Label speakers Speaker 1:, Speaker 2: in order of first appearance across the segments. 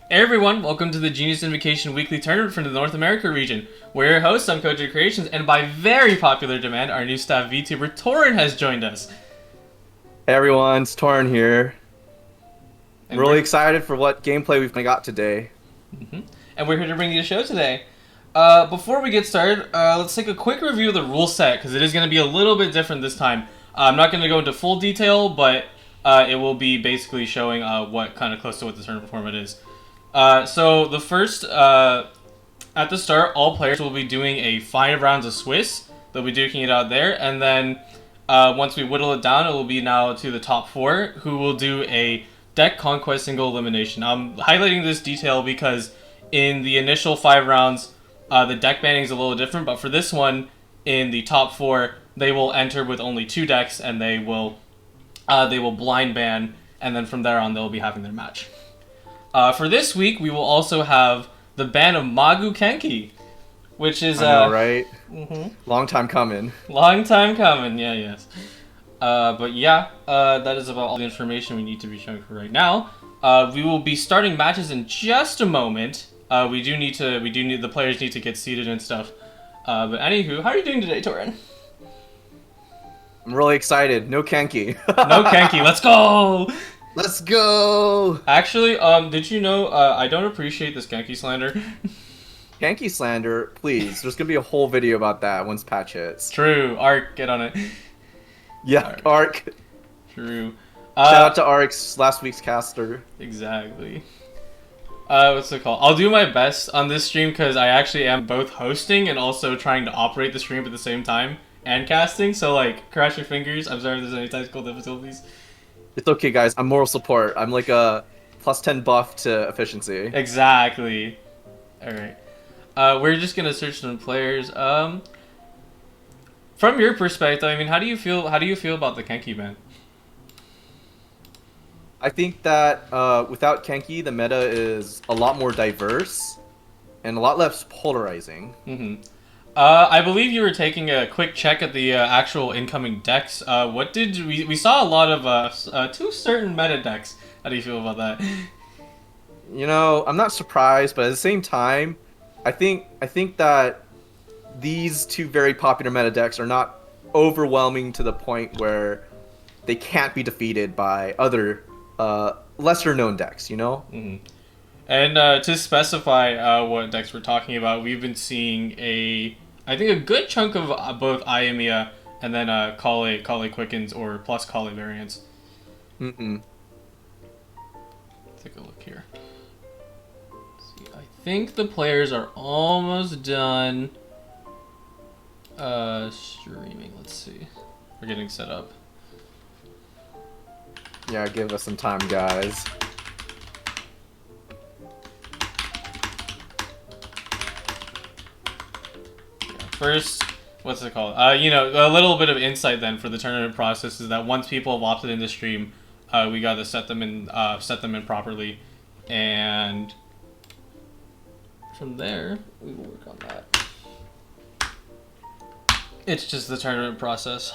Speaker 1: Hey everyone, welcome to the Genius Invocation Weekly Tournament from the North America region. We're your hosts, I'm Coach Creations, and by very popular demand, our new staff VTuber Torin has joined us.
Speaker 2: Hey everyone, it's Torn here. I'm
Speaker 1: And
Speaker 2: really
Speaker 1: we're
Speaker 2: excited for what gameplay we've got today.
Speaker 1: and we're here to bring you a show today. Before we get started, let's take a quick review of the rule set because it is going to be a little bit different this time. I'm not going to go into full detail, but it will be basically showing what kind of close to what the tournament format is. So the first, at the start, all players will be doing a 5 rounds of Swiss. They'll be duking it out there, and then once we whittle it down, it will be now to the top 4, who will do a deck conquest single elimination. I'm highlighting this detail because in the initial 5 rounds, the deck banning is a little different, but for this one, in the top 4, they will enter with only 2 decks, and they will blind ban, and then from there on, they'll be having their match. For this week, we will also have the ban of Magu Kenki, which is
Speaker 2: I know, right? Long time coming.
Speaker 1: long time coming. Yeah, yes. But yeah, that is about all the information we need to be showing for right now. We will be starting matches in just a moment. The players need to get seated and stuff. But anywho, how are you doing today, Torin?
Speaker 2: I'm really excited. No Kenki.
Speaker 1: No Kenki, let's go!
Speaker 2: Let's go!
Speaker 1: Actually, did you know, I don't appreciate this Kenki slander.
Speaker 2: Kenki slander, please. There's gonna be a whole video about that once patch hits.
Speaker 1: True, Ark, get on it.
Speaker 2: Yeah, Ark.
Speaker 1: True.
Speaker 2: Shout out to Ark's last week's caster.
Speaker 1: Exactly. What's it called? I'll do my best on this stream because I actually am both hosting and also trying to operate the stream at the same time and casting. So, like, cross your fingers. I'm sorry if there's any technical difficulties.
Speaker 2: It's okay, guys. I'm moral support. I'm like a +10 buff to efficiency.
Speaker 1: Exactly. All right. We're just gonna search some players. From your perspective, I mean, how do you feel? How do you feel about the Kenki ban?
Speaker 2: I think that without Kenki, the meta is a lot more diverse and a lot less polarizing.
Speaker 1: I believe you were taking a quick check at the actual incoming decks. What did we saw a lot of 2 certain meta decks. How do you feel about that?
Speaker 2: You know, I'm not surprised, but at the same time, I think that these 2 very popular meta decks are not overwhelming to the point where they can't be defeated by other lesser known decks, you know?
Speaker 1: And to specify what decks we're talking about, we've been seeing I think a good chunk of both Iamia and then Kale Quickens or plus Kale variants. Take a look here. Let's see, I think the players are almost done streaming. Let's see. We're getting set up.
Speaker 2: Yeah, give us some time, guys.
Speaker 1: First, what's it called? You know, a little bit of insight then for the tournament process is that once people have opted in the stream, we gotta set them in properly, and from there we will work on that. It's just the tournament process.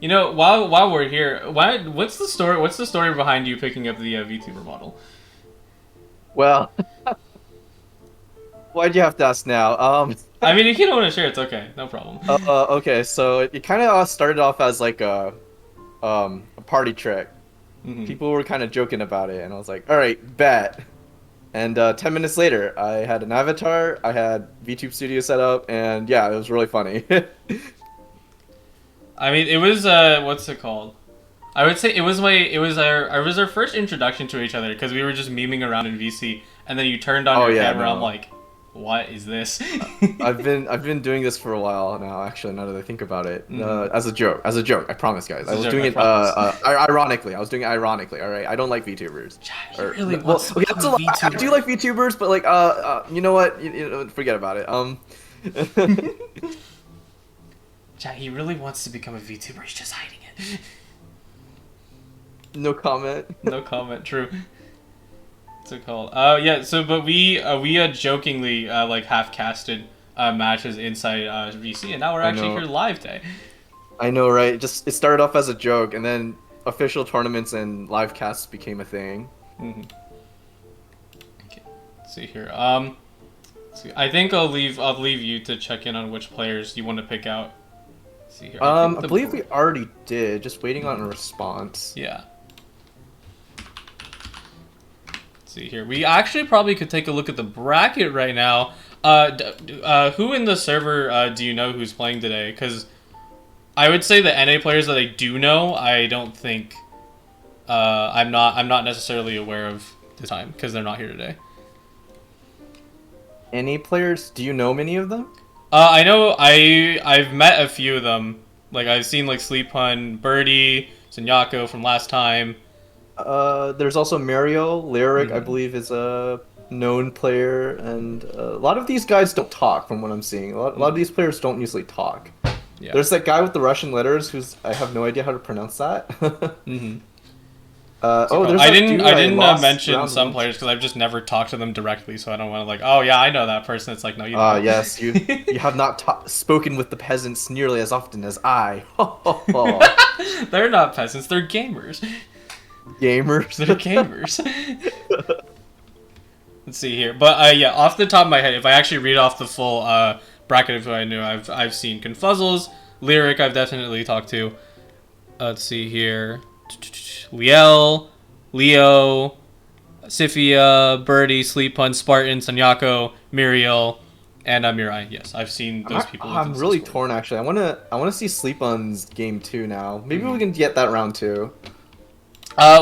Speaker 1: You know, while we're here, what's the story? What's the story behind you picking up the VTuber model?
Speaker 2: Well, why'd you have to ask now?
Speaker 1: I mean, if you don't want to share, it's okay. No problem.
Speaker 2: Okay, so it kind of started off as like a party trick. People were kind of joking about it, and I was like, all right, bet. And 10 minutes later, I had an avatar, I had VTube Studio set up, and yeah, it was really funny.
Speaker 1: I mean, it was what's it called? I would say it was our first introduction to each other because we were just memeing around in VC, and then you turned on your camera. No. I'm like, what is this?
Speaker 2: I've been doing this for a while now. Actually, now that I think about it, as a joke. I promise, guys. I was doing it ironically. I was doing it ironically. All right, I don't like VTubers.
Speaker 1: Really wants to become a VTuber.
Speaker 2: I do like VTubers, but like, you know what? You know, forget about it.
Speaker 1: Jack, he really wants to become a VTuber. He's just hiding it.
Speaker 2: No comment.
Speaker 1: No comment. True. What's it called? Yeah. So, but we jokingly like half casted matches inside VC, and now we're actually here live day.
Speaker 2: I know, right? It started off as a joke, and then official tournaments and live casts became a thing.
Speaker 1: Okay. Let's see here. See, I think I'll leave you to check in on which players you want to pick out. Let's see here.
Speaker 2: I believe we already did. Just waiting on a response.
Speaker 1: Yeah. Let's see here. We actually probably could take a look at the bracket right now. Who in the server do you know who's playing today? Because I would say the NA players that I do know, I don't think I'm not necessarily aware of this time because they're not here today.
Speaker 2: Any players? Do you know many of them?
Speaker 1: I know I've met a few of them. Like I've seen like Sleep Hun, Birdie, Sunyako from last time.
Speaker 2: There's also Mario, Lyric, I believe is a known player, and a lot of these guys don't talk from what I'm seeing. A lot of these players don't usually talk.
Speaker 1: Yeah.
Speaker 2: There's that guy with the Russian letters who's I have no idea how to pronounce that. There's
Speaker 1: I
Speaker 2: that
Speaker 1: didn't
Speaker 2: dude
Speaker 1: I didn't
Speaker 2: lost
Speaker 1: mention
Speaker 2: round
Speaker 1: some
Speaker 2: one.
Speaker 1: players because I've just never talked to them directly, so I don't want to like, oh yeah, I know that person. It's like, no, you don't.
Speaker 2: Yes, you have not spoken with the peasants nearly as often as I.
Speaker 1: They're not peasants, they're gamers.
Speaker 2: Gamers.
Speaker 1: They're gamers. Let's see here. But yeah, off the top of my head, if I actually read off the full bracket of who I knew, I've seen Confuzzles, Lyric I've definitely talked to. Let's see here. Liel, Leo, Sifia, Birdie, Sleep Hun, Spartan, Sunyako, Muriel, and Mirai. Yes, I've seen those people.
Speaker 2: I'm really torn actually. I wanna see Sleep On's game 2 now. Maybe we can get that round 2.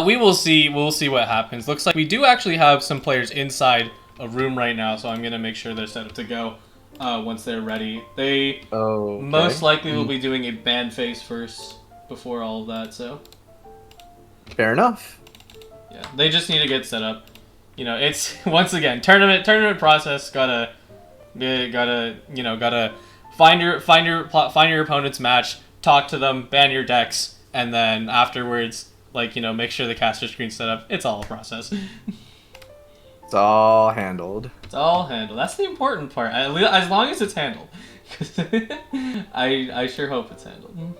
Speaker 1: We will see. We'll see what happens. Looks like we do actually have some players inside a room right now, so I'm gonna make sure they're set up to go once they're ready. They most likely will be doing a band phase first before all of that. So
Speaker 2: fair enough.
Speaker 1: Yeah, they just need to get set up. You know, it's once again tournament process. Gotta find your opponent's match, talk to them, ban your decks, and then afterwards, like, you know, make sure the caster screen's set up. It's all a process.
Speaker 2: It's all handled.
Speaker 1: It's all handled. That's the important part. As long as it's handled. I sure hope it's handled.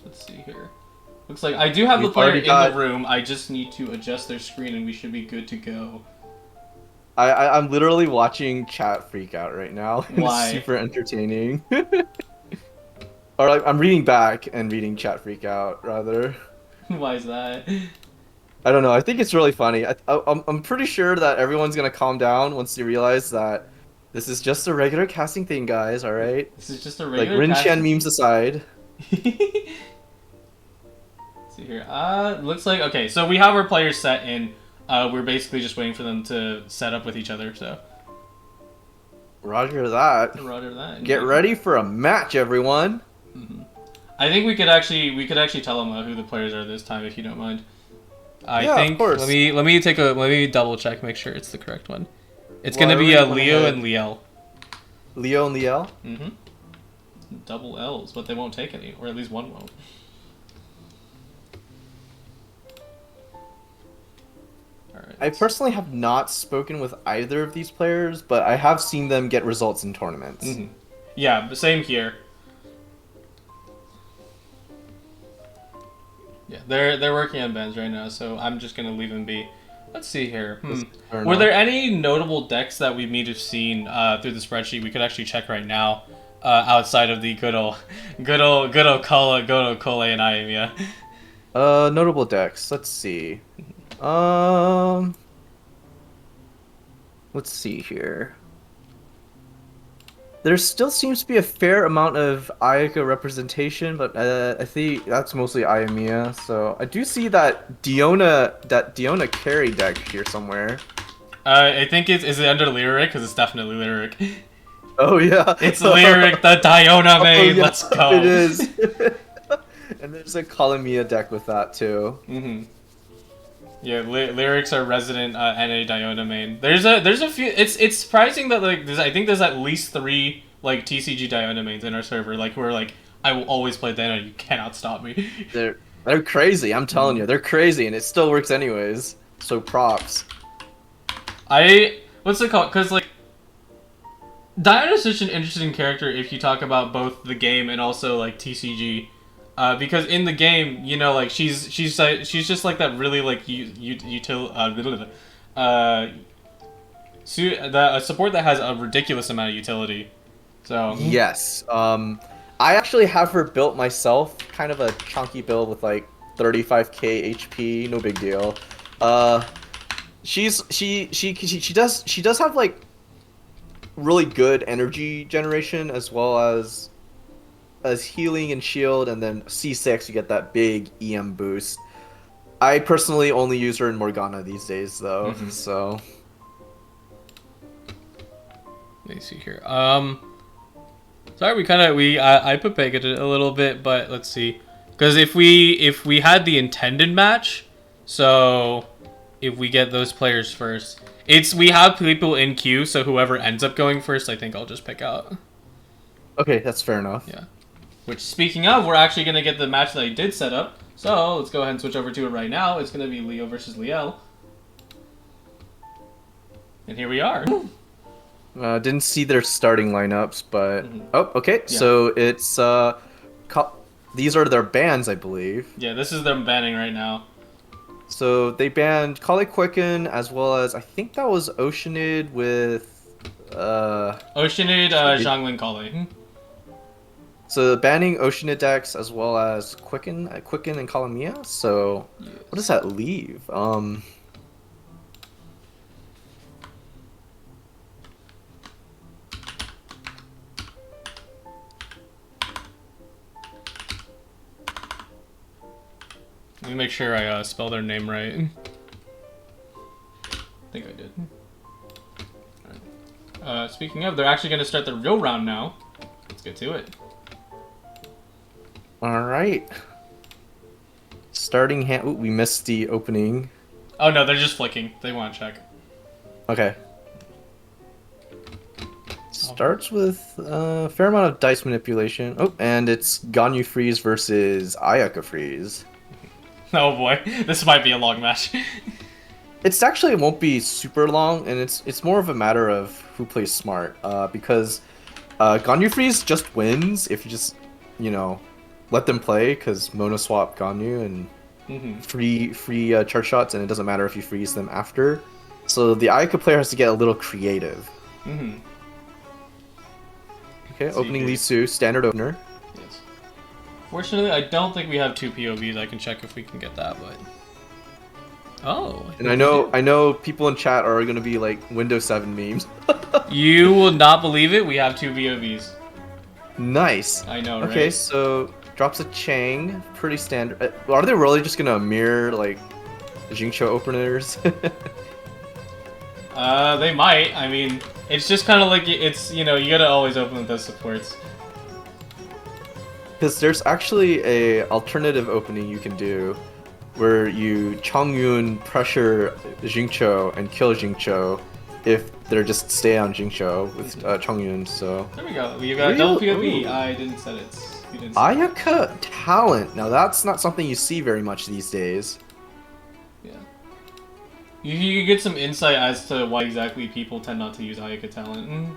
Speaker 1: Let's see here. Looks like I do have the player in the room. I just need to adjust their screen and we should be good to go.
Speaker 2: I'm literally watching chat freak out right now.
Speaker 1: Why?
Speaker 2: It's super entertaining. Or like, I'm reading back and reading chat freak out, rather.
Speaker 1: Why is that?
Speaker 2: I don't know. I think it's really funny. I'm pretty sure that everyone's gonna calm down once they realize that this is just a regular casting thing, guys. All right.
Speaker 1: This is just a regular.
Speaker 2: Like Rin-Chan memes aside.
Speaker 1: See here. Looks like okay. So we have our players set in. We're basically just waiting for them to set up with each other. So.
Speaker 2: Roger that.
Speaker 1: Roger that.
Speaker 2: Get ready for a match, everyone.
Speaker 1: I think we could actually tell them who the players are this time, if you don't mind.
Speaker 2: Yeah, of course.
Speaker 1: Let me double check, make sure it's the correct one. It's gonna be Leo and Liel.
Speaker 2: Leo and Liel.
Speaker 1: Double L's, but they won't take any, or at least one won't. Alright.
Speaker 2: I personally have not spoken with either of these players, but I have seen them get results in tournaments.
Speaker 1: Yeah, but same here. Yeah, they're working on bans right now, so I'm just gonna leave them be. Let's see here. Were there any notable decks that we may have seen through the spreadsheet we could actually check right now, outside of the good old Kole and Iamia?
Speaker 2: Notable decks. Let's see. Let's see here. There still seems to be a fair amount of Ayaka representation, but I think that's mostly Iamia. So I do see that Diona carry deck here somewhere.
Speaker 1: I think is it under Lyric? Because it's definitely Lyric.
Speaker 2: Oh yeah,
Speaker 1: it's Lyric, the Diona main.
Speaker 2: Oh, yeah,
Speaker 1: Let's go.
Speaker 2: It is. And there's a Kalamia deck with that too.
Speaker 1: Yeah, Lyric's our resident NA Diona main. There's a few. It's surprising that like I think there's at least 3 like TCG Diona mains in our server. Like who are like, I will always play Diona. You cannot stop me.
Speaker 2: They're crazy. I'm telling you, they're crazy, and it still works anyways. So props.
Speaker 1: What's it called? Cause like Diana is such an interesting character if you talk about both the game and also like TCG, because in the game, you know, like she's just like that really like a support that has a ridiculous amount of utility. So
Speaker 2: Yes. I actually have her built myself, kind of a chunky build with like 35k HP, no big deal. Uh, she does have like really good energy generation as well as healing and shield, and then C6 you get that big EM boost. I personally only use her in Morgana these days though,
Speaker 1: mhm.
Speaker 2: so
Speaker 1: Let me see here. Sorry, I put Pega a little bit, but let's see, because if we had the intended match, so if we get those players first, we have people in queue, so whoever ends up going first, I think I'll just pick out.
Speaker 2: okay, that's fair enough.
Speaker 1: Yeah. Which, speaking of, we're actually gonna get the match that I did set up. So let's go ahead and switch over to it right now. It's gonna be Leo versus Liel, and here we are.
Speaker 2: Didn't see their starting lineups, but
Speaker 1: Mhm.
Speaker 2: oh, okay.
Speaker 1: Yeah.
Speaker 2: So it's these are their bans, I believe.
Speaker 1: Yeah, this is them banning right now.
Speaker 2: So they banned Kali Quicken as well as I think that was Oceanid with
Speaker 1: Oceanid, Zhanglin Kali.
Speaker 2: so banning Oceanid decks as well as Quicken and Kalamia. So
Speaker 1: Yes.
Speaker 2: what does that leave?
Speaker 1: Let me make sure I spell their name right. I think I did. Speaking of, they're actually going to start the real round now. Let's get to it.
Speaker 2: All right. Starting hand. Ooh, we missed the opening.
Speaker 1: Oh no, they're just flicking. They want to check.
Speaker 2: Okay. Starts with a fair amount of dice manipulation. Oh, and it's Ganyu Freeze versus Ayaka Freeze.
Speaker 1: Oh boy, this might be a long match.
Speaker 2: It's actually, it won't be super long, and it's more of a matter of who plays smart. Because Ganyu Freeze just wins if you just, you know, let them play, because mono swap Ganyu and free charge shots, and it doesn't matter if you freeze them after. So the Ayaka player has to get a little creative. Okay, opening Lee Su, standard opener.
Speaker 1: Yes. Fortunately, I don't think we have two POVs. I can check if we can get that, but... Oh.
Speaker 2: And I know people in chat are going to be like Windows 7 memes.
Speaker 1: You will not believe it. We have two POVs.
Speaker 2: Nice.
Speaker 1: I know, right?
Speaker 2: Okay, so drops a Chang, pretty standard. Are they really just going to mirror like Jingcho openers?
Speaker 1: They might. I mean, it's just kind of like, it's, you know, you gotta always open with those supports.
Speaker 2: Because there's actually a alternative opening you can do where you Chongyun pressure Jingcho and kill Jingcho if they're just stay on Jingcho with Chongyun, so...
Speaker 1: There we go. You got double POV. I didn't set it. You didn't set
Speaker 2: Ayaka talent. Now that's not something you see very much these days.
Speaker 1: Yeah. You get some insight as to why exactly people tend not to use Ayaka talent.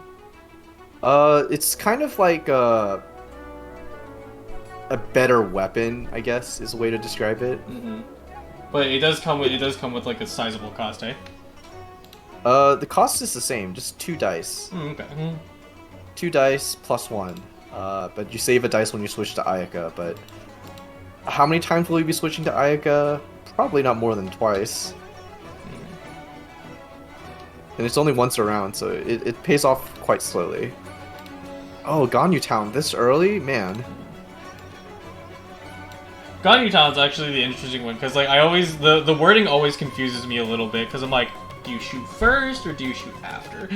Speaker 2: It's kind of like a better weapon, I guess, is a way to describe it.
Speaker 1: But it does come with like a sizable cost, eh?
Speaker 2: The cost is the same, just 2 dice.
Speaker 1: Okay.
Speaker 2: 2 dice plus 1. But you save a dice when you switch to Ayaka, but how many times will you be switching to Ayaka? Probably not more than twice. And it's only once around, so it pays off quite slowly. Oh, Ganyu Town this early? Man.
Speaker 1: Ganyu talent's actually the interesting one, because like the wording always confuses me a little bit, because I'm like, do you shoot first or do you shoot after?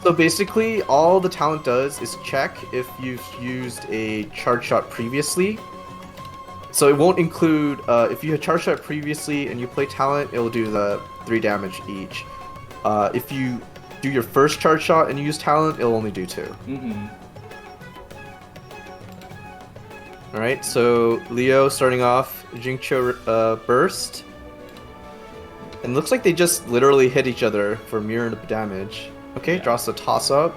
Speaker 2: So basically, all the talent does is check if you've used a charge shot previously. So it won't include, if you had charge shot previously and you play talent, it'll do the 3 damage each. If you do your first charge shot and you use talent, it'll only do 2. Alright, so Leo starting off, Jingcho burst. And looks like they just literally hit each other for mirror damage. Okay,
Speaker 1: Yeah.
Speaker 2: draws a toss up.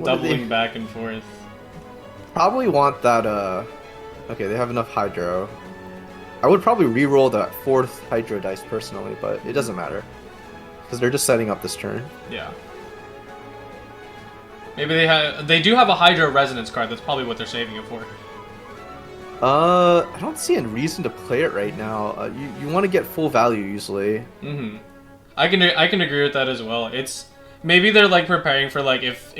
Speaker 1: Doubling back and forth.
Speaker 2: Probably want that, okay, they have enough Hydro. I would probably re-roll that 4th Hydro dice personally, but it doesn't matter. Because they're just setting up this turn.
Speaker 1: Yeah. Maybe they do have a Hydro Resonance card, that's probably what they're saving it for.
Speaker 2: I don't see a reason to play it right now. You want to get full value usually.
Speaker 1: Mm-hmm. I can agree with that as well. It's maybe they're like preparing for like if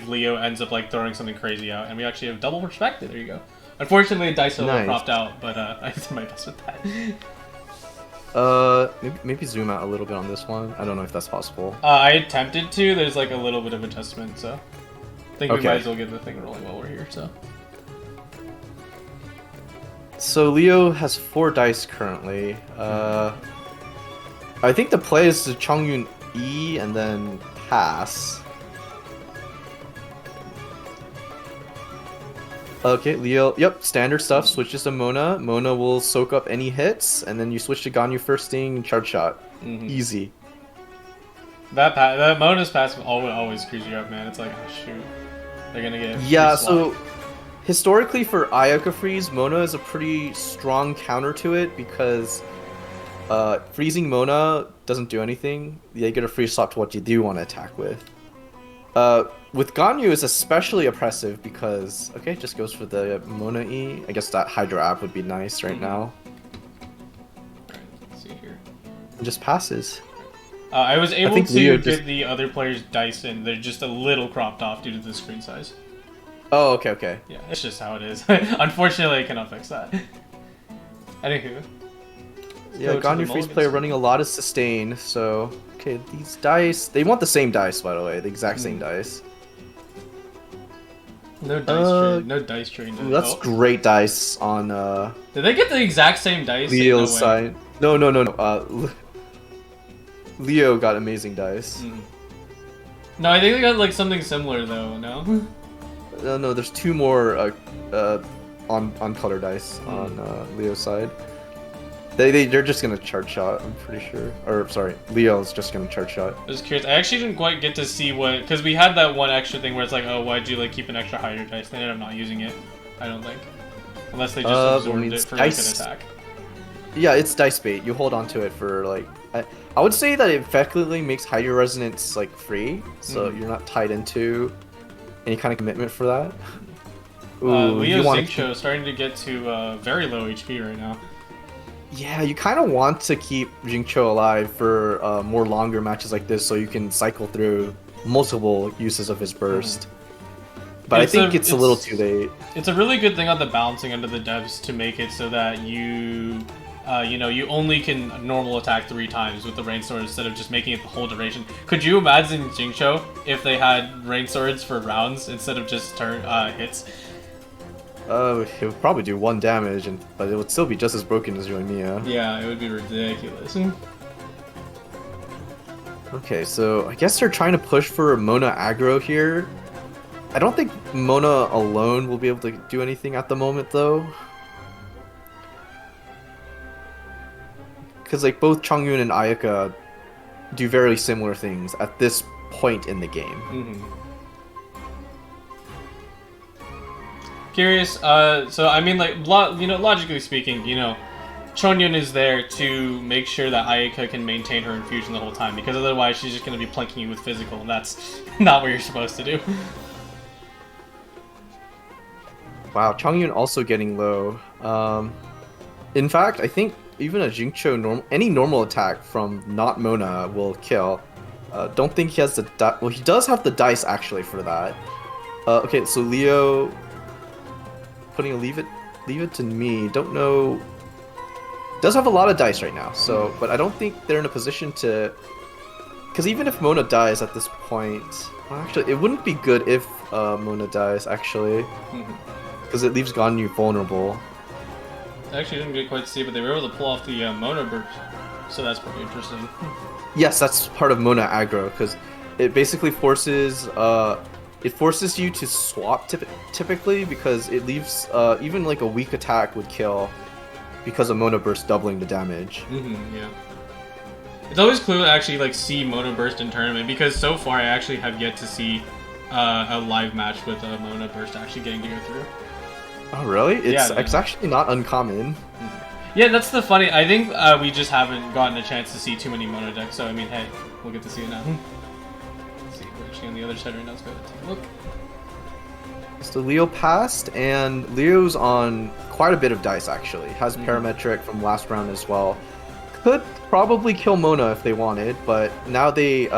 Speaker 1: Leo ends up like throwing something crazy out, and we actually have double perspective. There you go. Unfortunately, dice nice. Cropped out, but I did my best with
Speaker 2: that. Maybe zoom out a little bit on this one. I don't know if that's possible.
Speaker 1: I attempted to. There's like a little bit of adjustment, so I think we might as well get the thing rolling while we're here.
Speaker 2: So Leo has 4 dice currently. I think the play is to Chongyun E and then pass. Okay, Leo. Yep, standard stuff. Switches to Mona. Mona will soak up any hits, and then you switch to Ganyu first thing, charge shot. Easy.
Speaker 1: That Mona's pass always screws you up, man. It's like, oh shoot, they're gonna get
Speaker 2: so. Historically, for Ayaka Freeze, Mona is a pretty strong counter to it because freezing Mona doesn't do anything. They get a free swap to what you do want to attack with. With Ganyu, is especially oppressive because, okay, just goes for the Mona E. I guess that Hydro app would be nice right now.
Speaker 1: Alright, let's see here.
Speaker 2: It just passes.
Speaker 1: I was able to get the other player's dice in. They're just a little cropped off due to the screen size.
Speaker 2: Oh, okay.
Speaker 1: Yeah, it's just how it is. Unfortunately, I cannot fix that. Anywho.
Speaker 2: Yeah, Ganyu Freeze player running a lot of sustain, so... Okay, these dice... They want the same dice, by the way. The exact same dice.
Speaker 1: No dice trade. No dice trade.
Speaker 2: Ooh, that's great dice on,
Speaker 1: Did they get the exact same dice?
Speaker 2: Leo's side. No. Leo got amazing dice.
Speaker 1: No, I think they got, like, something similar, though, no?
Speaker 2: No, there's 2 more on color dice on Leo's side. They're just gonna charge shot, I'm pretty sure. Or sorry, Leo's just gonna charge shot.
Speaker 1: I was curious. I actually didn't quite get to see what, because we had that one extra thing where it's like, oh, why'd you like keep an extra higher dice? They ended up not using it. I don't think, unless they just absorbed it for like an attack.
Speaker 2: Yeah, it's dice bait. You hold on to it for like. I would say that it effectively makes Hydro Resonance like free, so you're not tied into any kind of commitment for that.
Speaker 1: Ooh, Leo's Xingqiu starting to get to very low HP right now.
Speaker 2: Yeah, you kind of want to keep Xingqiu alive for more longer matches like this, so you can cycle through multiple uses of his burst. But I think it's a little too late.
Speaker 1: It's a really good thing on the balancing under the devs to make it so that you only can normal attack 3 times with the Rain Sword instead of just making it the whole duration. Could you imagine Xingqiu if they had Rain Swords for rounds instead of just hits?
Speaker 2: It would probably do 1 damage, but it would still be just as broken as Yoimiya.
Speaker 1: Yeah, it would be ridiculous.
Speaker 2: Okay, so I guess they're trying to push for Mona aggro here. I don't think Mona alone will be able to do anything at the moment, though. Because like both Chongyun and Ayaka do very similar things at this point in the game.
Speaker 1: Curious. So I mean, like, logically speaking, Chongyun is there to make sure that Ayaka can maintain her infusion the whole time, because otherwise she's just going to be plinking you with physical, and that's not what you're supposed to do.
Speaker 2: Wow, Chongyun also getting low. In fact, I think even a Xingqiu any normal attack from not Mona will kill. Don't think he has the well, he does have the dice actually for that. Okay, so Leo putting a leave it to me. Don't know. Does have a lot of dice right now, so but I don't think they're in a position to. Because even if Mona dies at this point, well, actually, it wouldn't be good if Mona dies actually, because it leaves Ganyu vulnerable.
Speaker 1: I actually didn't get quite to see, but they were able to pull off the Mona burst, so that's pretty interesting.
Speaker 2: Yes, that's part of Mona aggro, because it basically forces you to swap typically, because it leaves even like a weak attack would kill because of Mona burst doubling the damage.
Speaker 1: Yeah. It's always cool to actually like see Mona burst in tournament, because so far I actually have yet to see a live match with Mona Burst actually getting to go through.
Speaker 2: Oh, really?
Speaker 1: Yeah,
Speaker 2: It's actually not uncommon.
Speaker 1: Yeah, that's the funny. I think we just haven't gotten a chance to see too many Mona decks. So I mean, hey, we'll get to see it now. Let's see, we're actually on the other side right now. Let's go ahead and take a look.
Speaker 2: So Leo passed, and Leo's on quite a bit of dice actually. Has parametric from last round as well. Could probably kill Mona if they wanted, but now they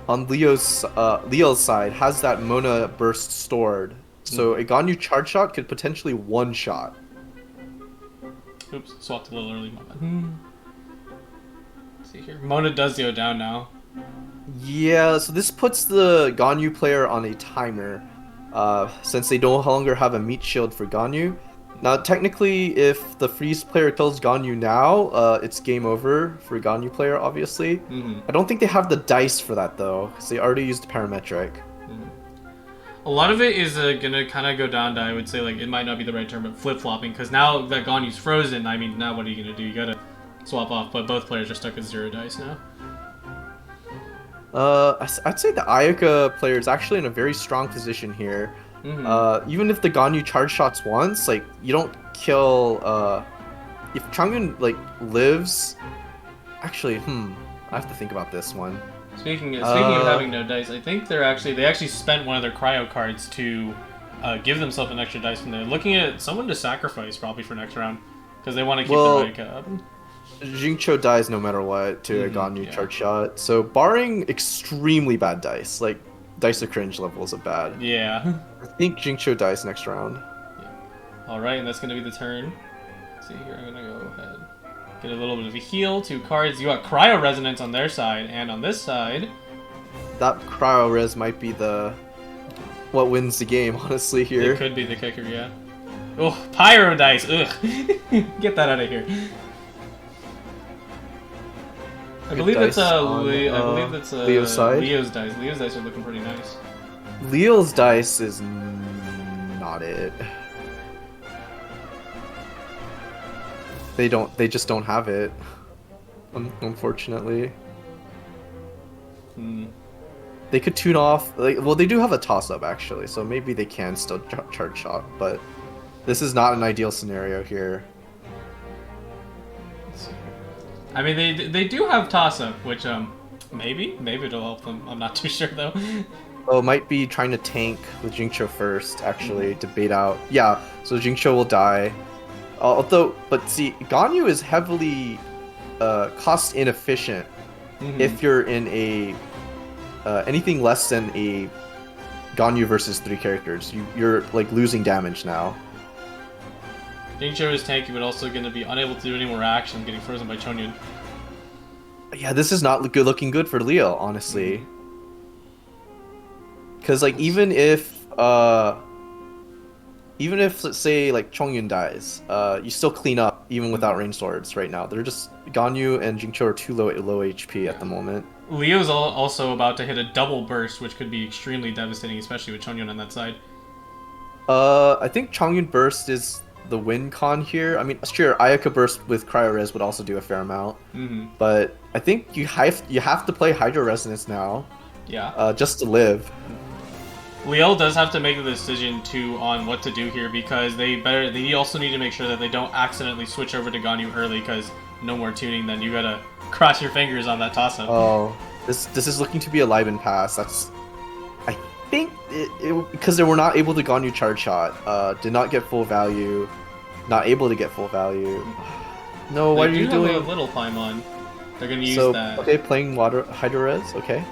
Speaker 2: on Leo's side has that Mona burst stored. So a Ganyu charge shot could potentially one shot.
Speaker 1: Oops, swapped a little early. Let's see here. Mona does go down now.
Speaker 2: Yeah, so this puts the Ganyu player on a timer, since they no longer have a meat shield for Ganyu. Now, technically, if the freeze player kills Ganyu now, it's game over for Ganyu player, obviously. I don't think they have the dice for that, though, because they already used parametric.
Speaker 1: A lot of it is gonna kind of go down to, I would say, like, it might not be the right term, but flip-flopping, because now that Ganyu's frozen, I mean, now what are you gonna do? You gotta swap off, but both players are stuck with 0 dice now.
Speaker 2: I'd say the Ayaka player is actually in a very strong position here. Even if the Ganyu charge shots once, like, you don't kill, if Changyun, like, lives... Actually, I have to think about this one.
Speaker 1: Speaking of having no dice, I think they actually spent one of their cryo cards to give themselves an extra dice from there. Looking at someone to sacrifice probably for next round, because they want to keep their Ayaka up.
Speaker 2: Jingcho dies no matter what to a Ganyu charge shot. So barring extremely bad dice, like dice of cringe levels of bad.
Speaker 1: Yeah.
Speaker 2: I think Jingcho dies next round.
Speaker 1: Yeah. Alright, and that's gonna be the turn. Let's see here, I'm gonna go ahead. Get a little bit of a heal, 2 cards. You got Cryo Resonance on their side, and on this side...
Speaker 2: That Cryo Res might be what wins the game, honestly, here.
Speaker 1: It could be the kicker, yeah. Oh, Pyro Dice! Ugh! Get that out of here. I believe that's
Speaker 2: Leo's side.
Speaker 1: Leo's dice. Leo's dice are looking pretty nice.
Speaker 2: Leo's dice is not it. They just don't have it. Unfortunately. They could tune off, well, they do have a toss-up actually, so maybe they can still charge shot, but this is not an ideal scenario here.
Speaker 1: I mean, they do have toss-up, which maybe it'll help them. I'm not too sure though.
Speaker 2: Oh, it might be trying to tank with Jingcho first, actually, to bait out. Yeah, so Jingcho will die. But see, Ganyu is heavily cost inefficient if you're in a anything less than a Ganyu versus 3 characters. You're like losing damage now.
Speaker 1: Jingcho is tanky, but also going to be unable to do any more action, getting frozen by Chongyun.
Speaker 2: Yeah, this is not looking good for Leo, honestly. Because like even if let's say like Chongyun dies, you still clean up even without rain swords right now. They're just Ganyu and Jingcho are too low HP at the moment.
Speaker 1: Leo's also about to hit a double burst, which could be extremely devastating, especially with Chongyun on that side.
Speaker 2: I think Chongyun burst is the win con here. I mean, sure, Ayaka burst with Cryo Res would also do a fair amount. But I think you have to play Hydro Resonance now.
Speaker 1: Yeah.
Speaker 2: Just to live.
Speaker 1: Leo does have to make the decision on what to do here, because they also need to make sure that they don't accidentally switch over to Ganyu early, because no more tuning, then you gotta cross your fingers on that toss-up.
Speaker 2: Oh, this is looking to be a live and pass. I think because they were not able to Ganyu charge shot, did not get full value, not able to get full value. No, why are you doing?
Speaker 1: They do have a little Paimon. They're gonna use that.
Speaker 2: Okay, playing Hydro Res. Okay.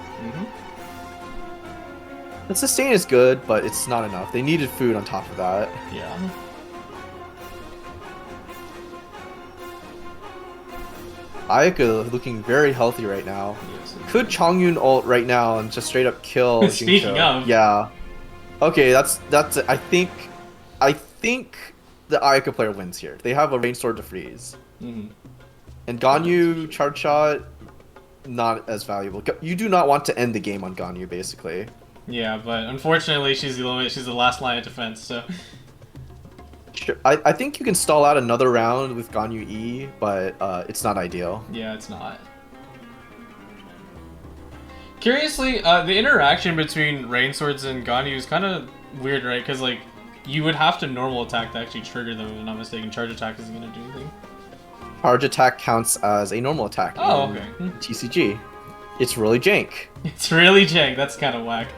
Speaker 2: The sustain is good, but it's not enough. They needed food on top of that.
Speaker 1: Yeah.
Speaker 2: Ayaka looking very healthy right now. Yes, could Chongyun ult right now and just straight up kill Jingcho?
Speaker 1: Speaking of.
Speaker 2: Yeah. Okay, that's it. I think the Ayaka player wins here. They have a rain sword to freeze. And Ganyu charge shot, not as valuable. You do not want to end the game on Ganyu, basically.
Speaker 1: Yeah, but unfortunately, she's the last line of defense. So.
Speaker 2: Sure. I think you can stall out another round with Ganyu E, but it's not ideal.
Speaker 1: Yeah, it's not. Curiously, the interaction between Rain Swords and Ganyu is kind of weird, right? Because, like, you would have to normal attack to actually trigger them, if I'm not mistaken. Charge attack isn't going to do anything.
Speaker 2: Charge attack counts as a normal attack
Speaker 1: Oh,
Speaker 2: in
Speaker 1: okay.
Speaker 2: TCG. It's really jank.
Speaker 1: It's really jank. That's kind of whack.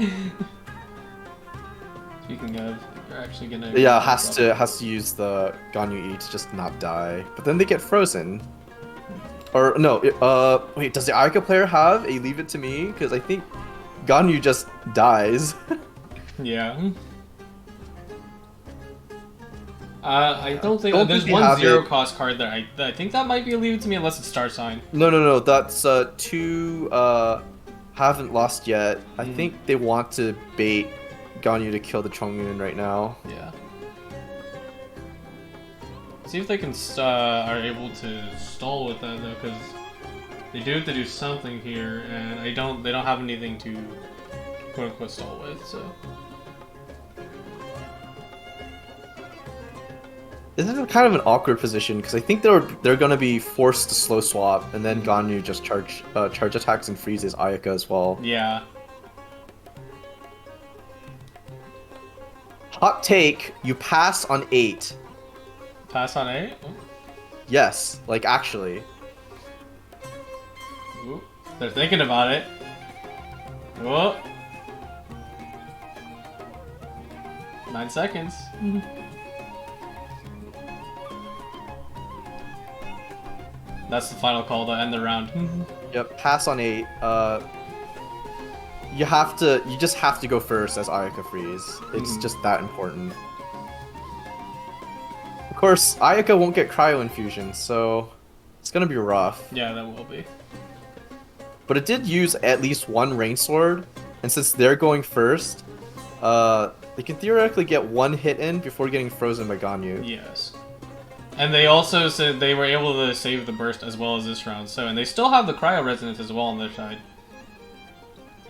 Speaker 1: Speaking of, you're actually going to...
Speaker 2: Yeah, has to use the Ganyu E to just not die. But then they get frozen. Or, no, wait, does the Ayaka player have a Leave It To Me? Because I think Ganyu just dies.
Speaker 1: Yeah. I don't think...
Speaker 2: Don't
Speaker 1: there's
Speaker 2: think they
Speaker 1: one
Speaker 2: have
Speaker 1: zero
Speaker 2: it.
Speaker 1: cost card there. I think that might be a Leave It To Me unless it's Star Sign.
Speaker 2: No, that's two haven't lost yet. I think they want to bait Ganyu to kill the Chongyun right now.
Speaker 1: Yeah. See if they can are able to stall with that though, because they do have to do something here, and they don't have anything to quote unquote stall with. So
Speaker 2: This is kind of an awkward position because I think they're gonna be forced to slow swap, and then Ganyu just charge attacks and freezes Ayaka as well.
Speaker 1: yeah.
Speaker 2: Hot take: you pass on 8.
Speaker 1: Pass on 8?
Speaker 2: Yes, like actually.
Speaker 1: Ooh, they're thinking about it. Whoa. 9 seconds. That's the final call to end the round.
Speaker 2: Yep, pass on 8. You just have to go first as Ayaka freeze. It's just that important. Of course, Ayaka won't get cryo infusion, so it's gonna be rough.
Speaker 1: Yeah, that will be.
Speaker 2: But it did use at least one Rain Sword, and since they're going first, they can theoretically get one hit in before getting frozen by Ganyu.
Speaker 1: Yes. And they also said they were able to save the burst as well as this round, so and they still have the cryo resonance as well on their side.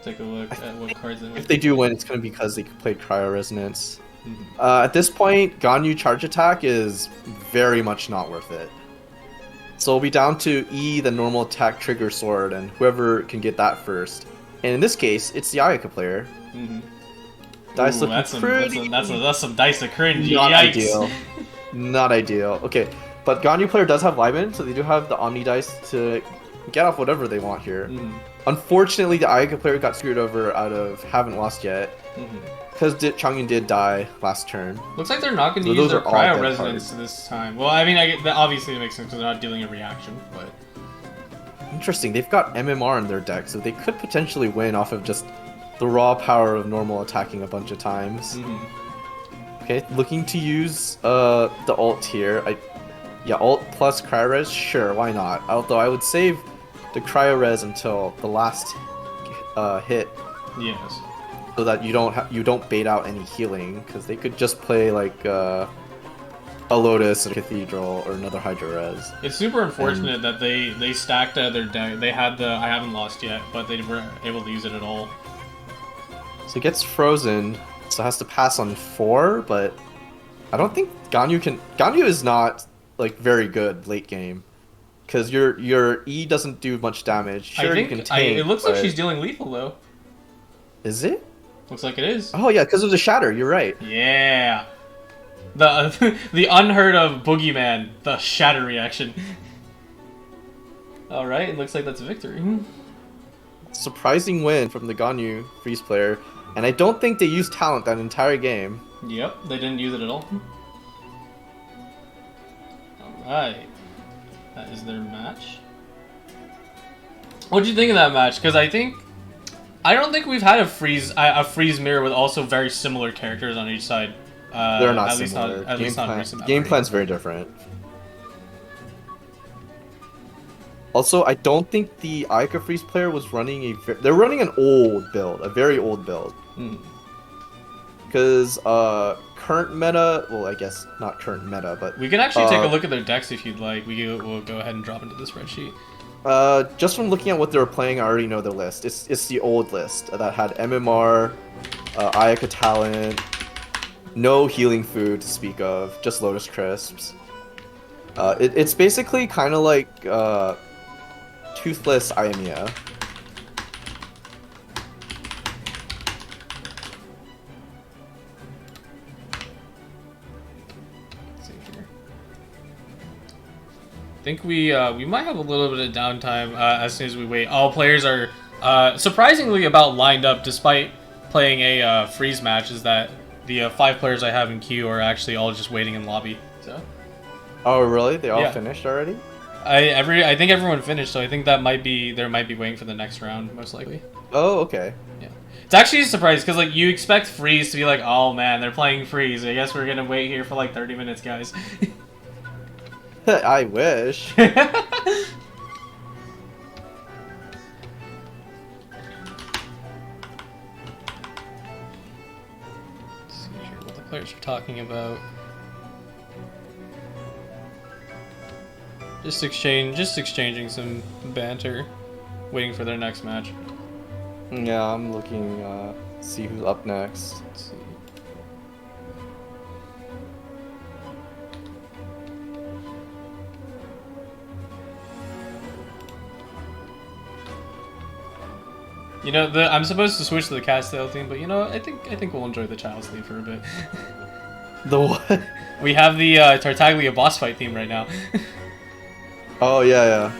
Speaker 1: Take a look at what cards they
Speaker 2: If they do win, it's gonna be because they played cryo resonance.
Speaker 1: Mhm.
Speaker 2: At this point, Ganyu charge attack is very much not worth it. So it'll be down to E, the normal attack trigger sword, and whoever can get that first. And in this case, it's the Ayaka player. Dice
Speaker 1: Ooh,
Speaker 2: looking
Speaker 1: that's
Speaker 2: pretty...
Speaker 1: that's some dice of cringe.
Speaker 2: Not
Speaker 1: Yikes.
Speaker 2: ideal. Not ideal. Okay, but Ganyu player does have Lyman, so they do have the Omni dice to get off whatever they want here. Unfortunately, the Ayaka player got screwed over out of haven't lost yet, because Chongyun did die last turn.
Speaker 1: Looks like they're not going to
Speaker 2: So
Speaker 1: use
Speaker 2: those
Speaker 1: their
Speaker 2: are all
Speaker 1: cryo
Speaker 2: dead
Speaker 1: resonance
Speaker 2: cards.
Speaker 1: this time. Well, I mean, that obviously makes sense because they're not dealing a reaction, but...
Speaker 2: Interesting, they've got MMR in their deck, so they could potentially win off of just the raw power of normal attacking a bunch of times. Okay, looking to use the ult here. Yeah, ult plus cryo res, sure, why not? Although I would save the cryo res until the last hit,
Speaker 1: Yes.
Speaker 2: so that you don't bait out any healing, because they could just play like a Lotus, a Cathedral, or another Hydro res.
Speaker 1: It's super unfortunate that they stacked their deck. They had the I haven't lost yet, but they weren't able to use it at all.
Speaker 2: So it gets frozen, so it has to pass on 4, but I don't think Ganyu can... Ganyu is not, like, very good late game. Because your E doesn't do much damage. Sure,
Speaker 1: I think
Speaker 2: you can tank,
Speaker 1: it looks like
Speaker 2: but-
Speaker 1: she's dealing lethal, though.
Speaker 2: Is it?
Speaker 1: Looks like it is.
Speaker 2: Oh yeah, because of the Shatter, you're right.
Speaker 1: Yeah. The the unheard of boogeyman, the shatter reaction. Alright, it looks like that's a victory.
Speaker 2: Surprising win from the Ganyu freeze player. And I don't think they used talent that entire game.
Speaker 1: Yep, they didn't use it at all. Alright. That is their match. What'd you think of that match? Because I don't think we've had a freeze mirror with also very similar characters on each side.
Speaker 2: They're not
Speaker 1: at least
Speaker 2: similar.
Speaker 1: at least not recent
Speaker 2: Game
Speaker 1: memory.
Speaker 2: plan's very different. Also, I don't think the Ayaka freeze player was running they're running an old build, a very old build. Because current meta, well, I guess not current meta, but
Speaker 1: We can actually take a look at their decks if you'd like. We'll go ahead and drop into the spreadsheet.
Speaker 2: just from looking at what they were playing, I already know the list. It's the old list that had MMR, Ayaka talent, no healing food to speak of, just Lotus Crisps. It's basically kind of like Toothless Iamia.
Speaker 1: think we might have a little bit of downtime as soon as we wait. All players are surprisingly about lined up, despite playing a freeze match. Is that the 5 players I have in queue are actually all just waiting in lobby. So
Speaker 2: Oh, really? They all
Speaker 1: yeah.
Speaker 2: finished already?
Speaker 1: I think everyone finished, so I think that might be waiting for the next round, most likely.
Speaker 2: Oh, okay.
Speaker 1: Yeah, it's actually a surprise because like you expect freeze to be like, oh man, they're playing freeze. I guess we're gonna wait here for like 30 minutes, guys.
Speaker 2: I wish.
Speaker 1: Let's see here what the players are talking about. Just exchanging some banter, waiting for their next match.
Speaker 2: Yeah, I'm looking, see who's up next.
Speaker 1: Let's see. You know, I'm supposed to switch to the Castile theme, but you know, I think we'll enjoy the Child's theme for a bit.
Speaker 2: The what?
Speaker 1: We have the Tartaglia boss fight theme right now.
Speaker 2: Oh, yeah.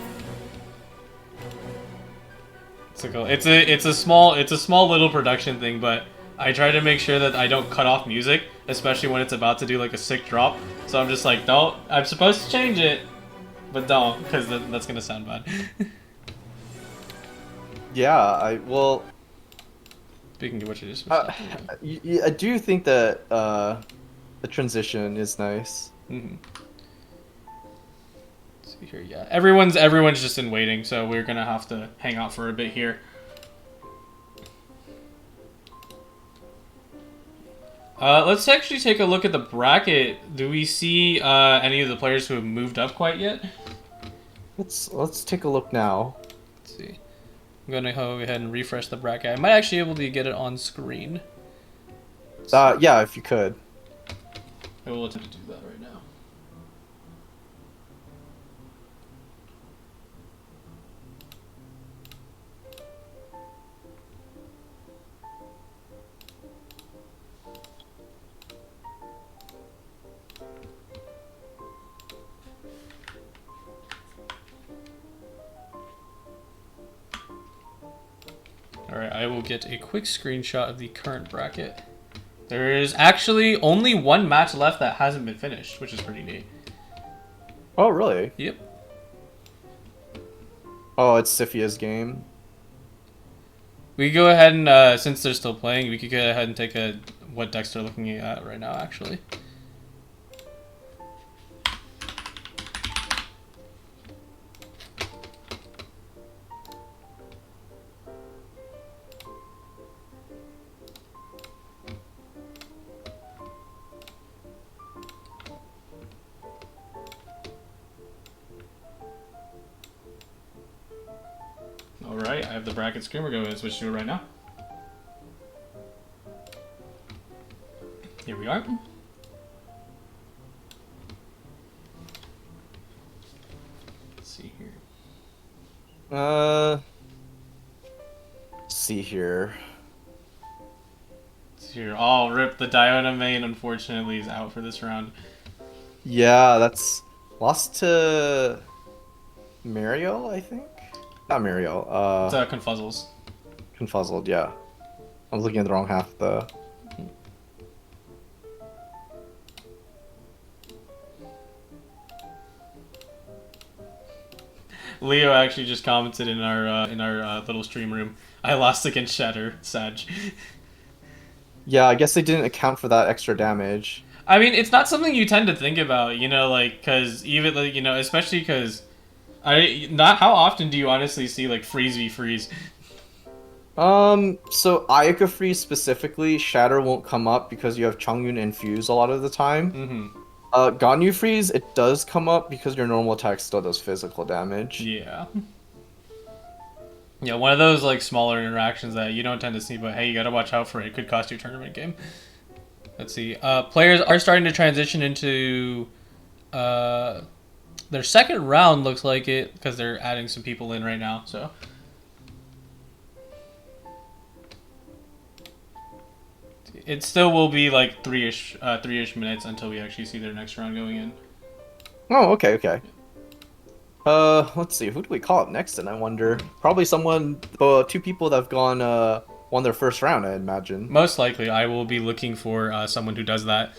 Speaker 1: It's a small little production thing, but I try to make sure that I don't cut off music, especially when it's about to do like a sick drop. So I'm just like, don't. I'm supposed to change it, but don't, because that's gonna sound bad.
Speaker 2: Yeah,
Speaker 1: Speaking of which,
Speaker 2: I do think that, the transition is nice.
Speaker 1: Mm-hmm. Let's see here, yeah. Everyone's just in waiting, so we're gonna have to hang out for a bit here. Let's actually take a look at the bracket. Do we see any of the players who have moved up quite yet?
Speaker 2: Let's take a look now.
Speaker 1: Let's see. I'm gonna go ahead and refresh the bracket. I might actually be able to get it on screen.
Speaker 2: Yeah, if you could.
Speaker 1: I will attempt to do that right now. Alright, I will get a quick screenshot of the current bracket. There is actually only one match left that hasn't been finished, which is pretty neat.
Speaker 2: Oh, really?
Speaker 1: Yep.
Speaker 2: Oh, it's Siphia's game.
Speaker 1: We can go ahead and, since they're still playing, we could go ahead and take a what decks they're looking at right now, actually. Alright, I have the bracket screen. We're going to switch to it right now. Here we are. Let's see here.
Speaker 2: See here.
Speaker 1: Let's see here. Oh, rip. The Diona main, unfortunately, is out for this round.
Speaker 2: Yeah, that's lost to Mariel, I think. Not Mariel.
Speaker 1: It's Confuzzles.
Speaker 2: Confuzzled. Yeah, I was looking at the wrong half of the.
Speaker 1: Leo actually just commented in our little stream room. I lost against Shatter, Sag.
Speaker 2: Yeah, I guess they didn't account for that extra damage.
Speaker 1: I mean, it's not something you tend to think about, you know, like, because even, like, you know, especially because how often do you honestly see, like, freeze v freeze?
Speaker 2: So Ayaka freeze specifically, Shatter won't come up because you have Chongyun infuse a lot of the time.
Speaker 1: Mm-hmm.
Speaker 2: Ganyu freeze, it does come up because your normal attack still does physical damage.
Speaker 1: Yeah. Yeah, one of those, like, smaller interactions that you don't tend to see, but hey, you gotta watch out for it. It could cost you a tournament game. Let's see. Players are starting to transition into their second round, looks like it, because they're adding some people in right now, so. It still will be like three-ish minutes until we actually see their next round going in.
Speaker 2: Oh, okay. Let's see. Who do we call up next? And I wonder. Probably someone. Two people that have gone won their first round. I imagine.
Speaker 1: Most likely, I will be looking for someone who does that.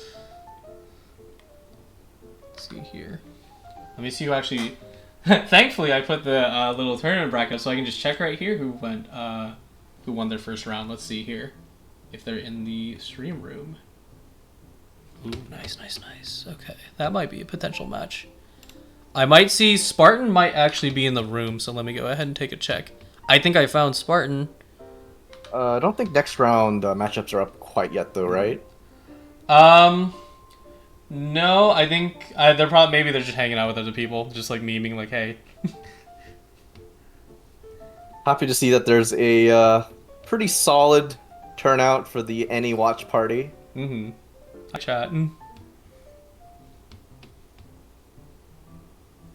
Speaker 1: Let's see here. Let me see who actually. Thankfully, I put the little tournament bracket so I can just check right here who won their first round. Let's see here, if they're in the stream room. Ooh, nice, nice, nice. Okay, that might be a potential match. I might see Spartan might actually be in the room, so let me go ahead and take a check. I think I found Spartan.
Speaker 2: I don't think next round matchups are up quite yet, though, right?
Speaker 1: No, I think they're probably maybe they're just hanging out with other people, just like memeing, like, hey.
Speaker 2: Happy to see that there's a pretty solid turnout for the Any watch party.
Speaker 1: Mm-hmm. Hi, chat.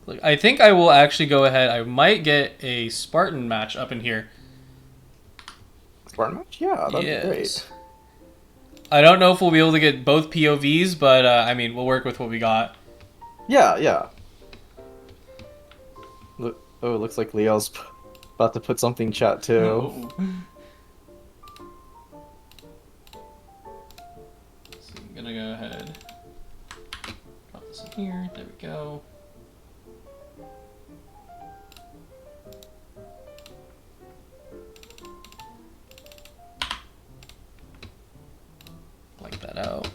Speaker 1: Like, I think I will actually go ahead. I might get a Spartan match up in here.
Speaker 2: Spartan match? Yeah, that'd be great.
Speaker 1: I don't know if we'll be able to get both POVs, but I mean, we'll work with what we got.
Speaker 2: Yeah, yeah. Look, oh, it looks like Leo's about to put something in chat too.
Speaker 1: Oh. So I'm gonna go ahead. Drop this in here. There we go. Like that out.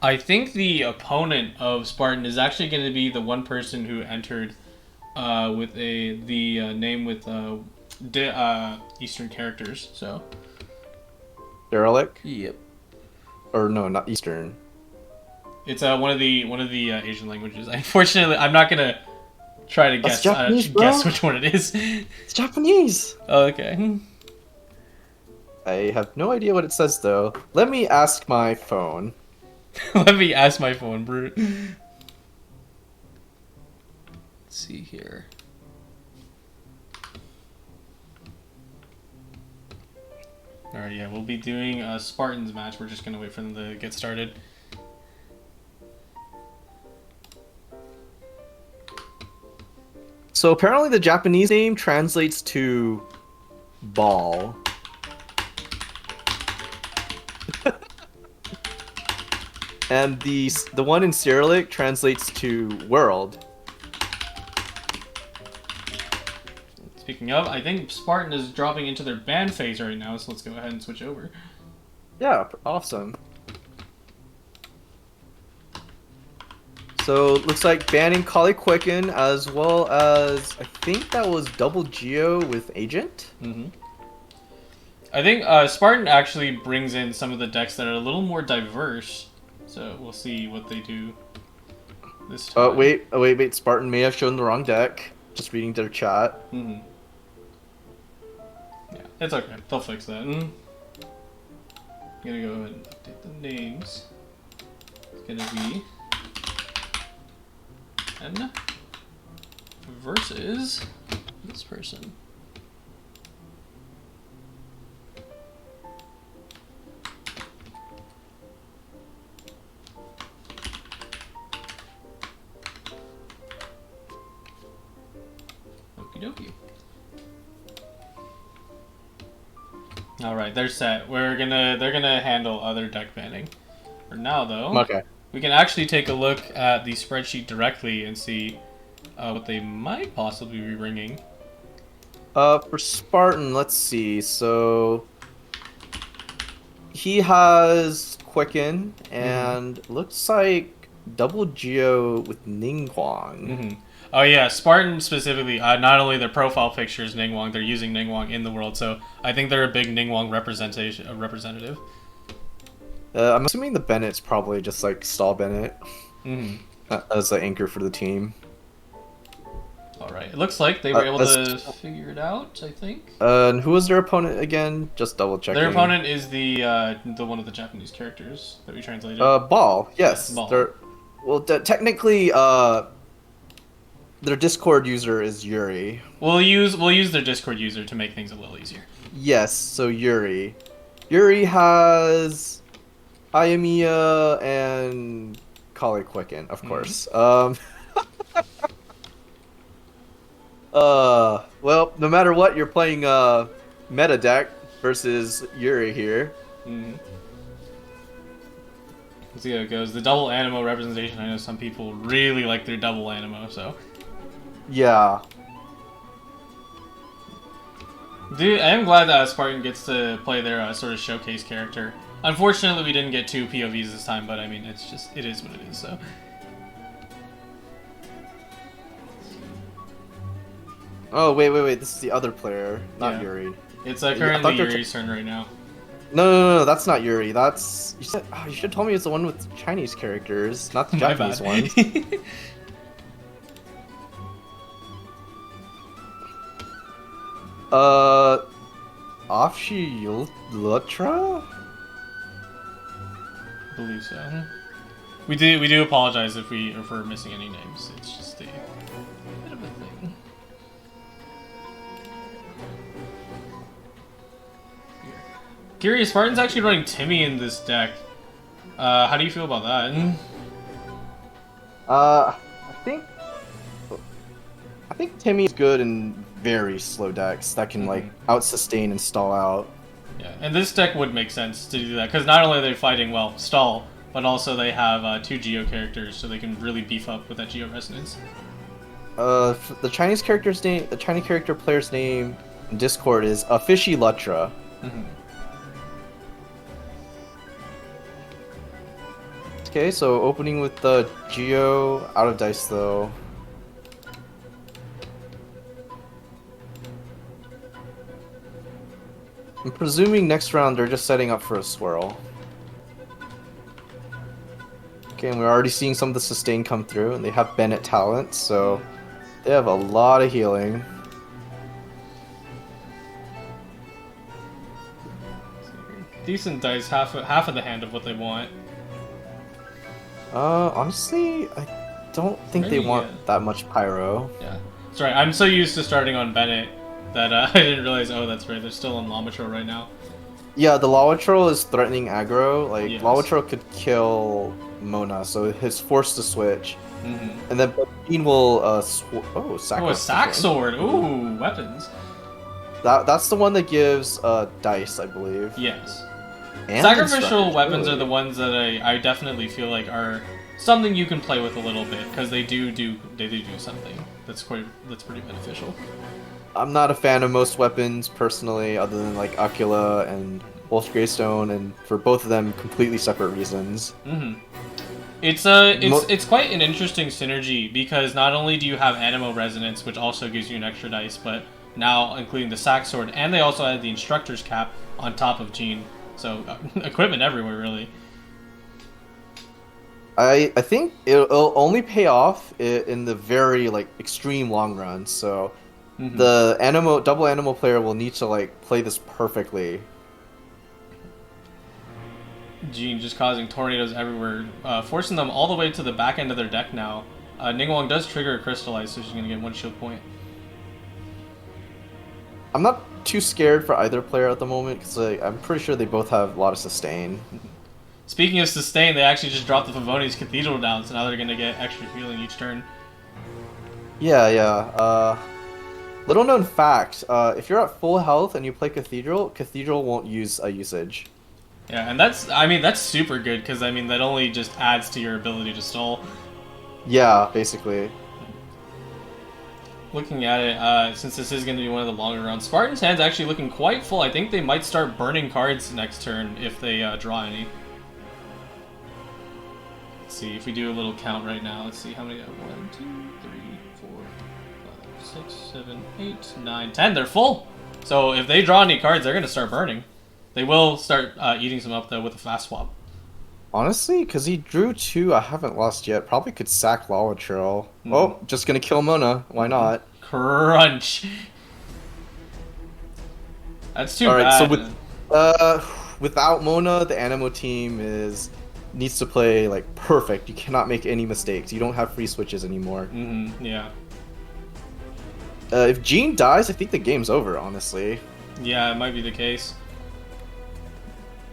Speaker 1: I think the opponent of Spartan is actually going to be the one person who entered with the name with Eastern characters. So.
Speaker 2: Derelict?
Speaker 1: Yep.
Speaker 2: Or no, not Eastern.
Speaker 1: It's one of the Asian languages. Unfortunately, I'm not gonna try to guess guess which one it is.
Speaker 2: It's Japanese.
Speaker 1: Oh, okay.
Speaker 2: I have no idea what it says though. Let me ask my phone.
Speaker 1: Let me ask my phone, Brute. Let's see here. Alright, yeah, we'll be doing a Spartans match. We're just gonna wait for them to get started.
Speaker 2: So apparently the Japanese name translates to ball. And the one in Cyrillic translates to world.
Speaker 1: Speaking of, I think Spartan is dropping into their ban phase right now, so let's go ahead and switch over.
Speaker 2: Yeah, awesome. So looks like banning Kali Quicken as well as I think that was double Geo with Agent.
Speaker 1: Mm-hmm. I think Spartan actually brings in some of the decks that are a little more diverse. So we'll see what they do this time.
Speaker 2: Wait. Spartan may have shown the wrong deck. Just reading their chat.
Speaker 1: Mm-hmm. Yeah, it's okay. They'll fix that. I'm gonna go ahead and update the names. It's gonna be N versus this person. Okie dokie. Alright, they're set. They're gonna handle other deck banning. For now though,
Speaker 2: Okay.
Speaker 1: we can actually take a look at the spreadsheet directly and see what they might possibly be bringing.
Speaker 2: For Spartan, let's see. So he has Quicken and looks like double Geo with Ningguang.
Speaker 1: Mm-hmm. Oh yeah, Spartan specifically, not only their profile picture is Ningguang, they're using Ningguang in the world, so I think they're a big Ningguang representative.
Speaker 2: I'm assuming the Bennett's probably just like Stall Bennett as the anchor for the team.
Speaker 1: Alright, it looks like they were able to figure it out, I think.
Speaker 2: And who was their opponent again? Just double checking.
Speaker 1: Their opponent is the one of the Japanese characters that we translated.
Speaker 2: Ball, yes.
Speaker 1: Yeah, Ball.
Speaker 2: Well, technically, their Discord user is Yuri.
Speaker 1: We'll use their Discord user to make things a little easier.
Speaker 2: Yes, so Yuri. Yuri has Ayamiya and Kali Quicken, of course. Well, no matter what, you're playing meta deck versus Yuri here.
Speaker 1: Mm. Let's see how it goes. The double animo representation. I know some people really like their double animo, so.
Speaker 2: Yeah.
Speaker 1: Dude, I am glad that Spartan gets to play their sort of showcase character. Unfortunately, we didn't get 2 POVs this time, but I mean, it's just, it is what it is, so.
Speaker 2: Oh, wait. This is the other player, not
Speaker 1: Yeah.
Speaker 2: Yuri.
Speaker 1: It's currently Yuri's turn right now.
Speaker 2: No, that's not Yuri. That's... You said... Oh, you should have told me it's the one with Chinese characters, not the
Speaker 1: My
Speaker 2: Japanese
Speaker 1: bad.
Speaker 2: ones. Afshi Lutra?
Speaker 1: I believe so. We do apologize if we're missing any names. It's just a bit of a thing. Curious, Spartan's actually running Timmy in this deck. How do you feel about that?
Speaker 2: I think Timmy's good in very slow decks that can like out sustain and stall out.
Speaker 1: Yeah, and this deck would make sense to do that because not only are they fighting well stall, but also they have 2 Geo characters, so they can really beef up with that Geo resonance.
Speaker 2: The Chinese character's name, the Chinese character player's name in Discord is Fishy Lutra. Okay, so opening with the Geo out of dice though. I'm presuming next round they're just setting up for a swirl. Okay, and we're already seeing some of the sustain come through, and they have Bennett talent, so they have a lot of healing.
Speaker 1: Decent dice, half of the hand of what they want.
Speaker 2: Honestly, I don't think they want that much pyro.
Speaker 1: Yeah, that's right. I'm so used to starting on Bennett that I didn't realize. Oh, that's right. They're still on Lamatro right now.
Speaker 2: Yeah, the Lava Troll is threatening aggro. Like,
Speaker 1: Yes.
Speaker 2: Lava Troll could kill Mona, so he's forced to switch. And then Bean will, sack.
Speaker 1: Oh, a sack sword. Ooh, weapons.
Speaker 2: That's the one that gives, dice, I believe.
Speaker 1: Yes.
Speaker 2: And
Speaker 1: Sacrificial
Speaker 2: instructors,
Speaker 1: weapons
Speaker 2: really.
Speaker 1: are the ones that I definitely feel like are something you can play with a little bit because they do something that's pretty beneficial.
Speaker 2: I'm not a fan of most weapons, personally, other than, like, Akula and Wolf Greystone, and for both of them, completely separate reasons.
Speaker 1: It's quite an interesting synergy because not only do you have Animo Resonance, which also gives you an extra dice, but now including the Sack Sword, and they also add the Instructor's Cap on top of Gene. So equipment everywhere, really.
Speaker 2: I think it'll only pay off in the very, like, extreme long run, so the double Animo player will need to, like, play this perfectly.
Speaker 1: Gene just causing tornadoes everywhere, forcing them all the way to the back end of their deck now. Ningguang does trigger a Crystallize, so she's going to get 1 shield point.
Speaker 2: I'm not too scared for either player at the moment, because I'm pretty sure they both have a lot of sustain.
Speaker 1: Speaking of sustain, they actually just dropped the Favoni's Cathedral down, so now they're going to get extra healing each turn.
Speaker 2: Yeah. Little known fact, if you're at full health and you play Cathedral won't use a usage.
Speaker 1: Yeah, and that's super good, because, that only just adds to your ability to stall.
Speaker 2: Yeah, basically.
Speaker 1: Looking at it, since this is going to be one of the longer rounds, Spartan's hand's actually looking quite full. I think they might start burning cards next turn if they draw any. Let's see, if we do a little count right now, let's see how many. 1, 2, 3, 4, 5, 6, 7, 8, 9, 10. They're full! So if they draw any cards, they're going to start burning. They will start eating some up, though, with a fast swap.
Speaker 2: Honestly, because he drew 2 I haven't lost yet, probably could sack Lava Troll. Oh, just gonna kill Mona. Why not?
Speaker 1: Crunch! That's too
Speaker 2: Alright,
Speaker 1: bad.
Speaker 2: so without Mona, the Animo team needs to play, like, perfect. You cannot make any mistakes. You don't have free switches anymore.
Speaker 1: Yeah.
Speaker 2: If Gene dies, I think the game's over, honestly.
Speaker 1: Yeah, it might be the case.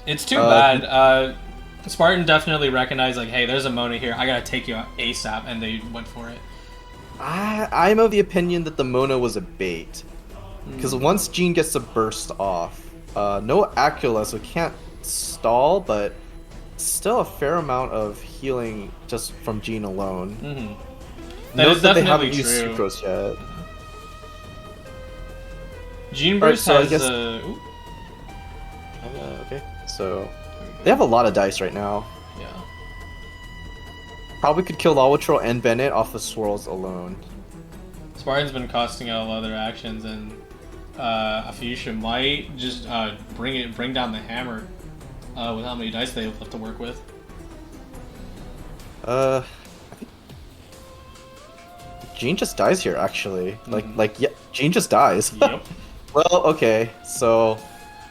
Speaker 1: It's too bad. Spartan definitely recognized, like, hey, there's a Mona here. I gotta take you out ASAP, and they went for it.
Speaker 2: I'm of the opinion that the Mona was a bait. Because
Speaker 1: Hmm.
Speaker 2: once Jean gets the burst off, no Acula, so can't stall, but still a fair amount of healing just from Jean alone.
Speaker 1: Hmm. That is
Speaker 2: Note that they
Speaker 1: definitely
Speaker 2: haven't used
Speaker 1: true.
Speaker 2: Sucrose yet.
Speaker 1: Gene
Speaker 2: Alright,
Speaker 1: Burst
Speaker 2: so I
Speaker 1: has
Speaker 2: guess...
Speaker 1: ooh,
Speaker 2: okay, so...
Speaker 1: there we
Speaker 2: They
Speaker 1: go.
Speaker 2: have a lot of dice right now.
Speaker 1: Yeah.
Speaker 2: Probably could kill Lawatro and Bennett off the swirls alone.
Speaker 1: Spartan's been costing out a lot of their actions, and Afusha might just bring down the hammer with how many dice they have left to work with.
Speaker 2: I think Jean just dies here, actually. Yeah, Jean just dies.
Speaker 1: Yep.
Speaker 2: Well, okay, so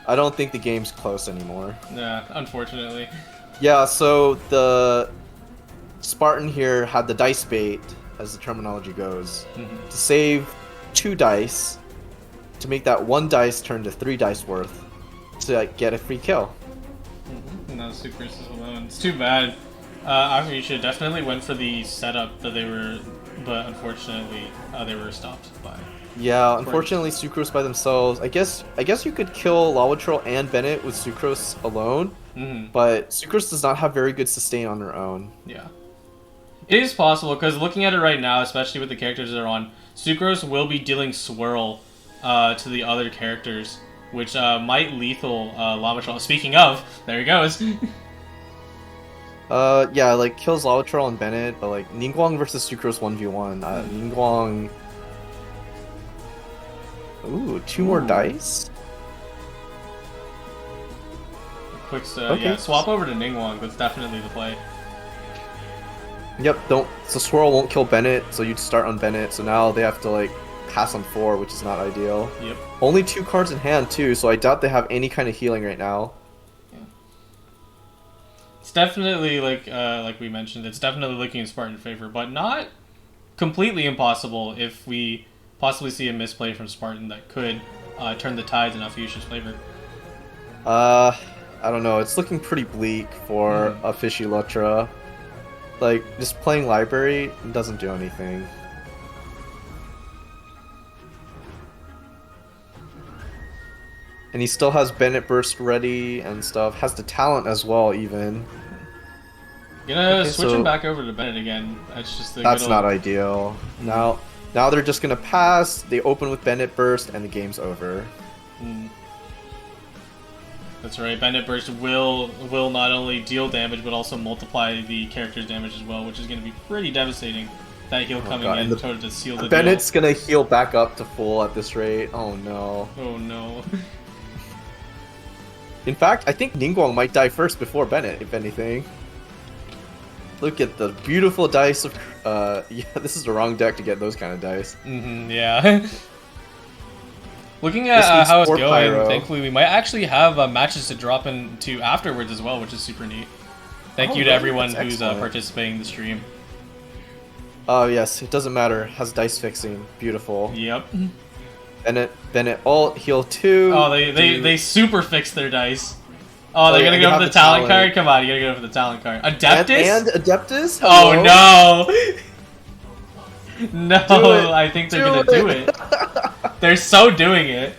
Speaker 2: I don't think the game's close anymore.
Speaker 1: Yeah, unfortunately.
Speaker 2: Yeah, so the Spartan here had the dice bait, as the terminology goes,
Speaker 1: Hmm.
Speaker 2: to save 2 dice, to make that 1 dice turn to 3 dice worth, to get a free kill.
Speaker 1: No, Super is alone. It's too bad. Afusha definitely went for the setup that they were, but unfortunately they were stopped by.
Speaker 2: Yeah, unfortunately, Sucrose by themselves. I guess you could kill Lawatro and Bennett with Sucrose alone,
Speaker 1: Hmm.
Speaker 2: but Sucrose does not have very good sustain on her own.
Speaker 1: Yeah. It is possible, because looking at it right now, especially with the characters that are on, Sucrose will be dealing Swirl to the other characters, which might lethal Lavatrol. Speaking of, there he goes.
Speaker 2: Yeah, like kills Lawatro and Bennett, but like Ningguang versus Sucrose 1v1. Ningguang. Ooh, 2 more
Speaker 1: Ooh.
Speaker 2: dice?
Speaker 1: Quick,
Speaker 2: Okay.
Speaker 1: yeah, swap over to Ningguang. That's definitely the play.
Speaker 2: Yep, don't. So Swirl won't kill Bennett, so you'd start on Bennett, so now they have to like pass on 4, which is not ideal.
Speaker 1: Yep.
Speaker 2: Only 2 cards in hand too, so I doubt they have any kind of healing right now.
Speaker 1: Yeah. It's definitely like we mentioned. It's definitely looking in Spartan favor, but not completely impossible if we possibly see a misplay from Spartan that could turn the tides in Afusha's favor.
Speaker 2: I don't know. It's looking pretty bleak for a Fishy Lutra. Like, just playing Library doesn't do anything. And he still has Bennett Burst ready and stuff. Has the talent as well, even.
Speaker 1: Gonna
Speaker 2: Okay,
Speaker 1: switch
Speaker 2: so
Speaker 1: him back over to Bennett again. That's just the
Speaker 2: that's
Speaker 1: good
Speaker 2: not
Speaker 1: old...
Speaker 2: ideal. Now they're just gonna pass. They open with Bennett Burst, and the game's over.
Speaker 1: That's right. Bennett Burst will not only deal damage, but also multiply the character's damage as well, which is going to be pretty devastating. That heal coming
Speaker 2: God,
Speaker 1: in
Speaker 2: and
Speaker 1: to seal the
Speaker 2: Bennett's gonna heal back up to full at this rate. Oh no.
Speaker 1: deal. Oh no.
Speaker 2: In fact, I think Ningguang might die first before Bennett, if anything. Look at the beautiful dice of... yeah, this is the wrong deck to get those kind of dice.
Speaker 1: Yeah. Looking
Speaker 2: This
Speaker 1: at
Speaker 2: needs
Speaker 1: how it's
Speaker 2: 4
Speaker 1: going,
Speaker 2: pyro.
Speaker 1: thankfully we might actually have matches to drop into afterwards as well, which is super neat. Thank
Speaker 2: Oh,
Speaker 1: you to
Speaker 2: really?
Speaker 1: everyone
Speaker 2: That's
Speaker 1: who's
Speaker 2: excellent.
Speaker 1: participating in the stream.
Speaker 2: Oh yes, it doesn't matter. Has dice fixing. Beautiful.
Speaker 1: Yep.
Speaker 2: Bennett ult, heal 2.
Speaker 1: Oh, they super fixed their dice. Oh, they're
Speaker 2: yeah,
Speaker 1: gonna
Speaker 2: and
Speaker 1: go
Speaker 2: they
Speaker 1: for
Speaker 2: have
Speaker 1: the
Speaker 2: the
Speaker 1: talent
Speaker 2: talent.
Speaker 1: card? Come on, you gotta go for the talent card. Adeptus?
Speaker 2: And Adeptus?
Speaker 1: Oh
Speaker 2: Hello?
Speaker 1: no! No,
Speaker 2: Do it.
Speaker 1: I think they're
Speaker 2: Do
Speaker 1: gonna do it. They're so doing it.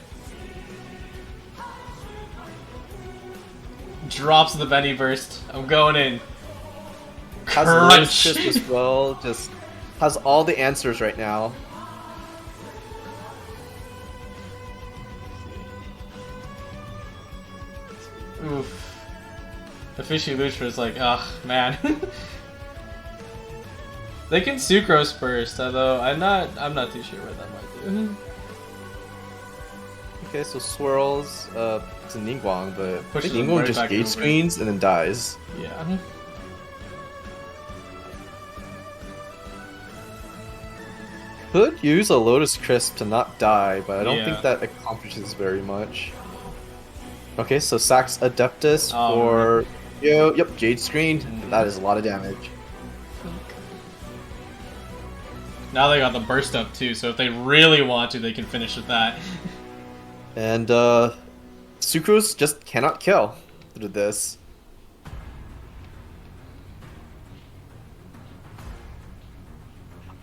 Speaker 1: Drops the Benny Burst. I'm going in.
Speaker 2: Has
Speaker 1: Crunch!
Speaker 2: Lotus Crisp as well. Just has all the answers right now.
Speaker 1: Oof. The Fishy Lutra is like, ugh, man. They can Sucrose first, although I'm not too sure what that might do.
Speaker 2: Okay, so swirls to Ningguang, but
Speaker 1: Pushes
Speaker 2: I think
Speaker 1: him
Speaker 2: Ningguang
Speaker 1: right
Speaker 2: just
Speaker 1: back
Speaker 2: gate
Speaker 1: over.
Speaker 2: screens and then dies.
Speaker 1: Yeah.
Speaker 2: Could use a Lotus Crisp to not die, but I don't
Speaker 1: Yeah.
Speaker 2: think that accomplishes very much. Okay, so Sax Adeptus
Speaker 1: Oh,
Speaker 2: for... Yep, Jade Screen.
Speaker 1: Mhm.
Speaker 2: That is a lot of damage.
Speaker 1: Now they got the burst up too, so if they really want to, they can finish with that.
Speaker 2: And, Sucrose just cannot kill through this.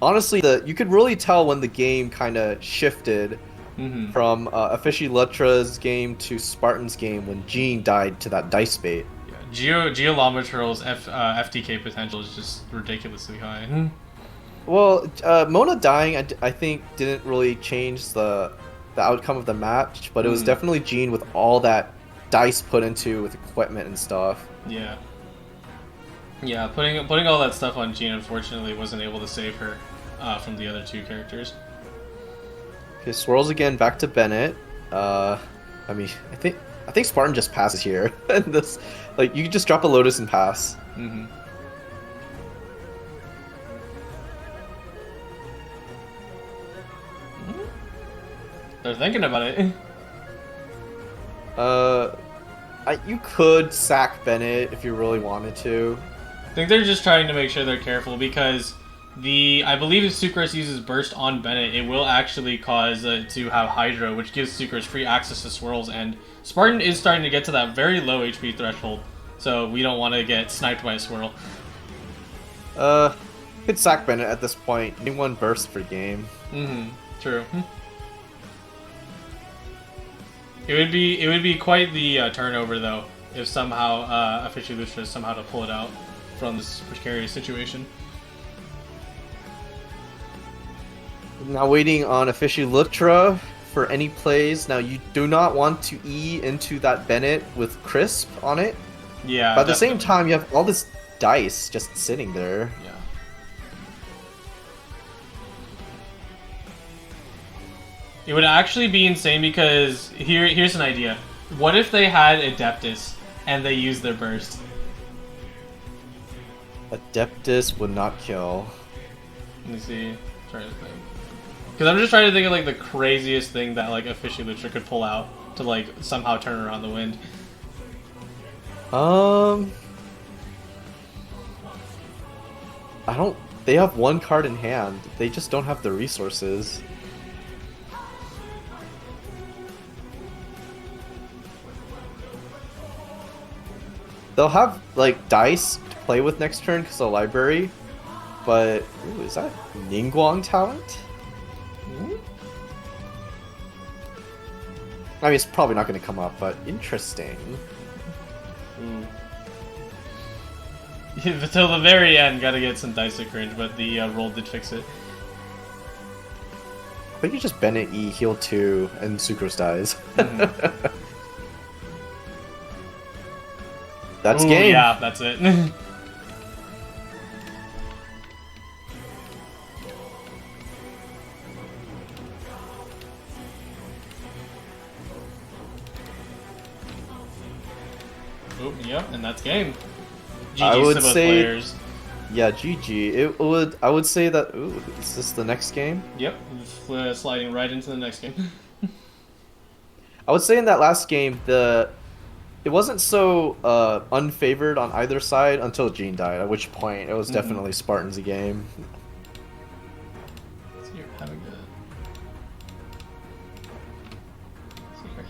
Speaker 2: honestly, you could really tell when the game kind of shifted
Speaker 1: Mm-hmm.
Speaker 2: from Officially Lutra's game to Spartan's game when Gene died to that dice bait.
Speaker 1: Yeah. Geolometral's FTK potential is just ridiculously high.
Speaker 2: Well, Mona dying, I think, didn't really change the outcome of the match, but it was definitely Gene with all that dice put into with equipment and stuff.
Speaker 1: Yeah. Yeah, putting all that stuff on Jean unfortunately wasn't able to save her from the other two characters.
Speaker 2: Okay, swirls again, back to Bennett. I mean, I think Spartan just passes here. And this, like, you can just drop a Lotus and pass.
Speaker 1: Mm-hmm. They're thinking about it.
Speaker 2: You could sack Bennett if you really wanted to.
Speaker 1: I think they're just trying to make sure they're careful because I believe if Sucrose uses Burst on Bennett, it will actually cause to have Hydro, which gives Sucrose free access to swirls, and Spartan is starting to get to that very low HP threshold, so we don't want to get sniped by a swirl.
Speaker 2: Could sack Bennett at this point. Anyone burst for game.
Speaker 1: Mm-hmm. True. It would be quite the turnover though if somehow Officially Lucha is somehow to pull it out from this precarious situation.
Speaker 2: Now waiting on Officially Lutra for any plays. Now you do not want to E into that Bennett with Crisp on it.
Speaker 1: Yeah.
Speaker 2: But at the same time, you have all this dice just sitting there.
Speaker 1: Yeah. It would actually be insane because here's an idea. What if they had Adeptus and they used their burst?
Speaker 2: Adeptus would not kill.
Speaker 1: Let me see. Try to think. Because I'm just trying to think of like the craziest thing that like Officially Lucha could pull out to like somehow turn around the wind.
Speaker 2: I don't. They have one card in hand. They just don't have the resources. They'll have like dice to play with next turn because of the library, but ooh, is that Ningguang talent? I mean, it's probably not going to come up, but interesting.
Speaker 1: Until the very end, gotta get some dice to cringe, but the roll did fix it.
Speaker 2: I think you just Bennett E, heal 2, and Sucrose dies. That's
Speaker 1: Ooh,
Speaker 2: game.
Speaker 1: Yeah, that's it. Oh, yep, and that's game. GG
Speaker 2: I would
Speaker 1: to both
Speaker 2: say,
Speaker 1: players.
Speaker 2: yeah, GG. It would. I would say that. Ooh, is this the next game?
Speaker 1: Yep, sliding right into the next game.
Speaker 2: I would say in that last game, it wasn't so unfavored on either side until Gene died. At which point, it was definitely Spartans' game.
Speaker 1: So you're having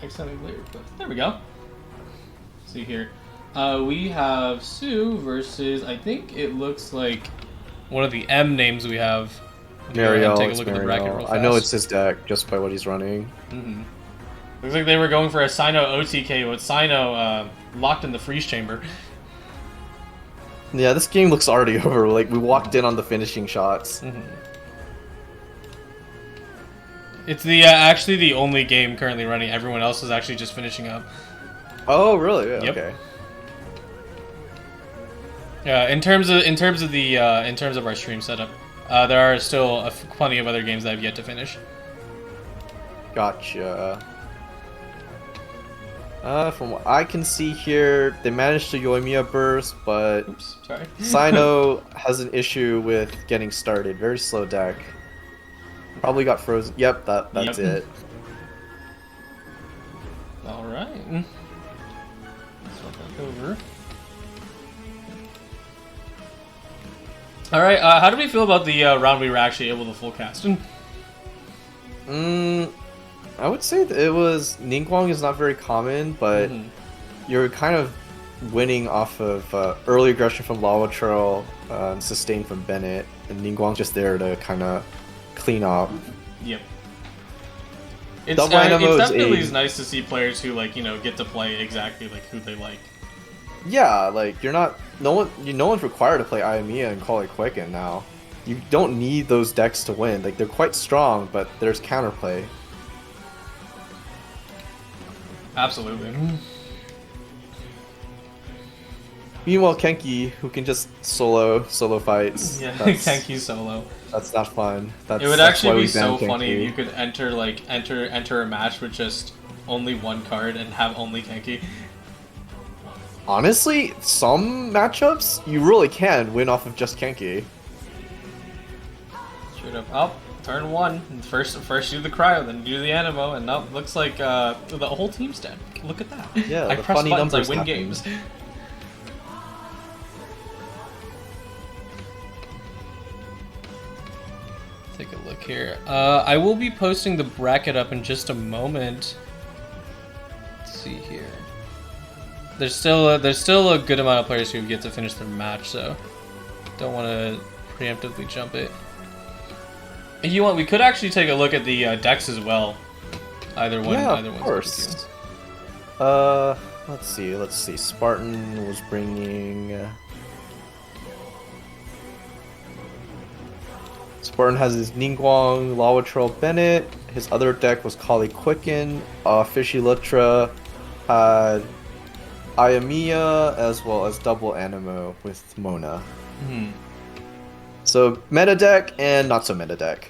Speaker 1: exciting layer. There we go. See here. We have Sue versus, I think it looks like one of the M names we have.
Speaker 2: Mariel,
Speaker 1: Take a
Speaker 2: it's
Speaker 1: look at the bracket real
Speaker 2: Mariel.
Speaker 1: fast.
Speaker 2: I know it's his deck just by what he's running.
Speaker 1: Looks like they were going for a Sino OTK with Sino locked in the freeze chamber.
Speaker 2: Yeah, this game looks already over. Like, we walked in on the finishing shots.
Speaker 1: It's the actually the only game currently running. Everyone else is actually just finishing up.
Speaker 2: Oh, really? Yeah,
Speaker 1: Yep.
Speaker 2: okay.
Speaker 1: Yeah, in terms of our stream setup, there are still plenty of other games that I've yet to finish.
Speaker 2: Gotcha. From what I can see here, they managed to Yoimiya burst, but
Speaker 1: Oops, sorry.
Speaker 2: Sino has an issue with getting started. Very slow deck. Probably got frozen. Yep, that's it.
Speaker 1: All right. Let's swap that over. All right. How do we feel about the round we were actually able to full cast?
Speaker 2: I would say that it was Ningguang is not very common, but you're kind of winning off of early aggression from Lava Trail, sustained from Bennett, and Ningguang's just there to kind of clean up.
Speaker 1: Yep. It's
Speaker 2: Double Animo is
Speaker 1: definitely
Speaker 2: a-
Speaker 1: nice to see players who like get to play exactly like who they like.
Speaker 2: Yeah, like no one's required to play Iamia and Call It Quicken now. You don't need those decks to win. Like they're quite strong, but there's counterplay.
Speaker 1: Absolutely.
Speaker 2: Meanwhile, Kenki, who can just solo fights.
Speaker 1: Yeah,
Speaker 2: That's,
Speaker 1: Kenki solo.
Speaker 2: that's not fun. That's,
Speaker 1: It would
Speaker 2: that's why
Speaker 1: actually
Speaker 2: we
Speaker 1: be so
Speaker 2: banned
Speaker 1: funny if
Speaker 2: Kenki.
Speaker 1: you could enter a match with just only one card and have only Kenki.
Speaker 2: Honestly, some matchups you really can win off of just Kenki.
Speaker 1: Straight up. Oh, turn one. First do the cryo, then do the animo, and now looks like the whole team's dead. Look at that.
Speaker 2: Yeah,
Speaker 1: I
Speaker 2: the
Speaker 1: press
Speaker 2: funny
Speaker 1: buttons, I
Speaker 2: numbers
Speaker 1: win
Speaker 2: happen.
Speaker 1: games. Take a look here. I will be posting the bracket up in just a moment. Let's see here. There's still a good amount of players who get to finish their match, so don't want to preemptively jump it. If you want, we could actually take a look at the decks as well. Either one,
Speaker 2: Yeah,
Speaker 1: either
Speaker 2: of
Speaker 1: one's
Speaker 2: course.
Speaker 1: good.
Speaker 2: Let's see. Spartan was bringing. Spartan has his Ningguang, Lava Trail Bennett. His other deck was Kali Quicken. Fishy Litra had Iamia as well as Double Animo with Mona.
Speaker 1: Hmm.
Speaker 2: So meta deck and not so meta deck.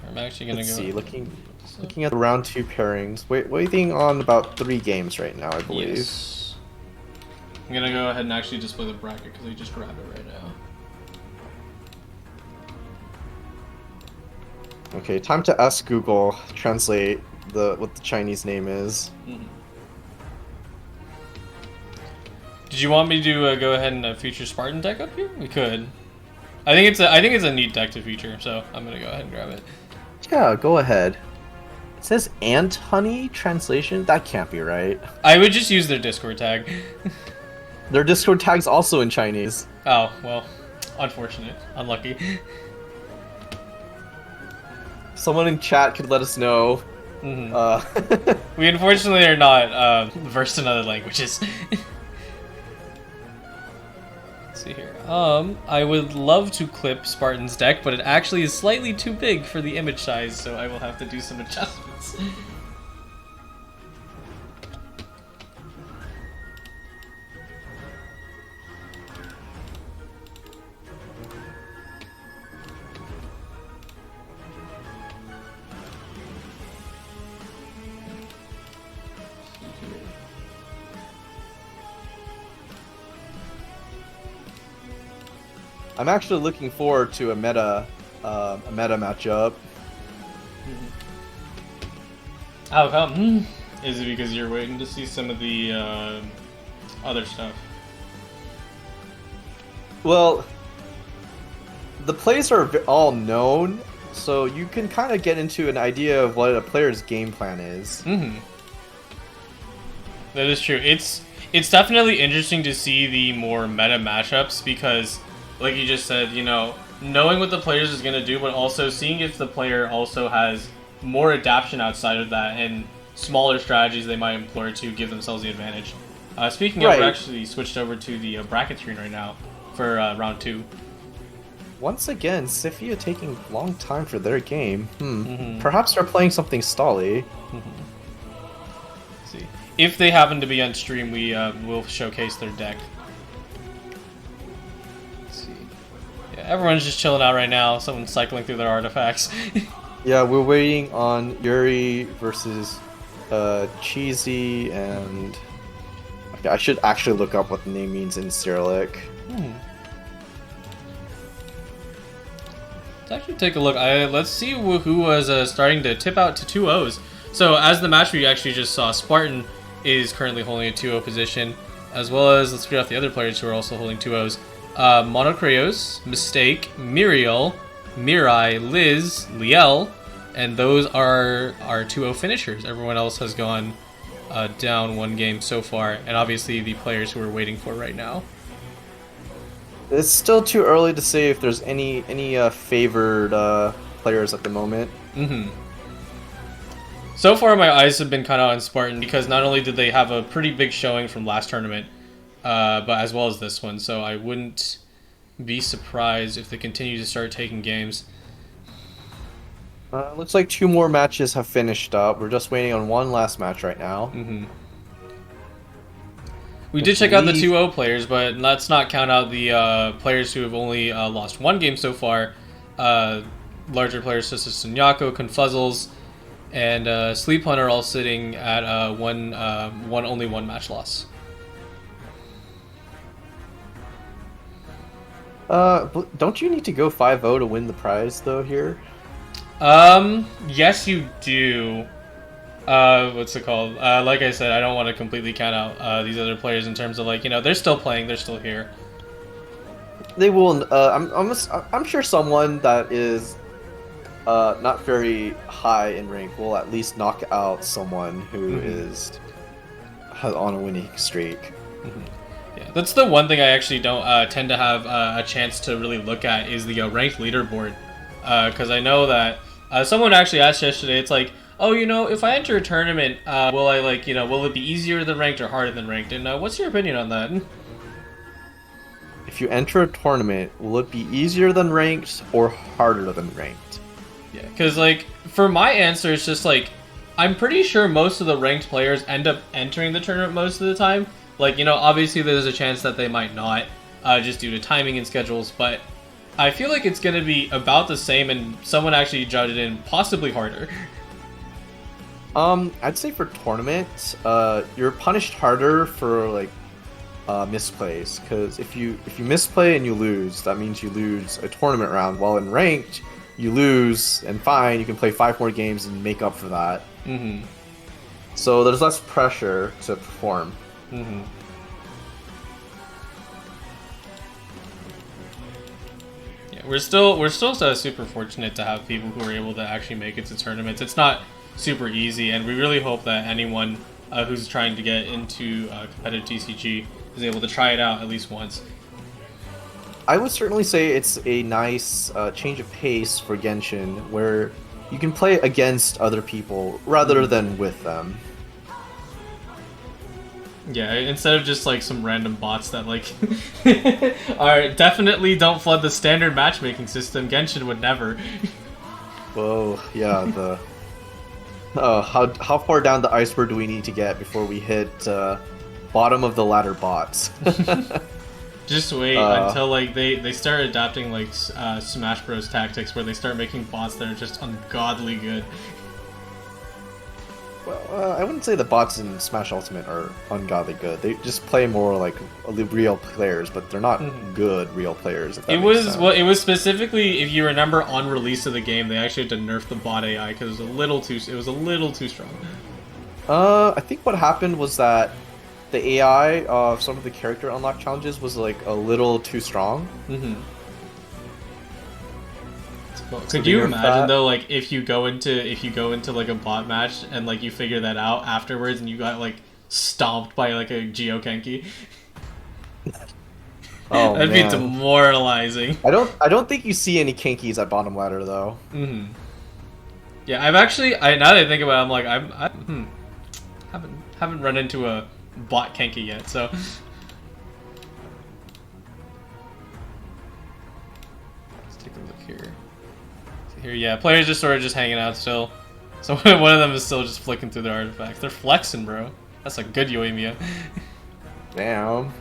Speaker 1: I'm actually gonna
Speaker 2: Let's
Speaker 1: go.
Speaker 2: see. Looking at the round 2 pairings. Waiting on about 3 games right now, I believe.
Speaker 1: Yes. I'm gonna go ahead and actually display the bracket because I just grabbed it right now.
Speaker 2: Okay, time to ask Google translate what the Chinese name is.
Speaker 1: Mhm. Did you want me to go ahead and feature Spartan deck up here? We could. I think it's a neat deck to feature, so I'm gonna go ahead and grab it.
Speaker 2: Yeah, go ahead. It says Ant Honey translation? That can't be right.
Speaker 1: I would just use their Discord tag.
Speaker 2: Their Discord tag's also in Chinese.
Speaker 1: Oh, well, unfortunate. Unlucky.
Speaker 2: Someone in chat could let us know.
Speaker 1: Mhm. We unfortunately are not versed in other languages. Let's see here. I would love to clip Spartan's deck, but it actually is slightly too big for the image size, so I will have to do some adjustments.
Speaker 2: I'm actually looking forward to a meta matchup.
Speaker 1: How come? Is it because you're waiting to see some of the other stuff?
Speaker 2: Well, the plays are all known, so you can kind of get into an idea of what a player's game plan is.
Speaker 1: Mm-hmm. That is true. It's definitely interesting to see the more meta matchups because, like you just said, you know, knowing what the players is going to do, but also seeing if the player also has more adaptation outside of that and smaller strategies they might employ to give themselves the advantage. Speaking of,
Speaker 2: Right.
Speaker 1: we're actually switched over to the bracket screen right now for round 2.
Speaker 2: Once again, Sifia taking a long time for their game.
Speaker 1: Mhm.
Speaker 2: Perhaps they're playing something stally.
Speaker 1: Let's see. If they happen to be on stream, we will showcase their deck. Let's see. Yeah, everyone's just chilling out right now. Someone's cycling through their artifacts.
Speaker 2: Yeah, we're waiting on Yuri versus Cheesy and... Okay, I should actually look up what the name means in Cyrillic.
Speaker 1: Let's actually take a look. Let's see who was starting to tip out to 2-0s. So as the match we actually just saw, Spartan is currently holding a 2-0 position, as well as, let's read off the other players who are also holding 2-0s. Monocreos, Mistake, Muriel, Mirai, Liz, Liel, and those are our 2-0 finishers. Everyone else has gone down 1 game so far, and obviously the players who we're waiting for right now.
Speaker 2: It's still too early to say if there's any favored players at the moment.
Speaker 1: So far, my eyes have been kind of on Spartan because not only did they have a pretty big showing from last tournament, but as well as this one. So I wouldn't be surprised if they continue to start taking games.
Speaker 2: Looks like 2 more matches have finished up. We're just waiting on one last match right now.
Speaker 1: We did check out the 2-0 players, but let's not count out the players who have only lost 1 game so far. Larger players such as Sunyako, Confuzzles, and Sleep Hunter all sitting at only one match loss.
Speaker 2: Don't you need to go 5-0 to win the prize though here?
Speaker 1: Yes, you do. What's it called? Like I said, I don't want to completely count out these other players in terms of, like, you know, they're still playing, they're still here.
Speaker 2: They will. I'm sure someone that is not very high in rank will at least knock out someone who is on a winning streak.
Speaker 1: Yeah, that's the one thing I actually don't tend to have a chance to really look at is the ranked leaderboard, because I know that someone actually asked yesterday. It's like, oh, you know, if I enter a tournament, will I, like, you know, will it be easier than ranked or harder than ranked? And what's your opinion on that?
Speaker 2: If you enter a tournament, will it be easier than ranked or harder than ranked?
Speaker 1: Yeah, because, like, for my answer, it's just like, I'm pretty sure most of the ranked players end up entering the tournament most of the time. Like, you know, obviously there's a chance that they might not, just due to timing and schedules, but I feel like it's going to be about the same, and someone actually judged it in possibly harder.
Speaker 2: I'd say for tournaments, you're punished harder for, like, misplays, because if you misplay and you lose, that means you lose a tournament round, while in ranked, you lose, and fine, you can play 5 more games and make up for that. So there's less pressure to perform.
Speaker 1: Yeah, we're still super fortunate to have people who are able to actually make it to tournaments. It's not super easy, and we really hope that anyone who's trying to get into competitive TCG is able to try it out at least once.
Speaker 2: I would certainly say it's a nice change of pace for Genshin, where you can play against other people rather than with them.
Speaker 1: Yeah, instead of just, like, some random bots that, like, definitely don't flood the standard matchmaking system. Genshin would never.
Speaker 2: Whoa, yeah, the... how far down the iceberg do we need to get before we hit bottom of the ladder bots?
Speaker 1: Just wait until, like, they start adopting, like, Smash Bros. Tactics, where they start making bots that are just ungodly good.
Speaker 2: Well, I wouldn't say the bots in Smash Ultimate are ungodly good. They just play more like real players, but they're not good real players. If that makes sense.
Speaker 1: Well, it was specifically, if you remember, on release of the game, they actually had to nerf the bot AI because it was a little too strong.
Speaker 2: I think what happened was that the AI of some of the character unlock challenges was, like, a little too strong.
Speaker 1: Could you imagine though, like, if you go into like a bot match and, like, you figure that out afterwards and you got, like, stomped by, like, a Geokenki?
Speaker 2: Oh,
Speaker 1: that'd be demoralizing.
Speaker 2: I don't think you see any Kenkis at bottom ladder though.
Speaker 1: Yeah, I've actually, now that I think about it, I'm like, I haven't run into a bot Kenki yet, so. Let's take a look here. Here, yeah, players just sort of just hanging out still. So one of them is still just flicking through their artifacts. They're flexing, bro. That's a good Yoimiya.
Speaker 2: Damn.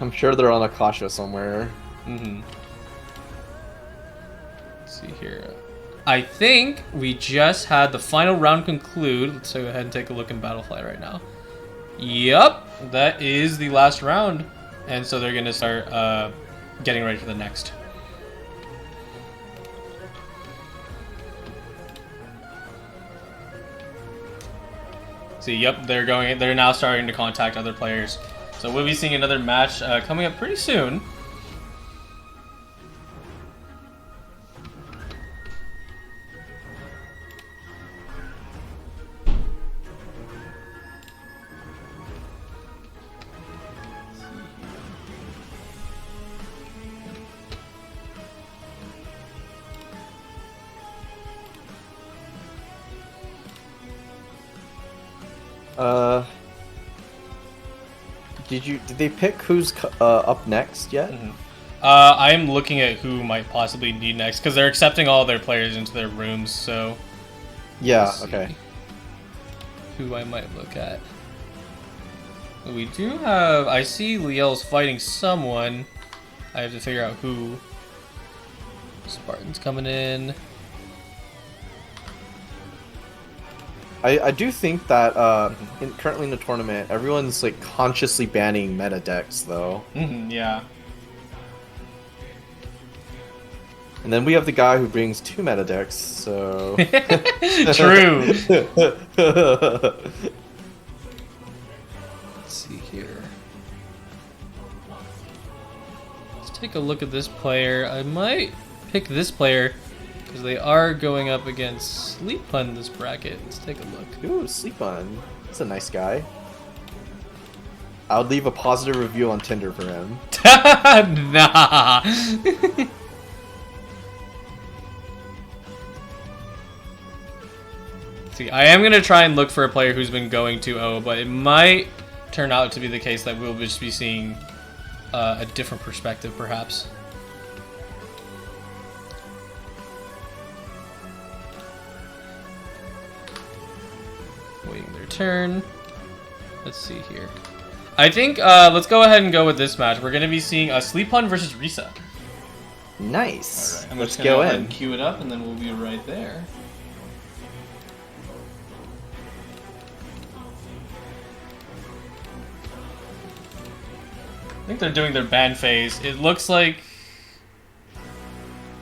Speaker 2: I'm sure they're on Akasha somewhere.
Speaker 1: Let's see here. I think we just had the final round conclude. Let's go ahead and take a look in Battlefly right now. Yep, that is the last round. And so they're going to start getting ready for the next. See, yep, they're now starting to contact other players. So we'll be seeing another match coming up pretty soon.
Speaker 2: Uh, did they pick who's up next yet?
Speaker 1: Mm-hmm. I am looking at who might possibly need next because they're accepting all their players into their rooms. So
Speaker 2: yeah, okay.
Speaker 1: Who I might look at. We do have. I see Liel's fighting someone. I have to figure out who. Spartan's coming in.
Speaker 2: I do think that currently in the tournament, everyone's like consciously banning meta decks though.
Speaker 1: Yeah.
Speaker 2: And then we have the guy who brings 2 meta decks, so...
Speaker 1: True! Let's see here. Let's take a look at this player. I might pick this player, because they are going up against Sleep Pun in this bracket. Let's take a look.
Speaker 2: Ooh, Sleep Pun. That's a nice guy. I would leave a positive review on Tinder for him.
Speaker 1: Nah! See, I am going to try and look for a player who's been going 2-0, but it might turn out to be the case that we'll just be seeing a different perspective, perhaps. Waiting their turn. Let's see here. I think, let's go ahead and go with this match. We're going to be seeing Sleep Pun versus Risa.
Speaker 2: Nice.
Speaker 1: All right,
Speaker 2: Let's go in.
Speaker 1: And queue it up, and then we'll be right there. I think they're doing their ban phase. It looks like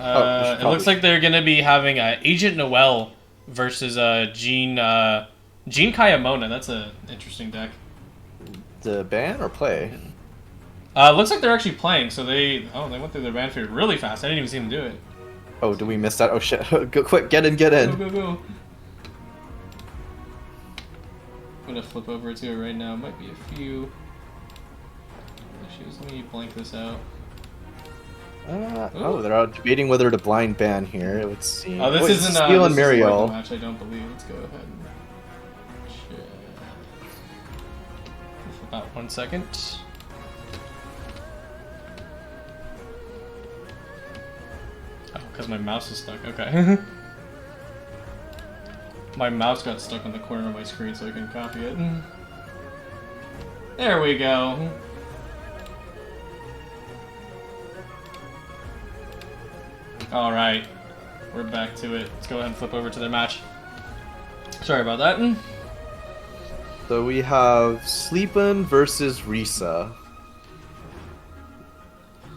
Speaker 1: it looks like they're gonna be having Agent Noel versus Jean Kayamona. That's an interesting deck.
Speaker 2: The ban or play?
Speaker 1: Looks like they're actually playing. So they went through their ban phase really fast. I didn't even see them do it.
Speaker 2: Oh, did we miss that? Oh shit! Go quick, get in, get in.
Speaker 1: Go, go, go. I'm gonna flip over to it right now. Might be a few. Let me blank this out.
Speaker 2: Oh, they're out debating whether to blind ban here. Let's see.
Speaker 1: Oh, this isn't
Speaker 2: Steel and Muriel.
Speaker 1: match, I don't believe. Let's go ahead and check. For about 1 second. Oh, because my mouse is stuck. Okay. My mouse got stuck on the corner of my screen, so I can copy it. There we go. Alright, we're back to it. Let's go ahead and flip over to their match. Sorry about that.
Speaker 2: So we have Sleepin versus Risa.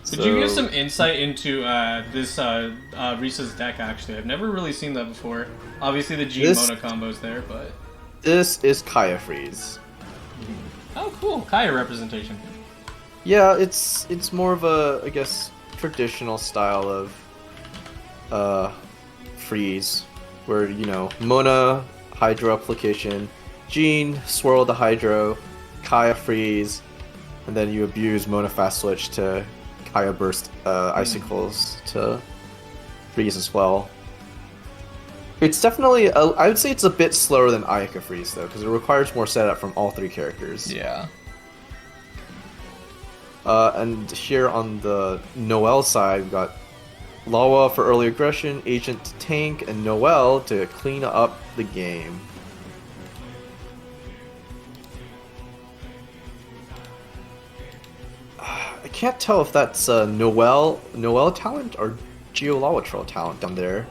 Speaker 1: Could you give some insight into this Risa's deck, actually? I've never really seen that before. Obviously the G-Mona combo's there, but...
Speaker 2: This is Kaya Freeze.
Speaker 1: Oh, cool. Kaya representation.
Speaker 2: Yeah, it's more of a, I guess, traditional style of freeze, where, you know, Mona, Hydro application, Jean, swirl the Hydro, Kaya freeze, and then you abuse Mona fast switch to Kaya burst icicles to freeze as well. It's definitely, I would say it's a bit slower than Ayaka freeze though, because it requires more setup from all 3 characters.
Speaker 1: Yeah.
Speaker 2: And here on the Noel side, we've got Lawa for early aggression, Agent to tank, and Noel to clean up the game. I can't tell if that's Noel talent or Geolawatral talent down there.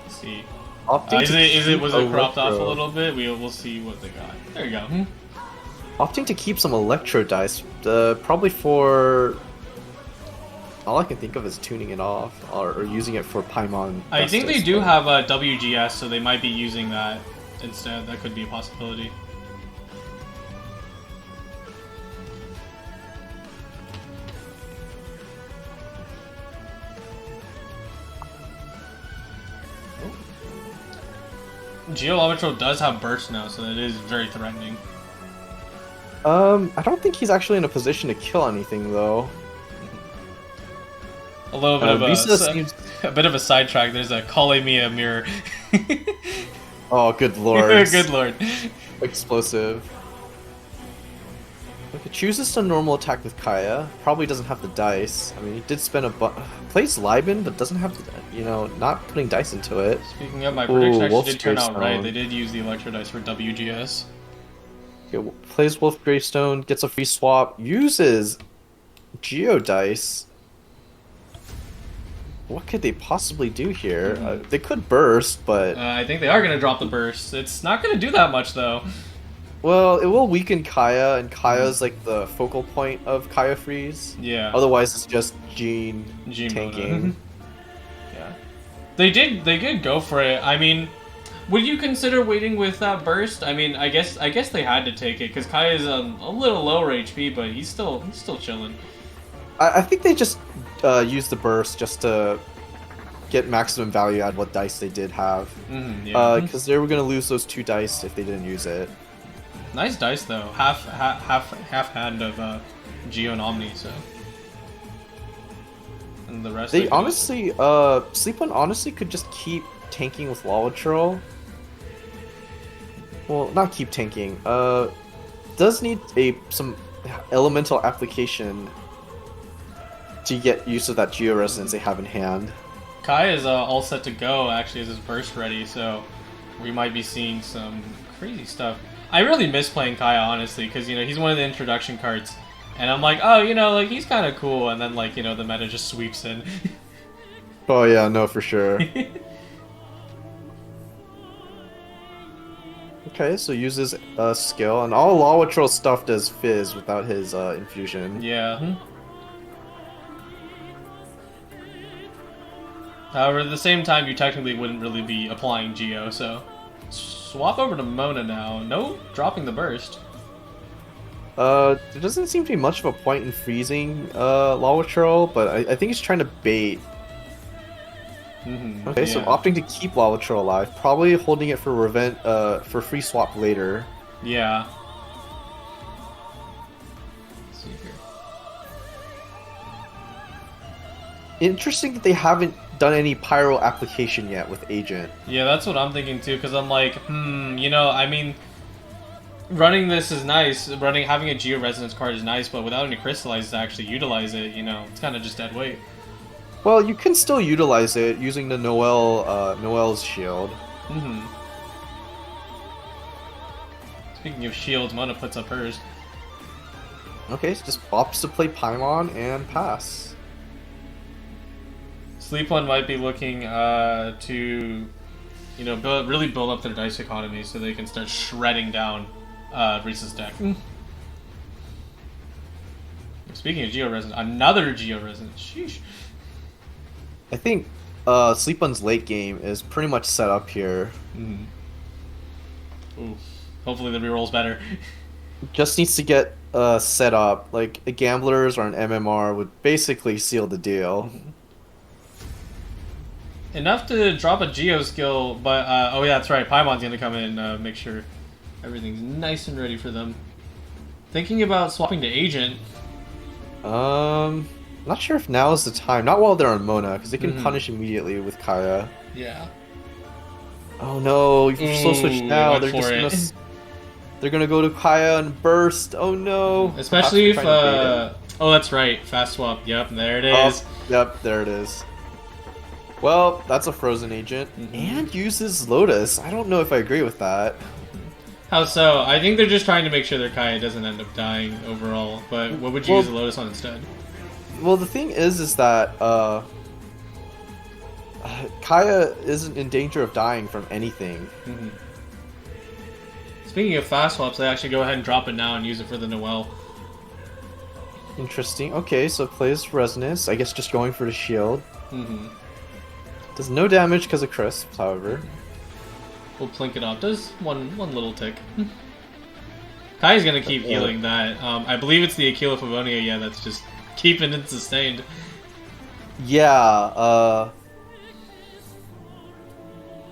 Speaker 1: Let's see. Was it cropped off a little bit? We'll see what they got. There you go.
Speaker 2: Opting to keep some Electro Dice, probably for... All I can think of is tuning it off, or using it for Paimon.
Speaker 1: I think they do have a WGS, so they might be using that instead. That could be a possibility. Geolawatral does have burst now, so that is very threatening.
Speaker 2: I don't think he's actually in a position to kill anything, though.
Speaker 1: A little bit of
Speaker 2: Lisa seems.
Speaker 1: a bit of a sidetrack. There's a Kale Mia mirror.
Speaker 2: Oh, good lord.
Speaker 1: Good lord.
Speaker 2: Explosive. Okay, chooses to normal attack with Kaya. Probably doesn't have the dice. I mean, he did spend plays Liben, but doesn't have the, not putting dice into it.
Speaker 1: Speaking of, my prediction actually
Speaker 2: Wolf's
Speaker 1: did turn out right.
Speaker 2: Gravestone.
Speaker 1: They did use the Electro dice for WGS.
Speaker 2: Okay, plays Wolf Gravestone, gets a free swap, uses Geodice. What could they possibly do here? They could burst, but...
Speaker 1: I think they are going to drop the burst. It's not going to do that much, though.
Speaker 2: Well, it will weaken Kaya, and Kaya's like the focal point of Kaya Freeze.
Speaker 1: Yeah.
Speaker 2: Otherwise, it's just Gene tanking.
Speaker 1: Yeah. They did go for it. I mean, would you consider waiting with that burst? I mean, I guess they had to take it because Kaya's a little lower HP, but he's still chilling.
Speaker 2: I think they just used the burst just to get maximum value out of what dice they did have. Because they were gonna lose those 2 dice if they didn't use it.
Speaker 1: Nice dice though, half hand of Geo and Omni, so. And the rest.
Speaker 2: They honestly, Sleep-On honestly could just keep tanking with Lawatral. Well, not keep tanking. Does need some elemental application to get use of that Geo Resonance they have in hand.
Speaker 1: Kai is all set to go, actually, as his burst ready, so we might be seeing some crazy stuff. I really miss playing Kai, honestly, because, he's one of the introduction cards, and I'm like, oh, like, he's kind of cool, and then, like, the meta just sweeps in.
Speaker 2: Oh, yeah, no, for sure. Okay, so uses a skill, and all Lawatral stuff does Fizz without his infusion.
Speaker 1: Yeah. However, at the same time, you technically wouldn't really be applying Geo, so... Swap over to Mona now. No dropping the burst.
Speaker 2: There doesn't seem to be much of a point in freezing Lawatral, but I think he's trying to bait. Okay, so opting to keep Lawatral alive, probably holding it for for free swap later.
Speaker 1: Yeah. Let's see here.
Speaker 2: Interesting that they haven't done any pyro application yet with Agent.
Speaker 1: Yeah, that's what I'm thinking too, because I'm like, I mean, running this is nice. Having a Geo Resonance card is nice, but without any Crystallizes to actually utilize it, it's kind of just dead weight.
Speaker 2: Well, you can still utilize it using the Noel's shield.
Speaker 1: Speaking of shields, Mona puts up hers.
Speaker 2: Okay, so just opts to play Paimon and pass.
Speaker 1: Sleep-On might be looking to, really build up their dice economy so they can start shredding down Reese's deck. Speaking of Geo Resonance, another Geo Resonance. Sheesh.
Speaker 2: I think Sleep-On's late game is pretty much set up here.
Speaker 1: Ooh. Hopefully the reroll's better.
Speaker 2: Just needs to get set up. Like, a Gamblers or an MMR would basically seal the deal.
Speaker 1: Enough to drop a Geo skill, but, oh yeah, that's right, Paimon's gonna come in and make sure everything's nice and ready for them. Thinking about swapping to Agent.
Speaker 2: Not sure if now is the time. Not while they're on Mona, because they can punish immediately with Kaya.
Speaker 1: Yeah.
Speaker 2: Oh no, you're so switched now. They're gonna go to Kaya and burst. Oh no.
Speaker 1: Especially if, oh, that's right, fast swap. Yep, there it is.
Speaker 2: Oh, yep, there it is. Well, that's a frozen agent. And uses Lotus. I don't know if I agree with that.
Speaker 1: How so? I think they're just trying to make sure their Kaya doesn't end up dying overall. But what would you use the Lotus on instead?
Speaker 2: Well, the thing is that Kaya isn't in danger of dying from anything.
Speaker 1: Speaking of fast swaps, they actually go ahead and drop it now and use it for the Noel.
Speaker 2: Interesting. Okay, so it plays Resonance. I guess just going for the shield. Does no damage because of crisps, however.
Speaker 1: We'll plink it off. Does one little tick. Kai's gonna keep healing that. I believe it's the Aquila Favonia, yeah, that's just keeping it sustained.
Speaker 2: Yeah,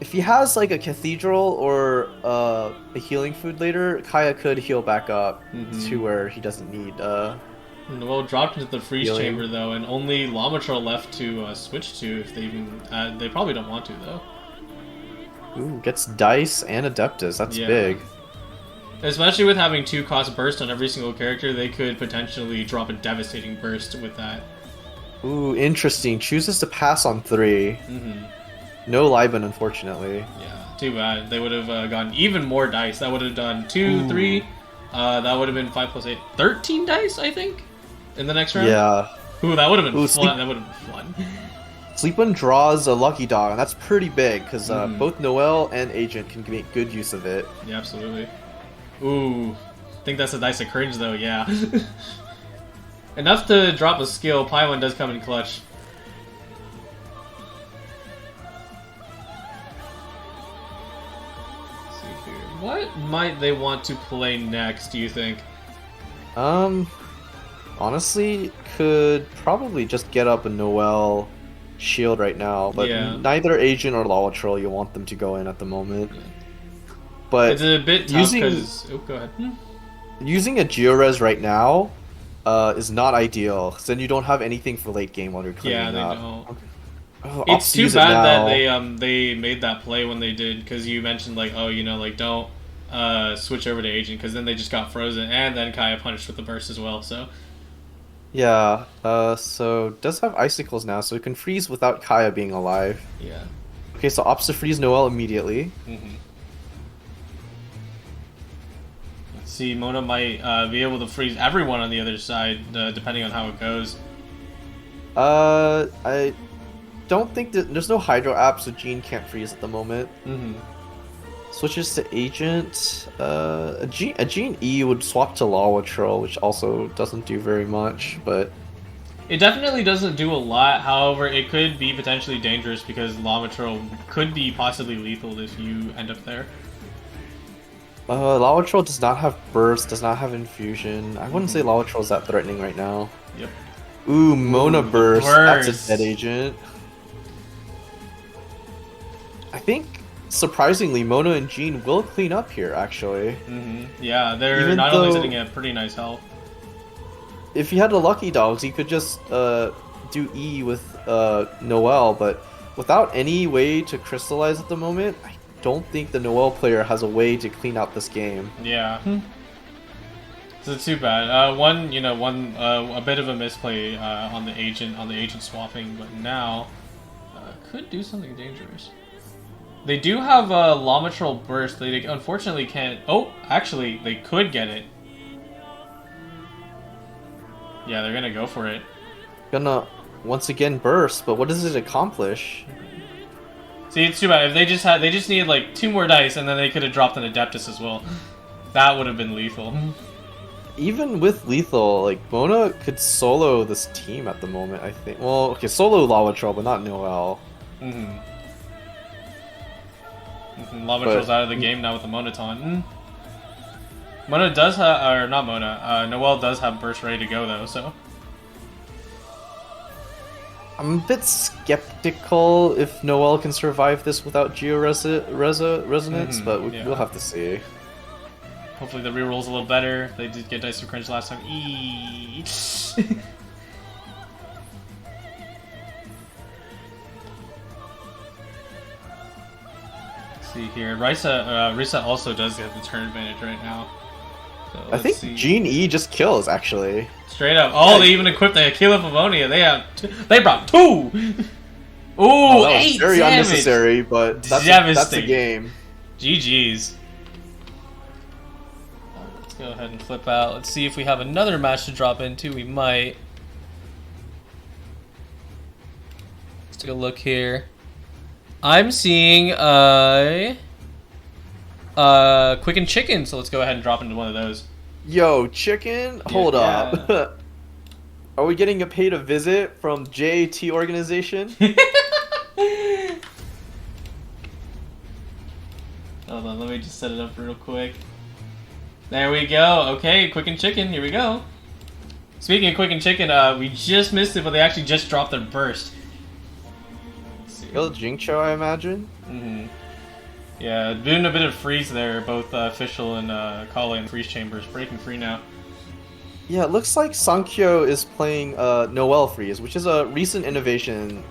Speaker 2: if he has like a Cathedral or a healing food later, Kaya could heal back up to where he doesn't need
Speaker 1: Well, dropped into the freeze
Speaker 2: Healing.
Speaker 1: chamber though, and only Lamatrol left to switch to if they even. They probably don't want to though.
Speaker 2: Ooh, gets Dice and Adeptus. That's
Speaker 1: Yeah.
Speaker 2: big.
Speaker 1: Especially with having 2-cost burst on every single character, they could potentially drop a devastating burst with that.
Speaker 2: Ooh, interesting. Chooses to pass on 3. No Liban, unfortunately.
Speaker 1: Yeah, too bad. They would have gotten even more dice. That would have done 2,
Speaker 2: Ooh.
Speaker 1: 3. That would have been 5 plus 8. 13 dice, I think, in the next round?
Speaker 2: Yeah.
Speaker 1: Ooh, that would have been
Speaker 2: Ooh,
Speaker 1: fun. That would have been fun.
Speaker 2: Sleep-One draws a Lucky Dog, and that's pretty big, because both Noelle and Agent can make good use of it.
Speaker 1: Yeah, absolutely. Ooh, I think that's a dice of cringe, though, yeah. Enough to drop a skill. Paimon does come in clutch. Let's see here. What might they want to play next, do you think?
Speaker 2: Honestly, could probably just get up a Noelle shield right now, but
Speaker 1: Yeah.
Speaker 2: neither Agent or Lawattrol you want them to go in at the moment. But
Speaker 1: It's a bit tough
Speaker 2: using-
Speaker 1: because... Oh, go ahead.
Speaker 2: using a Geores right now is not ideal, because then you don't have anything for late game while you're cleaning
Speaker 1: Yeah, they
Speaker 2: up.
Speaker 1: don't.
Speaker 2: Oh,
Speaker 1: It's
Speaker 2: Ops
Speaker 1: too
Speaker 2: use it
Speaker 1: bad that
Speaker 2: now.
Speaker 1: they made that play when they did, because you mentioned like, oh, you know, like don't switch over to Agent, because then they just got frozen, and then Kaya punished with the burst as well. So
Speaker 2: Yeah, so does have icicles now, so it can freeze without Kaya being alive.
Speaker 1: yeah.
Speaker 2: Okay, so opts to freeze Noelle immediately.
Speaker 1: Let's see, Mona might be able to freeze everyone on the other side, depending on how it goes.
Speaker 2: I don't think that there's no Hydro app, so Jean can't freeze at the moment. Switches to Agent. A Jean E would swap to Lawattrol, which also doesn't do very much, but
Speaker 1: It definitely doesn't do a lot. However, it could be potentially dangerous because Lamatrol could be possibly lethal if you end up there.
Speaker 2: Lawattrol does not have Burst, does not have Infusion. I wouldn't say Lawattrol is that threatening right now.
Speaker 1: Yep.
Speaker 2: Ooh, Mona
Speaker 1: Ooh,
Speaker 2: Burst.
Speaker 1: Burst.
Speaker 2: That's a dead Agent. I think, surprisingly, Mona and Jean will clean up here, actually.
Speaker 1: Yeah, they're
Speaker 2: Even
Speaker 1: not only
Speaker 2: though-
Speaker 1: sitting at pretty nice health.
Speaker 2: If he had the Lucky Dogs, he could just do E with Noelle, but without any way to crystallize at the moment, I don't think the Noelle player has a way to clean out this game.
Speaker 1: Yeah. So it's too bad. A bit of a misplay on the agent swapping, but now could do something dangerous. They do have a Lamatrol burst. They unfortunately can't. Oh, actually, they could get it. Yeah, they're gonna go for it.
Speaker 2: Gonna once again burst, but what does it accomplish?
Speaker 1: See, it's too bad. If they just needed like 2 more dice, and then they could have dropped an Adeptus as well. That would have been lethal.
Speaker 2: Even with lethal, like Mona could solo this team at the moment. I think. Well, okay, solo Lawattrol, but not Noelle.
Speaker 1: Lamatrol's out of the game now with the Monoton. Mona does have, or not Mona, Noelle does have burst ready to go though, so.
Speaker 2: I'm a bit skeptical if Noelle can survive this without Resonance, but
Speaker 1: yeah.
Speaker 2: we'll have to see.
Speaker 1: Hopefully the reroll's a little better. They did get Dice of Cringe last time. Eee. Let's see here. Risa also does get the turn advantage right now. So
Speaker 2: I think Jean E just kills, actually.
Speaker 1: Straight up. Oh, they even equipped the Aquila Pavonia. They brought 2! Ooh,
Speaker 2: Oh, that was
Speaker 1: 8
Speaker 2: very
Speaker 1: damage!
Speaker 2: unnecessary, but that's a
Speaker 1: Devastating.
Speaker 2: game.
Speaker 1: GG's. Let's go ahead and flip out. Let's see if we have another match to drop into. We might. Let's take a look here. I'm seeing Quicken Chicken, so let's go ahead and drop into one of those.
Speaker 2: Yo, chicken, hold
Speaker 1: Yeah.
Speaker 2: up. Are we getting a paid a visit from JAT organization?
Speaker 1: Hold on, let me just set it up real quick. There we go. Okay, Quicken Chicken, here we go. Speaking of Quicken Chicken, we just missed it, but they actually just dropped their burst. Let's see.
Speaker 2: Kill Jincho, I imagine.
Speaker 1: Yeah, doing a bit of freeze there, both Official and Kale and Freeze Chambers breaking free now.
Speaker 2: Yeah, it looks like Sankyo is playing Noel Freeze, which is a recent innovation.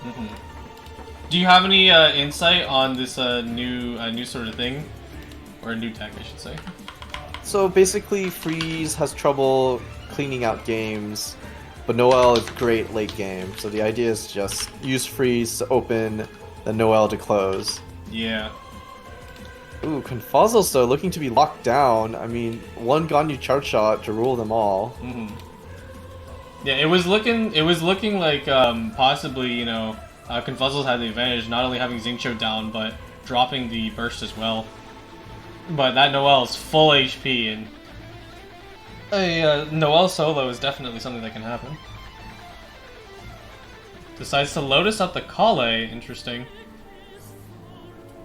Speaker 1: Hmm. Do you have any insight on this new sort of thing, or a new tech, I should say?
Speaker 2: So basically, Freeze has trouble cleaning out games, but Noel is great late game. So the idea is just use Freeze to open, then Noel to close.
Speaker 1: Yeah.
Speaker 2: Ooh, Confuzzles though looking to be locked down. I mean, one Ganyu charge shot to rule them all.
Speaker 1: Hmm. Yeah, it was looking like possibly Confuzzles had the advantage, not only having Xingqiu down, but dropping the burst as well. But that Noel is full HP, and a Noel solo is definitely something that can happen. Decides to Lotus up the Kale, interesting.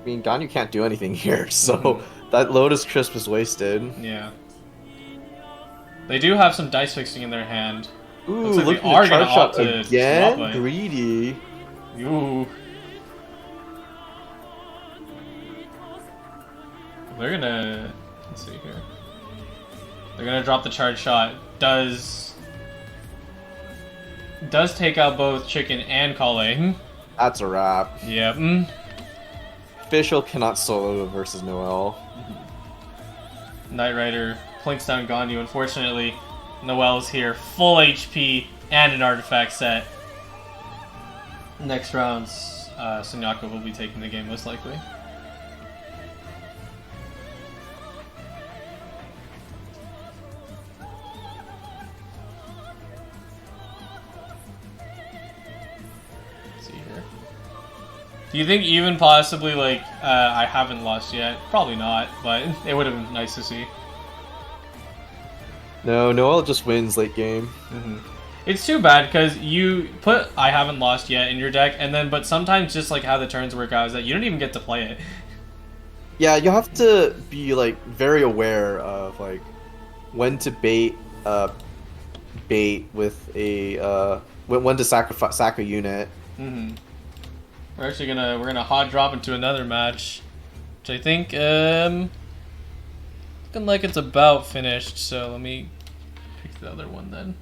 Speaker 2: I mean, Ganyu can't do anything here, so
Speaker 1: Mhm.
Speaker 2: that Lotus Crisp is wasted.
Speaker 1: Yeah. They do have some dice fixing in their hand.
Speaker 2: Ooh,
Speaker 1: Looks like they
Speaker 2: looking
Speaker 1: are
Speaker 2: to
Speaker 1: gonna
Speaker 2: charge shot
Speaker 1: opt to
Speaker 2: again?
Speaker 1: swap it.
Speaker 2: Greedy.
Speaker 1: Ooh. They're gonna... Let's see here. They're gonna drop the charge shot. Does take out both Chicken and Kale.
Speaker 2: That's a wrap.
Speaker 1: Yep.
Speaker 2: Official cannot solo versus Noel.
Speaker 1: Knight Rider plinks down Ganyu. Unfortunately, Noel's here. Full HP and an artifact set. Next round, Sunyako will be taking the game most likely. Do you think even possibly, like, I haven't lost yet? Probably not, but it would have been nice to see.
Speaker 2: No, Noel just wins late game.
Speaker 1: Mm-hmm. It's too bad, because you put I haven't lost yet in your deck, and then, but sometimes just, like, how the turns work out is that you don't even get to play it.
Speaker 2: Yeah, you have to be, like, very aware of, like, when to bait with a, when to sack a unit.
Speaker 1: Mm-hmm. We're gonna hot drop into another match, which I think looking like it's about finished. So let me pick the other one then.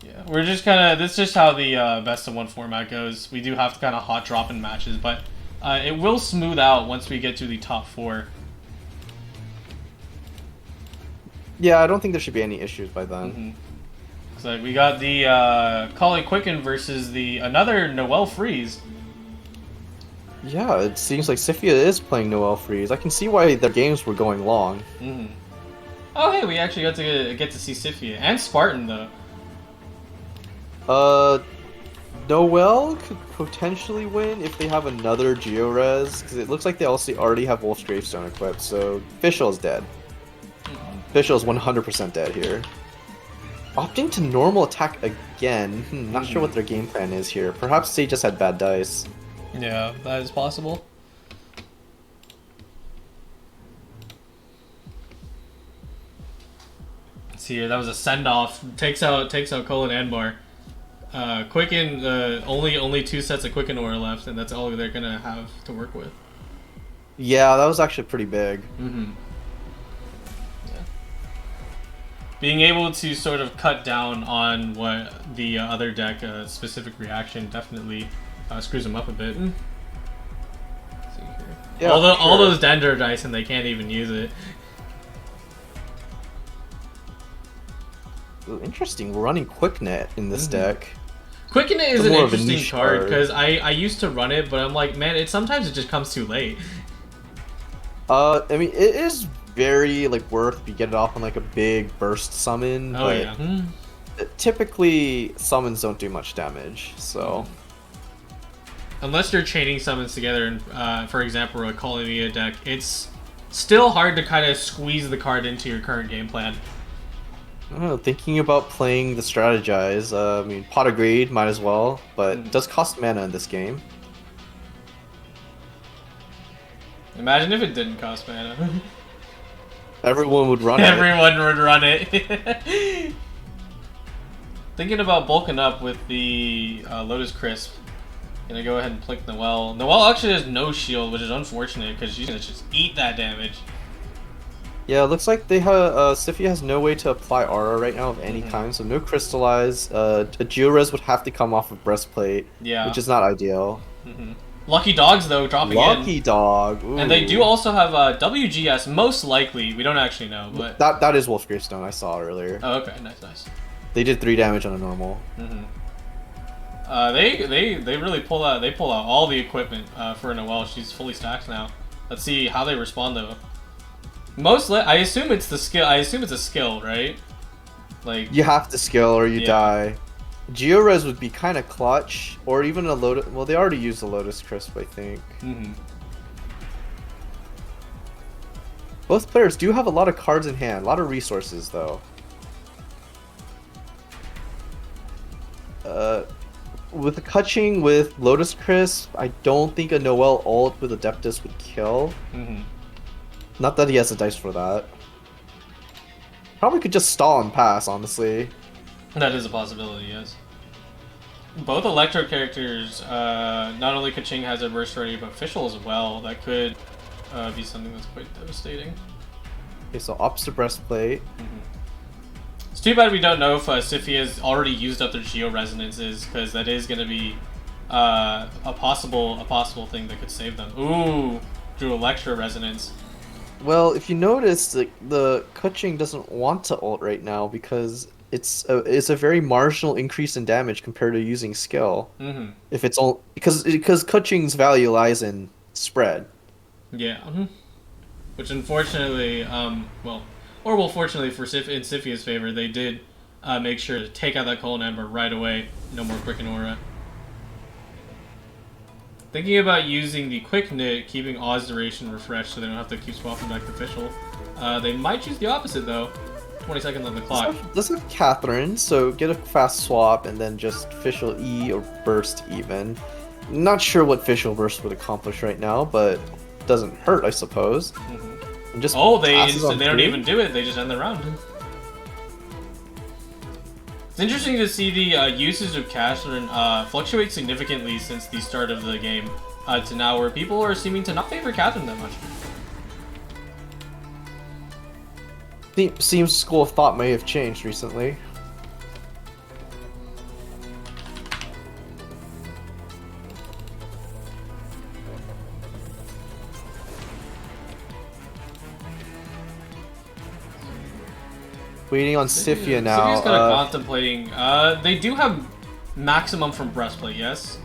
Speaker 1: Yeah, we're just this is just how the best of one format goes. We do have to kind of hot drop in matches, but it will smooth out once we get to the top 4.
Speaker 2: Yeah, I don't think there should be any issues by then.
Speaker 1: Mm-hmm. So we got the Kale Quicken versus the another Noel Freeze.
Speaker 2: Yeah, it seems like Sifia is playing Noel Freeze. I can see why their games were going long.
Speaker 1: Mm-hmm. Oh hey, we actually got to get to see Sifia and Spartan though.
Speaker 2: Noel could potentially win if they have another Geores, because it looks like they also already have Wolf's Gravestone equipped, so Fischl is dead. Fischl is 100% dead here. Opting to normal attack again. Not sure what their game plan is here. Perhaps they just had bad dice.
Speaker 1: Yeah, that is possible. Let's see here, that was a send-off. Takes out Colin Anbar. Quicken, only 2 sets of Quicken Aura left, and that's all they're gonna have to work with.
Speaker 2: Yeah, that was actually pretty big.
Speaker 1: Mm-hmm. Yeah. Being able to sort of cut down on what the other deck specific reaction definitely screws them up a bit. Let's see here.
Speaker 2: Yeah,
Speaker 1: all those Dendro dice and they can't even use it.
Speaker 2: Ooh, interesting. We're running Quicknet in this deck.
Speaker 1: Quicken is an
Speaker 2: more of a
Speaker 1: interesting
Speaker 2: niche
Speaker 1: card
Speaker 2: card.
Speaker 1: because I used to run it, but I'm like, man, sometimes it just comes too late.
Speaker 2: I mean, it is very like worth if you get it off on like a big burst summon.
Speaker 1: Oh
Speaker 2: but
Speaker 1: yeah.
Speaker 2: typically, summons don't do much damage, so.
Speaker 1: Unless you're chaining summons together, and for example, a Colonia deck, it's still hard to kind of squeeze the card into your current game plan.
Speaker 2: I don't know, thinking about playing the strategize, I mean, Pot of Greed might as well, but it does cost mana in this game.
Speaker 1: Imagine if it didn't cost mana.
Speaker 2: Everyone would run it.
Speaker 1: Everyone would run it. Thinking about bulking up with the Lotus Crisp. Gonna go ahead and plink Noelle. Noelle actually has no shield, which is unfortunate because she's gonna just eat that damage.
Speaker 2: Yeah, it looks like they have Sifia has no way to apply aura right now of any kind, so no crystallize. A Geores would have to come off of breastplate, which
Speaker 1: Yeah.
Speaker 2: is not ideal.
Speaker 1: Lucky Dogs, though, dropping in.
Speaker 2: Lucky dog.
Speaker 1: And they do
Speaker 2: Ooh.
Speaker 1: also have WGS, most likely. We don't actually know, but...
Speaker 2: That is Wolf Gravestone. I saw it earlier.
Speaker 1: Oh, okay, nice, nice.
Speaker 2: They did 3 damage on a normal.
Speaker 1: They really pull out all the equipment for Noelle. She's fully stacked now. Let's see how they respond though. I assume it's the skill. I assume it's a skill, right? Like
Speaker 2: You have to skill or you
Speaker 1: Yeah.
Speaker 2: die. Geores would be kind of clutch, or even a Lotus. Well, they already used the Lotus Crisp, I think. Both players do have a lot of cards in hand, a lot of resources though. With the Kutching with Lotus Crisp, I don't think a Noelle ult with Adeptus would kill. Not that he has the dice for that. Probably could just stall and pass, honestly.
Speaker 1: That is a possibility, yes. Both Electro characters, not only Kaching has a burst ready, but Fischl as well. That could be something that's quite devastating.
Speaker 2: Okay, so opposite breastplate.
Speaker 1: It's too bad we don't know if Sifia's already used up their Geo Resonances, because that is going to be a possible thing that could save them. Ooh, drew Electro Resonance.
Speaker 2: Well, if you notice, the Kutching doesn't want to ult right now because it's a very marginal increase in damage compared to using skill. If it's all because Kutching's value lies in spread.
Speaker 1: Yeah. Which unfortunately, well, fortunately for in Sifia's favor, they did make sure to take out that Colon Ember right away. No more Quicken Aura. Thinking about using the Quick Knit, keeping Oz duration refreshed so they don't have to keep swapping back to Fischl. They might choose the opposite though. 20 seconds on the clock.
Speaker 2: Let's have Catherine, so get a fast swap and then just Fischl E or Burst even. Not sure what Fischl Burst would accomplish right now, but doesn't hurt, I suppose. And just
Speaker 1: they don't even do it, they just end the round. It's interesting to see the usage of Catherine fluctuate significantly since the start of the game to now, where people are seeming to not favor Catherine that much.
Speaker 2: Seems school of thought may have changed recently. Waiting on Sifia now.
Speaker 1: Sifia's kind of contemplating. They do have maximum from breastplate, yes?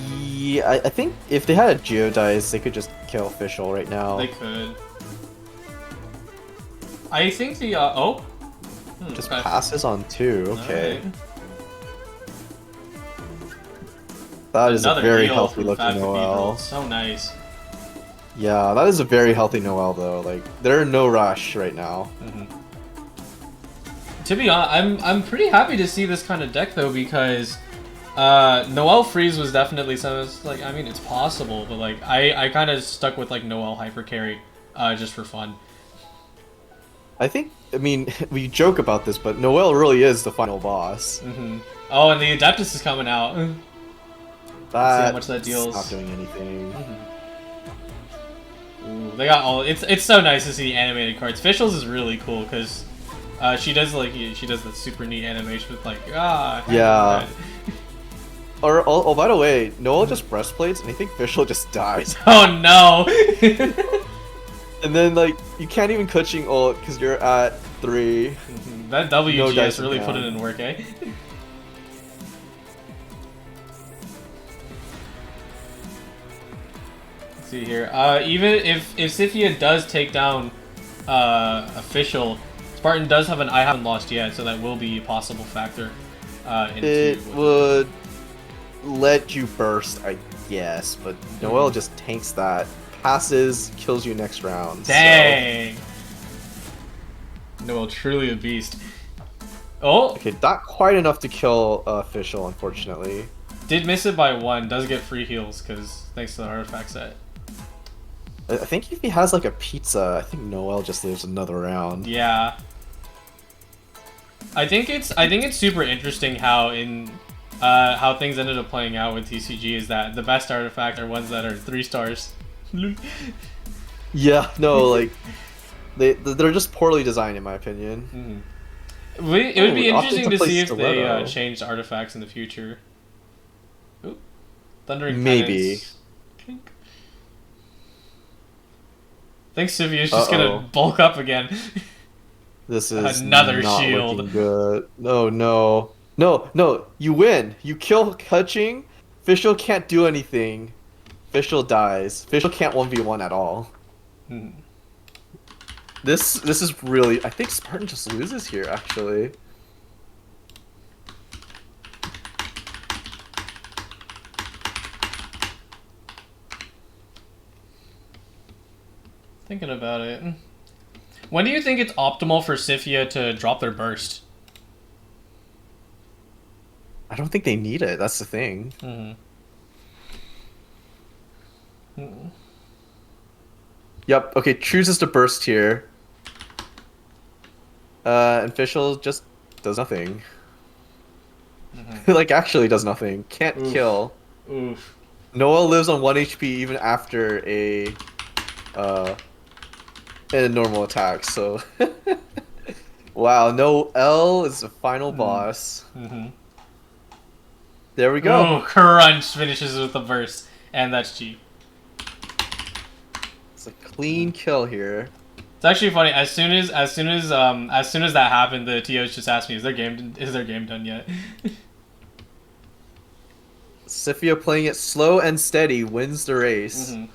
Speaker 2: Yeah, I think if they had a Geodice, they could just kill Fischl right now.
Speaker 1: They could. I think the
Speaker 2: just passes on 2. Okay.
Speaker 1: Right.
Speaker 2: That is
Speaker 1: Another
Speaker 2: a very
Speaker 1: heal
Speaker 2: healthy
Speaker 1: from
Speaker 2: looking
Speaker 1: Fab
Speaker 2: Noelle.
Speaker 1: Cathedral. So nice.
Speaker 2: Yeah, that is a very healthy Noelle though. Like they're in no rush right now.
Speaker 1: To be honest, I'm pretty happy to see this kind of deck though, because Noelle Freeze was definitely something. Like, I mean, it's possible, but like I kind of stuck with like Noelle Hyper Carry just for fun.
Speaker 2: I mean, we joke about this, but Noelle really is the final boss.
Speaker 1: Oh, and the Adeptus is coming out. Let's see how much that deals.
Speaker 2: Not doing anything.
Speaker 1: Ooh, they got all. It's so nice to see the animated cards. Fischl's is really cool because she does that super neat animation with like
Speaker 2: yeah. Oh, by the way, Noelle just breastplates, and I think Fischl just dies.
Speaker 1: Oh no!
Speaker 2: And then like you can't even Kutching ult because you're at 3.
Speaker 1: That WGS really put it in work, eh? Let's see here. Even if Sifia does take down Fischl, Spartan does have an I haven't lost yet, so that will be a possible factor.
Speaker 2: It would let you burst, I guess, but Noelle just tanks that. Passes, kills you next round.
Speaker 1: Dang! So. Noelle, truly a beast. Oh!
Speaker 2: Okay, not quite enough to kill Fischl, unfortunately.
Speaker 1: Did miss it by 1, does get free heals, because thanks to the artifact set.
Speaker 2: I think if he has like a pizza, I think Noelle just lives another round.
Speaker 1: Yeah. I think it's super interesting how how things ended up playing out with TCG is that the best artifact are ones that are 3 stars.
Speaker 2: Yeah, no, like they're just poorly designed in my opinion.
Speaker 1: It would
Speaker 2: Oh,
Speaker 1: be
Speaker 2: opting
Speaker 1: interesting
Speaker 2: to
Speaker 1: to
Speaker 2: play
Speaker 1: see if they
Speaker 2: stiletto.
Speaker 1: changed artifacts in the future. Oop. Thundering
Speaker 2: Maybe.
Speaker 1: Penance. Clink. I think Sylvia's just gonna
Speaker 2: Uh-oh.
Speaker 1: bulk up again.
Speaker 2: This is
Speaker 1: Another
Speaker 2: not
Speaker 1: shield.
Speaker 2: looking good. No, no. No, no. You win. You kill Kutching. Fischl can't do anything. Fischl dies. Fischl can't 1v1 at all.
Speaker 1: Hmm.
Speaker 2: This is really I think Spartan just loses here actually.
Speaker 1: Thinking about it. When do you think it's optimal for Sifia to drop their burst?
Speaker 2: I don't think they need it. That's the thing.
Speaker 1: Hmm. Hmm.
Speaker 2: Yep. Okay, chooses to burst here. And Fischl just does nothing. Like actually does nothing. Can't
Speaker 1: Oof.
Speaker 2: kill.
Speaker 1: Oof.
Speaker 2: Noah lives on 1 HP even after uh a normal attack, so wow, no L is the final boss.
Speaker 1: Mm-hmm.
Speaker 2: There we go.
Speaker 1: Oh, Crunch finishes with a burst, and that's G.
Speaker 2: It's a clean kill here.
Speaker 1: It's actually funny. As soon as that happened, the TOs just asked me, "Is their game done yet?"
Speaker 2: Sifia playing it slow and steady wins the race.
Speaker 1: Mm-hmm.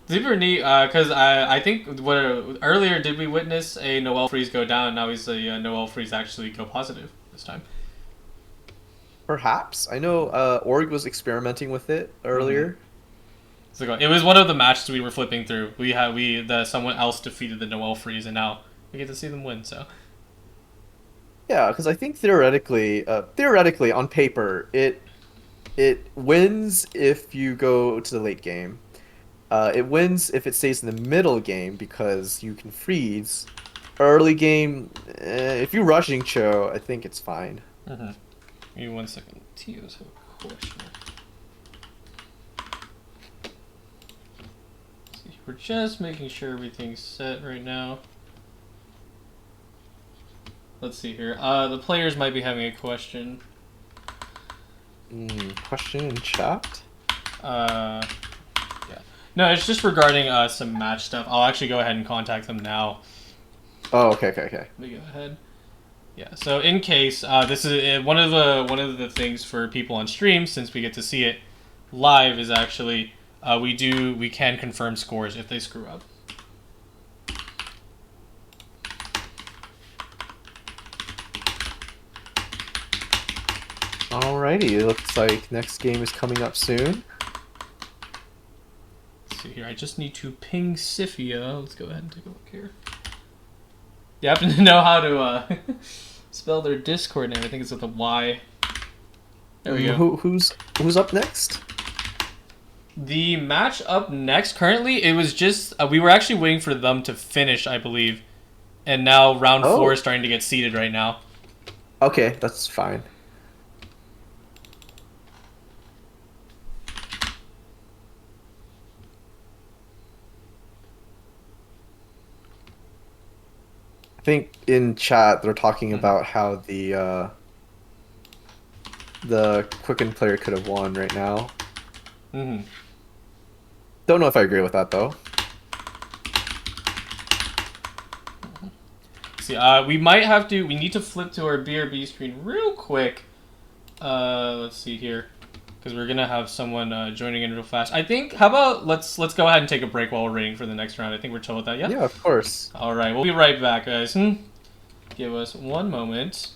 Speaker 1: Super neat, because I think earlier did we witness a Noel freeze go down? Now we see a Noel freeze actually go positive this time.
Speaker 2: Perhaps. I know Org was experimenting with it
Speaker 1: Mm-hmm.
Speaker 2: earlier.
Speaker 1: So it was one of the matches we were flipping through. Someone else defeated the Noel freeze, and now we get to see them win. So.
Speaker 2: Yeah, because I think theoretically on paper, it wins if you go to the late game. It wins if it stays in the middle game because you can freeze. Early game, if you rushing Cho, I think it's fine.
Speaker 1: Mm-hmm. Give me 1 second. TOs have a question. See, we're just making sure everything's set right now. Let's see here. The players might be having a question.
Speaker 2: Question in chat?
Speaker 1: Yeah. No, it's just regarding some match stuff. I'll actually go ahead and contact them now.
Speaker 2: Oh, okay, okay, okay.
Speaker 1: Let me go ahead. Yeah. So in case this is one of the things for people on stream, since we get to see it live, is actually we can confirm scores if they screw up.
Speaker 2: Alrighty, it looks like next game is coming up soon.
Speaker 1: Let's see here. I just need to ping Sifia. Let's go ahead and take a look here. You happen to know how to spell their Discord name? I think it's with a Y. There we go.
Speaker 2: Who's up next?
Speaker 1: The match up next, currently, it was just we were actually waiting for them to finish, I believe, and now round 4 is starting to get seeded right now.
Speaker 2: Okay, that's fine. I think in chat they're talking about how the Quicken player could have won right now.
Speaker 1: Mm-hmm.
Speaker 2: Don't know if I agree with that though.
Speaker 1: See, we need to flip to our BRB screen real quick. Let's see here, because we're gonna have someone joining in real fast. I think. How about let's go ahead and take a break while we're waiting for the next round. I think we're chill with that. Yeah.
Speaker 2: Yeah, of course.
Speaker 1: All right, we'll be right back, guys. Give us one moment.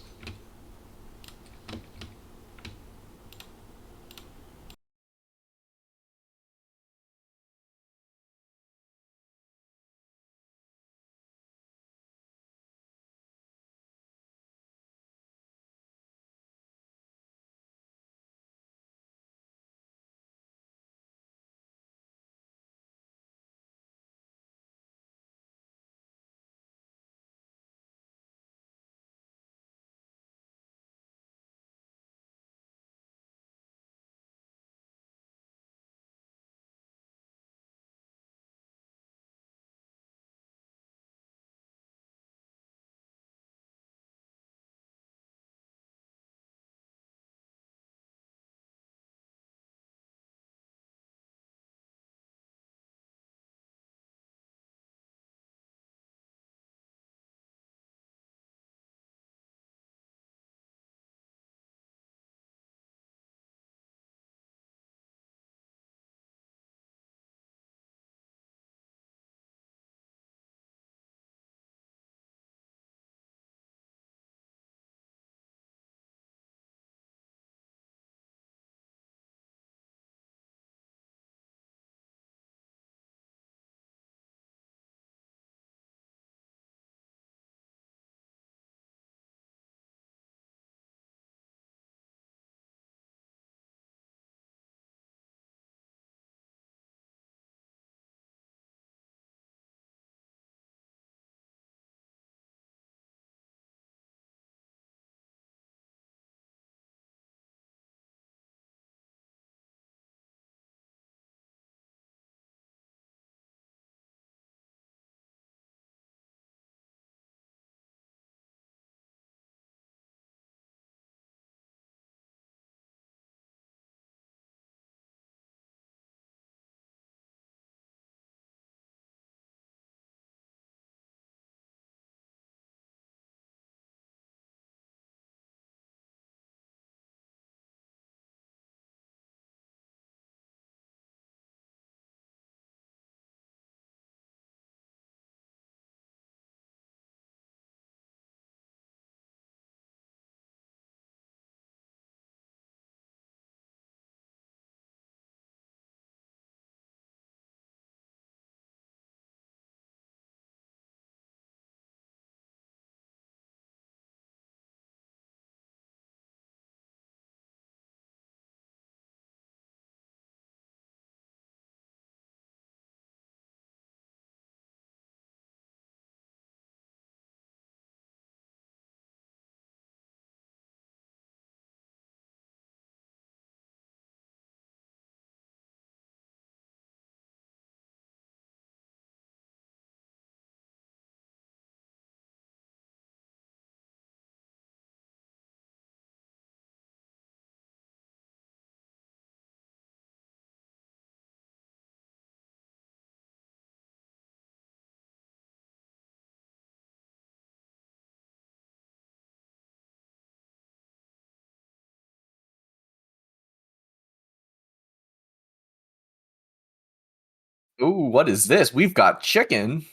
Speaker 2: Ooh, what is this? We've got chicken.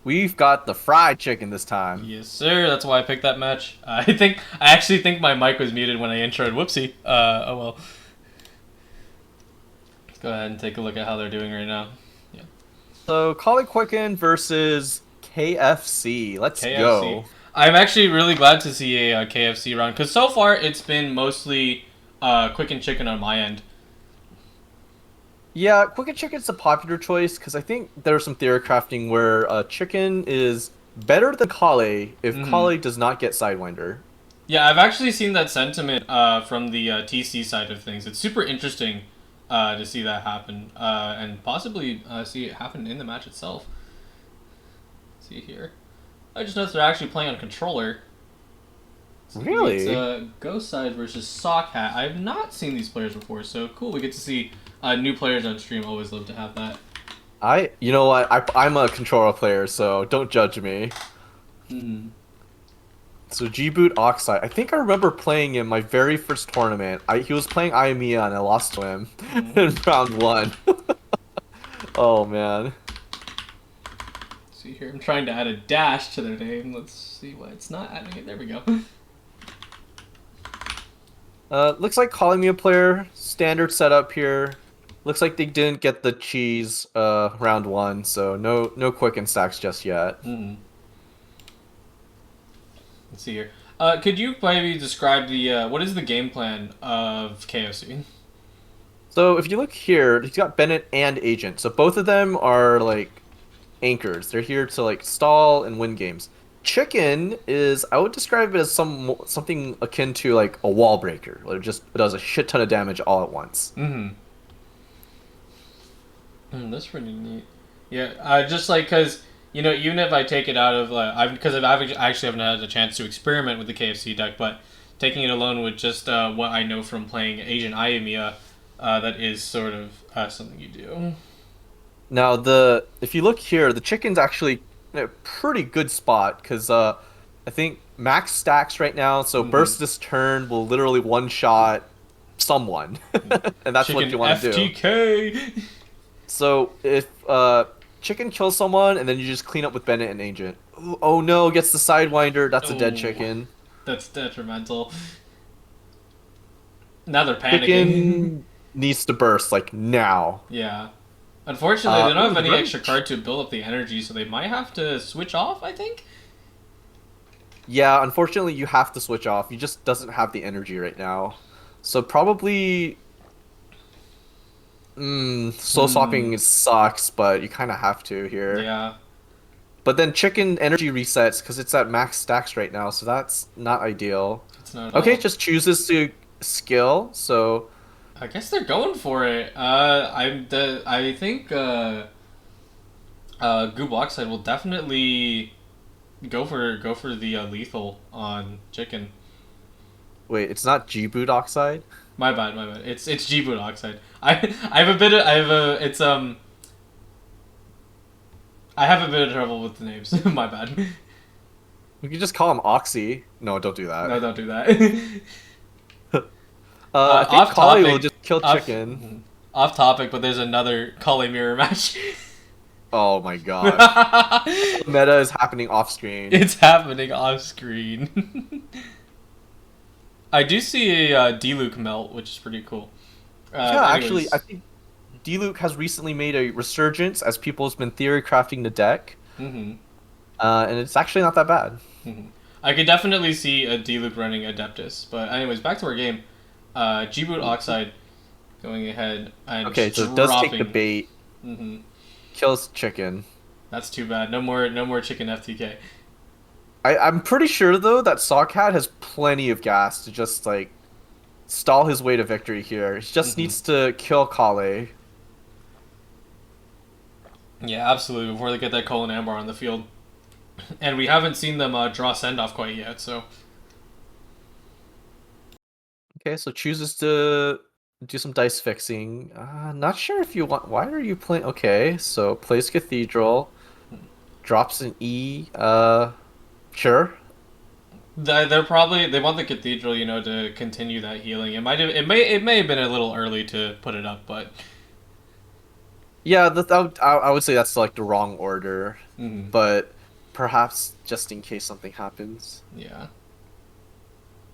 Speaker 2: We've got the fried chicken this time.
Speaker 1: Yes, sir. That's why I picked that match. I actually think my mic was muted when I introed. Whoopsie. Oh well. Let's go ahead and take a look at how they're doing right now. Yeah.
Speaker 2: So, Collie Quicken versus KFC. Let's
Speaker 1: KFC.
Speaker 2: go.
Speaker 1: I'm actually really glad to see a KFC run because so far it's been mostly quick and chicken on my end.
Speaker 2: Yeah, Quicken Chicken's a popular choice because I think there's some theory crafting where chicken is better than Collie if
Speaker 1: Hmm.
Speaker 2: Collie does not get Sidewinder.
Speaker 1: Yeah, I've actually seen that sentiment from the TC side of things. It's super interesting to see that happen and possibly see it happen in the match itself. Let's see here. I just noticed they're actually playing on controller. So it's
Speaker 2: Really?
Speaker 1: Ghost Side versus Sock Hat. I've not seen these players before, so cool. We get to see new players on stream. Always love to have that.
Speaker 2: You know what? I'm a controller player, so don't judge me.
Speaker 1: Hmm.
Speaker 2: So G-Boot Oxide. I think I remember playing in my very first tournament. He was playing Iamia and I lost to him in round one. Oh man.
Speaker 1: See here, I'm trying to add a dash to their name. Let's see why it's not adding it. There we go.
Speaker 2: Looks like calling me a player. Standard setup here. Looks like they didn't get the cheese round one, so no quick and stacks just yet.
Speaker 1: Hmm. Let's see here. Could you maybe describe the what is the game plan of KFC?
Speaker 2: So if you look here, he's got Bennett and Agent. So both of them are like anchors. They're here to like stall and win games. Chicken is I would describe it as something akin to like a wall breaker. It just does a shit ton of damage all at once.
Speaker 1: Mm-hmm. That's pretty neat. Yeah, just like because even if I take it out of I actually haven't had a chance to experiment with the KFC deck, but taking it alone with just what I know from playing Asian Iamia, that is sort of something you do.
Speaker 2: Now if you look here, the chicken's actually in a pretty good spot because I think max stacks right now. So
Speaker 1: Mm-hmm.
Speaker 2: burst this turn will literally one shot someone, and that's what
Speaker 1: Chicken
Speaker 2: you want to do.
Speaker 1: FTK.
Speaker 2: So if chicken kills someone and then you just clean up with Bennett and Agent. Ooh, oh no, gets the sidewinder. That's a dead
Speaker 1: Oh,
Speaker 2: chicken.
Speaker 1: that's detrimental. Now they're panicking.
Speaker 2: Chicken needs to burst like now.
Speaker 1: Yeah. Unfortunately, they don't
Speaker 2: Ooh,
Speaker 1: have
Speaker 2: the
Speaker 1: any extra
Speaker 2: breach.
Speaker 1: card to build up the energy, so they might have to switch off, I think.
Speaker 2: Yeah, unfortunately you have to switch off. He just doesn't have the energy right now. So probably slow
Speaker 1: Hmm.
Speaker 2: swapping sucks, but you kind of have to here.
Speaker 1: Yeah.
Speaker 2: But then chicken energy resets because it's at max stacks right now, so that's not ideal.
Speaker 1: It's not at
Speaker 2: Okay,
Speaker 1: all.
Speaker 2: just chooses to skill, so
Speaker 1: I guess they're going for it. I think Goob Oxide will definitely go for the lethal on chicken.
Speaker 2: wait, it's not G-Boot Oxide?
Speaker 1: My bad, my bad. It's G Boot Oxide. I have a bit of I have a it's I have a bit of trouble with the names. My bad.
Speaker 2: We could just call him Oxy. No, don't do that.
Speaker 1: No, don't do that.
Speaker 2: I think
Speaker 1: Off
Speaker 2: Kali will
Speaker 1: topic.
Speaker 2: just kill
Speaker 1: Off
Speaker 2: chicken.
Speaker 1: off topic, but there's another Kali mirror match.
Speaker 2: Oh my gosh. Meta is happening off screen.
Speaker 1: It's happening off screen. I do see a D-Luke melt, which is pretty cool.
Speaker 2: Yeah, actually, I
Speaker 1: Anyways.
Speaker 2: think D-Luke has recently made a resurgence as people's been theory crafting the deck.
Speaker 1: Hmm.
Speaker 2: And it's actually not that bad.
Speaker 1: Hmm. I could definitely see a D-Luke running Adeptus. But anyways, back to our game. G-Boot Oxide going ahead and
Speaker 2: Okay,
Speaker 1: just
Speaker 2: so it does take the
Speaker 1: dropping.
Speaker 2: bait,
Speaker 1: Hmm.
Speaker 2: kills chicken.
Speaker 1: That's too bad. No more chicken FTK.
Speaker 2: I'm pretty sure though that Sawcat has plenty of gas to just like stall his way to victory here. He just
Speaker 1: Hmm.
Speaker 2: needs to kill Kale.
Speaker 1: Yeah, absolutely. Before they get that Colin Ambar on the field, and we haven't seen them draw send off quite yet. So
Speaker 2: Okay, so chooses to do some dice fixing. Not sure if you want. Why are you playing? Okay, so plays Cathedral, drops an E. Sure.
Speaker 1: they're probably they want the cathedral, to continue that healing. It may have been a little early to put it up, but
Speaker 2: Yeah, I would say that's like the wrong order,
Speaker 1: Hmm.
Speaker 2: but perhaps just in case something happens.
Speaker 1: Yeah.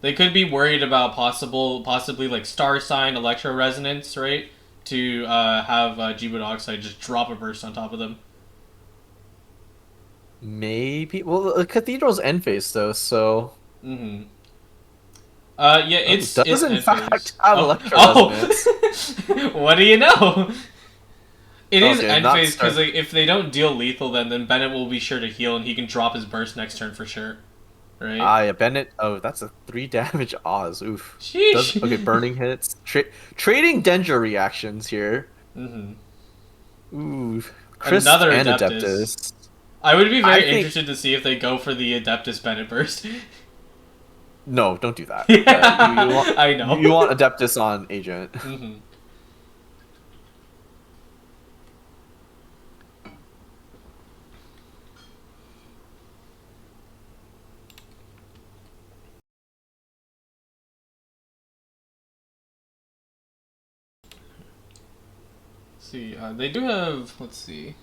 Speaker 1: They could be worried about possibly like star sign electro resonance, right? To have Jibo Oxide just drop a burst on top of them.
Speaker 2: Maybe. Well, the cathedral's end phase though, so
Speaker 1: Hmm. Yeah,
Speaker 2: oh,
Speaker 1: it's
Speaker 2: does in
Speaker 1: end
Speaker 2: fact
Speaker 1: phase.
Speaker 2: have
Speaker 1: Oh,
Speaker 2: electro resonance.
Speaker 1: oh! What do you know? It is
Speaker 2: Okay,
Speaker 1: end
Speaker 2: not
Speaker 1: phase because
Speaker 2: start.
Speaker 1: like, if they don't deal lethal, then Bennett will be sure to heal and he can drop his burst next turn for sure, right?
Speaker 2: Ah, yeah, Bennett. Oh, that's a 3 damage Oz. Oof. Does
Speaker 1: Sheesh.
Speaker 2: okay, burning hits. Trading danger reactions here.
Speaker 1: Hmm.
Speaker 2: Ooh, Chris
Speaker 1: Another
Speaker 2: and
Speaker 1: Adeptus.
Speaker 2: Adeptus.
Speaker 1: I would be
Speaker 2: I
Speaker 1: very
Speaker 2: think
Speaker 1: interested to see if they go for the Adeptus Bennett burst.
Speaker 2: no, don't do that. You want
Speaker 1: Yeah, I know.
Speaker 2: you want Adeptus on Agent.
Speaker 1: Hmm. See, they do have, let's see,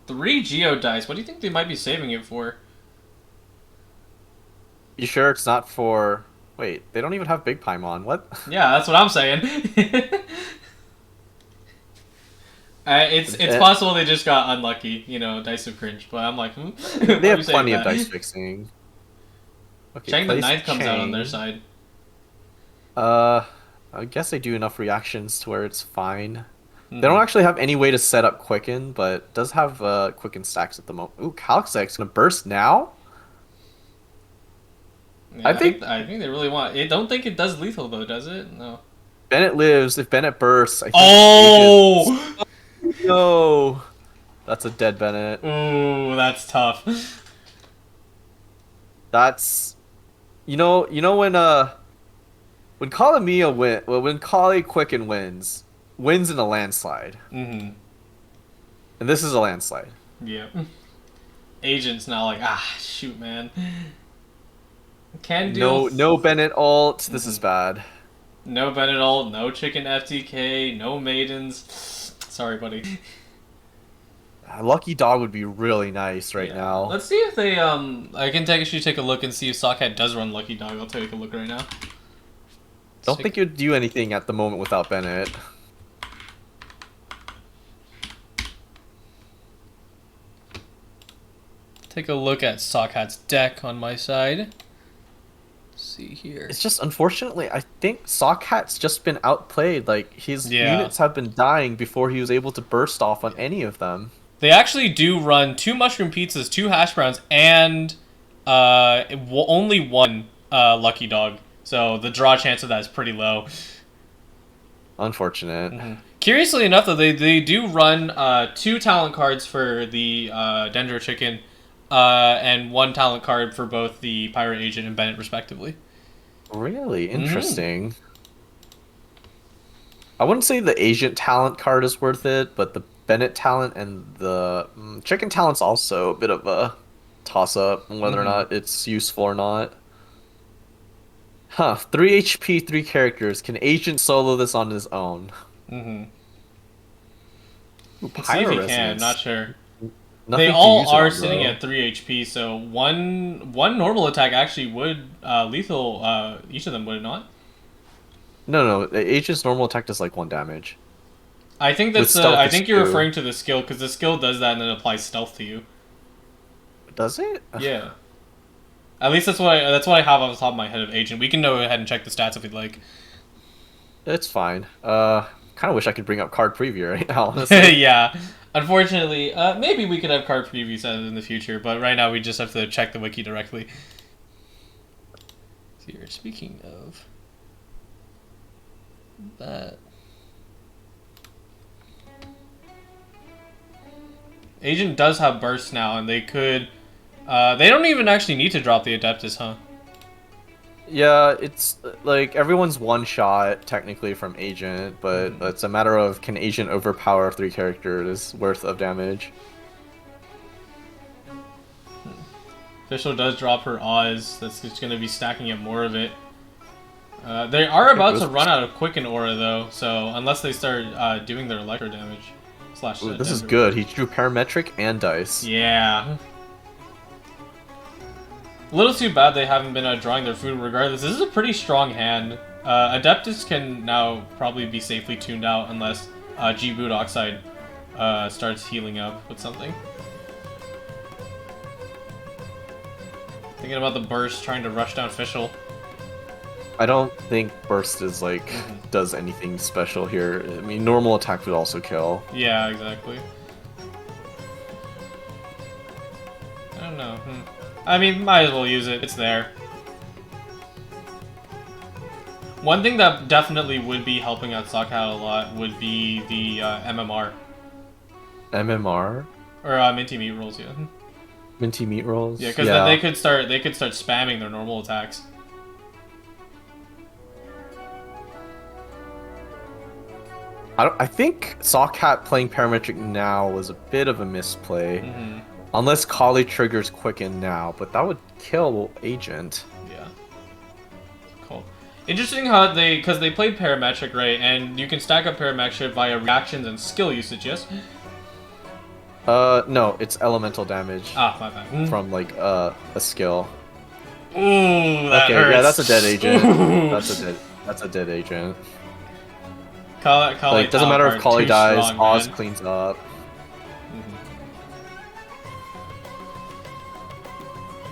Speaker 1: 3 Geodice. What do you think they might be saving it for?
Speaker 2: You sure it's not for? Wait, they don't even have Big Paimon. What?
Speaker 1: Yeah, that's what I'm saying. It's
Speaker 2: Eh,
Speaker 1: possible they just got unlucky, dice of cringe. But I'm like,
Speaker 2: they
Speaker 1: why are you
Speaker 2: have
Speaker 1: saying
Speaker 2: plenty of
Speaker 1: that?
Speaker 2: dice fixing. Okay,
Speaker 1: Chang the
Speaker 2: place
Speaker 1: Ninth comes out on their
Speaker 2: Chang.
Speaker 1: side.
Speaker 2: Uh, I guess they do enough reactions to where it's fine. They don't
Speaker 1: Hmm.
Speaker 2: actually have any way to set up Quicken, but does have Quicken stacks at the moment. Ooh, Calixte's gonna burst now? I
Speaker 1: Yeah,
Speaker 2: think
Speaker 1: I think they really want. I don't think it does lethal though, does it? No.
Speaker 2: Bennett lives. If Bennett bursts, I think Agent.
Speaker 1: Oh,
Speaker 2: No, that's a dead Bennett.
Speaker 1: ooh, that's tough.
Speaker 2: That's when Kalamia when Kali Quicken wins in a landslide,
Speaker 1: Hmm.
Speaker 2: and this is a landslide.
Speaker 1: Yeah. Agent's now like, shoot, man. Can deal.
Speaker 2: No Bennett ult. This
Speaker 1: Hmm.
Speaker 2: is bad.
Speaker 1: No Benadol, no chicken FTK, no maidens. Sorry, buddy.
Speaker 2: Lucky Dog would be really nice right
Speaker 1: Yeah.
Speaker 2: now.
Speaker 1: Let's see if they I can actually take a look and see if Sockhead does run Lucky Dog. I'll take a look right now. Let's
Speaker 2: Don't think you'd do anything at the moment without Bennett.
Speaker 1: take a look at Sockhat's deck on my side. Let's see here.
Speaker 2: It's just unfortunately, I think Sockhat's just been outplayed. Like his
Speaker 1: Yeah.
Speaker 2: units have been dying before he was able to burst off on any of them.
Speaker 1: They actually do run 2 mushroom pizzas, 2 hash browns, and only one Lucky Dog. So the draw chance of that is pretty low.
Speaker 2: Unfortunate.
Speaker 1: Hmm. Curiously enough, though, they do run 2 talent cards for the Dendro Chicken, and 1 talent card for both the Pirate Agent and Bennett, respectively.
Speaker 2: Really
Speaker 1: Hmm.
Speaker 2: interesting. I wouldn't say the Agent talent card is worth it, but the Bennett talent and the Chicken talent's also a bit of a toss up on whether or
Speaker 1: Hmm.
Speaker 2: not it's useful or not. Huh, 3 HP, 3 characters. Can Agent solo this on his own?
Speaker 1: Hmm.
Speaker 2: Ooh,
Speaker 1: Let's see if
Speaker 2: Pyro
Speaker 1: he can. I'm not
Speaker 2: Resonance.
Speaker 1: sure. They
Speaker 2: Nothing to
Speaker 1: all
Speaker 2: use it
Speaker 1: are
Speaker 2: on,
Speaker 1: sitting
Speaker 2: though.
Speaker 1: at 3 HP, so one normal attack actually would lethal each of them, would it not?
Speaker 2: No, the Agent's normal attack does like 1 damage.
Speaker 1: I think
Speaker 2: With
Speaker 1: that's
Speaker 2: stealth
Speaker 1: I
Speaker 2: is
Speaker 1: think you're
Speaker 2: 2.
Speaker 1: referring to the skill because the skill does that and then applies stealth to you.
Speaker 2: Does it?
Speaker 1: Yeah. At least that's what I have off the top of my head of Agent. We can go ahead and check the stats if we'd like.
Speaker 2: It's fine. Kind of wish I could bring up card preview right now, honestly.
Speaker 1: Yeah. Unfortunately, maybe we could have card previews in the future, but right now we just have to check the wiki directly. Here, speaking of that, Agent does have burst now, and they could. They don't even actually need to drop the Adeptus, huh?
Speaker 2: Yeah, it's like everyone's one shot technically from Agent, but
Speaker 1: Hmm.
Speaker 2: it's a matter of can Agent overpower 3 characters worth of damage.
Speaker 1: Official does drop her Oz. That's just going to be stacking up more of it. They are
Speaker 2: Okay,
Speaker 1: about to
Speaker 2: Ghost
Speaker 1: run out of Quicken Aura, though, so unless they start doing their Electro damage. Slash
Speaker 2: Ooh, this is
Speaker 1: Dead
Speaker 2: good. He drew parametric and dice.
Speaker 1: Yeah. A little too bad they haven't been drawing their food regardless. This is a pretty strong hand. Adeptus can now probably be safely tuned out unless G-Boot Oxide starts healing up with something. Thinking about the burst, trying to rush down Fischl.
Speaker 2: I don't think burst is like does anything special here. I mean, normal attack would also kill.
Speaker 1: Yeah, exactly. I don't know. I mean, might as well use it. It's there. One thing that definitely would be helping out Sockhat a lot would be the MMR.
Speaker 2: MMR?
Speaker 1: Or Minty Meat Rolls, yeah.
Speaker 2: Minty Meat Rolls?
Speaker 1: Yeah, because then they could start spamming their normal attacks.
Speaker 2: I think Sockhat playing parametric now was a bit of a misplay. Unless Kali triggers quicken now, but that would kill Agent.
Speaker 1: Yeah. Cool. Interesting how because they played parametric, right? And you can stack up parametric via reactions and skill usage, yes?
Speaker 2: No, it's elemental damage.
Speaker 1: Ah, my bad.
Speaker 2: From like a skill.
Speaker 1: Ooh, that
Speaker 2: okay,
Speaker 1: hurts.
Speaker 2: yeah, that's a dead agent. That's a dead agent.
Speaker 1: Kali
Speaker 2: like, doesn't matter if Kali dies,
Speaker 1: strong,
Speaker 2: Oz
Speaker 1: man.
Speaker 2: cleans up.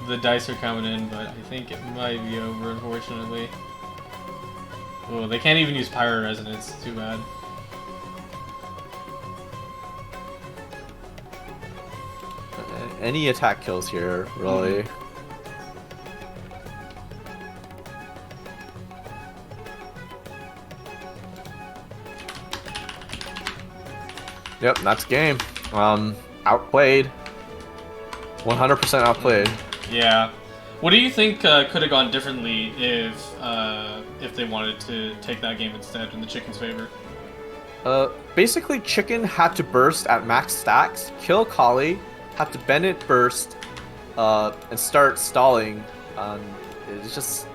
Speaker 1: The dice are coming in, but I think it might be over, unfortunately. Oh, they can't even use Pyro Resonance. Too bad.
Speaker 2: Any attack kills here, really. Yep, that's game. Outplayed. 100% outplayed.
Speaker 1: Yeah. What do you think could have gone differently if they wanted to take that game instead in the Chicken's favor?
Speaker 2: Basically, Chicken had to burst at max stacks, kill Kali, had to Bennett burst, and start stalling. It's just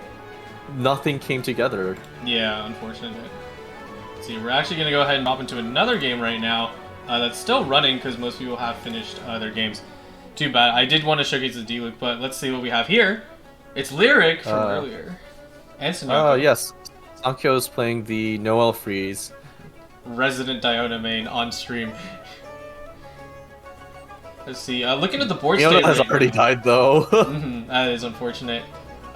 Speaker 2: nothing came together.
Speaker 1: Yeah, unfortunately. Let's see, we're actually gonna go ahead and hop into another game right now. That's still running because most people have finished their games. Too bad. I did want to showcase the D-Look, but let's see what we have here. It's Lyric from earlier. And Sunoco.
Speaker 2: Oh, yes. Sankyo's playing the Noel Freeze.
Speaker 1: Resident Diona main on stream. Let's see. Looking at the board
Speaker 2: Diona
Speaker 1: state
Speaker 2: has
Speaker 1: right
Speaker 2: already
Speaker 1: now,
Speaker 2: died, though.
Speaker 1: that is unfortunate.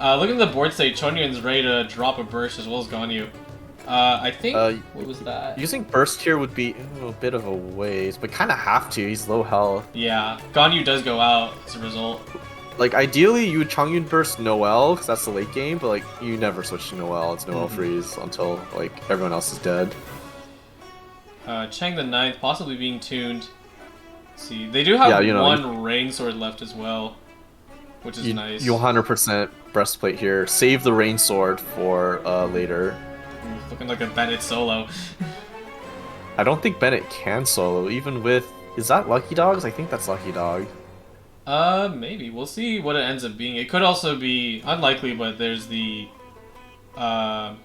Speaker 1: Looking at the board state, Chongyun's ready to drop a burst as well as Ganyu. I think... what was that?
Speaker 2: Using burst here would be a bit of a waste, but kind of have to. He's low health.
Speaker 1: Yeah, Ganyu does go out as a result.
Speaker 2: Like, ideally, you would Chongyun burst Noel, because that's the late game, but, like, you never switch to Noel. It's Noel freeze until, like, everyone else is dead.
Speaker 1: Chang the Ninth possibly being tuned. Let's see, they do have one Rain Sword left as well, which is nice.
Speaker 2: You 100% breastplate here. Save the Rain Sword for later.
Speaker 1: Looking like a Bennett solo.
Speaker 2: I don't think Bennett can solo, even with... Is that Lucky Dogs? I think that's Lucky Dog.
Speaker 1: Maybe. We'll see what it ends up being. It could also be unlikely, but there's the... I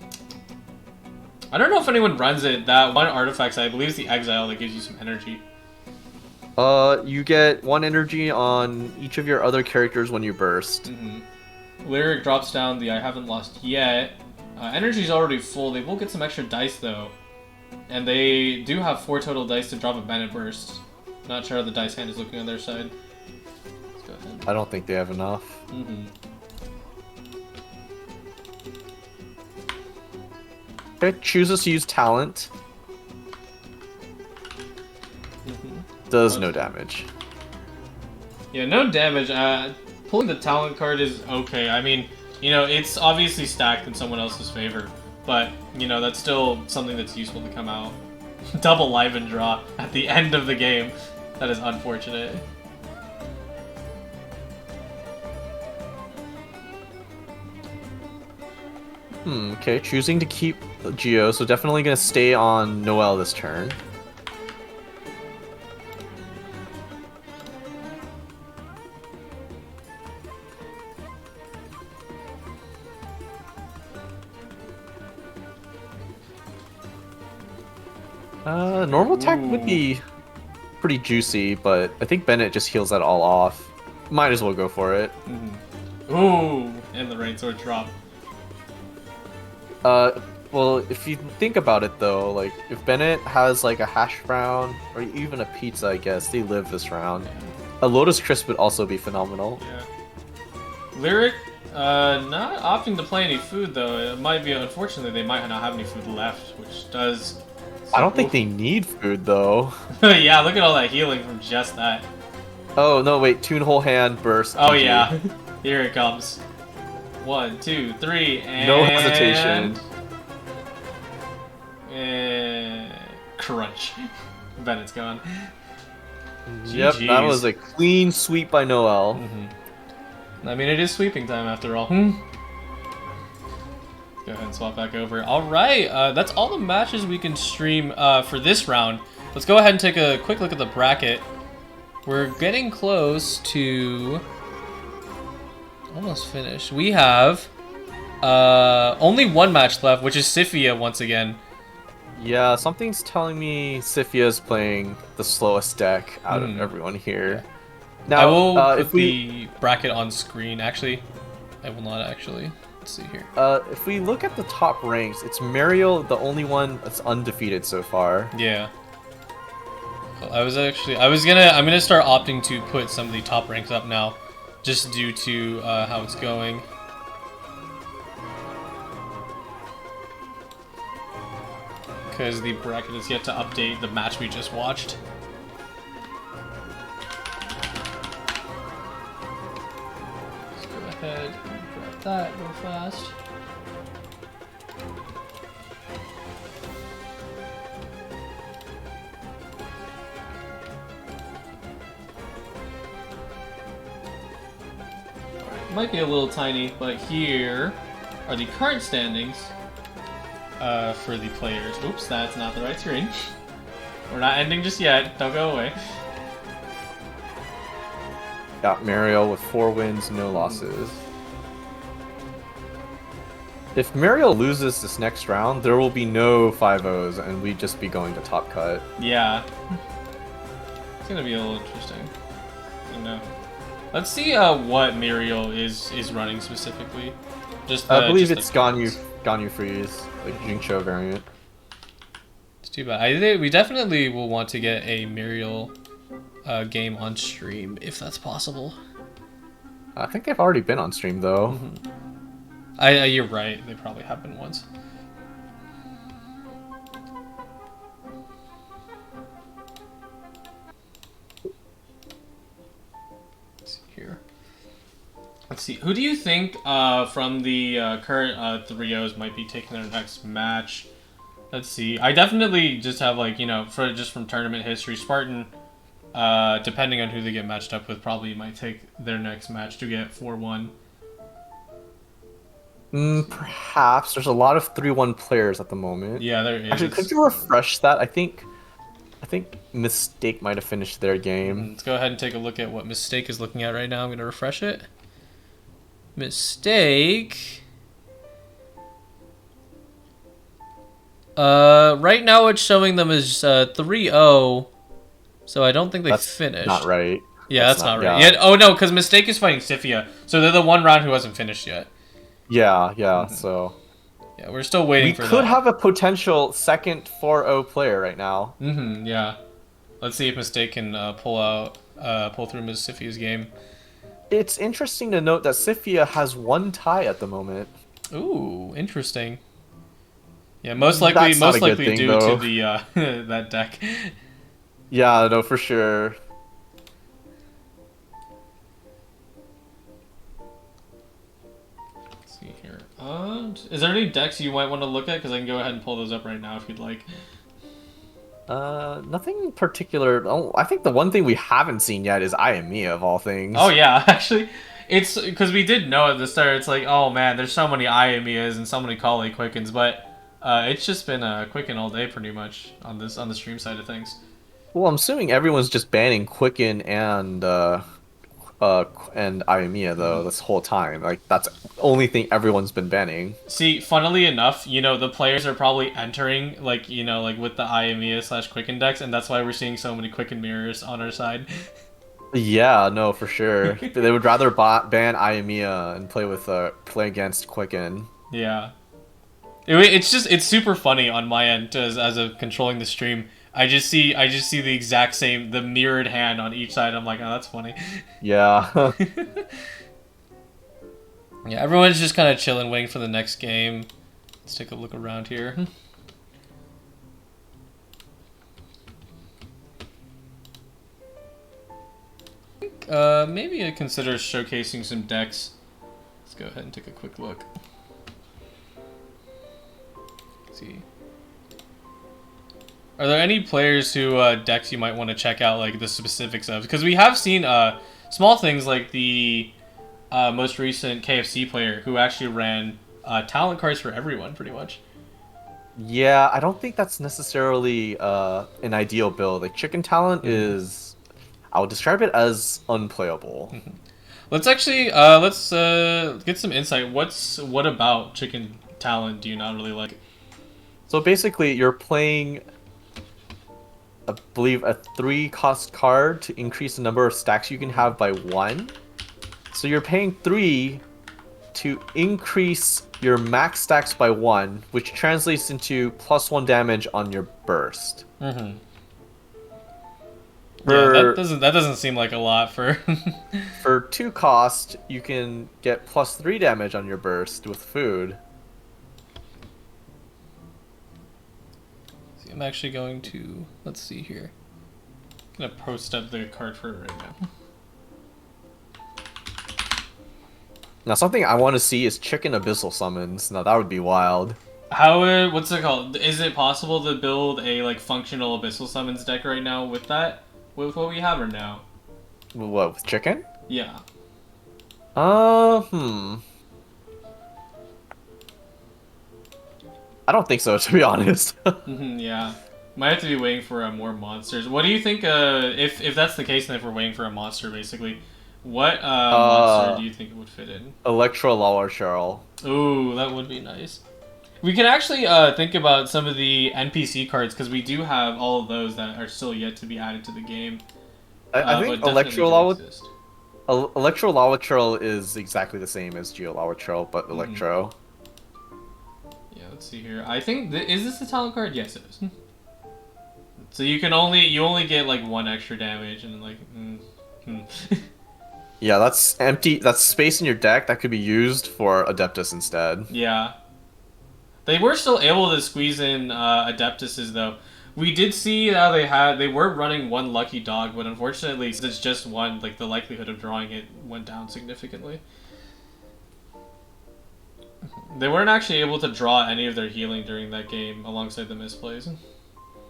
Speaker 1: don't know if anyone runs it. That one artifact, I believe, is the Exile that gives you some energy.
Speaker 2: You get 1 energy on each of your other characters when you burst.
Speaker 1: Lyric drops down the I haven't lost yet. Energy's already full. They will get some extra dice, though. And they do have 4 total dice to drop a Bennett burst. Not sure how the dice hand is looking on their side. Let's go ahead.
Speaker 2: I don't think they have enough. Okay, chooses to use talent. Does no damage.
Speaker 1: Yeah, no damage. Pulling the talent card is okay. I mean, you know, it's obviously stacked in someone else's favor, but, you know, that's still something that's useful to come out. Double live and draw at the end of the game. That is unfortunate.
Speaker 2: Okay, choosing to keep Geo, so definitely gonna stay on Noel this turn. Normal attack would be pretty juicy, but I think Bennett just heals that all off. Might as well go for it.
Speaker 1: Ooh, and the rain sword drop.
Speaker 2: Well, if you think about it though, like if Bennett has like a hash brown or even a pizza, I guess they live this round. A Lotus Crisp would also be phenomenal.
Speaker 1: Yeah. Lyric, not opting to play any food though. It might be, unfortunately, they might not have any food left, which does.
Speaker 2: I don't think they need food though.
Speaker 1: Yeah, look at all that healing from just that.
Speaker 2: Oh no, wait! Tune whole hand burst.
Speaker 1: Oh
Speaker 2: GG.
Speaker 1: yeah, here it comes. 1, 2, 3, and
Speaker 2: No hesitation.
Speaker 1: Crunch. Bennett's gone.
Speaker 2: Yep, that
Speaker 1: GGs.
Speaker 2: was a clean sweep by Noel.
Speaker 1: I mean, it is sweeping time after all. Go ahead and swap back over. Alright, that's all the matches we can stream for this round. Let's go ahead and take a quick look at the bracket. We're getting close to almost finished. We have only one match left, which is Sifia once again.
Speaker 2: Yeah, something's telling me Sifia's playing the slowest deck out of everyone here. Now,
Speaker 1: I will put
Speaker 2: if we
Speaker 1: the bracket on screen. Actually, I will not actually. Let's see here.
Speaker 2: if we look at the top ranks, it's Mariel, the only one that's undefeated so far.
Speaker 1: Yeah. I'm gonna start opting to put some of the top ranks up now, just due to how it's going. Because the bracket is yet to update the match we just watched. Let's go ahead and grab that real fast. Alright, might be a little tiny, but here are the current standings. For the players. Oops, that's not the right screen. We're not ending just yet. Don't go away.
Speaker 2: Got Mariel with 4 wins, no losses. If Mariel loses this next round, there will be no 5-0s, and we'd just be going to top cut.
Speaker 1: Yeah. It's gonna be a little interesting. I know. Let's see what Muriel is running specifically. Just
Speaker 2: I believe
Speaker 1: just
Speaker 2: it's Ganyu Freeze, like Jincho variant.
Speaker 1: It's too bad. I think we definitely will want to get a Muriel game on stream if that's possible.
Speaker 2: I think they've already been on stream though.
Speaker 1: You're right. They probably have been once. Let's see here. Let's see. Who do you think from the current 3-0s might be taking their next match? Let's see. I definitely just have like, just from tournament history, Spartan, depending on who they get matched up with, probably might take their next match to get 4-1.
Speaker 2: Perhaps. There's a lot of 3-1 players at the moment.
Speaker 1: Yeah, there is.
Speaker 2: Actually, could you refresh that? I think Mistake might have finished their game.
Speaker 1: Let's go ahead and take a look at what Mistake is looking at right now. I'm going to refresh it. Mistake. Right now it's showing them as 3-0. So I don't think they finished.
Speaker 2: Not right.
Speaker 1: Yeah, that's not right. Yeah. Oh no, because Mistake is fighting Sifia. So they're the one round who hasn't finished yet.
Speaker 2: Yeah, so...
Speaker 1: Yeah, we're still waiting for that.
Speaker 2: We could have a potential second 4-0 player right now.
Speaker 1: Yeah. Let's see if Mistake can pull through Ms. Sifia's game.
Speaker 2: It's interesting to note that Sifia has 1 tie at the moment.
Speaker 1: Ooh, interesting. Yeah, most likely due to the that deck.
Speaker 2: Yeah, no, for sure.
Speaker 1: Let's see here. Is there any decks you might want to look at? Because I can go ahead and pull those up right now if you'd like.
Speaker 2: Nothing particular. Oh, I think the one thing we haven't seen yet is Ayamiya, of all things.
Speaker 1: Oh yeah, actually, it's because we did know at the start. It's like, oh man, there's so many Ayamiyas and so many Kali Quickens, but it's just been Quicken all day pretty much on the stream side of things.
Speaker 2: Well, I'm assuming everyone's just banning Quicken and and Ayamiya though this whole time. Like that's the only thing everyone's been banning.
Speaker 1: See, funnily enough, the players are probably entering like with the IMEA / Quicken decks, and that's why we're seeing so many Quicken mirrors on our side.
Speaker 2: Yeah, no, for sure. They would rather ban Ayamiya and play against Quicken.
Speaker 1: Yeah. It's super funny on my end as of controlling the stream. I just see the exact same the mirrored hand on each side. I'm like, oh, that's funny.
Speaker 2: Yeah.
Speaker 1: Yeah, everyone's just kind of chilling, waiting for the next game. Let's take a look around here. Maybe I consider showcasing some decks. Let's go ahead and take a quick look. Let's see. Are there any players who decks you might want to check out, like the specifics of? Because we have seen small things like the most recent KFC player who actually ran talent cards for everyone, pretty much.
Speaker 2: Yeah, I don't think that's necessarily an ideal build. Like Chicken Talent is, I would describe it as unplayable.
Speaker 1: Let's actually get some insight. What about Chicken Talent do you not really like?
Speaker 2: So basically, you're playing, I believe, a 3-cost card to increase the number of stacks you can have by 1. So you're paying 3 to increase your max stacks by 1, which translates into +1 damage on your burst.
Speaker 1: Yeah, that doesn't seem like a lot for.
Speaker 2: For 2 cost, you can get +3 damage on your burst with food.
Speaker 1: See, I'm actually going to let's see here. I'm gonna post up the card for it right now.
Speaker 2: Now, something I want to see is Chicken Abyssal Summons. Now, that would be wild.
Speaker 1: What's it called? Is it possible to build a like functional Abyssal Summons deck right now with that? With what we have right now?
Speaker 2: What, with Chicken?
Speaker 1: Yeah.
Speaker 2: I don't think so, to be honest.
Speaker 1: Yeah. Might have to be waiting for more monsters. What do you think? If that's the case, then if we're waiting for a monster, basically, what monster do you think it would fit in?
Speaker 2: Electro Lawler Cheryl.
Speaker 1: Ooh, that would be nice. We can actually think about some of the NPC cards because we do have all of those that are still yet to be added to the game.
Speaker 2: I think Electro Lawler Cheryl is exactly the same as Geo Lawler Cheryl, but Electro.
Speaker 1: Yeah, let's see here. I think is this the talent card? Yes, it is. So you only get like 1 extra damage and like.
Speaker 2: Yeah, that's empty. That's space in your deck that could be used for Adeptus instead.
Speaker 1: Yeah. They were still able to squeeze in Adeptuses though. We did see how they were running 1 lucky dog, but unfortunately, since it's just 1, like the likelihood of drawing it went down significantly. They weren't actually able to draw any of their healing during that game alongside the misplays.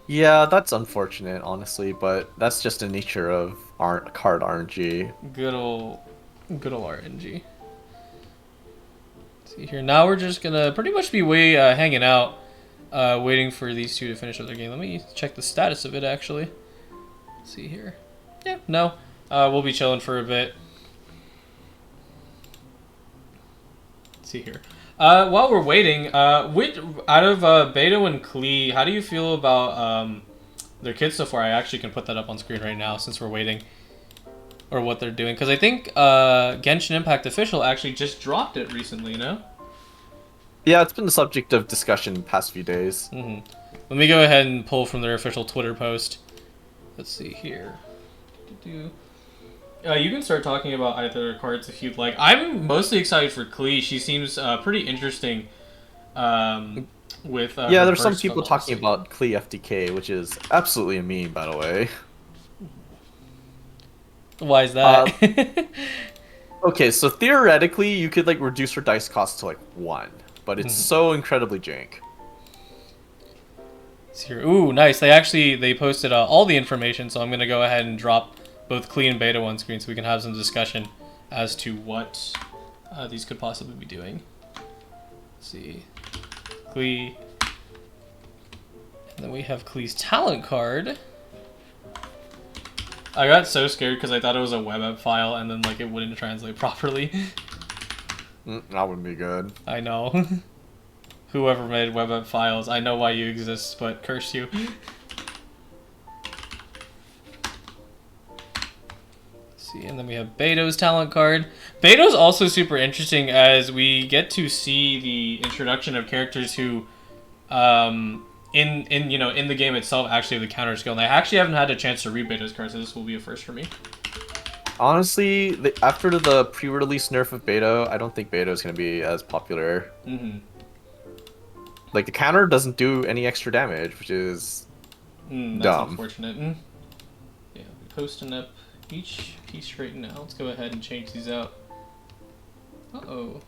Speaker 2: Yeah, that's unfortunate, honestly, but that's just the nature of card RNG.
Speaker 1: Good old RNG. See here. Now we're just gonna pretty much be hanging out, waiting for these two to finish up their game. Let me check the status of it actually. Let's see here. Yeah, no. We'll be chilling for a bit. Let's see here. While we're waiting, out of Beto and Klee, how do you feel about their kits so far? I actually can put that up on screen right now since we're waiting, or what they're doing. Because I think Genshin Impact Official actually just dropped it recently, you know?
Speaker 2: Yeah, it's been the subject of discussion the past few days.
Speaker 1: Let me go ahead and pull from their official Twitter post. Let's see here. You can start talking about either cards if you'd like. I'm mostly excited for Klee. She seems pretty interesting. With
Speaker 2: yeah, there's some people talking about Klee FDK, which is absolutely a meme, by the way.
Speaker 1: Why is that?
Speaker 2: Okay, so theoretically, you could like reduce her dice cost to like 1, but it's so incredibly jank.
Speaker 1: Here. Ooh, nice. They posted all the information, so I'm gonna go ahead and drop both Klee and Beta on screen so we can have some discussion as to what these could possibly be doing. Let's see. Klee. And then we have Klee's talent card. I got so scared because I thought it was a web app file and then like it wouldn't translate properly.
Speaker 2: That wouldn't be good.
Speaker 1: I know. Whoever made web app files, I know why you exist, but curse you. See, and then we have Beto's talent card. Beto's also super interesting as we get to see the introduction of characters who, in the game itself actually have the counter skill. And I actually haven't had a chance to read Beto's cards, so this will be a first for me.
Speaker 2: Honestly, after the pre-release nerf of Beto, I don't think Beto is going to be as popular.
Speaker 1: Mm-hmm.
Speaker 2: Like, the counter doesn't do any extra damage, which is
Speaker 1: that's
Speaker 2: dumb.
Speaker 1: Unfortunate. Yeah, we posting up each piece right now. Let's go ahead and change these out. Uh-oh.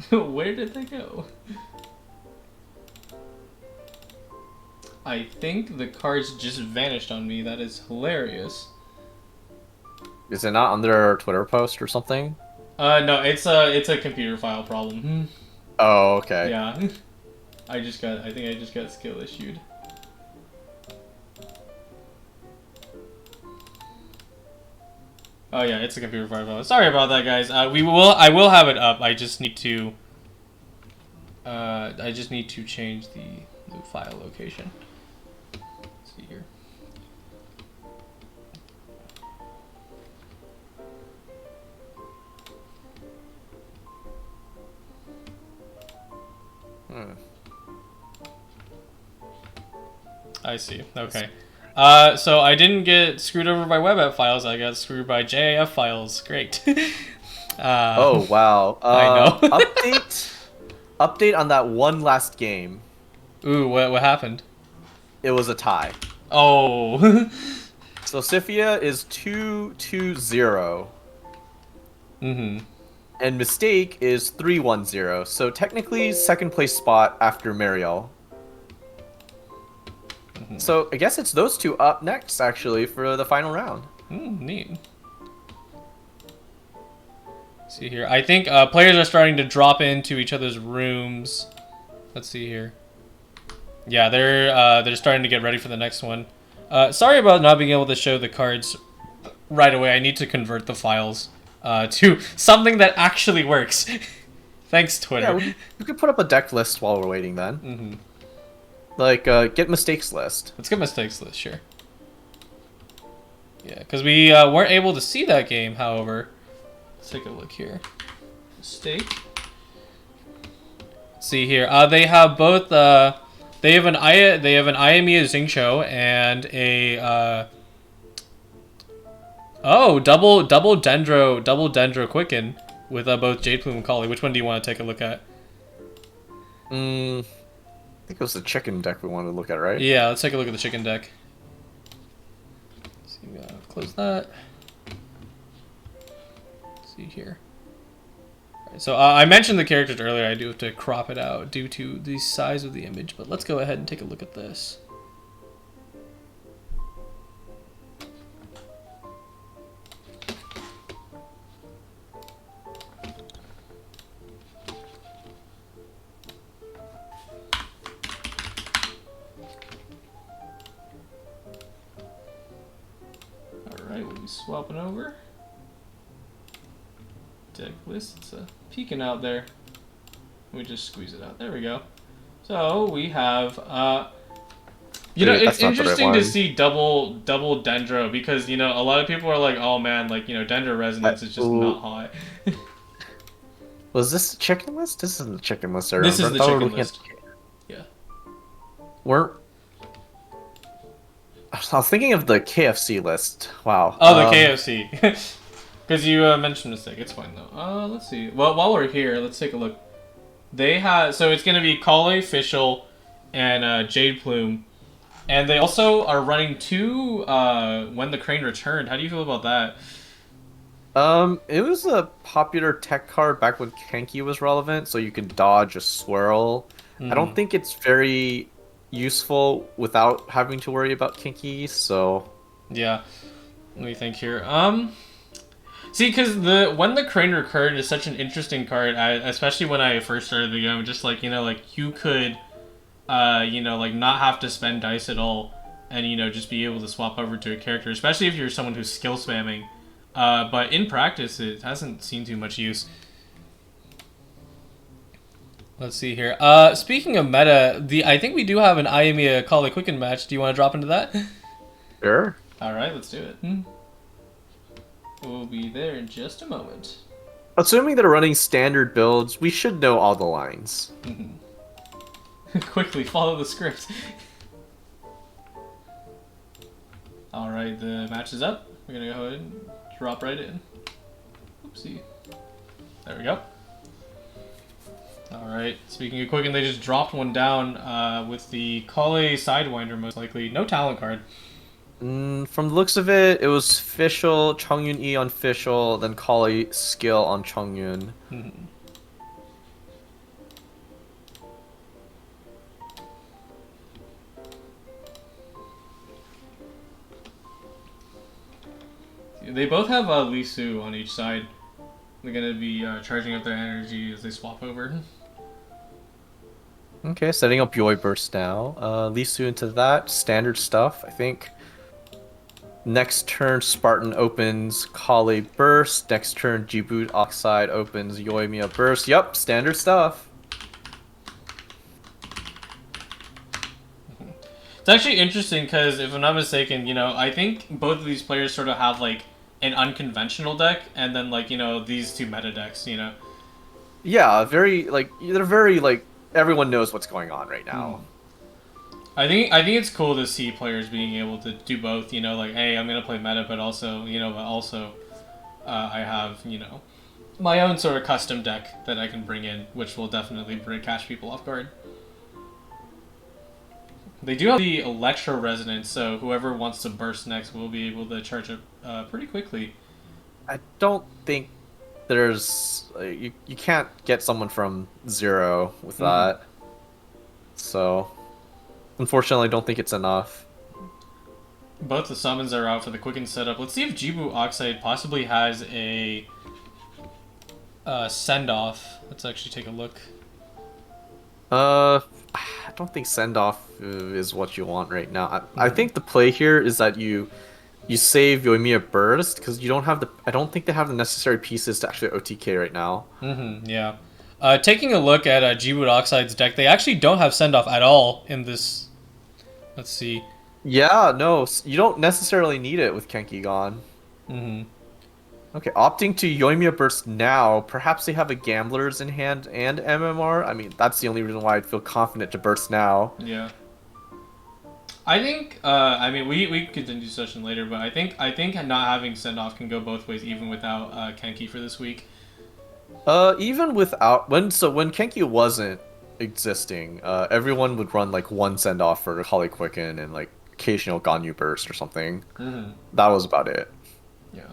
Speaker 1: Where did they go? I think the cards just vanished on me. That is hilarious.
Speaker 2: Is it not under our Twitter post or something?
Speaker 1: No, it's a computer file problem.
Speaker 2: Oh, okay.
Speaker 1: Yeah. I think I just got skill issued. Oh yeah, it's a computer file. Sorry about that, guys. I will have it up. I just need to change the file location. Let's see here. I see. Okay. So I didn't get screwed over by web app files. I got screwed by JAF files. Great.
Speaker 2: Oh wow!
Speaker 1: I know.
Speaker 2: Update on that one last game.
Speaker 1: Ooh, what happened?
Speaker 2: It was a tie.
Speaker 1: Oh.
Speaker 2: So Sifia is 2-2-0.
Speaker 1: Mm-hmm.
Speaker 2: And Mistake is 3-1-0. So technically second place spot after Mariel.
Speaker 1: Mm-hmm.
Speaker 2: So I guess it's those two up next actually for the final round.
Speaker 1: Neat. See here. I think players are starting to drop into each other's rooms. Let's see here. Yeah, they're starting to get ready for the next one. Sorry about not being able to show the cards right away. I need to convert the files to something that actually works. Thanks, Twitter.
Speaker 2: Yeah, we could put up a deck list while we're waiting then.
Speaker 1: Mm-hmm.
Speaker 2: Like, get mistakes list.
Speaker 1: Let's get mistakes list, sure. Yeah, because we weren't able to see that game, however. Let's take a look here. Mistake. Let's see here. They have both. They have an Ayamiya Xingqiu and a. Double Dendro Quicken with both Jade Plume and Kali. Which one do you want to take a look at?
Speaker 2: I think it was the chicken deck we wanted to look at, right?
Speaker 1: Yeah, let's take a look at the chicken deck. Let's see, close that. Let's see here. Right, so I mentioned the characters earlier. I do have to crop it out due to the size of the image, but let's go ahead and take a look at this. Alright, we'll be swapping over. Deck list, it's peeking out there. We just squeeze it out. There we go. So we have, it's interesting to see double Dendro because, a lot of people are like, oh man, like, Dendro Resonance is just not hot.
Speaker 2: Was this a chicken list? This isn't the chicken list.
Speaker 1: This is the chicken list. Yeah.
Speaker 2: I was thinking of the KFC list. Wow.
Speaker 1: Oh, the KFC. Because you mentioned mistake. It's fine, though. Let's see. Well, while we're here, let's take a look. They have... So it's going to be Kale, Fischl, and Jade Plume. And they also are running two When the Crane Returned. How do you feel about that?
Speaker 2: It was a popular tech card back when Kenki was relevant, so you could dodge a swirl. I don't think it's very useful without having to worry about Kenki, so...
Speaker 1: Yeah. Let me think here. See, because When the Crane Recurred is such an interesting card, especially when I first started the game, just like, you could, not have to spend dice at all. and just be able to swap over to a character, especially if you're someone who's skill spamming. But in practice, it hasn't seen too much use. Let's see here. Speaking of meta, I think we do have an Iamia Call It Quicken match. Do you want to drop into that?
Speaker 2: Sure.
Speaker 1: All right, let's do it. We'll be there in just a moment.
Speaker 2: Assuming they're running standard builds, we should know all the lines.
Speaker 1: Quickly follow the script. All right, the match is up. We're gonna go ahead and drop right in. Oopsie. There we go. All right. Speaking of Quicken, they just dropped one down with the Kale Sidewinder, most likely. No talent card.
Speaker 2: From the looks of it, it was Fischl, Chongyun E on Fischl, then Kali skill on Chongyun.
Speaker 1: They both have Lee Su on each side. They're gonna be charging up their energy as they swap over.
Speaker 2: Okay, setting up Yoi Burst now. Lisu into that. Standard stuff, I think. Next turn, Spartan opens Kali Burst. Next turn, Jiboot Oxide opens Yoimiya Burst. Yup, standard stuff.
Speaker 1: It's actually interesting because, if I'm not mistaken, I think both of these players sort of have, like, an unconventional deck, and then, like, these two meta decks,
Speaker 2: Yeah, they're very, everyone knows what's going on right now.
Speaker 1: I think it's cool to see players being able to do both. Like, hey, I'm gonna play meta, but also, I have my own sort of custom deck that I can bring in, which will definitely catch people off guard. They do have the Electro Resonance, so whoever wants to burst next will be able to charge it pretty quickly.
Speaker 2: I don't think there's you can't get someone from 0 with that. So unfortunately, I don't think it's enough.
Speaker 1: Both the summons are out for the Quicken setup. Let's see if Jibu Oxide possibly has a send-off. Let's actually take a look.
Speaker 2: I don't think send-off is what you want right now. I think the play here is that you save Yoimiya Burst because you don't have I don't think they have the necessary pieces to actually OTK right now.
Speaker 1: Yeah. Taking a look at Jiwood Oxide's deck, they actually don't have send-off at all in this. Let's see.
Speaker 2: Yeah, no, you don't necessarily need it with Kenki gone. Okay, opting to Yoimiya Burst now. Perhaps they have a Gamblers in hand and MMR. I mean, that's the only reason why I'd feel confident to burst now.
Speaker 1: Yeah. I think. I mean, we can continue discussion later, but I think not having send-off can go both ways, even without Kenki for this week.
Speaker 2: Even without when Kenki wasn't existing, everyone would run like one send off for Holly Quicken and like occasional Ganyu Burst or something. That was about it.
Speaker 1: Yeah.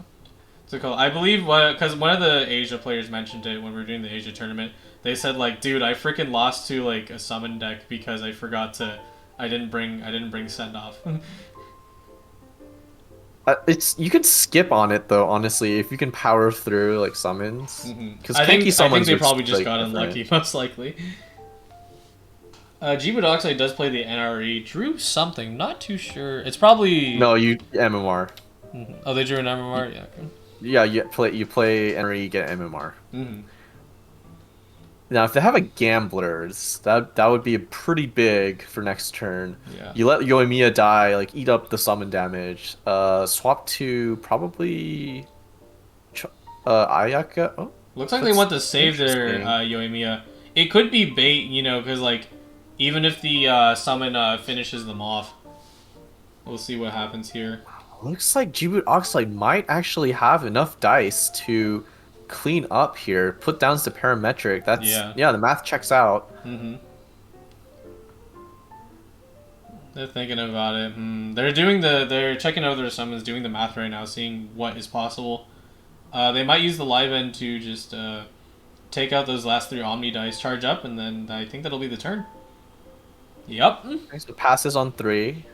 Speaker 1: So cool. I believe because one of the Asia players mentioned it when we were doing the Asia tournament. They said like, dude, I freaking lost to like a summon deck because I forgot to. I didn't bring send off.
Speaker 2: You could skip on it though, honestly, if you can power through like summons. Because
Speaker 1: I think they probably just
Speaker 2: like,
Speaker 1: got unlucky, most likely. Jiwood Oxide does play the NRE. Drew something, not too sure. It's probably
Speaker 2: no, you MMR.
Speaker 1: Oh, they drew an MMR. Yeah. Okay.
Speaker 2: Yeah, you play NRE, you get MMR. Now, if they have a Gamblers, that would be pretty big for next turn.
Speaker 1: Yeah.
Speaker 2: You let Yoimiya die, like eat up the summon damage. Swap to probably Ayaka. Oh,
Speaker 1: looks like they want to save their Yoimiya. It could be bait, because like even if the summon finishes them off, we'll see what happens here.
Speaker 2: Looks like Jiboot Oxide might actually have enough dice to clean up here, put down to parametric. That's yeah, the math checks out.
Speaker 1: They're thinking about it. They're checking out their summons, doing the math right now, seeing what is possible. They might use the live end to just take out those last 3 Omni dice, charge up, and then I think that'll be the turn. Yep.
Speaker 2: So passes on 3.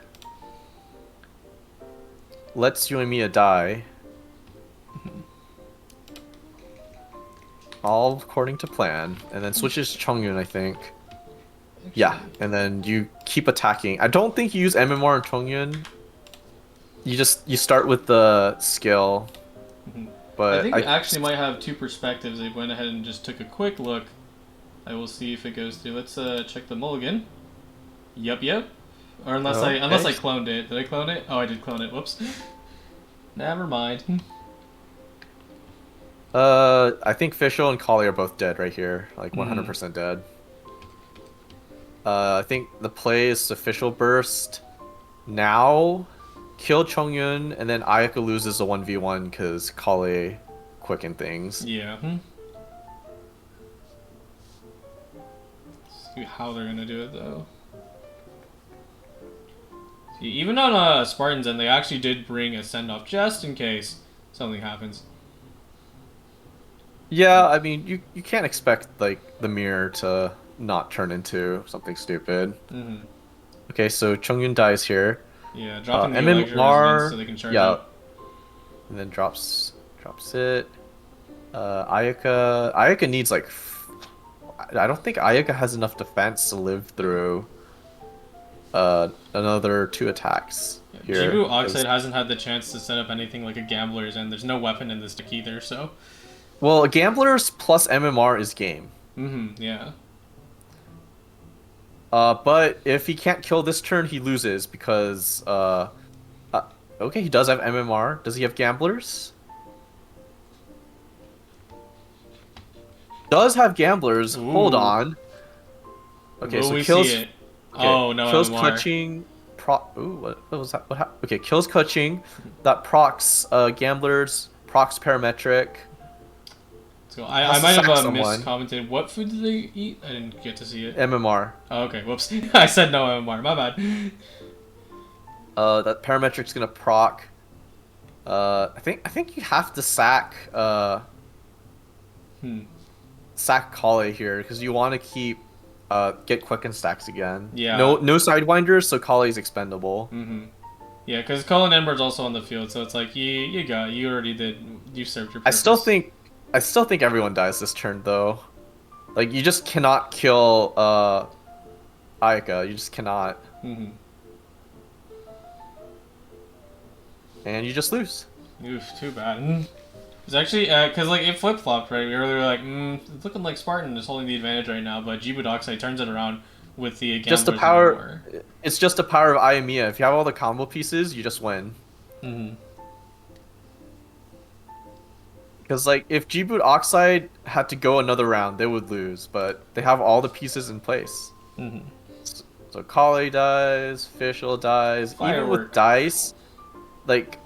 Speaker 2: Lets Yoimiya die. All according to plan, and then switches Chongyun, I think. Yeah, and then you keep attacking. I don't think you use MMR and Chongyun. You start with the skill,
Speaker 1: Mhm. I
Speaker 2: but
Speaker 1: think it
Speaker 2: I
Speaker 1: actually might have two perspectives. They went ahead and just took a quick look. I will see if it goes through. Let's check the mulligan. Yep. Or unless
Speaker 2: okay.
Speaker 1: I cloned it. Did I clone it? Oh, I did clone it. Whoops. Never mind.
Speaker 2: I think Fischl and Kali are both dead right here, like
Speaker 1: Mm.
Speaker 2: 100% dead. I think the play is official burst now, kill Chongyun, and then Ayaka loses a 1v1 because Kali quicken things.
Speaker 1: Yeah. See how they're gonna do it though. See, even on Spartans, and they actually did bring a send off just in case something happens.
Speaker 2: Yeah, I mean, you can't expect like the mirror to not turn into something stupid.
Speaker 1: Mm-hmm.
Speaker 2: Okay, so Chongyun dies here.
Speaker 1: Yeah, dropping the Electro Resonance so
Speaker 2: MMR,
Speaker 1: they can charge
Speaker 2: yeah,
Speaker 1: up.
Speaker 2: and then drops it. Ayaka needs like I don't think Ayaka has enough defense to live through another 2 attacks
Speaker 1: Yeah,
Speaker 2: here.
Speaker 1: Jibu Oxide hasn't had the chance to set up anything like a Gambler's, and there's no weapon in this deck either, so.
Speaker 2: Well, Gamblers plus MMR is game.
Speaker 1: Yeah.
Speaker 2: But if he can't kill this turn, he loses because uh okay, he does have MMR. Does he have Gamblers? Does have Gamblers. Hold
Speaker 1: Ooh.
Speaker 2: on. Okay,
Speaker 1: Will
Speaker 2: so
Speaker 1: we see
Speaker 2: kills.
Speaker 1: it?
Speaker 2: Okay,
Speaker 1: Oh, no
Speaker 2: kills
Speaker 1: MMR.
Speaker 2: clutching. Ooh, what was that? Okay, kills clutching. That procs gamblers. Procs parametric.
Speaker 1: So I
Speaker 2: Has to
Speaker 1: might have
Speaker 2: sack someone.
Speaker 1: miscommented. What food did they eat? I didn't get to see it.
Speaker 2: MMR.
Speaker 1: Oh, okay, whoops. I said no MMR. My bad.
Speaker 2: That parametric's gonna proc. I think you have to sack
Speaker 1: Hmm.
Speaker 2: sack Kale here because you want to keep get quicken stacks again.
Speaker 1: Yeah.
Speaker 2: No sidewinders, so Kale's expendable.
Speaker 1: Yeah, because Colin Ember's also on the field, so it's like you already did, you served your
Speaker 2: I still
Speaker 1: purpose.
Speaker 2: think I still think everyone dies this turn though. Like you just cannot kill Ayaka. You just cannot. And you just lose.
Speaker 1: Oof, too bad. It's actually because like it flip flopped right. We were like, it's looking like Spartan is holding the advantage right now, but Jibu Dockside turns it around with the
Speaker 2: Just the
Speaker 1: gamblers and
Speaker 2: power
Speaker 1: more.
Speaker 2: it's just the power of Ayamiya. If you have all the combo pieces, you just win. Because like if G-Boot Oxide had to go another round, they would lose, but they have all the pieces in place. So Kali dies, Fischl dies, even with
Speaker 1: Firework.
Speaker 2: dice, like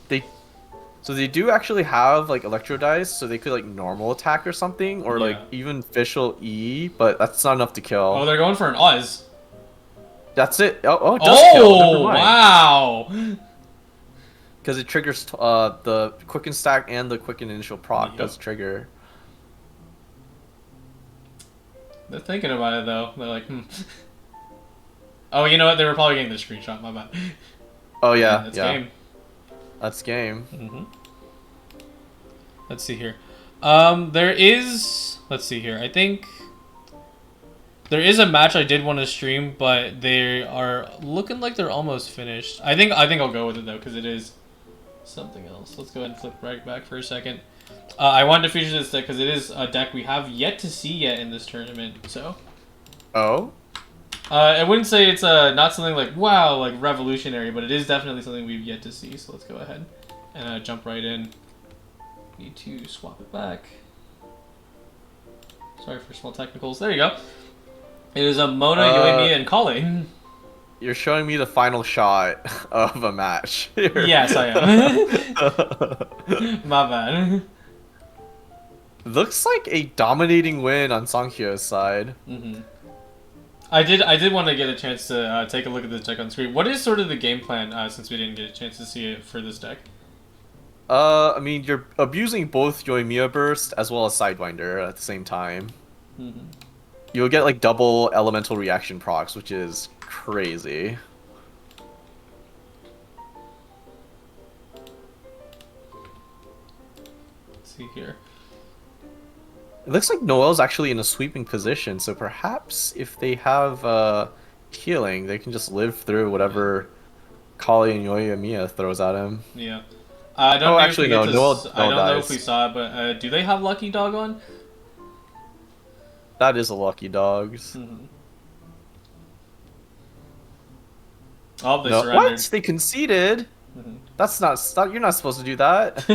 Speaker 2: they do actually have like electro dice, so they could like normal attack or something, or like
Speaker 1: Yeah.
Speaker 2: even Fischl E, but that's not enough to
Speaker 1: Oh,
Speaker 2: kill.
Speaker 1: they're going for an Oz.
Speaker 2: That's it. Oh, it does kill. Never
Speaker 1: Oh
Speaker 2: mind.
Speaker 1: wow.
Speaker 2: Because it triggers the quicken stack and the quicken initial proc
Speaker 1: Yep.
Speaker 2: does trigger.
Speaker 1: They're thinking about it though. They're like, Oh, you know what? They were probably getting the screenshot. My bad.
Speaker 2: Oh
Speaker 1: And
Speaker 2: yeah,
Speaker 1: that's
Speaker 2: yeah.
Speaker 1: game.
Speaker 2: That's game.
Speaker 1: Let's see here. There is. Let's see here. I think there is a match I did want to stream, but they are looking like they're almost finished. I think I'll go with it though, because it is something else. Let's go ahead and flip right back for a second. I wanted to feature this deck because it is a deck we have yet to see yet in this tournament. So.
Speaker 2: Oh.
Speaker 1: I wouldn't say it's not something like wow, like revolutionary, but it is definitely something we've yet to see. So let's go ahead and jump right in. Need to swap it back. Sorry for small technicals. There you go. It is a Mona, Yoimiya, and Kale.
Speaker 2: You're showing me the final shot of a match here.
Speaker 1: Yes, I am. My bad.
Speaker 2: Looks like a dominating win on Sanghyo's side.
Speaker 1: I did want to get a chance to take a look at this deck on screen. What is sort of the game plan since we didn't get a chance to see it for this deck?
Speaker 2: I mean, you're abusing both Yoimiya Burst as well as Sidewinder at the same time. You'll get like double elemental reaction procs, which is crazy.
Speaker 1: Let's see here.
Speaker 2: It looks like Noel's actually in a sweeping position, so perhaps if they have healing, they can just live through
Speaker 1: Yeah.
Speaker 2: whatever Kali and Yoimiya throws at him.
Speaker 1: Yeah. I don't
Speaker 2: Oh,
Speaker 1: know if we
Speaker 2: actually,
Speaker 1: get
Speaker 2: no.
Speaker 1: to. I
Speaker 2: Noel
Speaker 1: don't know if we
Speaker 2: dies.
Speaker 1: saw it, but do they have Lucky Dog on?
Speaker 2: That is a lucky dogs.
Speaker 1: Hmm. Oh, they
Speaker 2: No,
Speaker 1: surrendered.
Speaker 2: what? They conceded?
Speaker 1: Hmm.
Speaker 2: That's not. You're not supposed to do that.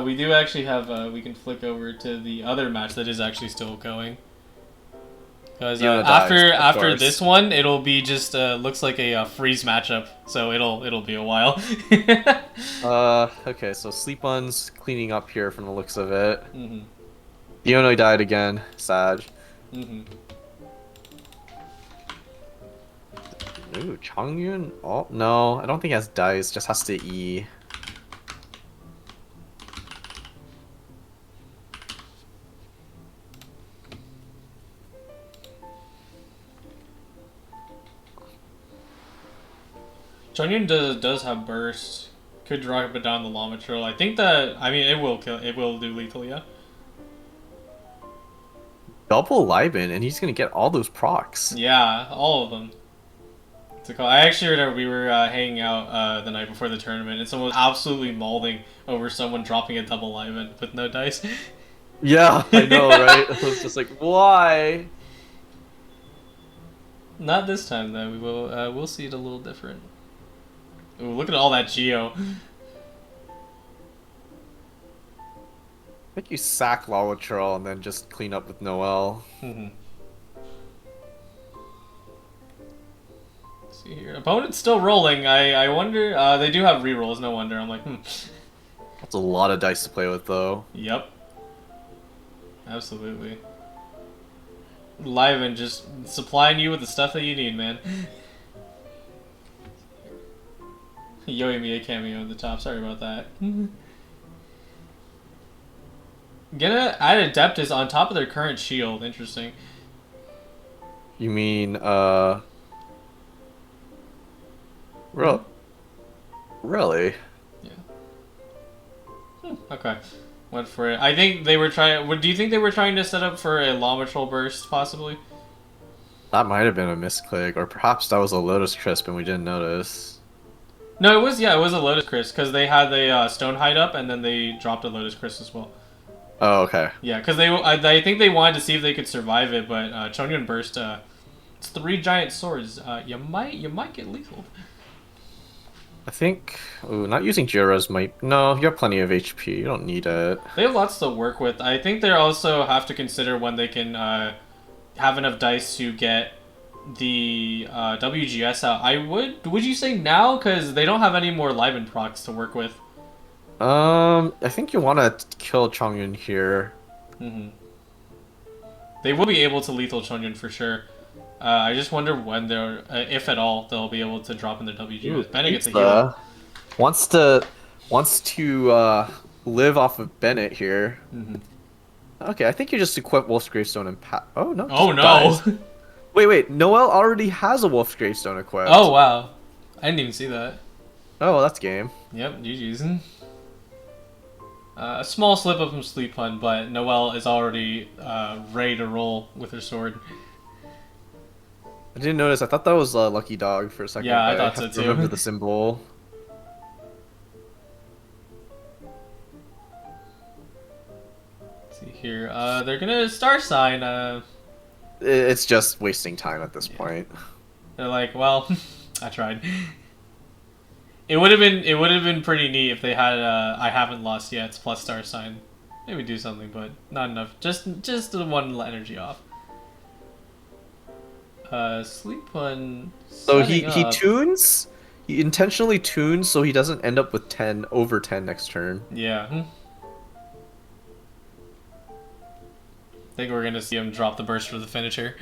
Speaker 1: We do actually have. We can flick over to the other match that is actually still going. Because
Speaker 2: Fiona dies, of
Speaker 1: after this
Speaker 2: course.
Speaker 1: one, it'll be just freeze matchup. So it'll be a while.
Speaker 2: Okay, so Sleep One's cleaning up here from the looks of it.
Speaker 1: Hmm.
Speaker 2: Fiona died again. Sad.
Speaker 1: Hmm.
Speaker 2: Ooh, Chongyun? Oh, no. I don't think he has dice, just has to E.
Speaker 1: Chongyun does have burst. Could drop it down the Llama Troll. I think that it will kill. It will do lethal. Yeah.
Speaker 2: Double Liben, and he's gonna get all those procs.
Speaker 1: Yeah, all of them. I actually remember we were hanging out the night before the tournament, and someone was absolutely mauling over someone dropping a double live with no dice.
Speaker 2: Yeah, I know, right? I was just like, why?
Speaker 1: Not this time though. We'll see it a little different. Ooh, look at all that Geo.
Speaker 2: I think you sack Lalatrell and then just clean up with Noel.
Speaker 1: See here, opponent's still rolling. I wonder. They do have rerolls. No wonder. I'm like,
Speaker 2: That's a lot of dice to play with, though.
Speaker 1: Yep. Absolutely. Live and just supplying you with the stuff that you need, man. Yoimiya cameo at the top. Sorry about that. Gonna add Adeptus on top of their current shield. Interesting.
Speaker 2: You mean,
Speaker 1: Hmm?
Speaker 2: really?
Speaker 1: Yeah. Okay. Went for it. I think they were trying. Do you think they were trying to set up for a Llama Troll burst, possibly?
Speaker 2: That might have been a misclick, or perhaps that was a Lotus Crisp and we didn't notice.
Speaker 1: No, it was. Yeah, it was a Lotus Crystal because they had the Stone Hide up and then they dropped a Lotus Crystal as well.
Speaker 2: Oh, okay.
Speaker 1: Yeah, because I think they wanted to see if they could survive it, but Chongyun burst. It's 3 giant swords. You might get lethal.
Speaker 2: I think, ooh, not using Jira's might, no, you have plenty of HP, you don't need it.
Speaker 1: They have lots to work with. I think they also have to consider when they can have enough dice to get the WGS out. Would you say now? Because they don't have any more Liven procs to work with.
Speaker 2: I think you want to kill Chongyun here.
Speaker 1: Hmm. They will be able to lethal Chongyun for sure. I just wonder when they're, if at all, they'll be able to drop in their WGS.
Speaker 2: Ooh,
Speaker 1: Bennett gets a heal.
Speaker 2: pizza. Wants to live off of Bennett here.
Speaker 1: Hmm.
Speaker 2: Okay, I think you just equip Wolf's Gravestone and oh no,
Speaker 1: Oh
Speaker 2: just
Speaker 1: no!
Speaker 2: dies. Wait, Noel already has a Wolf's Gravestone equipped.
Speaker 1: Oh wow! I didn't even see that.
Speaker 2: Oh, well, that's game.
Speaker 1: Yep, GG's. A small slip up from Sleep Pun, but Noelle is already ready to roll with her sword.
Speaker 2: I didn't notice. I thought that was a Lucky Dog for a second.
Speaker 1: Yeah, I
Speaker 2: But
Speaker 1: thought
Speaker 2: have
Speaker 1: so
Speaker 2: to remember
Speaker 1: too.
Speaker 2: the symbol.
Speaker 1: Let's see here. They're gonna star sign.
Speaker 2: It's just wasting time at this point.
Speaker 1: They're like, well, I tried. It would have been pretty neat if they had I haven't lost yet plus star sign. Maybe do something, but not enough. Just the one energy off. Sleep Pun
Speaker 2: So
Speaker 1: setting
Speaker 2: he
Speaker 1: up.
Speaker 2: tunes. He intentionally tunes so he doesn't end up with 10 over 10 next turn.
Speaker 1: Yeah. I think we're gonna see him drop the burst for the finisher.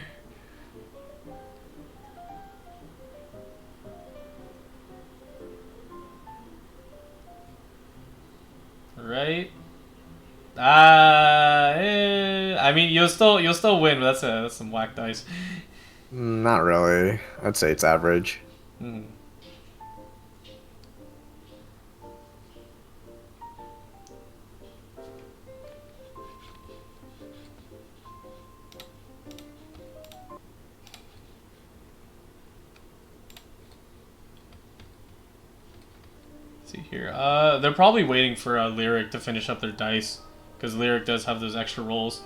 Speaker 1: Right. I mean, you'll still win, but that's some whack dice.
Speaker 2: Not really. I'd say it's average.
Speaker 1: Hmm. here. They're probably waiting for Lyric to finish up their dice, because Lyric does have those extra rolls.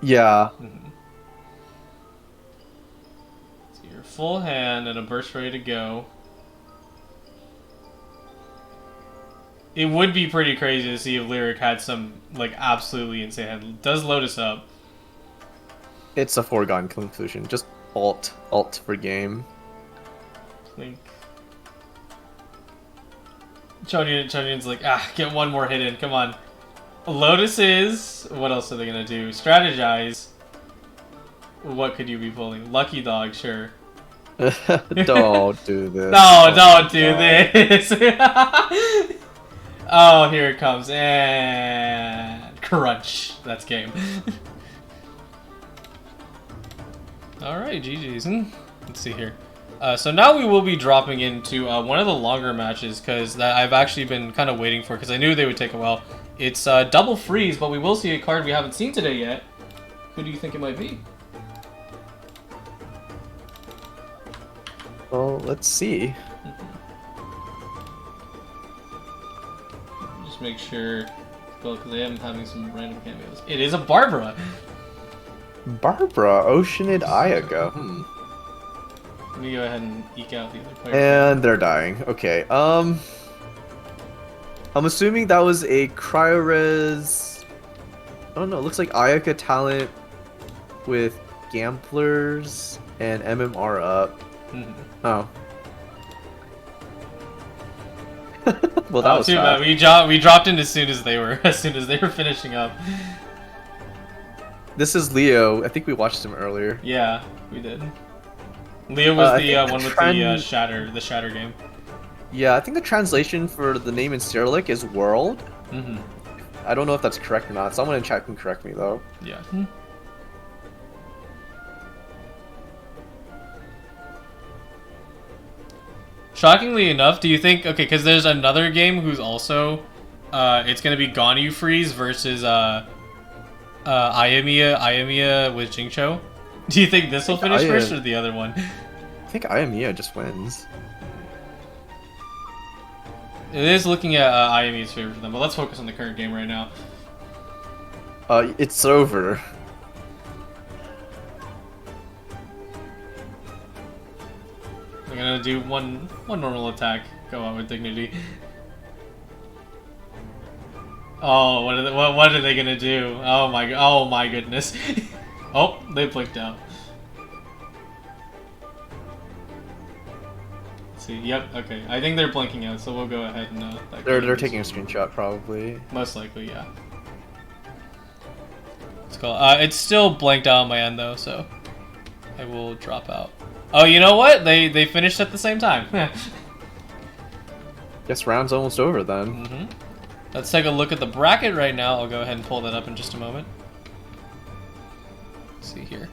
Speaker 2: Yeah.
Speaker 1: Mm-hmm. So your full hand and a burst ready to go. It would be pretty crazy to see if Lyric had some like absolutely insane hand. Does Lotus up?
Speaker 2: It's a foregone conclusion. Just alt for game.
Speaker 1: Clink. Chonion's like, get one more hit in. Come on. Lotus is... What else are they going to do? Strategize. What could you be pulling? Lucky Dog, sure.
Speaker 2: Don't do this.
Speaker 1: No, don't do this. Oh, here it comes. And... Crunch. That's game. Alright, GG's. Let's see here. So now we will be dropping into one of the longer matches, because I've actually been kind of waiting for, because I knew they would take a while. It's Double Freeze, but we will see a card we haven't seen today yet. Who do you think it might be?
Speaker 2: Well, let's see.
Speaker 1: Just make sure, because I am having some random cameos. It is a Barbara!
Speaker 2: Barbara, Oceanid Ayaga.
Speaker 1: Let me go ahead and eke out the other player.
Speaker 2: And they're dying. Okay, I'm assuming that was a Cryo-Res... I don't know, it looks like Ayaka talent with Gamblers and MMR up. Oh. Well, that was
Speaker 1: too
Speaker 2: fast.
Speaker 1: bad. We dropped in as soon as they were finishing up.
Speaker 2: This is Leo. I think we watched him earlier.
Speaker 1: Yeah, we did. Leo was the one with the Shatter game.
Speaker 2: Yeah, I think the translation for the name in Cyrillic is world. I don't know if that's correct or not. Someone in chat can correct me though.
Speaker 1: Yeah. Shockingly enough, do you think... Okay, because there's another game who's also... it's going to be Ganyu Freeze versus Ayamiya with Jingcho. Do you think this will finish first or the other one?
Speaker 2: I think Ayamiya just wins.
Speaker 1: It is looking at Ayamiya's favor for them, but let's focus on the current game right now.
Speaker 2: It's over.
Speaker 1: I'm gonna do one normal attack, go out with dignity. Oh, what are they gonna do? Oh my goodness. Oh, they blinked out. Let's see, yep, okay. I think they're blinking out, so we'll go ahead and
Speaker 2: they're taking a screenshot probably.
Speaker 1: Most likely, yeah. Let's call it's still blanked out on my end though, so I will drop out. Oh, you know what? They finished at the same time.
Speaker 2: Guess round's almost over then.
Speaker 1: Let's take a look at the bracket right now. I'll go ahead and pull that up in just a moment. Let's see here.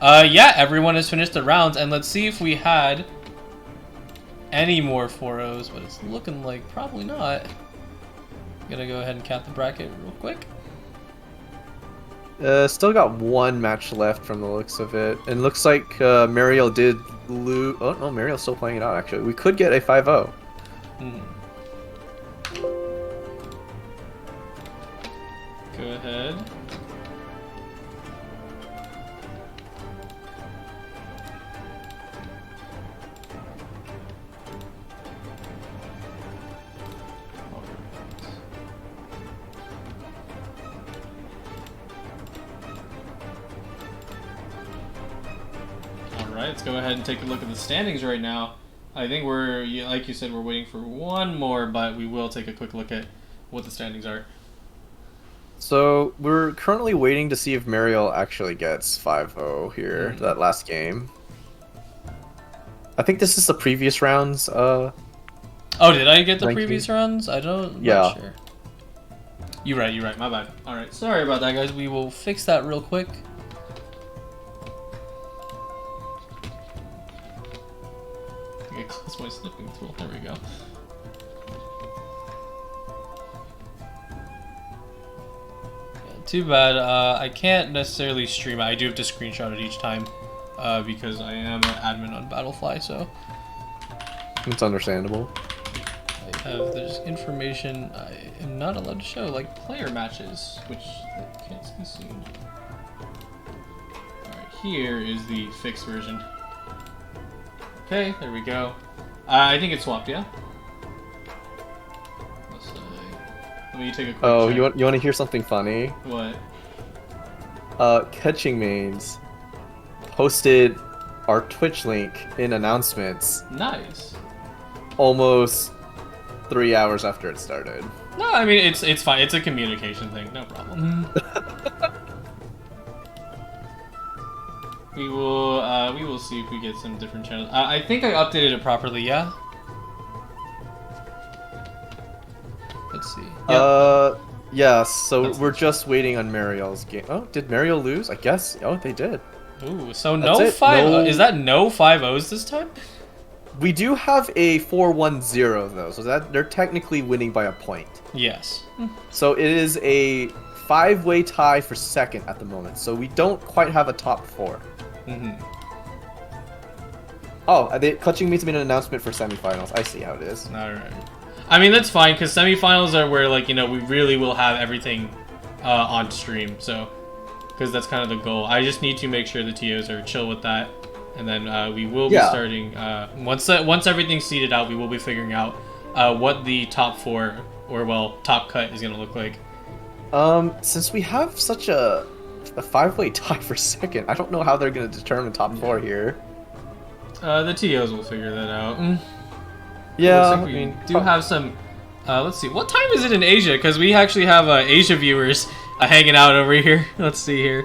Speaker 1: Yeah, everyone has finished the rounds, and let's see if we had any more 4-0s, but it's looking like probably not. I'm gonna go ahead and count the bracket real quick.
Speaker 2: Still got one match left from the looks of it. And looks like Mariel did lose. Oh no, Mariel's still playing it out actually. We could get a 5-0.
Speaker 1: Go ahead. Alright, let's go ahead and take a look at the standings right now. I think we're, like you said, we're waiting for one more, but we will take a quick look at what the standings are.
Speaker 2: So we're currently waiting to see if Mariel actually gets 5-0 here, that last game. I think this is the previous rounds.
Speaker 1: Oh, did I get the
Speaker 2: ranking.
Speaker 1: previous rounds? I don't.
Speaker 2: Yeah.
Speaker 1: Not sure. You're right. My bad. All right. Sorry about that, guys. We will fix that real quick. I get close my snipping tool. There we go. Too bad, I can't necessarily stream it. I do have to screenshot it each time, because I am an admin on Battlefly, so...
Speaker 2: It's understandable.
Speaker 1: I there's information I am not allowed to show, like player matches, which I can't see soon. Alright, here is the fixed version. Okay, there we go. I think it's swapped, yeah? Let me take a quick check.
Speaker 2: You want to hear something funny?
Speaker 1: What?
Speaker 2: Catching Mains posted our Twitch link in announcements
Speaker 1: Nice.
Speaker 2: almost 3 hours after it started.
Speaker 1: No, I mean it's fine. It's a communication thing, no problem. We will see if we get some different channels. I think I updated it properly, yeah? Let's see. Yep.
Speaker 2: Yeah, so we're just waiting on Mariel's game. Oh, did Mariel lose? I guess. Oh, they did.
Speaker 1: Ooh, so
Speaker 2: That's
Speaker 1: no
Speaker 2: it.
Speaker 1: 5
Speaker 2: No-
Speaker 1: is that no 5-0s this time?
Speaker 2: We do have a 4-1-0 though, so that they're technically winning by a point.
Speaker 1: Yes.
Speaker 2: So it is a 5-way tie for second at the moment. So we don't quite have a top 4.
Speaker 1: Mm-hmm.
Speaker 2: Oh, Clutching Meats made an announcement for semifinals. I see how it is.
Speaker 1: Alright. I mean, that's fine, because semifinals are where, like, you know, we really will have everything on stream, so... Because that's kind of the goal. I just need to make sure the TOs are chill with that, and then we will be starting... once everything's seeded out, we will be figuring out what the top 4, or, well, top cut is going to look like.
Speaker 2: Since we have such a 5-way tie for second, I don't know how they're going to determine top 4 here.
Speaker 1: The TOs will figure that out.
Speaker 2: Yeah,
Speaker 1: Looks like we do have some... let's see, what time is it in Asia? Because we actually have Asia viewers hanging out over here. Let's see here.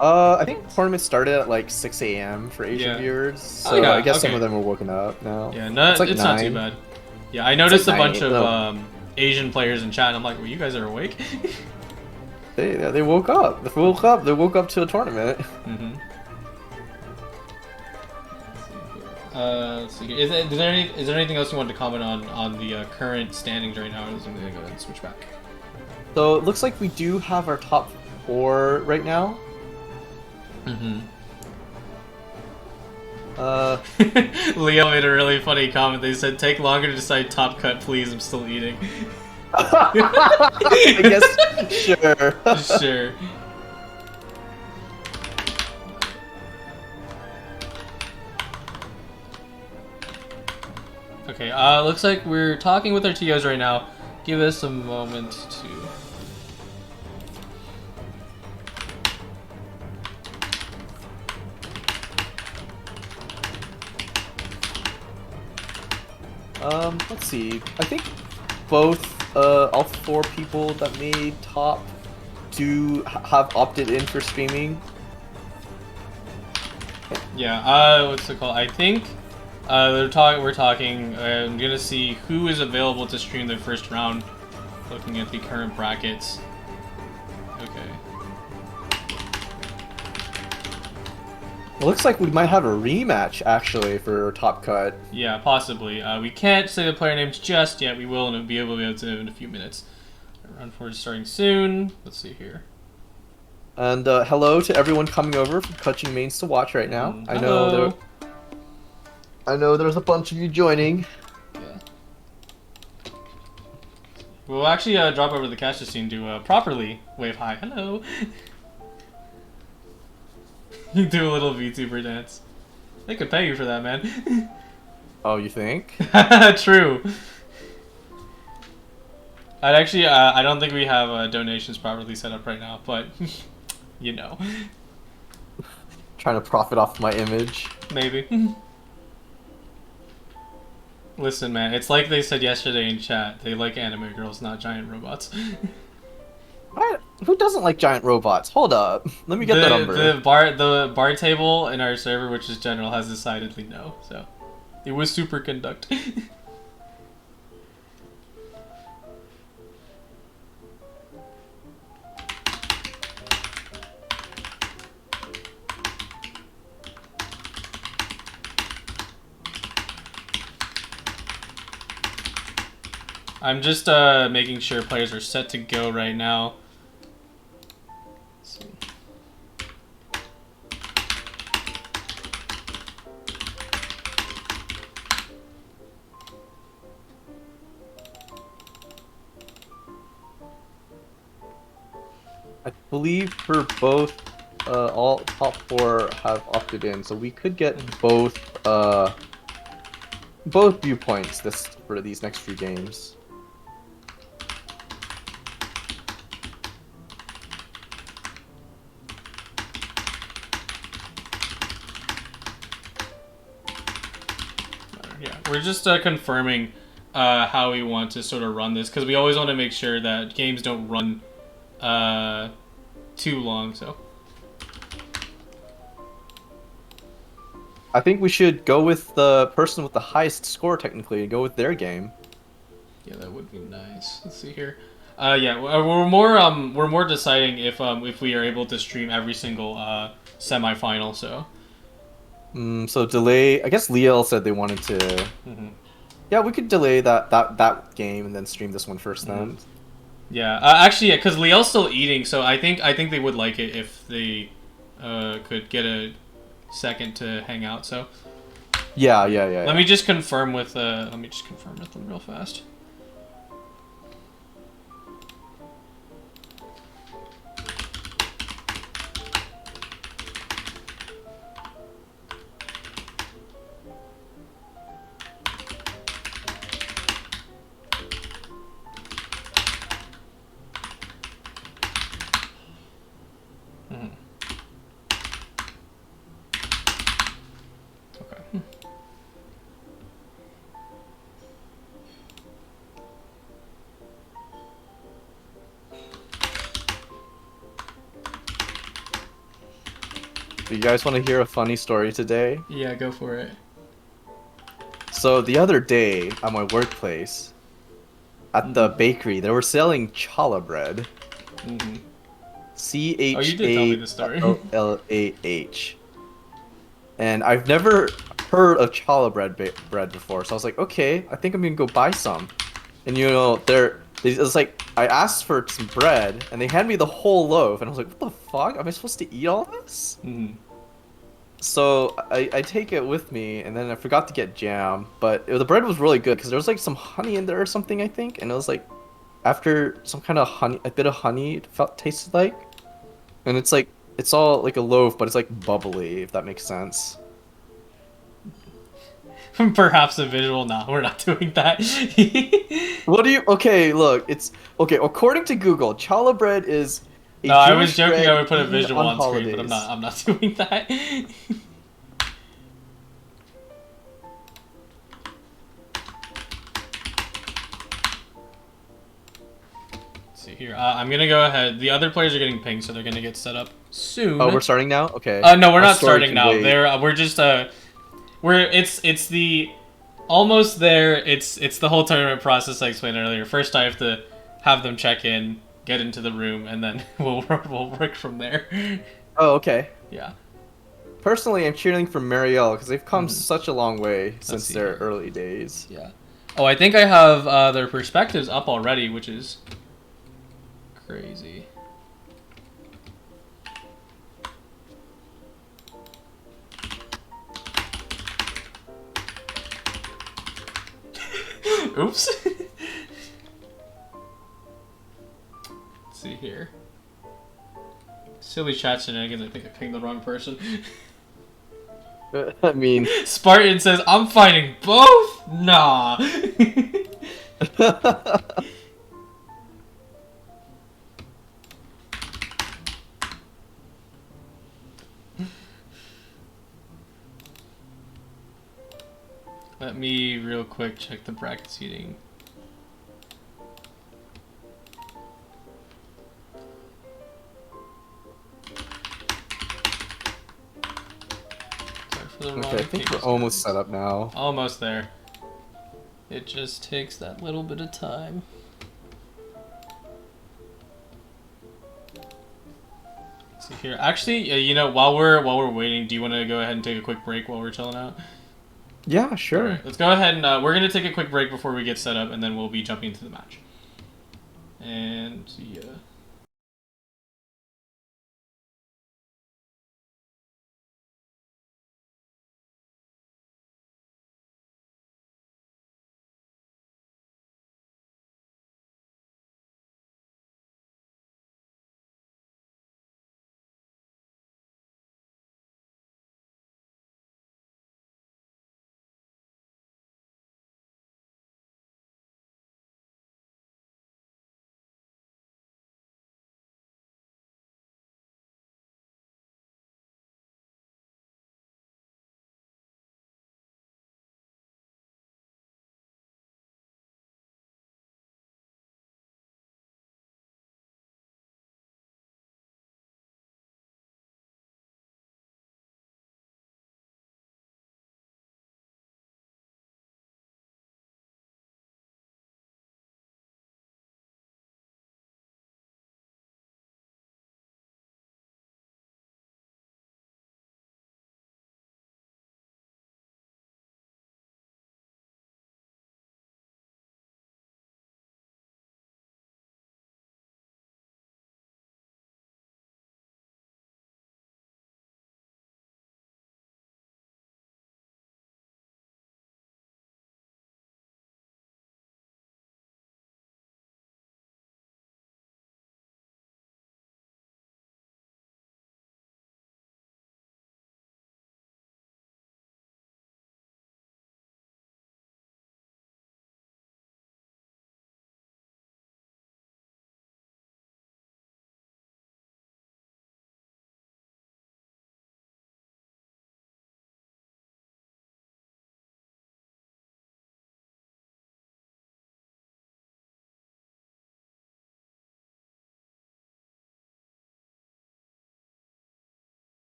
Speaker 2: I think tournament started at like 6 a.m. for Asian viewers, so
Speaker 1: yeah,
Speaker 2: I guess
Speaker 1: okay.
Speaker 2: some of them are woken up now.
Speaker 1: Yeah, no,
Speaker 2: it's, like
Speaker 1: it's not too
Speaker 2: 9.
Speaker 1: bad. Yeah, I noticed
Speaker 2: like
Speaker 1: a bunch
Speaker 2: 9,
Speaker 1: of Asian players in chat, and I'm like, well, you guys are awake?
Speaker 2: They woke up. They woke up to a tournament.
Speaker 1: Mm-hmm. Let's see here. Is there anything else you want to comment on the current standings right now? Or is I'm gonna go ahead and switch back.
Speaker 2: So it looks like we do have our top 4 right now.
Speaker 1: Mm-hmm.
Speaker 2: Leo
Speaker 1: made a really funny comment. They said, "Take longer to decide top cut, please. I'm still eating."
Speaker 2: I guess sure.
Speaker 1: Sure. Okay, looks like we're talking with our TOs right now. Give us a moment to...
Speaker 2: Let's see. I think both, all 4 people that made top do have opted in for streaming.
Speaker 1: Yeah, what's it called? I think we're talking. I'm gonna see who is available to stream the first round. Looking at the current brackets. Okay.
Speaker 2: It looks like we might have a rematch actually for top cut.
Speaker 1: Yeah, possibly. We can't say the player names just yet. We will, and we'll be able to in a few minutes. Round 4 is starting soon. Let's see here.
Speaker 2: And hello to everyone coming over from Clutching Mains to watch right now.
Speaker 1: Hello.
Speaker 2: I know there's a bunch of you joining.
Speaker 1: Yeah. We'll actually drop over the caster scene to properly wave hi. Hello. You do a little VTuber dance. They could pay you for that, man.
Speaker 2: Oh, you think?
Speaker 1: True. I'd actually, I don't think we have donations properly set up right now, but you know.
Speaker 2: Trying to profit off my image.
Speaker 1: Maybe. Listen, man, it's like they said yesterday in chat. They like anime girls, not giant robots.
Speaker 2: What? Who doesn't like giant robots? Hold up. Let me get the number.
Speaker 1: The bar table in our server, which is general, has decidedly no. So it was superconduct. I'm just making sure players are set to go right now. Let's see.
Speaker 2: I believe for both, all top four have opted in, so we could get both viewpoints this for these next few games.
Speaker 1: Yeah, we're just confirming how we want to sort of run this because we always want to make sure that games don't run too long. So
Speaker 2: I think we should go with the person with the highest score technically and go with their game.
Speaker 1: yeah, that would be nice. Let's see here. Yeah, we're more deciding if we are able to stream every single semifinal. So
Speaker 2: So delay. I guess Liel said they wanted to.
Speaker 1: mhm.
Speaker 2: Yeah, we could delay that game and then stream this one first
Speaker 1: Mhm.
Speaker 2: then.
Speaker 1: Yeah, actually, yeah, because Liel's still eating, so I think they would like it if they could get a second to hang out. So
Speaker 2: Yeah, yeah, yeah,
Speaker 1: let
Speaker 2: yeah.
Speaker 1: me just confirm with them real fast. Mhm. Okay.
Speaker 2: Do you guys want to hear a funny story today?
Speaker 1: Yeah, go for it.
Speaker 2: So the other day at my workplace, at the
Speaker 1: Mhm.
Speaker 2: bakery, they were selling challah bread.
Speaker 1: Mhm.
Speaker 2: C
Speaker 1: Oh, you
Speaker 2: H
Speaker 1: did tell me
Speaker 2: A
Speaker 1: the story.
Speaker 2: L L A H. And I've never heard of challah bread before, so I was like, okay, I think I'm gonna go buy some. And it's like I asked for some bread, and they handed me the whole loaf, and I was like, what the fuck? Am I supposed to eat all this?
Speaker 1: Mhm.
Speaker 2: So I take it with me, and then I forgot to get jam, but the bread was really good because there was like some honey in there or something, I think, and it was like after some kind of honey, a bit of honey, it felt tasted like, and it's like it's all like a loaf, but it's like bubbly, if that makes sense.
Speaker 1: Perhaps a visual. No, we're not doing that.
Speaker 2: What do you? Okay, look, it's okay. According to Google, challah bread is a
Speaker 1: No, I was
Speaker 2: Jewish
Speaker 1: joking. I
Speaker 2: bread
Speaker 1: would put a
Speaker 2: eaten
Speaker 1: visual
Speaker 2: on
Speaker 1: on screen, but I'm not.
Speaker 2: holidays.
Speaker 1: I'm not doing that. See here. I'm gonna go ahead. The other players are getting pinged, so they're gonna get set up
Speaker 2: Oh, we're
Speaker 1: soon.
Speaker 2: starting now. Okay,
Speaker 1: No, we're
Speaker 2: our
Speaker 1: not
Speaker 2: story
Speaker 1: starting
Speaker 2: can
Speaker 1: now.
Speaker 2: wait.
Speaker 1: We're just it's the almost there. It's the whole tournament process I explained earlier. First, I have to have them check in, get into the room, and then we'll work from there.
Speaker 2: Oh, okay.
Speaker 1: Yeah.
Speaker 2: Personally, I'm cheering for Marielle because they've come
Speaker 1: Hmm.
Speaker 2: such a long way
Speaker 1: Let's
Speaker 2: since
Speaker 1: see
Speaker 2: their
Speaker 1: here.
Speaker 2: early days.
Speaker 1: Yeah. Oh, I think I have their perspectives up already, which is crazy. Oops. Let's see here. Silly chat shenanigans. I think I pinged the wrong person.
Speaker 2: I mean,
Speaker 1: Spartan says, I'm fighting both? Nah. Let me real quick check the bracket seating. Sorry for the wrong
Speaker 2: okay, I think we're
Speaker 1: pings,
Speaker 2: almost set
Speaker 1: guys.
Speaker 2: up now.
Speaker 1: Almost there. It just takes that little bit of time. Let's see here. Actually, you know, while we're waiting, do you want to go ahead and take a quick break while we're chilling out?
Speaker 2: Yeah,
Speaker 1: All
Speaker 2: sure.
Speaker 1: right, let's go ahead and we're gonna take a quick break before we get set up, and then we'll be jumping into the match. And yeah.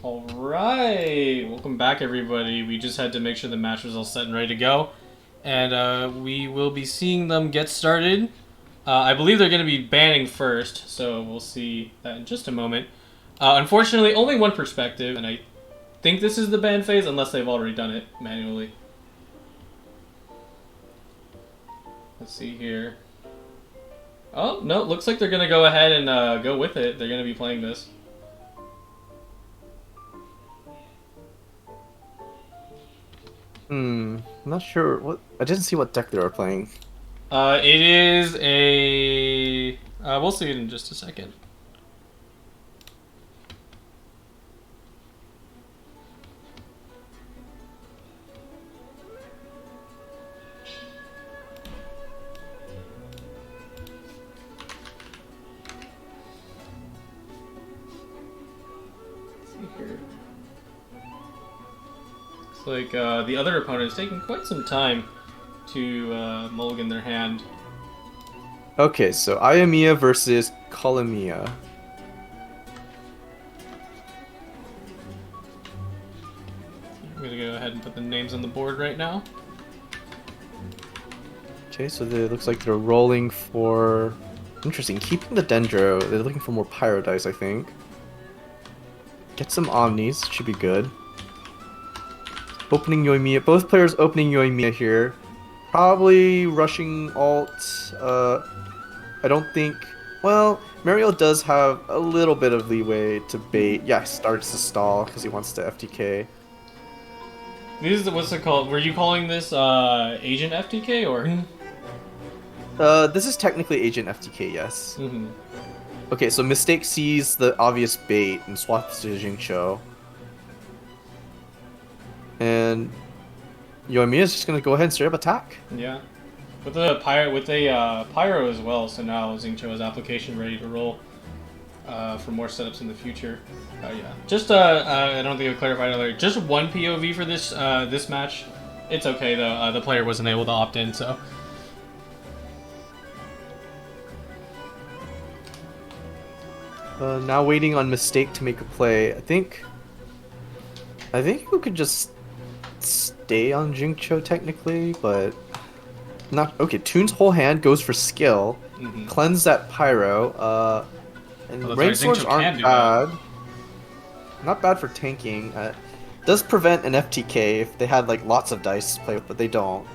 Speaker 1: Alright, welcome back everybody. We just had to make sure the match was all set and ready to go. And we will be seeing them get started. I believe they're going to be banning first, so we'll see that in just a moment. Unfortunately, only one perspective, and I think this is the ban phase, unless they've already done it manually. Let's see here. Oh, no, looks like they're going to go ahead and go with it. They're going to be playing this.
Speaker 2: I'm not sure what. I didn't see what deck they were playing.
Speaker 1: It is a. We'll see it in just a second. Let's see here. Looks like the other opponent is taking quite some time to mulligan their hand.
Speaker 2: Okay, so Ayamiya versus Kalamiya.
Speaker 1: I'm gonna go ahead and put the names on the board right now.
Speaker 2: Okay, so it looks like they're rolling for... Interesting, keeping the Dendro. They're looking for more Pyro Dice, I think. Get some Omnis, should be good. Opening Yoimiya. Both players opening Yoimiya here. Probably rushing alt. I don't think... Well, Mario does have a little bit of leeway to bait. Yeah, starts to stall because he wants to FTK.
Speaker 1: This is what's it called? Were you calling this Agent FTK or?
Speaker 2: This is technically Agent FTK, yes.
Speaker 1: Mm-hmm.
Speaker 2: Okay, so Mistake sees the obvious bait and swaps to Jingcho. And Yoimiya is just gonna go ahead and straight up attack.
Speaker 1: Yeah, with a pyro as well. So now Xingqiu has application ready to roll for more setups in the future. Yeah, just I don't think I clarified earlier. Just one POV for this this match. It's okay though. The player wasn't able to opt in, so.
Speaker 2: Now waiting on Mistake to make a play. I think you could just stay on Jingcho technically, but not okay. Toon's whole hand goes for skill, cleanse that pyro. And rain swords aren't bad. Not bad for tanking. Does prevent an FTK if they had like lots of dice to play with, but they don't.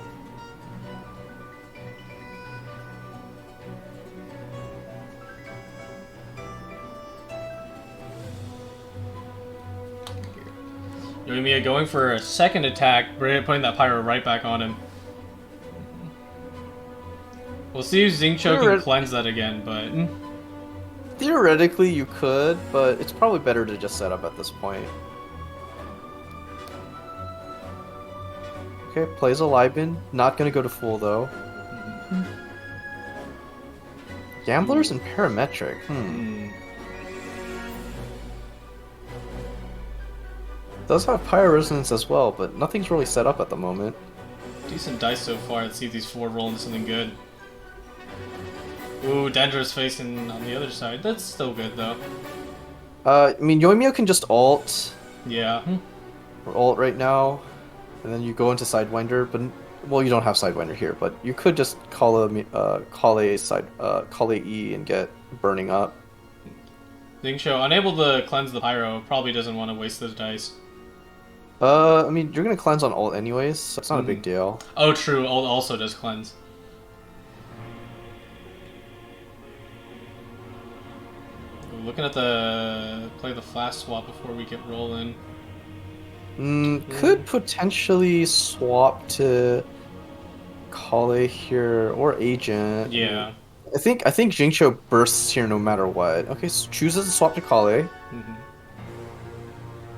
Speaker 1: Yoimiya going for a second attack, putting that pyro right back on him. We'll see if Xingqiu can cleanse that again, but...
Speaker 2: Theoretically, you could, but it's probably better to just set up at this point. Okay, plays a Libin. Not gonna go to full, though. Gamblers and Parametric. Does have Pyro Resonance as well, but nothing's really set up at the moment.
Speaker 1: Decent dice so far. Let's see if these four roll into something good. Ooh, Dendra's facing on the other side. That's still good, though.
Speaker 2: I mean, Yoimiya can just ult.
Speaker 1: Yeah.
Speaker 2: Or ult right now, and then you go into Sidewinder, but... Well, you don't have Sidewinder here, but you could just call a E and get burning up.
Speaker 1: Xingqiu, unable to cleanse the pyro, probably doesn't want to waste those dice.
Speaker 2: I mean, you're gonna cleanse on ult anyways, so it's not a big deal.
Speaker 1: Oh, true. Ult also does cleanse. Looking at play the flash swap before we get rolling.
Speaker 2: Could potentially swap to Kale here or Agent.
Speaker 1: Yeah.
Speaker 2: I think Jingqiu bursts here no matter what. Okay, so chooses to swap to Kale.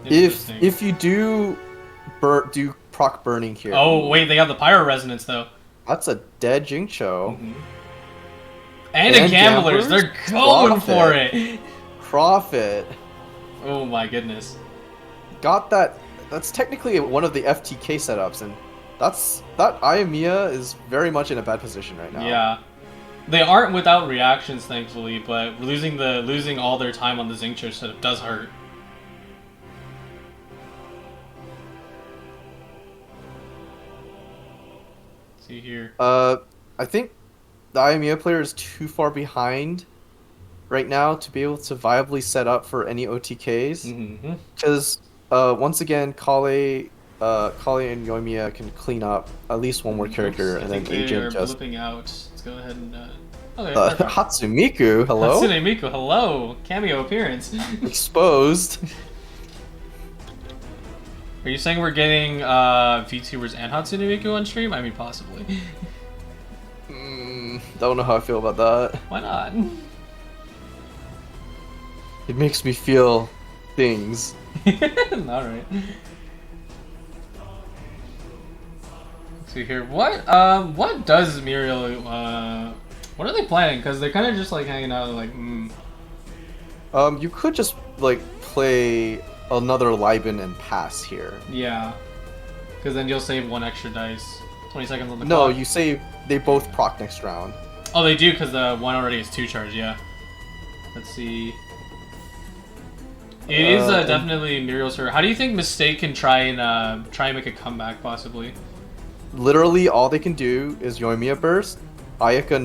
Speaker 2: If you do proc burning here.
Speaker 1: Oh wait, they got the pyro resonance though.
Speaker 2: That's a dead Jingqiu.
Speaker 1: And a gamblers, they're going for it.
Speaker 2: Profit.
Speaker 1: Oh my goodness.
Speaker 2: Got that. That's technically one of the FTK setups, and that Ayamiya is very much in a bad position right now.
Speaker 1: Yeah. They aren't without reactions, thankfully, but losing all their time on the Xingqiu setup does hurt. see here.
Speaker 2: I think the Ionia player is too far behind right now to be able to viably set up for any OTKs.
Speaker 1: Mm-hmm.
Speaker 2: Because once again, Kale and Yoimiya can clean up at least one more character,
Speaker 1: Oops, I
Speaker 2: and then
Speaker 1: think they
Speaker 2: Agent
Speaker 1: are
Speaker 2: just
Speaker 1: blipping out. Let's go ahead and. Okay, they're fine.
Speaker 2: Hatsumiku, hello,
Speaker 1: Hatsune Miku, hello! Cameo appearance.
Speaker 2: exposed.
Speaker 1: Are you saying we're getting VTubers and Hatsune Miku on stream? I mean, possibly.
Speaker 2: Don't know how I feel about that.
Speaker 1: Why not?
Speaker 2: It makes me feel things.
Speaker 1: Alright. Let's see here. What does Muriel, what are they planning? Because they're kind of just like hanging out like,
Speaker 2: You could just like play another Liben and pass here.
Speaker 1: Yeah. Because then you'll save one extra dice. 20 seconds on the
Speaker 2: No,
Speaker 1: clock.
Speaker 2: you save, they both proc next round.
Speaker 1: Oh, they do, because the one already is 2 charge, yeah. Let's see. It is definitely Muriel's her. How do you think Mistake can try and make a comeback, possibly?
Speaker 2: Literally, all they can do is Yoimiya burst, Ayaka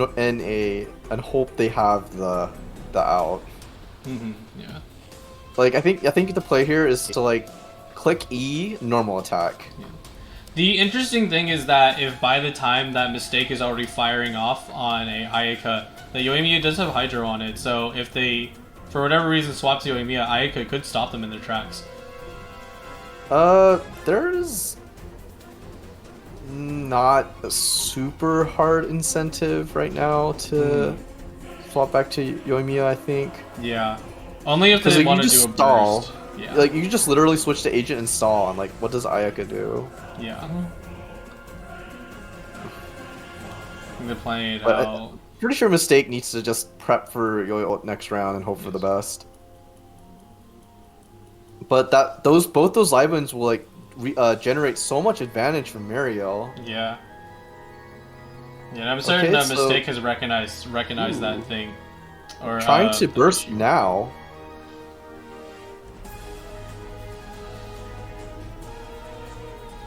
Speaker 2: and hope they have the out.
Speaker 1: Mm-hmm, yeah.
Speaker 2: Like I think the play here is to like click E, normal attack.
Speaker 1: Yeah. The interesting thing is that if by the time that Mistake is already firing off on a Ayaka, the Yoimiya does have Hydro on it, so if they, for whatever reason, swap to Yoimiya, Ayaka could stop them in their tracks.
Speaker 2: There's not a super hard incentive right now to swap back to Yoimiya, I think.
Speaker 1: Yeah. Only if they want to do a
Speaker 2: stall.
Speaker 1: burst. Yeah.
Speaker 2: Like you can just literally switch to Agent and stall, and like, what does Ayaka do?
Speaker 1: Yeah. I think they're playing it
Speaker 2: But
Speaker 1: out.
Speaker 2: Pretty sure Mistake needs to just prep for Yo-Yo next round and hope for the best. But both those Libans will like generate so much advantage from Muriel.
Speaker 1: Yeah. Yeah, and I'm certain that
Speaker 2: so-
Speaker 1: Mistake has recognized that thing. Or
Speaker 2: Trying to
Speaker 1: the
Speaker 2: burst
Speaker 1: issue.
Speaker 2: now.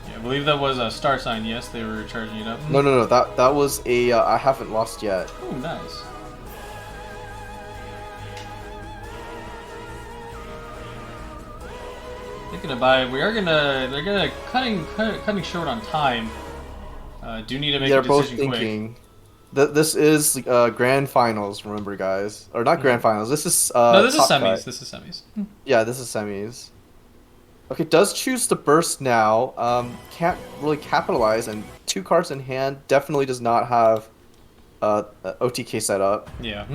Speaker 1: Yeah, I believe that was a star sign. Yes, they were charging it up.
Speaker 2: No. That was a I haven't lost yet.
Speaker 1: Oh, nice. Thinking about it, they're gonna cutting short on time. Do need to make
Speaker 2: They're
Speaker 1: a
Speaker 2: both
Speaker 1: decision quick.
Speaker 2: thinking. This is grand finals, remember, guys, or not grand finals. This is
Speaker 1: No, this is
Speaker 2: top
Speaker 1: semis.
Speaker 2: cut.
Speaker 1: This is semis.
Speaker 2: Yeah, this is semis. Okay, does choose to burst now. Can't really capitalize, and 2 cards in hand definitely does not have OTK set up.
Speaker 1: Yeah.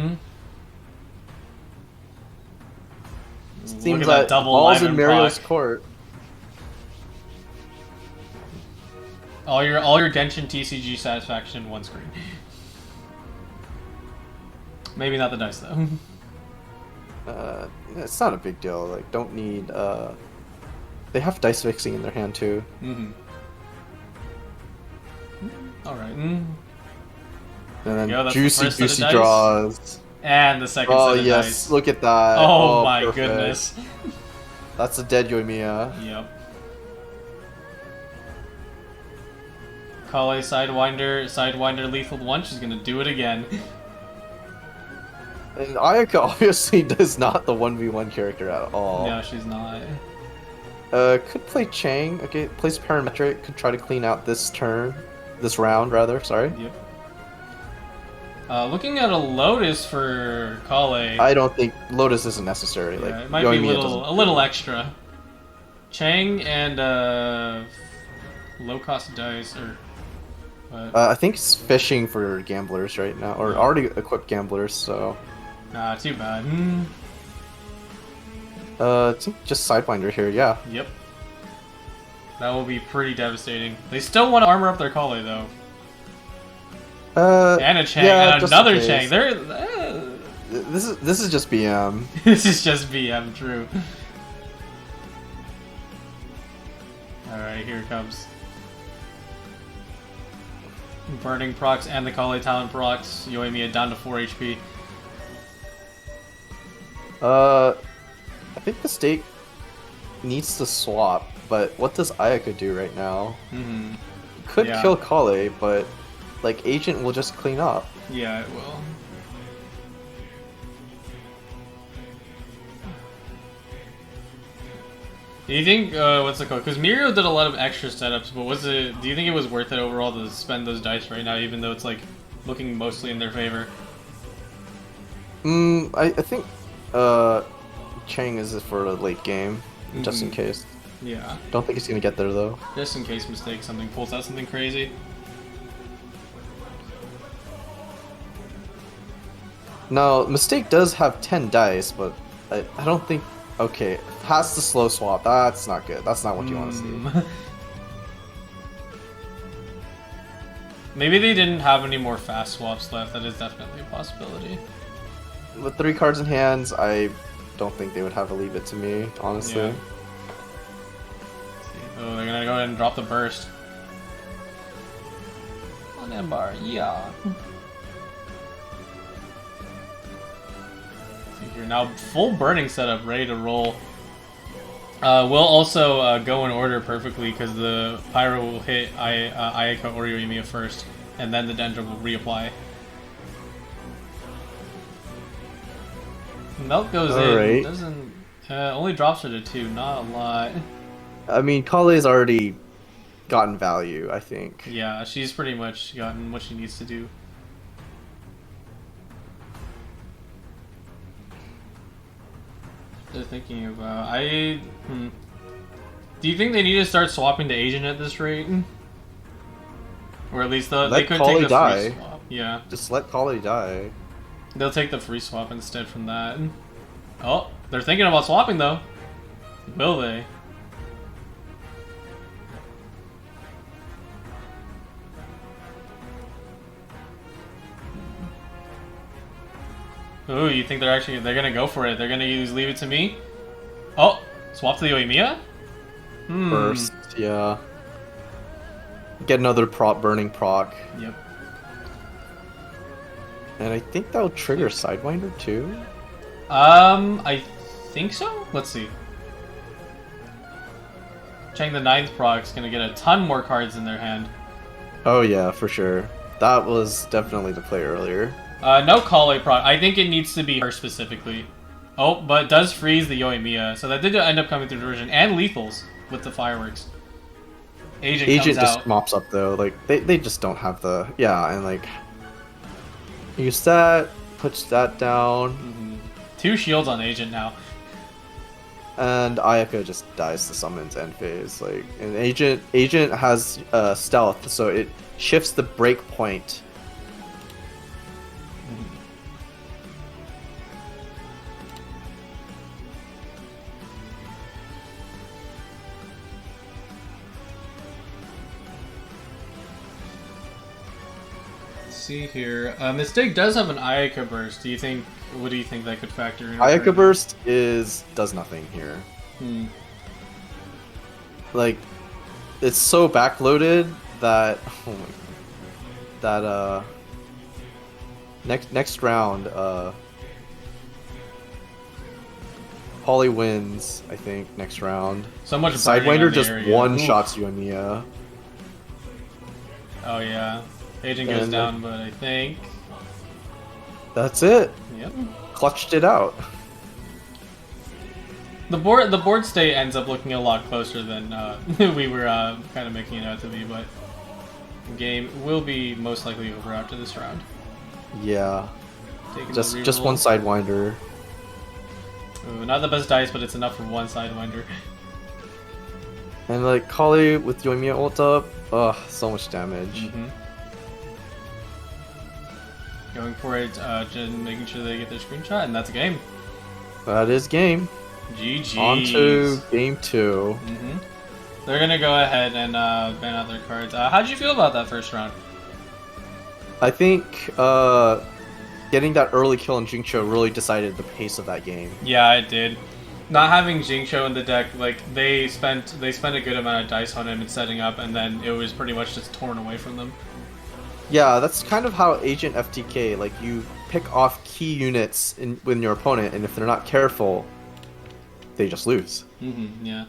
Speaker 2: Seems
Speaker 1: Look at
Speaker 2: that
Speaker 1: that double
Speaker 2: ball's in
Speaker 1: Lyman
Speaker 2: Mario's
Speaker 1: proc.
Speaker 2: court.
Speaker 1: All your Genshin TCG satisfaction in one screen. Maybe not the dice though.
Speaker 2: It's not a big deal. Like, don't need. They have dice fixing in their hand too.
Speaker 1: Mm-hmm. All right.
Speaker 2: And then
Speaker 1: go, that's the
Speaker 2: juicy
Speaker 1: first set of dice.
Speaker 2: draws.
Speaker 1: And the second
Speaker 2: Oh
Speaker 1: set of
Speaker 2: yes,
Speaker 1: dice.
Speaker 2: look at that.
Speaker 1: Oh, my
Speaker 2: perfect.
Speaker 1: goodness.
Speaker 2: That's a dead Yoimiya.
Speaker 1: Yep. Call a Sidewinder lethal one. She's gonna do it again.
Speaker 2: And Ayaka obviously does not the 1v1 character at all.
Speaker 1: No, she's not.
Speaker 2: Could play Chang. Okay, plays Parametric. Could try to clean out this round rather. Sorry.
Speaker 1: Yep. Looking at a Lotus for Kale.
Speaker 2: I don't think Lotus isn't necessary.
Speaker 1: Yeah,
Speaker 2: Like
Speaker 1: it might be
Speaker 2: Yoimiya
Speaker 1: a little extra. Chang and low cost dice or.
Speaker 2: I think it's fishing for gamblers right now, or already equipped gamblers. So.
Speaker 1: Nah, too bad.
Speaker 2: I think just Sidewinder here. Yeah.
Speaker 1: Yep. That will be pretty devastating. They still want to armor up their Kale though. And a Chang,
Speaker 2: yeah,
Speaker 1: and
Speaker 2: just
Speaker 1: another
Speaker 2: in case.
Speaker 1: Chang. They're
Speaker 2: This is just BM.
Speaker 1: this is just BM, true. Alright, here it comes. Burning procs and the Kale Talent procs. Yoimiya down to 4 HP.
Speaker 2: I think the stake needs to swap, but what does Ayaka do right now?
Speaker 1: Mm-hmm.
Speaker 2: Could
Speaker 1: Yeah.
Speaker 2: kill Kale, but like Agent will just clean up.
Speaker 1: Yeah, it will. Do you think what's it called? Because Mirio did a lot of extra setups, but was it? Do you think it was worth it overall to spend those dice right now, even though it's like looking mostly in their favor?
Speaker 2: I think Chang is for a late game, just in case.
Speaker 1: Yeah.
Speaker 2: Don't think he's gonna get there though.
Speaker 1: Just in case Mistake something pulls out something crazy.
Speaker 2: No, Mistake does have 10 dice, but I don't think. Okay, has the slow swap. That's not good. That's not what you want to see.
Speaker 1: Maybe they didn't have any more fast swaps left. That is definitely a possibility.
Speaker 2: With 3 cards in hands, I don't think they would have to leave it to me, honestly.
Speaker 1: Yeah. Oh, they're gonna go ahead and drop the burst. On Embar, yeah. You're now full burning setup, ready to roll. We'll also go in order perfectly because the Pyro will hit Ayaka or Yoimiya first, and then the Dendra will reapply. Milk goes in, doesn't only drops her to 2, not a lot.
Speaker 2: I mean, Kale's already gotten value, I think.
Speaker 1: Yeah, she's pretty much gotten what she needs to do. They're thinking about Do you think they need to start swapping to Asian at this rate? Or at least they could take the free swap. Yeah.
Speaker 2: Just let Kale die.
Speaker 1: They'll take the free swap instead from that. Oh, they're thinking about swapping though. Will they? Ooh, you think they're gonna go for it? They're gonna use Leave It to Me? Oh, swap to the Yoimiya?
Speaker 2: First, yeah. Get another burning proc.
Speaker 1: Yep.
Speaker 2: And I think that'll trigger Sidewinder too.
Speaker 1: I think so. Let's see. Chang the 9th proc's gonna get a ton more cards in their hand.
Speaker 2: Oh yeah, for sure. That was definitely the play earlier.
Speaker 1: No Kale proc. I think it needs to be her specifically. Oh, but it does freeze the Yoimiya, so that did end up coming through diversion and lethals with the fireworks. Agent comes
Speaker 2: just
Speaker 1: out.
Speaker 2: mops up though. Like they just don't have the and like use that, puts that down.
Speaker 1: 2 shields on Agent now.
Speaker 2: And Ayaka just dies to summons end phase. Like and Agent has stealth, so it shifts the break point.
Speaker 1: See here. Mistake does have an Ayaka burst. What do you think that could factor in?
Speaker 2: Ayaka burst does nothing here. Like it's so backloaded that next round Polly wins, I think, next round.
Speaker 1: So much
Speaker 2: Sidewinder just one shots Yoimiya.
Speaker 1: Oh yeah. Agent goes down, but I think
Speaker 2: that's it.
Speaker 1: Yep.
Speaker 2: Clutched it out.
Speaker 1: The board state ends up looking a lot closer than we were kind of making it out to be, but the game will be most likely over after this round.
Speaker 2: Yeah. Just one Sidewinder.
Speaker 1: Ooh, not the best dice, but it's enough for one Sidewinder.
Speaker 2: And like Kale with Yoimiya ult up, so much damage.
Speaker 1: Going for it, just making sure they get their screenshot, and that's a game.
Speaker 2: That is game.
Speaker 1: GG.
Speaker 2: On to game 2.
Speaker 1: They're gonna go ahead and ban out their cards. How did you feel about that first round?
Speaker 2: I think getting that early kill in Jingcho really decided the pace of that game.
Speaker 1: Yeah, it did. Not having Jingcho in the deck, like they spent a good amount of dice on him and setting up, and then it was pretty much just torn away from them.
Speaker 2: Yeah, that's kind of how Agent FTK, like you pick off key units with your opponent, and if they're not careful, they just lose.
Speaker 1: Yeah.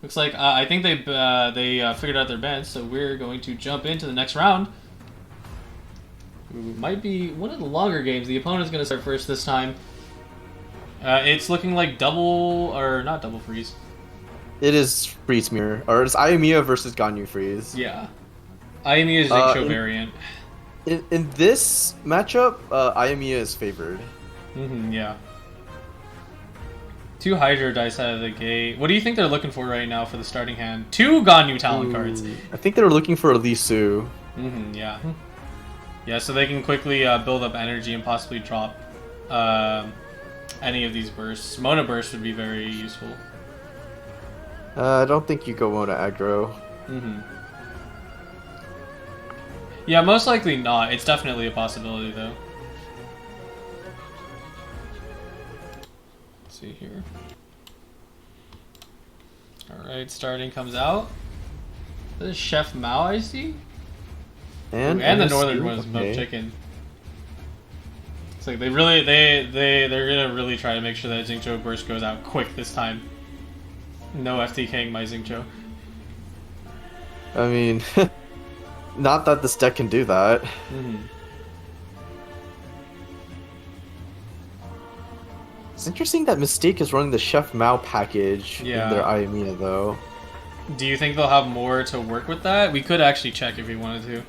Speaker 1: Looks like I think they figured out their ban, so we're going to jump into the next round. Ooh, might be one of the longer games. The opponent's going to start first this time. It's looking like double, or not double freeze.
Speaker 2: It is Freeze Mirror, or it's Ayamiya versus Ganyu Freeze.
Speaker 1: Yeah. Ayamiya's Xingqiu variant.
Speaker 2: In this matchup, Ayamiya is favored.
Speaker 1: Yeah. 2 Hydro dice out of the gate. What do you think they're looking for right now for the starting hand? 2 Ganyu Talon cards.
Speaker 2: I think they're looking for a Lee Su.
Speaker 1: Yeah. Yeah, so they can quickly build up energy and possibly drop any of these bursts. Mona Burst would be very useful.
Speaker 2: I don't think you go Mona aggro.
Speaker 1: Yeah, most likely not. It's definitely a possibility, though. Let's see here. Alright, starting comes out. This is Chef Mao, I see.
Speaker 2: And
Speaker 1: the northern one is smoked chicken. It's like they're gonna really try to make sure that Xingqiu Burst goes out quick this time. No FTKing my Xingqiu.
Speaker 2: I mean, not that this deck can do that. It's interesting that Mistake is running the Chef Mao package in their Ayamiya, though.
Speaker 1: Do you think they'll have more to work with that? We could actually check if we wanted to.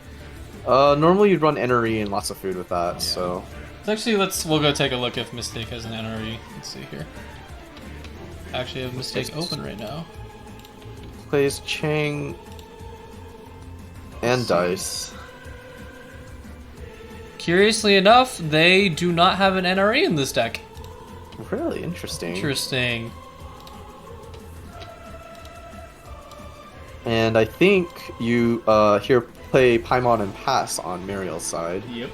Speaker 2: Normally you'd run NRE and lots of food with that, so...
Speaker 1: Actually, we'll go take a look if Mistake has an NRE. Let's see here. Actually, I have Mistake open right now.
Speaker 2: Plays Chang and Dice.
Speaker 1: Curiously enough, they do not have an NRE in this deck.
Speaker 2: Really interesting.
Speaker 1: Interesting.
Speaker 2: And I think you here play Paimon and pass on Muriel's side.
Speaker 1: Yep.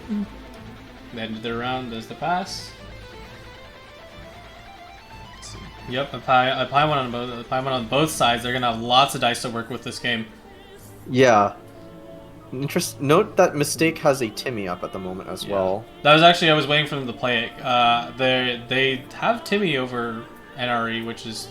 Speaker 1: End of the round does the pass. Let's see. Yep, a Paimon on both sides. They're gonna have lots of dice to work with this game.
Speaker 2: Yeah. Note that Mistake has a Timmy up at the moment as well.
Speaker 1: That was actually, I was waiting for them to play it. They have Timmy over NRE, which is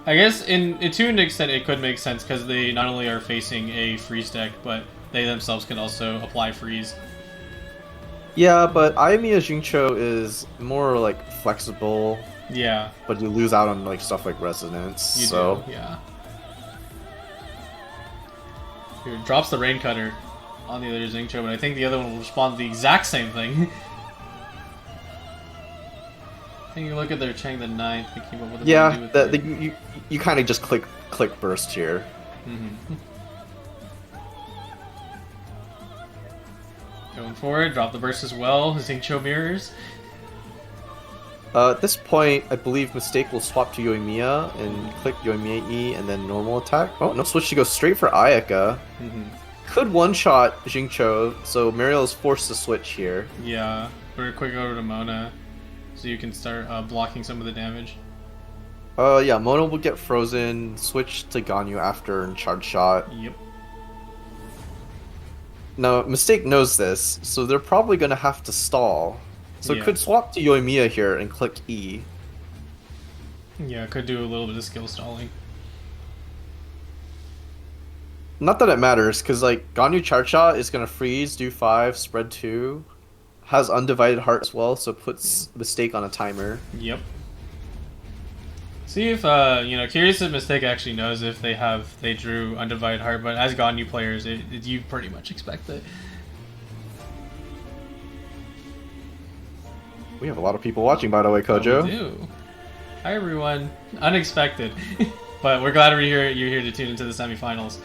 Speaker 1: I guess to an extent it could make sense because they not only are facing a freeze deck, but they themselves can also apply freeze.
Speaker 2: Yeah, but Ayamiya Xingqiu is more like flexible.
Speaker 1: Yeah.
Speaker 2: But you lose out on like stuff like resonance.
Speaker 1: You
Speaker 2: do,
Speaker 1: yeah. Here, drops the Rain Cutter on the other Xingqiu, but I think the other one will respond to the exact same thing. Taking a look at their Chang the Ninth, thinking about what they're going to do with
Speaker 2: you kind of just click burst here.
Speaker 1: Going forward, drop the burst as well. Xingqiu mirrors.
Speaker 2: At this point, I believe Mistake will swap to Yoimiya and click Yoimiya E and then normal attack. Oh, no switch to go straight for Ayaka. Could one-shot Xingqiu, so Mariel is forced to switch here.
Speaker 1: Yeah, we're quick over to Mona, so you can start blocking some of the damage.
Speaker 2: Yeah, Mona will get frozen, switch to Ganyu after and charge shot.
Speaker 1: Yep.
Speaker 2: Now, Mistake knows this, so they're probably going to have to stall. So it could swap to Yoimiya here and click E.
Speaker 1: Yeah, it could do a little bit of skill stalling.
Speaker 2: Not that it matters, because like Ganyu charge shot is going to freeze, do 5, spread 2. Has Undivided Heart as well, so puts Mistake on a timer.
Speaker 1: Yep. See if, curious if Mistake actually knows if they drew Undivided Heart, but as Ganyu players, you pretty much expect it.
Speaker 2: We have a lot of people watching, by the way, Kojo.
Speaker 1: We do. Hi, everyone. Unexpected. But we're glad you're here to tune into the semifinals.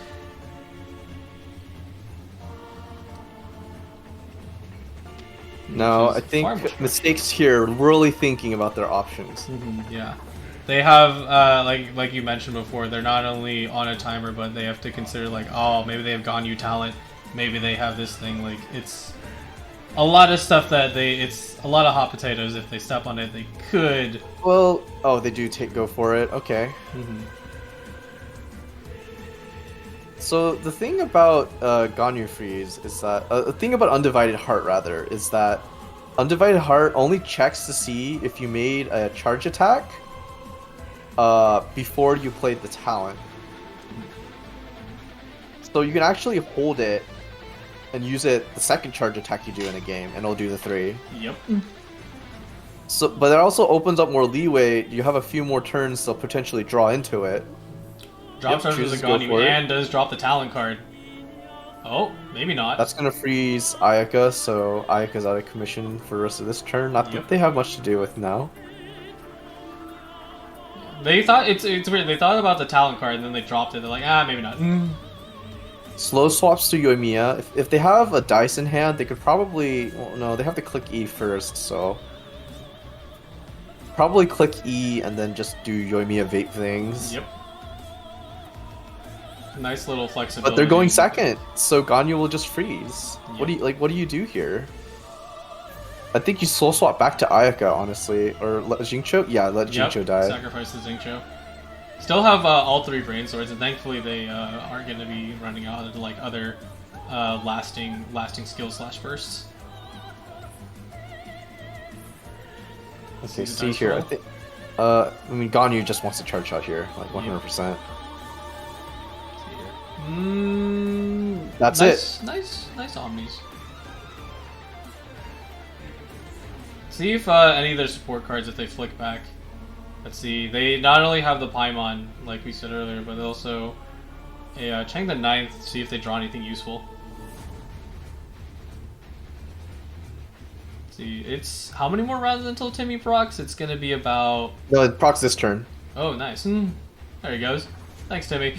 Speaker 2: Now, I think Mistake's here really thinking about their options.
Speaker 1: Yeah. They have, like you mentioned before, they're not only on a timer, but they have to consider, like, oh, maybe they have Ganyu talent. Maybe they have this thing. Like, it's a lot of stuff that it's a lot of hot potatoes. If they step on it, they could.
Speaker 2: Well, oh, they do go for it. Okay. So the thing about Ganyu Freeze is that the thing about Undivided Heart rather is that Undivided Heart only checks to see if you made a charge attack before you played the talent. So you can actually hold it and use it the second charge attack you do in a game, and it'll do the 3.
Speaker 1: Yep.
Speaker 2: So, but it also opens up more leeway. You have a few more turns to potentially draw into it.
Speaker 1: Drop charge with a Ganyu and does drop the talent card. Oh, maybe not.
Speaker 2: That's gonna freeze Ayaka, so Ayaka's out of commission for the rest of this turn. Not that they have much to do with now.
Speaker 1: They thought it's weird. They thought about the talent card and then they dropped it. They're like, maybe not.
Speaker 2: Slow swaps to Yoimiya. If they have a dice in hand, they could probably. Well, no, they have to click E first, so probably click E and then just do Yoimiya vape things.
Speaker 1: Yep. Nice little flexibility.
Speaker 2: But they're going second, so Ganyu will just freeze.
Speaker 1: Yep.
Speaker 2: What do you do here? I think you slow swap back to Ayaka, honestly, or let Xingqiu. Yeah, let Xingqiu die.
Speaker 1: Sacrifice the Xingqiu. Still have all 3 brain swords, and thankfully they aren't going to be running out of like other lasting skills / bursts.
Speaker 2: Okay, see here. I think. I mean, Ganyu just wants to charge shot here, like 100%. That's
Speaker 1: nice,
Speaker 2: it.
Speaker 1: Nice omnis. See if any of their support cards, if they flick back. Let's see. They not only have the Paimon, like we said earlier, but also a Chang the 9th. See if they draw anything useful. See, it's how many more rounds until Timmy procs? It's gonna be about.
Speaker 2: No, it procs this turn.
Speaker 1: Oh, nice. There he goes. Thanks, Timmy.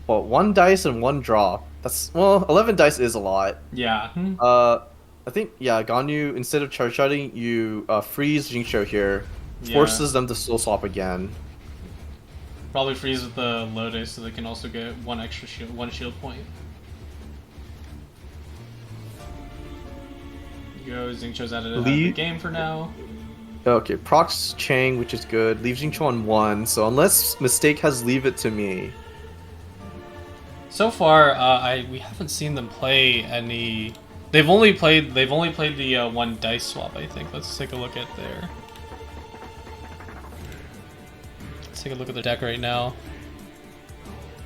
Speaker 2: Well, 1 dice and 1 draw. That's 11 dice is a lot.
Speaker 1: Yeah.
Speaker 2: I think Ganyu, instead of charge shotting, you freeze Xingqiu here, forces them to slow swap again.
Speaker 1: Probably freeze with the Lotus, so they can also get 1 extra shield, 1 shield point. Go, Xingqiu's out of the game for now.
Speaker 2: Okay, procs Chang, which is good. Leave Xingqiu on 1. So unless Mistake has leave it to me.
Speaker 1: So far, we haven't seen them play any. They've only played the 1 dice swap, I think. Let's take a look at their. Let's take a look at their deck right now.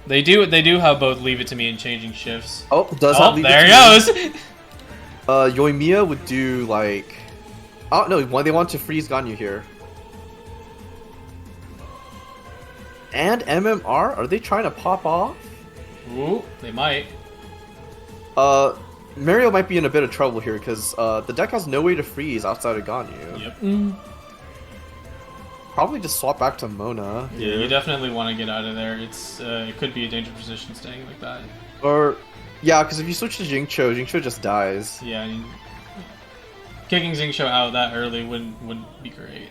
Speaker 1: They do have both Leave It to Me and Changing Shifts.
Speaker 2: Oh, does have Leave It to Me.
Speaker 1: There goes.
Speaker 2: Yoimiya would do like. Oh no, they want to freeze Ganyu here. And MMR? Are they trying to pop off?
Speaker 1: Ooh, they might.
Speaker 2: Mario might be in a bit of trouble here because the deck has no way to freeze outside of Ganyu.
Speaker 1: Yep.
Speaker 2: Probably just swap back to Mona.
Speaker 1: Yeah, you definitely want to get out of there. It's it could be a dangerous position staying like that.
Speaker 2: Or yeah, because if you switch to Xingqiu just dies.
Speaker 1: Yeah, I mean, kicking Xingqiu out that early wouldn't be great.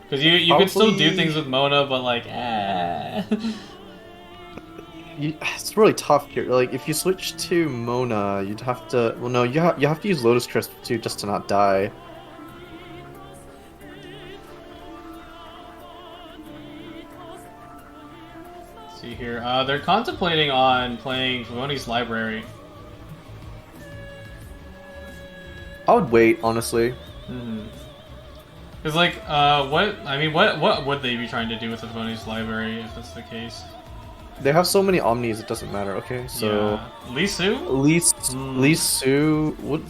Speaker 1: Because you could still do things with Mona, but like,
Speaker 2: it's really tough here. Like, if you switch to Mona, you'd have to. Well, no, you have to use Lotus Crisp too, just to not die.
Speaker 1: Let's see here, they're contemplating on playing Favoni's Library.
Speaker 2: I would wait, honestly.
Speaker 1: Because like, what would they be trying to do with the Favoni's Library if that's the case?
Speaker 2: They have so many Omnis, it doesn't matter. Okay, so
Speaker 1: Lee Su?
Speaker 2: Lee Su would.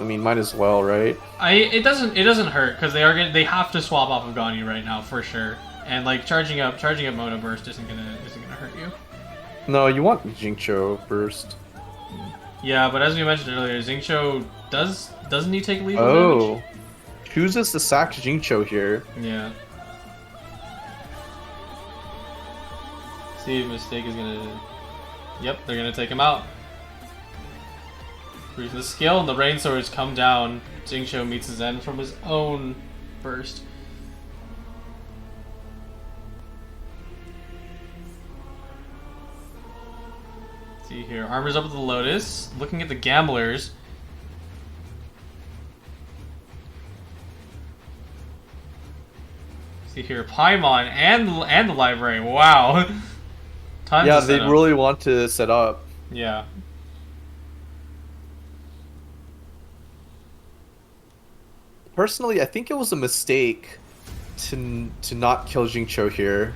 Speaker 2: I mean, might as well, right?
Speaker 1: It doesn't hurt because they have to swap off of Ganyu right now for sure, and like charging up Mona Burst isn't gonna hurt you.
Speaker 2: No, you want Xingqiu Burst.
Speaker 1: Yeah, but as we mentioned earlier, Xingqiu doesn't he take lethal damage?
Speaker 2: Chooses to sack Xingqiu here.
Speaker 1: Yeah. See if Mistake is gonna. Yep, they're gonna take him out. Freeze the skill, and the Rain Swords come down. Xingqiu meets his end from his own burst. See here, armor's up with the Lotus. Looking at the Gamblers. See here, Paimon and the Library. Wow.
Speaker 2: Yeah, they really want to set up.
Speaker 1: Yeah.
Speaker 2: Personally, I think it was a mistake to not kill Xingqiu here.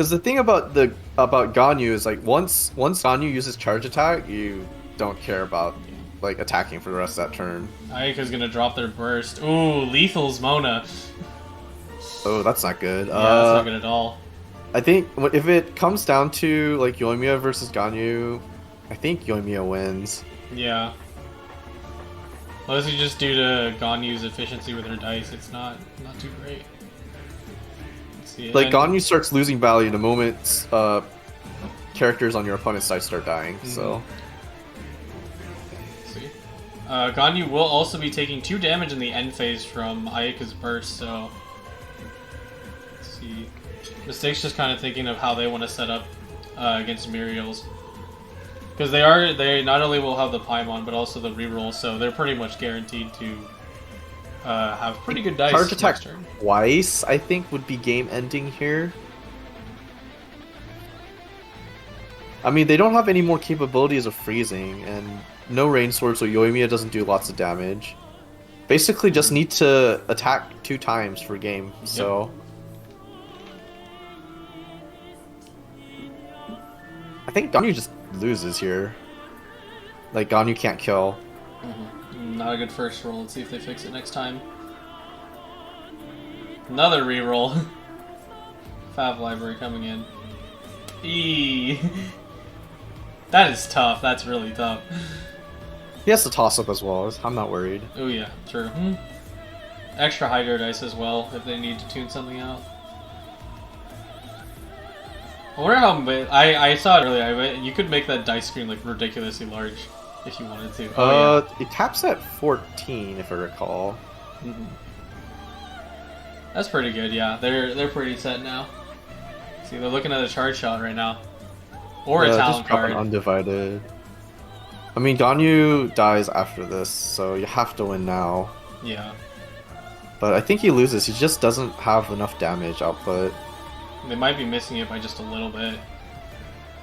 Speaker 2: Because the thing about Ganyu is like once Ganyu uses charge attack, you don't care about like attacking for the rest of that turn.
Speaker 1: Ayaka's gonna drop their burst. Ooh, lethal's Mona.
Speaker 2: Oh, that's not good.
Speaker 1: Yeah, that's not good at all.
Speaker 2: I think if it comes down to like Yoimiya versus Ganyu, I think Yoimiya wins.
Speaker 1: Yeah. Mostly just due to Ganyu's efficiency with her dice, it's not too great. Let's see.
Speaker 2: Like Ganyu starts losing value the moment characters on your opponent's dice start dying. So.
Speaker 1: Let's see. Ganyu will also be taking 2 damage in the end phase from Ayaka's burst. So. Let's see. Mistake's just kind of thinking of how they want to set up against Muriel's. Because they not only will have the Paimon, but also the reroll, so they're pretty much guaranteed to have pretty good dice.
Speaker 2: Charge attack twice, I think, would be game ending here. I mean, they don't have any more capabilities of freezing, and no rain sword, so Yoimiya doesn't do lots of damage. Basically, just need to attack 2 times for game. So. I think Ganyu just loses here. Like, Ganyu can't kill.
Speaker 1: Not a good first roll. Let's see if they fix it next time. Another reroll. Fab library coming in. That is tough. That's really tough.
Speaker 2: He has to toss up as well. I'm not worried.
Speaker 1: Oh yeah, true. Extra Hydro dice as well if they need to tune something out. I wonder how I saw it earlier. I bet you could make that dice screen like ridiculously large if you wanted to.
Speaker 2: It caps at 14 if I recall.
Speaker 1: That's pretty good. Yeah, they're pretty set now. See, they're looking at a charge shot right now, or a talent
Speaker 2: just drop
Speaker 1: card.
Speaker 2: An undivided. I mean, Ganyu dies after this, so you have to win now.
Speaker 1: Yeah.
Speaker 2: But I think he loses. He just doesn't have enough damage output.
Speaker 1: They might be missing it by just a little bit.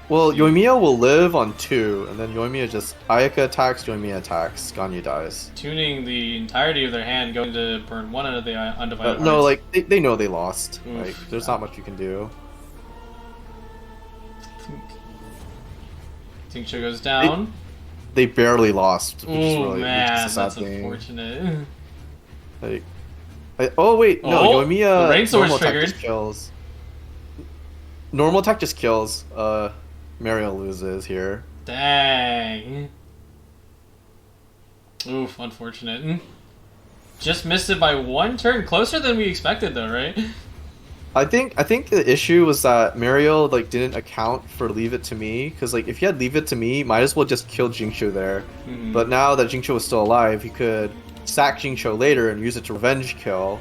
Speaker 2: Well, Yoimiya will live on 2, and then Yoimiya just... Ayaka attacks, Yoimiya attacks, Ganyu dies.
Speaker 1: Tuning the entirety of their hand, going to burn 1 out of the undivided
Speaker 2: No,
Speaker 1: hearts.
Speaker 2: like, they know they lost.
Speaker 1: Oof.
Speaker 2: Like, there's not much you can do.
Speaker 1: Tinksha goes down.
Speaker 2: They barely lost.
Speaker 1: Oh man, that's unfortunate.
Speaker 2: Like, oh wait, no, Yoimiya
Speaker 1: the rain sword's
Speaker 2: normal attack
Speaker 1: triggered.
Speaker 2: just kills. Normal attack just kills. Mario loses here.
Speaker 1: Dang. Oof, unfortunate. Just missed it by 1 turn. Closer than we expected though, right?
Speaker 2: I think the issue was that Mario like didn't account for Leave It to Me, because like if he had Leave It to Me, might as well just kill Jincho there. But now that Jincho was still alive, he could sack Jincho later and use it to revenge kill.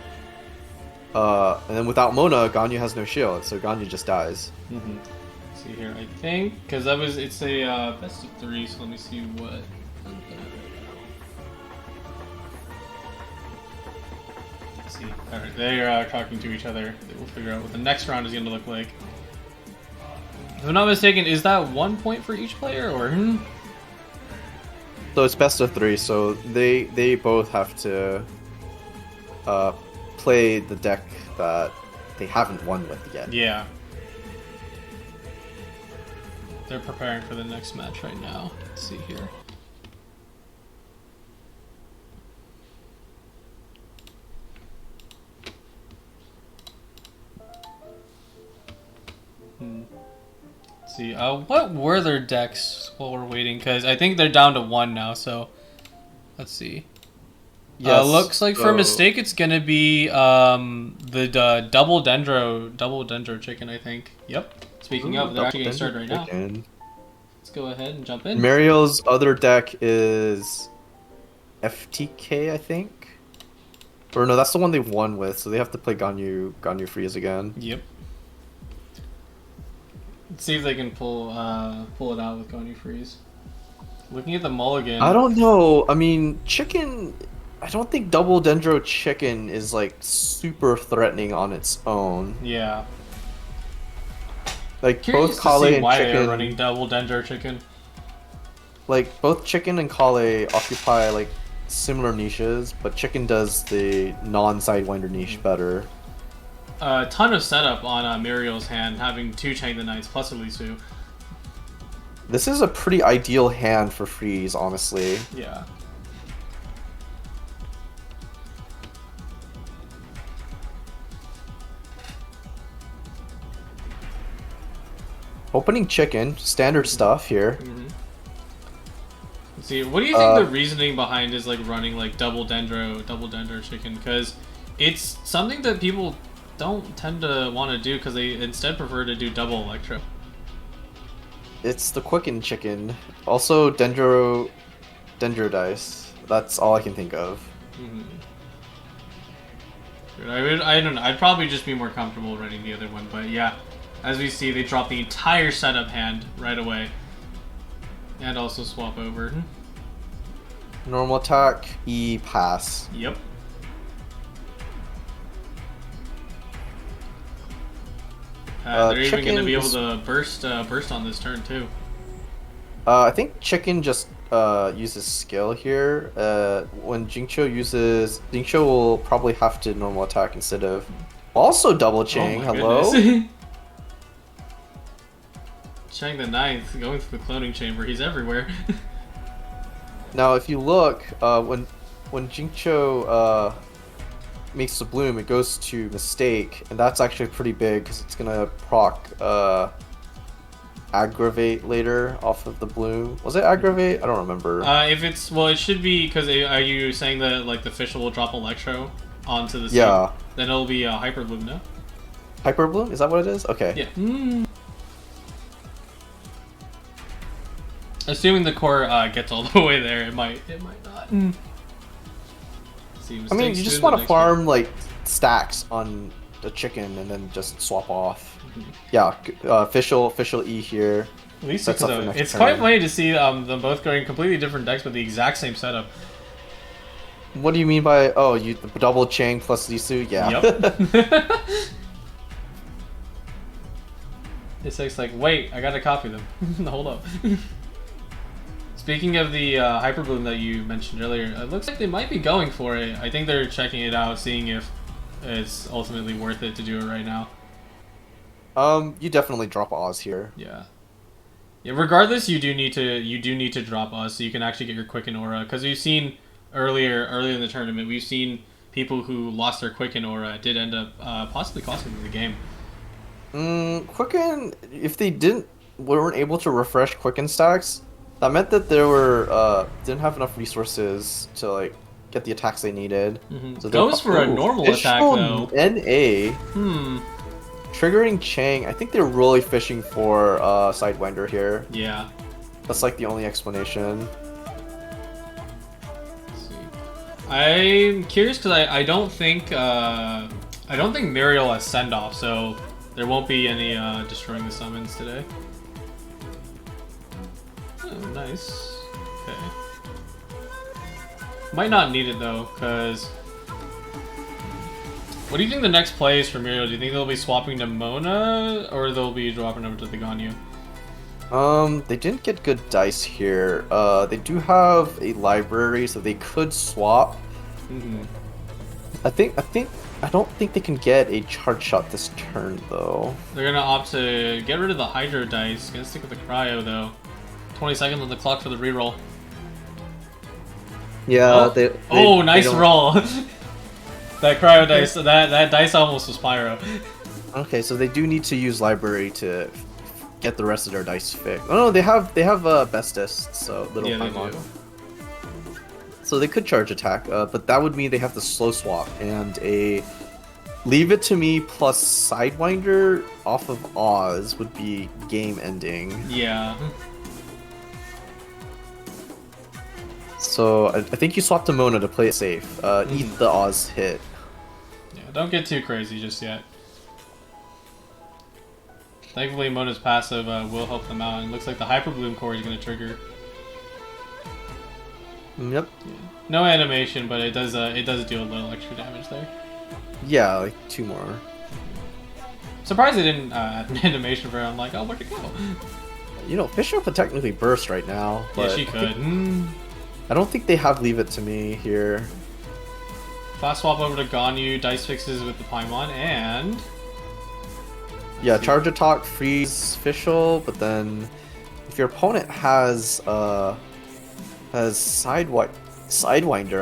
Speaker 2: And then without Mona, Ganyu has no shield, so Ganyu just dies.
Speaker 1: Let's see here, I think, because it's a best of 3, so let me see what. Let's see. Alright, they are talking to each other. They will figure out what the next round is going to look like. If I'm not mistaken, is that 1 point for each player, or?
Speaker 2: So it's best of 3, so they both have to play the deck that they haven't won with yet.
Speaker 1: Yeah. They're preparing for the next match right now. Let's see here. Let's see. What were their decks while we're waiting? Because I think they're down to 1 now, so let's see.
Speaker 2: Yes,
Speaker 1: looks like for Mistake it's gonna be the double dendro chicken, I think. Yep. Speaking of, they're actually getting started right now. Let's go ahead and jump in.
Speaker 2: Mario's other deck is FTK, I think. Or no, that's the one they won with, so they have to play Ganyu Freeze again.
Speaker 1: Yep. Let's see if they can pull it out with Ganyu Freeze. Looking at the mulligan.
Speaker 2: I don't know. I mean, chicken. I don't think double dendro chicken is like super threatening on its own.
Speaker 1: Yeah.
Speaker 2: Like
Speaker 1: Curious
Speaker 2: both Kale and
Speaker 1: why
Speaker 2: chicken.
Speaker 1: they're running double dendro chicken.
Speaker 2: Like both chicken and Kale occupy like similar niches, but chicken does the non-sidewinder niche better.
Speaker 1: a ton of setup on Muriel's hand, having 2 Chang the Knights plus a Lisu.
Speaker 2: This is a pretty ideal hand for freeze, honestly.
Speaker 1: Yeah.
Speaker 2: Opening chicken, standard stuff here.
Speaker 1: Let's see, what do you think the reasoning behind is like running like double dendro chicken? Because it's something that people don't tend to want to do because they instead prefer to do double electro.
Speaker 2: It's the quicken chicken. Also dendro dice. That's all I can think of.
Speaker 1: I don't know. I'd probably just be more comfortable running the other one, but yeah. As we see, they drop the entire setup hand right away. And also swap over.
Speaker 2: Normal attack, E pass.
Speaker 1: Yep. They're even going to be able to burst on this turn too.
Speaker 2: I think chicken just uses skill here. When Jingqiu will probably have to normal attack instead of also double Chang. Hello.
Speaker 1: Chang the Ninth going through the cloning chamber. He's everywhere.
Speaker 2: Now, if you look, when Jingqiu makes the bloom, it goes to mistake, and that's actually pretty big because it's gonna proc aggravate later off of the bloom. Was it aggravate? I don't remember.
Speaker 1: If it's it should be because are you saying that like the fish will drop electro onto the
Speaker 2: yeah?
Speaker 1: Seed? Then it'll be hyper bloom, no?
Speaker 2: Hyper bloom? Is that what it is? Okay.
Speaker 1: Yeah. Assuming the core gets all the way there, it might not. See,
Speaker 2: I mean, you just want to farm like stacks on the chicken and then just swap off. Yeah, official E here.
Speaker 1: At least it's quite funny to see them both going completely different decks with the exact same setup.
Speaker 2: What do you mean by the double Chang plus Lisu? Yeah.
Speaker 1: Yep. It's like, wait, I gotta copy them. Hold up. Speaking of the Hyper Bloom that you mentioned earlier, it looks like they might be going for it. I think they're checking it out, seeing if it's ultimately worth it to do it right now.
Speaker 2: You definitely drop Oz here.
Speaker 1: Yeah. Yeah. Regardless, you do need to drop Oz so you can actually get your Quicken Aura. Because we've seen earlier in the tournament, we've seen people who lost their Quicken Aura did end up possibly costing them the game.
Speaker 2: Quicken, if they weren't able to refresh Quicken stacks, that meant that they didn't have enough resources to like get the attacks they needed.
Speaker 1: So goes for a normal attack though.
Speaker 2: NA. Triggering Chang. I think they're really fishing for Sidewinder here.
Speaker 1: Yeah.
Speaker 2: That's like the only explanation.
Speaker 1: Let's see. I'm curious because I don't think Muriel has send off, so there won't be any destroying the summons today. Oh, nice. Okay. Might not need it though, because... What do you think the next play is for Muriel? Do you think they'll be swapping to Mona, or they'll be dropping over to the Ganyu?
Speaker 2: They didn't get good dice here. They do have a library, so they could swap. I don't think they can get a charge shot this turn though. They're
Speaker 1: gonna opt to get rid of the Hydro dice. Gonna stick with the Cryo though. 20 seconds on the clock for the reroll.
Speaker 2: Yeah,
Speaker 1: nice roll. That Cryo dice, that dice almost was Pyro.
Speaker 2: Okay, so they do need to use library to get the rest of their dice fixed. Oh no, they have Bestest, so little Paimon. So they could charge attack, but that would mean they have to slow swap, and a Leave It to Me plus Sidewinder off of Oz would be game ending.
Speaker 1: Yeah.
Speaker 2: So I think you swap to Mona to play it safe. Eat the Oz hit.
Speaker 1: Yeah, don't get too crazy just yet. Thankfully, Mona's passive will help them out, and it looks like the Hyper Bloom core is going to trigger.
Speaker 2: Yep.
Speaker 1: Yeah. No animation, but it does deal a little extra damage there.
Speaker 2: Yeah, like 2 more.
Speaker 1: Surprised they didn't add an animation for it. I'm like, oh, where'd it go?
Speaker 2: You know, Fisher could technically burst right now. But
Speaker 1: yeah, she could.
Speaker 2: I don't think they have Leave It to Me here.
Speaker 1: Fast swap over to Ganyu, dice fixes with the Paimon, and...
Speaker 2: Yeah, charge attack, freeze, official, but then if your opponent has Sidewinder,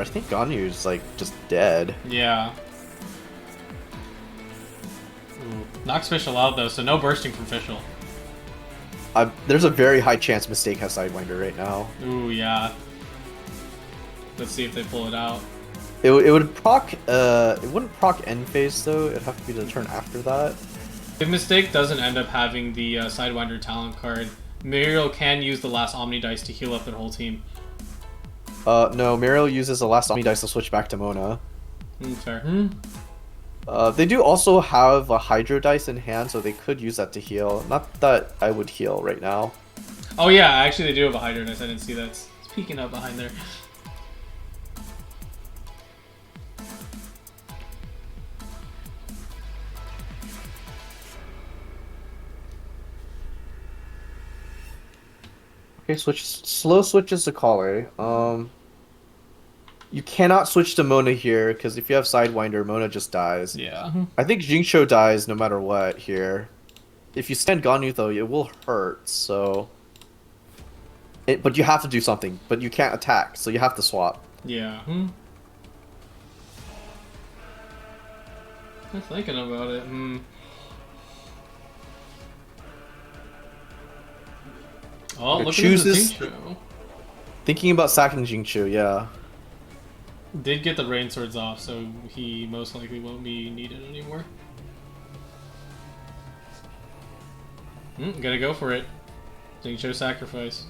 Speaker 2: I think Ganyu's like just dead.
Speaker 1: Yeah. Ooh. Knocks Fischl out though, so no bursting from Fischl.
Speaker 2: There's a very high chance Mistake has Sidewinder right now.
Speaker 1: Ooh, yeah. Let's see if they pull it out.
Speaker 2: It would proc it wouldn't proc end phase though. It'd have to be the turn after that.
Speaker 1: If Mistake doesn't end up having the Sidewinder talent card, Muriel can use the last Omni Dice to heal up their whole team.
Speaker 2: No, Muriel uses the last Omni Dice to switch back to Mona.
Speaker 1: Fair.
Speaker 2: They do also have a Hydro Dice in hand, so they could use that to heal. Not that I would heal right now.
Speaker 1: Oh yeah, actually they do have a Hydro Dice. I didn't see that. It's peeking up behind there.
Speaker 2: Okay, slow switches to Caller. You cannot switch to Mona here, because if you have Sidewinder, Mona just dies.
Speaker 1: Yeah.
Speaker 2: I think Jingcho dies no matter what here. If you stand Ganyu though, it will hurt, so... But you have to do something, but you can't attack, so you have to swap.
Speaker 1: Yeah. I'm thinking about it. Oh, look at the
Speaker 2: Thinking about sacking Jingcho, yeah.
Speaker 1: Did get the Rain Swords off, so he most likely won't be needed anymore. Gotta go for it. Jingcho sacrifice.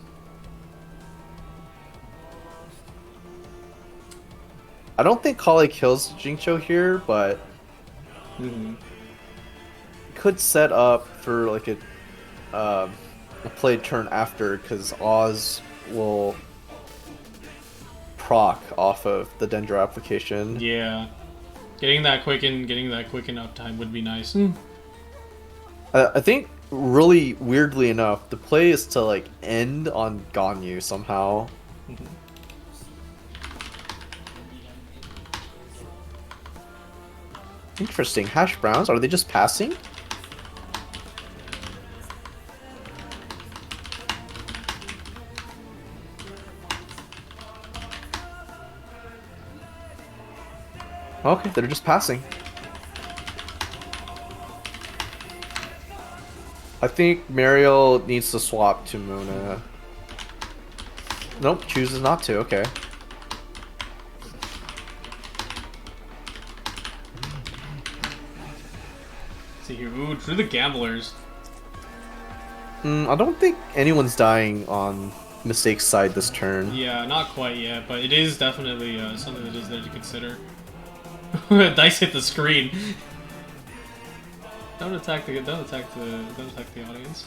Speaker 2: I don't think Kale kills Jingcho here, but could set up for like a play turn after, because Oz will proc off of the Dendro application.
Speaker 1: Yeah, getting that quicken uptime would be nice.
Speaker 2: I think really weirdly enough, the play is to like end on Ganyu somehow. Interesting. Hash browns, are they just passing? Okay, they're just passing. I think Mariel needs to swap to Mona. Nope, chooses not to, okay.
Speaker 1: See here, ooh, through the gamblers.
Speaker 2: I don't think anyone's dying on Mistake's side this turn.
Speaker 1: Yeah, not quite yet, but it is definitely something that is there to consider. Dice hit the screen. Don't attack the audience.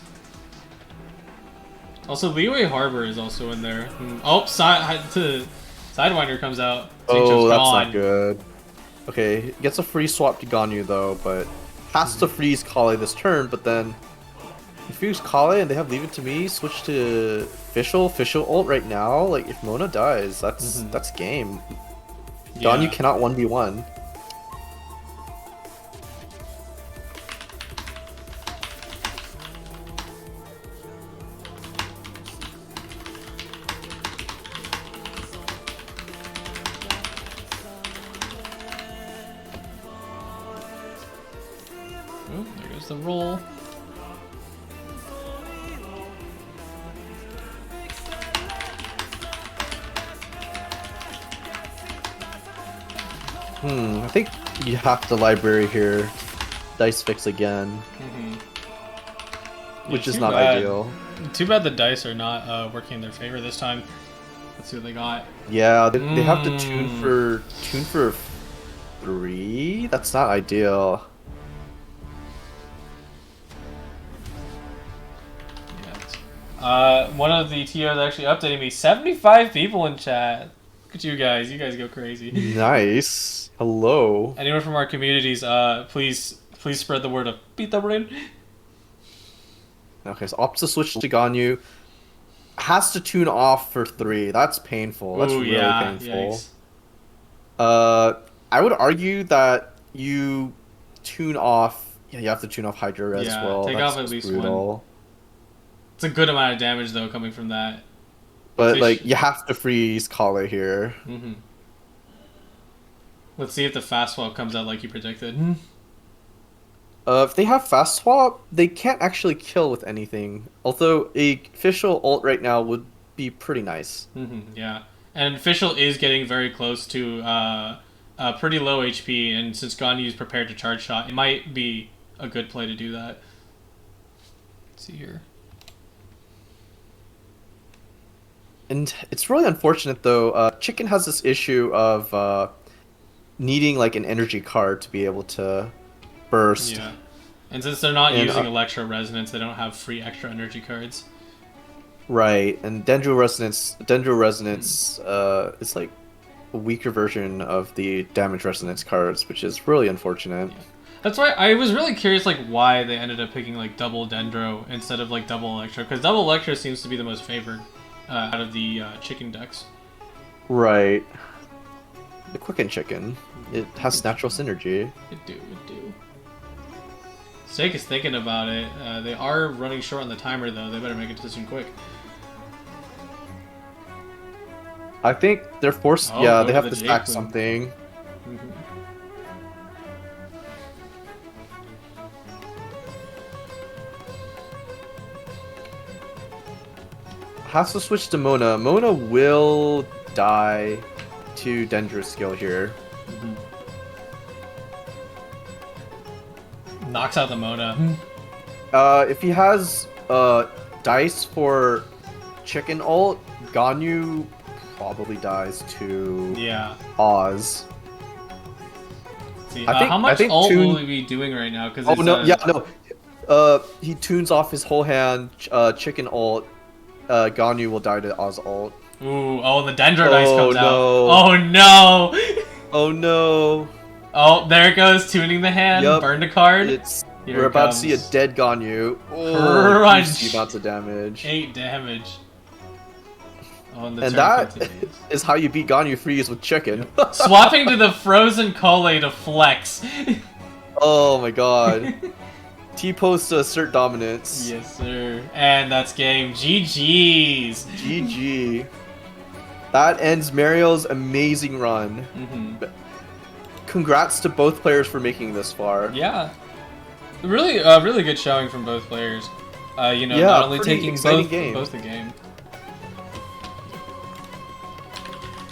Speaker 1: Also, Leeway Harbor is also in there. Oh, Sidewinder comes out.
Speaker 2: Oh, that's
Speaker 1: gone.
Speaker 2: not good. Okay, gets a free swap to Ganyu though, but has to freeze Kale this turn. But then infuse Kale and they have Leave It to Me. Switch to Fischl ult right now. Like if Mona dies, that's game.
Speaker 1: Yeah.
Speaker 2: Ganyu cannot 1v1.
Speaker 1: Oh, there goes the roll.
Speaker 2: I think you have to library here. Dice fix again. Which is not ideal.
Speaker 1: Too bad the dice are not working in their favor this time. Let's see what they got.
Speaker 2: Yeah, they have to tune for 3? That's not ideal.
Speaker 1: One of the TOs actually updating me. 75 people in chat. Look at you guys. You guys go crazy.
Speaker 2: Nice. Hello.
Speaker 1: Anyone from our communities, please spread the word of Pita Brain.
Speaker 2: Okay, so opts to switch to Ganyu. Has to tune off for 3. That's painful. That's really painful.
Speaker 1: Yikes.
Speaker 2: I would argue that you tune off. Yeah, you have to tune off Hydro Res as
Speaker 1: Yeah,
Speaker 2: well.
Speaker 1: take
Speaker 2: That's
Speaker 1: off at
Speaker 2: just
Speaker 1: least one.
Speaker 2: brutal.
Speaker 1: It's a good amount of damage though coming from that.
Speaker 2: But
Speaker 1: Fish.
Speaker 2: like, you have to freeze Kale here.
Speaker 1: Mm-hmm. Let's see if the fast swap comes out like you predicted.
Speaker 2: If they have fast swap, they can't actually kill with anything. Although a official ult right now would be pretty nice.
Speaker 1: Yeah, and Fischl is getting very close to pretty low HP, and since Ganyu's prepared to charge shot, it might be a good play to do that. Let's see here.
Speaker 2: And it's really unfortunate though. Chicken has this issue of needing like an energy card to be able to burst.
Speaker 1: Yeah, and since they're not
Speaker 2: And,
Speaker 1: using Electro Resonance, they don't have free extra energy cards.
Speaker 2: right, and Dendro Resonance is like a weaker version of the damage resonance cards, which is really unfortunate.
Speaker 1: Yeah. That's why I was really curious, like why they ended up picking like double Dendro instead of like double Electro, because double Electro seems to be the most favored out of the chicken decks.
Speaker 2: Right. The Quicken Chicken. It has natural synergy.
Speaker 1: It do. Steak is thinking about it. They are running short on the timer though. They better make a decision quick.
Speaker 2: I think they're forced.
Speaker 1: Oh,
Speaker 2: Yeah,
Speaker 1: go
Speaker 2: they
Speaker 1: for
Speaker 2: have
Speaker 1: the
Speaker 2: to
Speaker 1: Jade
Speaker 2: stack
Speaker 1: Queen.
Speaker 2: something. Has to switch to Mona. Mona will die to Dendra's skill here.
Speaker 1: Knocks out the Mona.
Speaker 2: If he has dice for chicken ult, Ganyu probably dies to
Speaker 1: Yeah.
Speaker 2: Oz.
Speaker 1: Let's see,
Speaker 2: I
Speaker 1: how much
Speaker 2: think
Speaker 1: ult
Speaker 2: Toon-
Speaker 1: will he be doing right now? Because
Speaker 2: Oh no, yeah, no. He tunes off his whole hand. Chicken ult. Ganyu will die to Oz ult.
Speaker 1: Ooh, oh, the Dendro dice comes
Speaker 2: no.
Speaker 1: out. Oh no!
Speaker 2: Oh no.
Speaker 1: Oh, there it goes, tuning the hand,
Speaker 2: Yep.
Speaker 1: burned a card.
Speaker 2: We're about to see a dead Ganyu. Oh,
Speaker 1: Crunch.
Speaker 2: juicy amounts of damage.
Speaker 1: 8 damage. Oh, and the
Speaker 2: And
Speaker 1: turn
Speaker 2: that
Speaker 1: continues.
Speaker 2: is how you beat Ganyu freeze with chicken.
Speaker 1: Swapping to the frozen Kale to flex.
Speaker 2: Oh my god. T-pose to assert dominance.
Speaker 1: Yes, sir. And that's game. GG's.
Speaker 2: GG. That ends Mario's amazing run. Congrats to both players for making this far.
Speaker 1: Yeah. Really, really good showing from both players. You know,
Speaker 2: Yeah,
Speaker 1: not only
Speaker 2: pretty
Speaker 1: taking
Speaker 2: exciting game.
Speaker 1: both the game.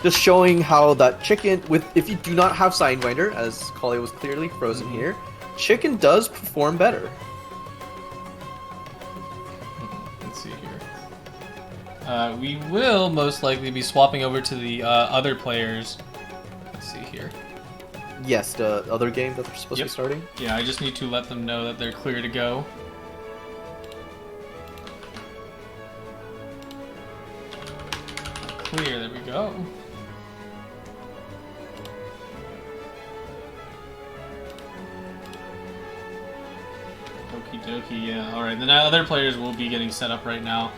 Speaker 2: Just showing how that chicken, if you do not have Sidewinder, as Kale was clearly frozen here, chicken does perform better.
Speaker 1: Let's see here. We will most likely be swapping over to the other players. Let's see here.
Speaker 2: Yes, the other game that they're supposed to be starting.
Speaker 1: Yeah, I just need to let them know that they're clear to go. Clear, there we go. Okie dokie, yeah. Alright, the other players will be getting set up right now.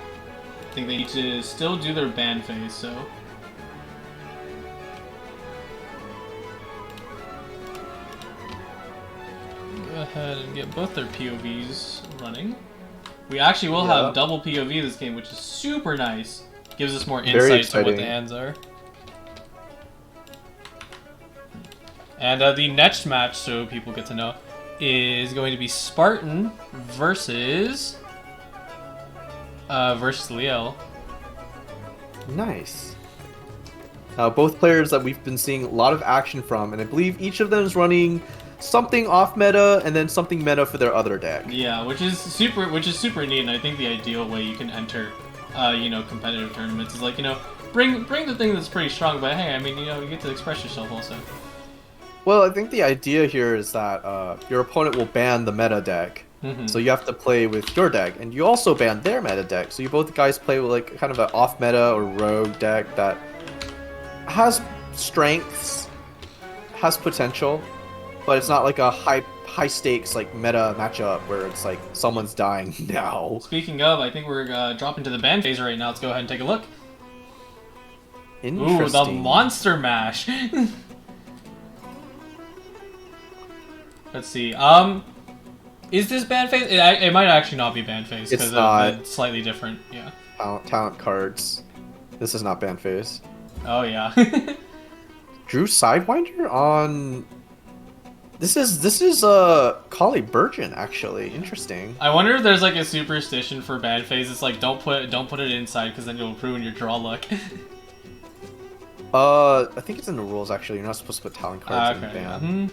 Speaker 1: I think they need to still do their ban phase, so... Go ahead and get both their POVs running. We actually will have double POV this game, which is super nice. Gives us more insight to what the hands are. And the next match, so people get to know, is going to be Spartan versus Liel.
Speaker 2: Nice. Both players that we've been seeing a lot of action from, and I believe each of them is running something off meta and then something meta for their other deck.
Speaker 1: Yeah, which is super neat, and I think the ideal way you can enter, you know, competitive tournaments is like, you know, bring the thing that's pretty strong, but hey, I mean, you know, you get to express yourself also.
Speaker 2: Well, I think the idea here is that your opponent will ban the meta deck, so you have to play with your deck, and you also ban their meta deck, so you both guys play with like kind of an off meta or rogue deck that has strengths, has potential, but it's not like a high stakes like meta matchup where it's like someone's dying now.
Speaker 1: Speaking of, I think we're dropping to the ban phase right now. Let's go ahead and take a look.
Speaker 2: Interesting.
Speaker 1: Ooh, the monster mash. Let's see. Is this ban phase? It might actually not be ban phase because it's slightly different. Yeah.
Speaker 2: Talent cards. This is not ban phase.
Speaker 1: Oh yeah.
Speaker 2: Drew Sidewinder on. This is Kali Burgeon actually. Interesting.
Speaker 1: I wonder if there's like a superstition for ban phase. It's like don't put it inside because then you'll ruin your draw luck.
Speaker 2: I think it's in the rules actually. You're not supposed to put talent cards in ban.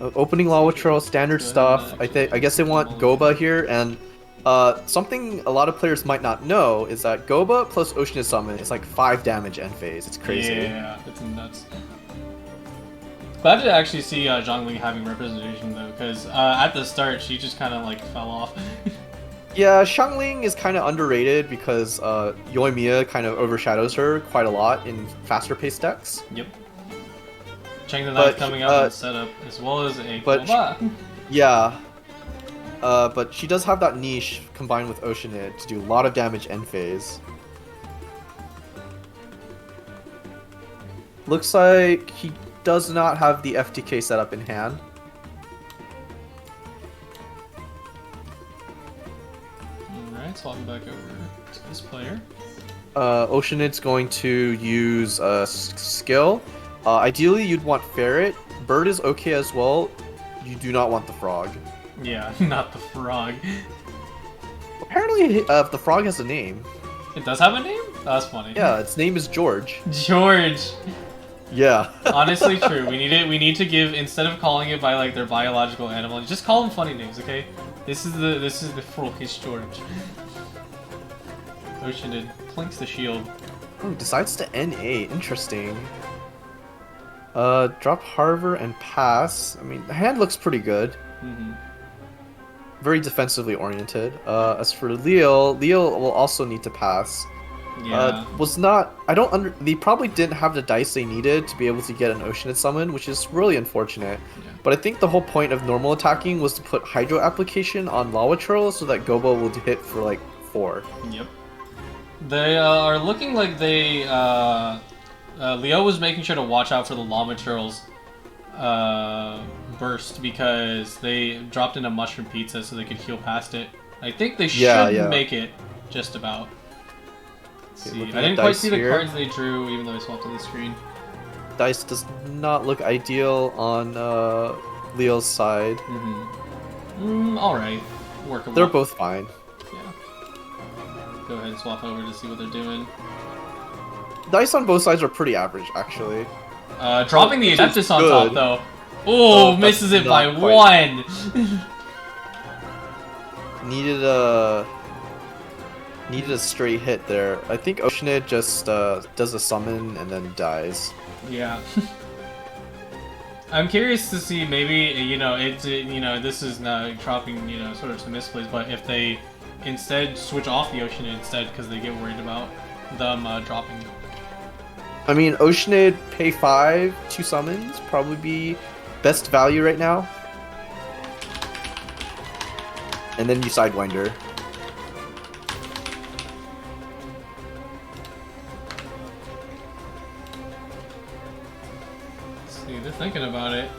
Speaker 2: Opening Lava Trail, standard stuff. I guess they want Goba here, and something a lot of players might not know is that Goba plus Oceanid Summon is like 5 damage end phase. It's crazy.
Speaker 1: Yeah, it's nuts. Glad to actually see Zhongling having representation though, because at the start she just kind of like fell off.
Speaker 2: Yeah, Xiangling is kind of underrated because Yoimiya kind of overshadows her quite a lot in faster paced decks.
Speaker 1: Yep. Chang the Knife coming up in setup, as well as a Goba.
Speaker 2: Yeah. But she does have that niche combined with Oceanid to do a lot of damage end phase. Looks like he does not have the FTK setup in hand.
Speaker 1: Alright, swapping back over to this player.
Speaker 2: Oceanid's going to use skill. Ideally, you'd want Ferret. Bird is okay as well. You do not want the frog.
Speaker 1: Yeah, not the frog.
Speaker 2: Apparently, the frog has a name.
Speaker 1: It does have a name? That's funny.
Speaker 2: Yeah, its name is George.
Speaker 1: George!
Speaker 2: Yeah.
Speaker 1: Honestly, true. We need to give, instead of calling it by like their biological animal, just call them funny names, okay? This is the frog, it's George. Oceanid plinks the shield.
Speaker 2: Oh, decides to N8. Interesting. Drop Harver and pass. I mean, the hand looks pretty good. Very defensively oriented. As for Leo will also need to pass.
Speaker 1: Yeah.
Speaker 2: They probably didn't have the dice they needed to be able to get an Oceanid summon, which is really unfortunate.
Speaker 1: Yeah.
Speaker 2: But I think the whole point of normal attacking was to put Hydro application on Lava Troll so that Goba will hit for like 4.
Speaker 1: Yep. They are looking like they. Leo was making sure to watch out for the Llama Turtle's burst because they dropped in a mushroom pizza so they could heal past it. I think they should make it just about. See. I didn't quite see the cards they drew, even though I swapped to the screen.
Speaker 2: Dice does not look ideal on Leo's side.
Speaker 1: Alright. Workable.
Speaker 2: They're both fine.
Speaker 1: Yeah. Go ahead and swap over to see what they're doing.
Speaker 2: Dice on both sides are pretty average, actually.
Speaker 1: Dropping the Adeptus on top, though. Oh, misses it by 1!
Speaker 2: Needed a straight hit there. I think Oceanid just does a summon and then dies.
Speaker 1: Yeah. I'm curious to see maybe, this is not dropping, sort of some misplays, but if they instead switch off the Oceanid instead because they get worried about them dropping.
Speaker 2: I mean, Oceanid pay 5, 2 summons, probably be best value right now. And then you Sidewinder.
Speaker 1: See, they're thinking about it.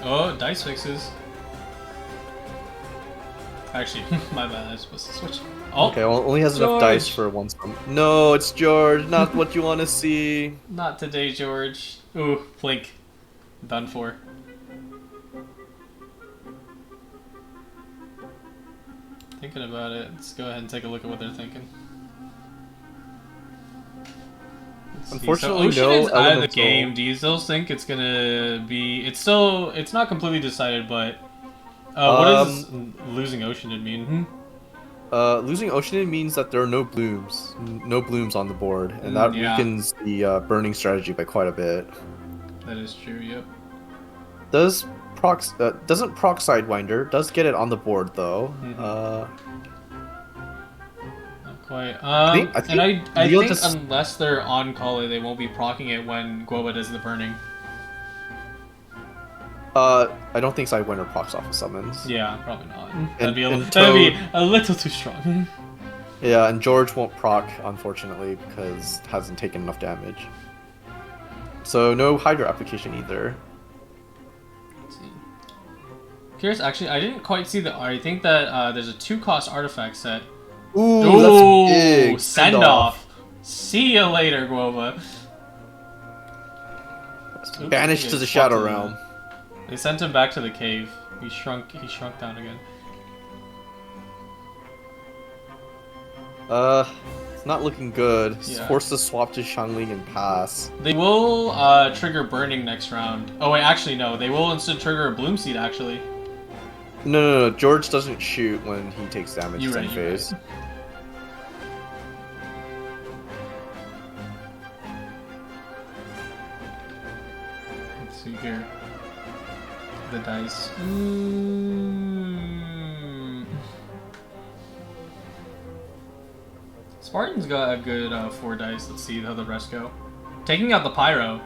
Speaker 1: Oh, dice fixes. Actually, my bad, I was supposed to switch. Oh,
Speaker 2: okay, well, only has enough dice for 1 summon. No, it's George, not what you want to see.
Speaker 1: Not today, George. Ooh, Plink. Done for. Thinking about it. Let's go ahead and take a look at what they're thinking.
Speaker 2: Unfortunately,
Speaker 1: so
Speaker 2: no
Speaker 1: Oceanid's out of the game. Do you still think it's gonna be? It's not completely decided, but what does losing Oceanid mean?
Speaker 2: Losing Oceanid means that there are no blooms on the board, and that weakens the burning strategy by quite a bit.
Speaker 1: That is true. Yep.
Speaker 2: Doesn't proc Sidewinder, does get it on the board though.
Speaker 1: Not quite. I think unless they're on Kali, they won't be procking it when Guoba does the burning.
Speaker 2: I don't think Sidewinder procs off of summons.
Speaker 1: Yeah, probably not. That'd be a little too strong.
Speaker 2: Yeah, and George won't proc, unfortunately, because it hasn't taken enough damage. So no Hydra application either.
Speaker 1: curious. Actually, I didn't quite see the. I think that there's a 2-cost artifact set.
Speaker 2: Ooh, that's big.
Speaker 1: Send off. See you later, Guova.
Speaker 2: Banished to the Shadow Realm.
Speaker 1: They sent him back to the cave. He shrunk down again.
Speaker 2: It's not looking good. He's
Speaker 1: Yeah.
Speaker 2: forced to swap to Xiangling and pass.
Speaker 1: They will trigger burning next round. Oh wait, actually no. They will instead trigger a Bloom Seed actually.
Speaker 2: No. George doesn't shoot when he takes damage
Speaker 1: You
Speaker 2: in
Speaker 1: right,
Speaker 2: phase.
Speaker 1: Right. Let's see here. The dice. Spartan's got a good 4 dice. Let's see how the rest go. Taking out the Pyro.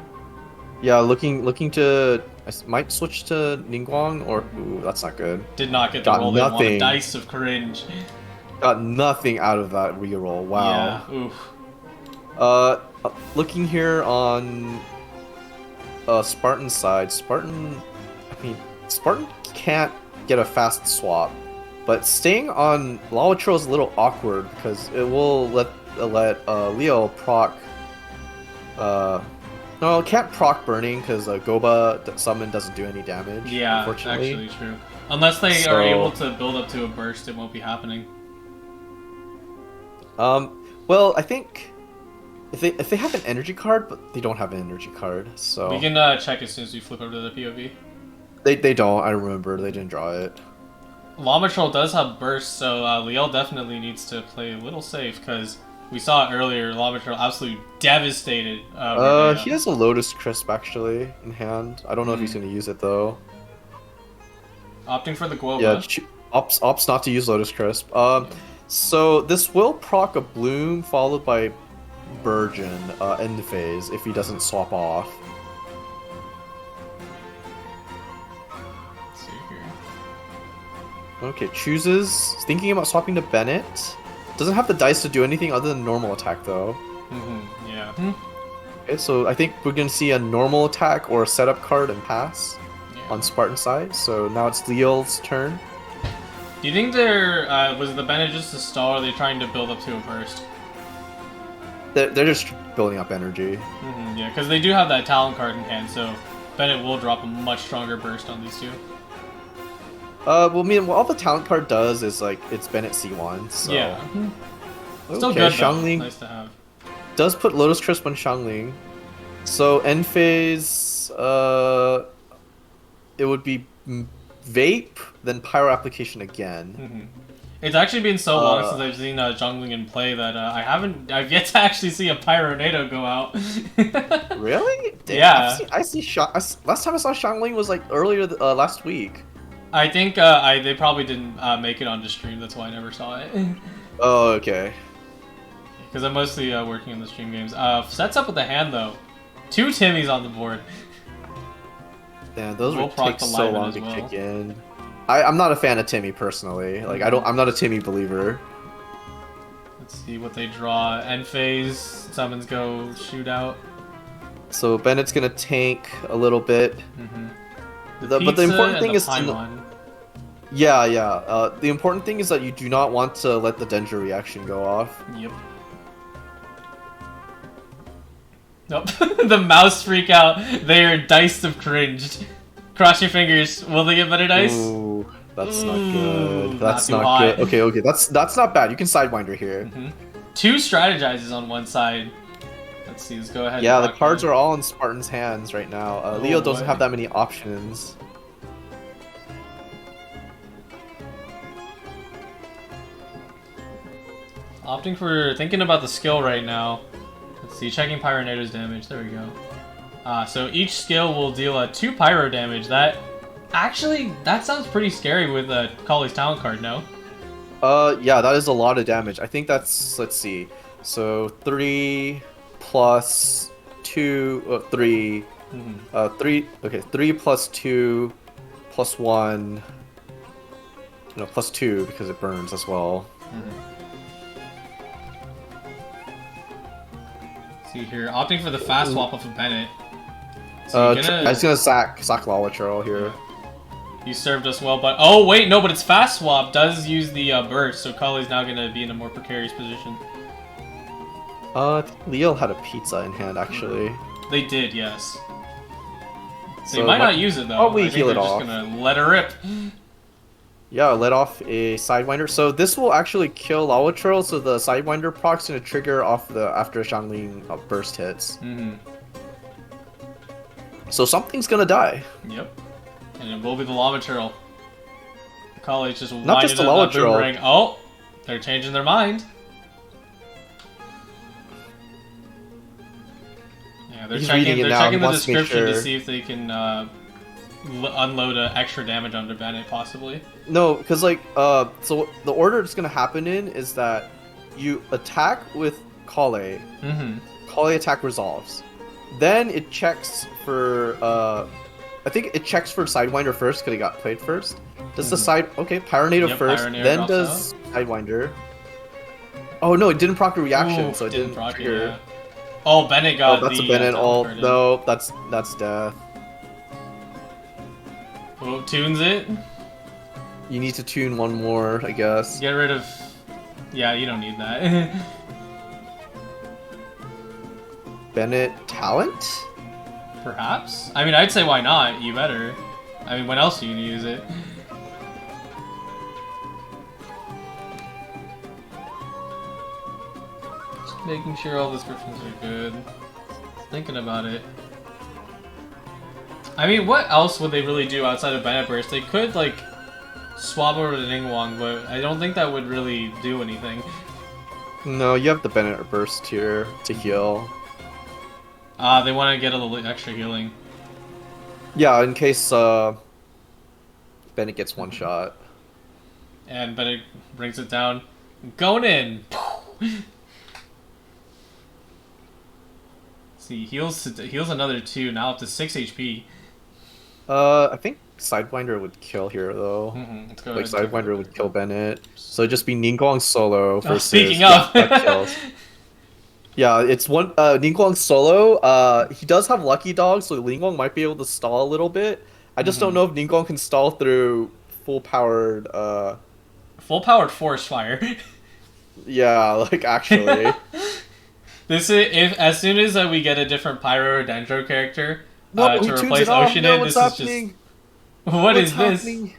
Speaker 2: Yeah, looking to. I might switch to Ningguang or. Ooh, that's not good.
Speaker 1: Did not get the roll they wanted. Dice of cringe.
Speaker 2: Got nothing out of that reroll. Wow.
Speaker 1: Yeah. Oof.
Speaker 2: Looking here on. Spartan's side. Spartan can't get a fast swap, but staying on Lawatro is a little awkward because it will let Leo proc. No, it can't proc burning because Goba summon doesn't do any damage.
Speaker 1: Yeah,
Speaker 2: unfortunately.
Speaker 1: actually true. Unless they are able to build up to a burst, it won't be happening.
Speaker 2: Well, I think if they have an energy card, but they don't have an energy card, so
Speaker 1: we can check as soon as we flip over to the POV.
Speaker 2: They don't. I remember they didn't draw it.
Speaker 1: Llama Troll does have burst, so Liel definitely needs to play a little safe because we saw it earlier. Llama Troll absolutely devastated.
Speaker 2: He has a Lotus Crisp actually in hand. I don't know if he's gonna use it though.
Speaker 1: Opting for the Guova.
Speaker 2: Yeah, opts not to use Lotus Crisp. So this will proc a Bloom followed by Burgeon end phase if he doesn't swap off.
Speaker 1: Let's see here.
Speaker 2: Okay, chooses. Thinking about swapping to Bennett. Doesn't have the dice to do anything other than normal attack though.
Speaker 1: Yeah.
Speaker 2: Okay, so I think we're gonna see a normal attack or a setup card and pass on Spartan side. So now it's Leel's turn.
Speaker 1: Do you think they're was the Bennett just a stall, or are they trying to build up to a burst?
Speaker 2: They're just building up energy.
Speaker 1: Yeah, because they do have that talent card in hand, so Bennett will drop a much stronger burst on these two.
Speaker 2: Well, I mean, all the talent card does is like it's Bennett C1. So.
Speaker 1: Yeah. Still
Speaker 2: Okay,
Speaker 1: good.
Speaker 2: Xiangling
Speaker 1: Nice to have.
Speaker 2: Does put Lotus Crisp on Xiangling. So end phase, it would be Vape, then Pyro application again.
Speaker 1: It's actually been so long since I've seen Zhongling in play that I've yet to actually see a Pyronado go out.
Speaker 2: Really? Damn,
Speaker 1: Yeah.
Speaker 2: I see. Last time I saw Xiangling was like earlier last week.
Speaker 1: I think they probably didn't make it onto stream. That's why I never saw it.
Speaker 2: Oh, okay.
Speaker 1: Because I'm mostly working on the stream games. Sets up with the hand though. 2 Timmys on the board.
Speaker 2: Damn, those would take so long to kick in. I'm not a fan of Timmy personally. Like I'm not a Timmy believer.
Speaker 1: Let's see what they draw. End phase, summons go, shootout.
Speaker 2: So Bennett's gonna tank a little bit.
Speaker 1: But
Speaker 2: the important thing is
Speaker 1: to
Speaker 2: the important thing is that you do not want to let the danger reaction go off.
Speaker 1: Yep. Nope. The mouse freak out. They are diced of cringed. Cross your fingers. Will they get better dice?
Speaker 2: Ooh, that's not good. That's
Speaker 1: not
Speaker 2: not good. Okay, that's not bad. You can Sidewinder here.
Speaker 1: 2 strategizes on one side. Let's see. Let's go ahead.
Speaker 2: Yeah, the cards are all in Spartan's hands right now. Leo doesn't have that many options.
Speaker 1: Opting for thinking about the skill right now. Let's see. Checking Pyronado's damage. There we go. So each skill will deal 2 pyro damage. That sounds pretty scary with Kali's talent card, no?
Speaker 2: Yeah, that is a lot of damage. I think that's, let's see. So 3 plus 2, 3. 3, okay, 3 plus 2 plus 1. No, plus 2 because it burns as well.
Speaker 1: See here, opting for the fast swap off of Bennett. So
Speaker 2: I was gonna sack Lawatro here.
Speaker 1: You served us well, but oh wait, no, but it's fast swap does use the burst, so Kali's now gonna be in a more precarious position.
Speaker 2: I think Leo had a pizza in hand actually.
Speaker 1: They did, yes.
Speaker 2: So
Speaker 1: They might not use it though.
Speaker 2: Probably
Speaker 1: I think
Speaker 2: heal
Speaker 1: they're
Speaker 2: it
Speaker 1: just
Speaker 2: off.
Speaker 1: gonna let her rip.
Speaker 2: Yeah, let off a Sidewinder. So this will actually kill Lava Trail, so the Sidewinder proc's gonna trigger off the after Xiangling burst hits. So something's gonna die.
Speaker 1: Yep. And it will be the lava turtle. Kali's just
Speaker 2: Not just the
Speaker 1: winding up
Speaker 2: lava
Speaker 1: that
Speaker 2: turtle.
Speaker 1: boomerang. Oh, they're changing their mind. Yeah, they're
Speaker 2: He's
Speaker 1: checking.
Speaker 2: reading it
Speaker 1: They're
Speaker 2: now.
Speaker 1: checking
Speaker 2: He
Speaker 1: the
Speaker 2: wants to make
Speaker 1: description to
Speaker 2: sure.
Speaker 1: see if they can unload extra damage onto Bennett, possibly.
Speaker 2: No, because like so the order it's gonna happen in is that you attack with Kale. Kale attack resolves. Then it checks for I think it checks for Sidewinder first because he got played first. Does the side Pyronado
Speaker 1: Yep,
Speaker 2: first,
Speaker 1: Pyronado
Speaker 2: then
Speaker 1: drops
Speaker 2: does Sidewinder. Oh no, it didn't proc a reaction,
Speaker 1: Ooh,
Speaker 2: so it didn't
Speaker 1: proc it,
Speaker 2: trigger.
Speaker 1: yeah. Oh, Bennett got
Speaker 2: Oh, that's
Speaker 1: the
Speaker 2: a Bennett ult.
Speaker 1: teleport in.
Speaker 2: No, that's death.
Speaker 1: Oh, tunes it.
Speaker 2: You need to tune one more, I guess.
Speaker 1: Get rid of. Yeah, you don't need that.
Speaker 2: Bennett talent?
Speaker 1: Perhaps. I mean, I'd say why not. You better. I mean, when else are you gonna use it? Just making sure all descriptions are good. Thinking about it. I mean, what else would they really do outside of Bennett Burst? They could, like, swap over to Ningguang, but I don't think that would really do anything.
Speaker 2: No, you have the Bennett burst here to heal.
Speaker 1: They want to get a little extra healing.
Speaker 2: Yeah, in case Bennett gets one shot.
Speaker 1: And Bennett brings it down. Going in! See, heals another 2, now up to 6 HP.
Speaker 2: I think Sidewinder would kill here though.
Speaker 1: Let's go
Speaker 2: Like
Speaker 1: ahead.
Speaker 2: Sidewinder would kill Bennett. So it'd just be Ningguang solo versus
Speaker 1: Speaking of,
Speaker 2: that kills. Yeah, it's one Ningguang solo. He does have Lucky Dog, so Ningguang might be able to stall a little bit. I just don't know if Ningguang can stall through full powered
Speaker 1: full-powered forest fire.
Speaker 2: Yeah, like actually.
Speaker 1: This is if as soon as we get a different Pyro or Dendro character
Speaker 2: No,
Speaker 1: to
Speaker 2: he tunes
Speaker 1: replace
Speaker 2: it off.
Speaker 1: Oceanid,
Speaker 2: No,
Speaker 1: this
Speaker 2: what's
Speaker 1: is
Speaker 2: happening?
Speaker 1: just what
Speaker 2: What's
Speaker 1: is this?
Speaker 2: happening?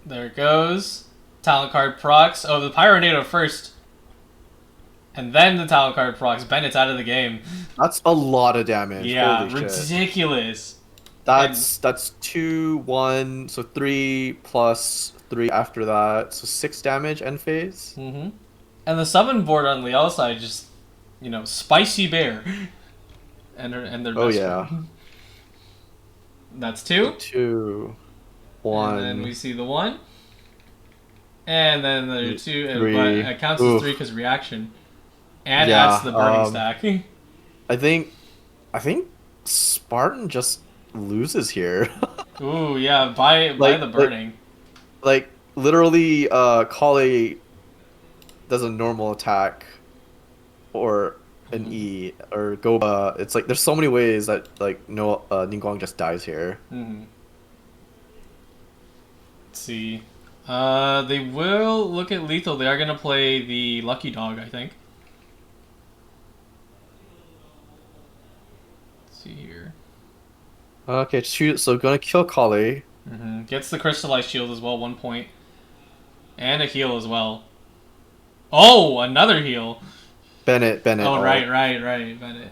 Speaker 1: There it goes. Talent card procs. Oh, the Pyronado first. And then the talent card procs. Bennett's out of the game.
Speaker 2: That's a lot of damage.
Speaker 1: Yeah,
Speaker 2: Holy shit.
Speaker 1: ridiculous.
Speaker 2: That's 2, 1, so 3 plus 3 after that, so 6 damage end phase.
Speaker 1: And the summon board on Liel's side just, you know, spicy bear. And their
Speaker 2: Oh
Speaker 1: best
Speaker 2: yeah.
Speaker 1: friend. That's 2.
Speaker 2: 2, 1.
Speaker 1: And then we see the 1. And then the 2,
Speaker 2: Three.
Speaker 1: but it counts as 3 because reaction. And
Speaker 2: Yeah,
Speaker 1: adds to the burning stack.
Speaker 2: I think Spartan just loses here.
Speaker 1: Ooh, yeah, by the burning.
Speaker 2: Like literally Kale does a normal attack or an E or Goba. It's like there's so many ways that like no Ningguang just dies here.
Speaker 1: Let's see. They will look at lethal. They are gonna play the Lucky Dog, I think. Let's see here.
Speaker 2: Okay, shoot. So gonna kill Kale.
Speaker 1: Gets the crystallized shield as well, 1 point, and a heal as well. Oh, another heal.
Speaker 2: Bennett.
Speaker 1: Oh, right, Bennett.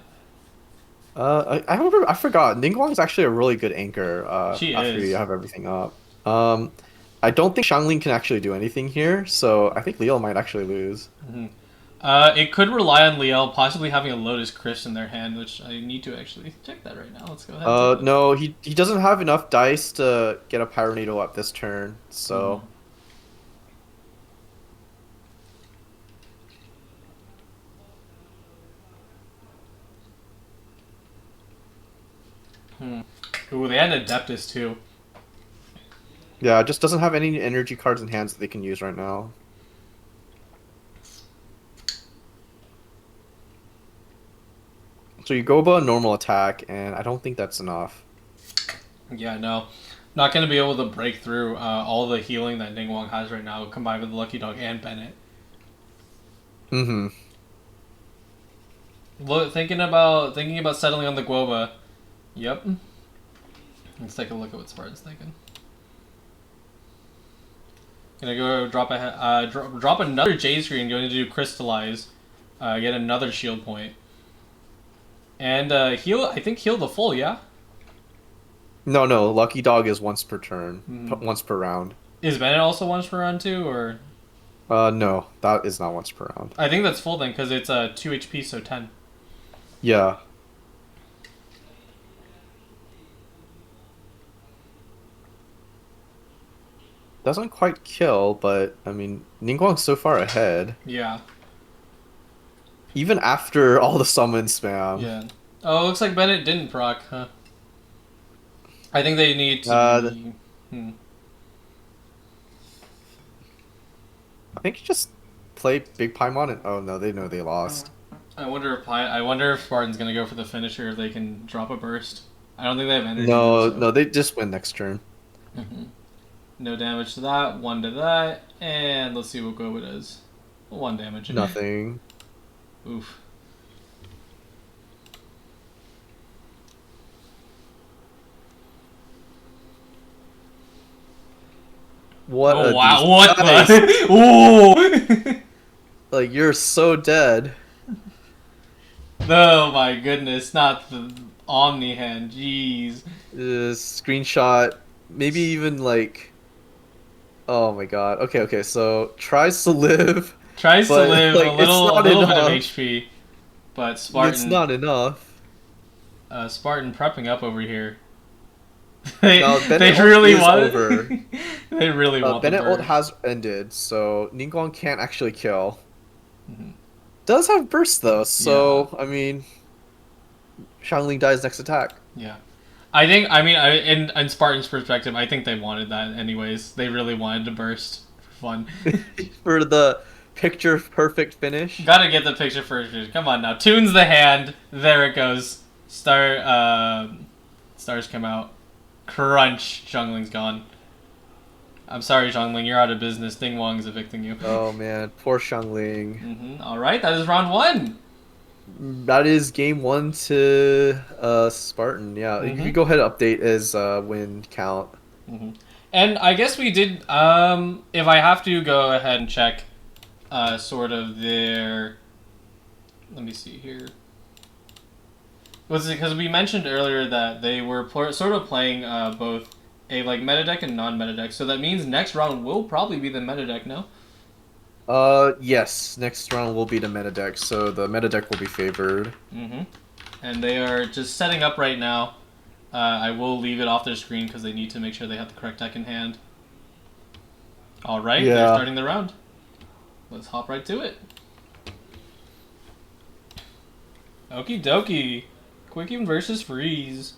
Speaker 2: I forgot. Ningguang is actually a really good anchor.
Speaker 1: She
Speaker 2: after
Speaker 1: is.
Speaker 2: you have everything up. I don't think Xiangling can actually do anything here, so I think Leo might actually lose.
Speaker 1: It could rely on Liel possibly having a Lotus Crisp in their hand, which I need to actually check that right now. Let's go ahead.
Speaker 2: No, he doesn't have enough dice to get a Pyronado up this turn, so.
Speaker 1: Ooh, they had an Adeptus too.
Speaker 2: Yeah, it just doesn't have any energy cards in hands that they can use right now. So you go about normal attack, and I don't think that's enough.
Speaker 1: Yeah, no. Not going to be able to break through all the healing that Ningguang has right now, combined with Lucky Dog and Bennett.
Speaker 2: Mm-hmm.
Speaker 1: Look, thinking about settling on the Guoba. Yep. Let's take a look at what Spartan's thinking. Gonna go drop another J screen. Going to do crystallize, get another shield point, and heal. I think heal the full. Yeah.
Speaker 2: No, no, Lucky Dog is once per turn,
Speaker 1: Hmm.
Speaker 2: once per round.
Speaker 1: Is Bennett also once per round too, or
Speaker 2: No, that is not once per round.
Speaker 1: I think that's full then because it's 2 HP, so 10.
Speaker 2: Yeah. Doesn't quite kill, but I mean, Ningguang's so far ahead.
Speaker 1: Yeah.
Speaker 2: Even after all the summon spam.
Speaker 1: Yeah. Oh, it looks like Bennett didn't proc, huh? I think they need
Speaker 2: Uh,
Speaker 1: to. Hmm.
Speaker 2: I think you just play Big Paimon and oh no, they know they lost.
Speaker 1: I wonder if Spartan's gonna go for the finisher if they can drop a burst. I don't think they have energy though,
Speaker 2: No,
Speaker 1: so.
Speaker 2: no, they just win next turn.
Speaker 1: Hmm. No damage to that. 1 to that, and let's see what Goba does. 1 damage.
Speaker 2: Nothing.
Speaker 1: Oof.
Speaker 2: What
Speaker 1: Oh
Speaker 2: a
Speaker 1: wow!
Speaker 2: decent
Speaker 1: What
Speaker 2: nice.
Speaker 1: the? Ooh!
Speaker 2: Like you're so dead.
Speaker 1: Oh my goodness! Not the Omni hand. Jeez.
Speaker 2: Screenshot. Maybe even like. Oh my god. Okay, okay. So tries to live,
Speaker 1: Tries to
Speaker 2: but
Speaker 1: live a
Speaker 2: like it's
Speaker 1: little, a
Speaker 2: not
Speaker 1: little bit of
Speaker 2: enough.
Speaker 1: HP, but
Speaker 2: It's
Speaker 1: Spartan,
Speaker 2: not enough.
Speaker 1: Spartan prepping up over here. they,
Speaker 2: Now
Speaker 1: they
Speaker 2: Bennett ult
Speaker 1: really
Speaker 2: is
Speaker 1: want
Speaker 2: over.
Speaker 1: it. They really want the
Speaker 2: Bennett ult
Speaker 1: burst.
Speaker 2: has ended, so Ningguang can't actually kill.
Speaker 1: Mhm.
Speaker 2: Does have burst though,
Speaker 1: Yeah,
Speaker 2: so I mean, Xiangling dies next attack.
Speaker 1: yeah. I think. I mean, in Spartan's perspective, I think they wanted that anyways. They really wanted to burst for fun.
Speaker 2: For the picture perfect finish.
Speaker 1: Gotta get the picture first. Come on now. Tunes the hand. There it goes. Stars come out. Crunch. Zhongling's gone. I'm sorry, Zhongling. You're out of business. Ding Wong's evicting you.
Speaker 2: Oh man, poor Xiangling.
Speaker 1: All right, that is round one.
Speaker 2: That is game one to Spartan. Yeah, if
Speaker 1: Mm-hmm.
Speaker 2: you go ahead and update as win count.
Speaker 1: Mm-hmm. And I guess we did. If I have to go ahead and check, sort of their. Let me see here. Was it because we mentioned earlier that they were sort of playing both a like meta deck and non-meta deck, so that means next round will probably be the meta deck, no?
Speaker 2: Yes, next round will be the meta deck, so the meta deck will be favored.
Speaker 1: Mm-hmm. And they are just setting up right now. I will leave it off their screen because they need to make sure they have the correct deck in hand. All right, they're
Speaker 2: Yeah.
Speaker 1: starting the round. Let's hop right to it. Okie dokie. Quicken versus Freeze.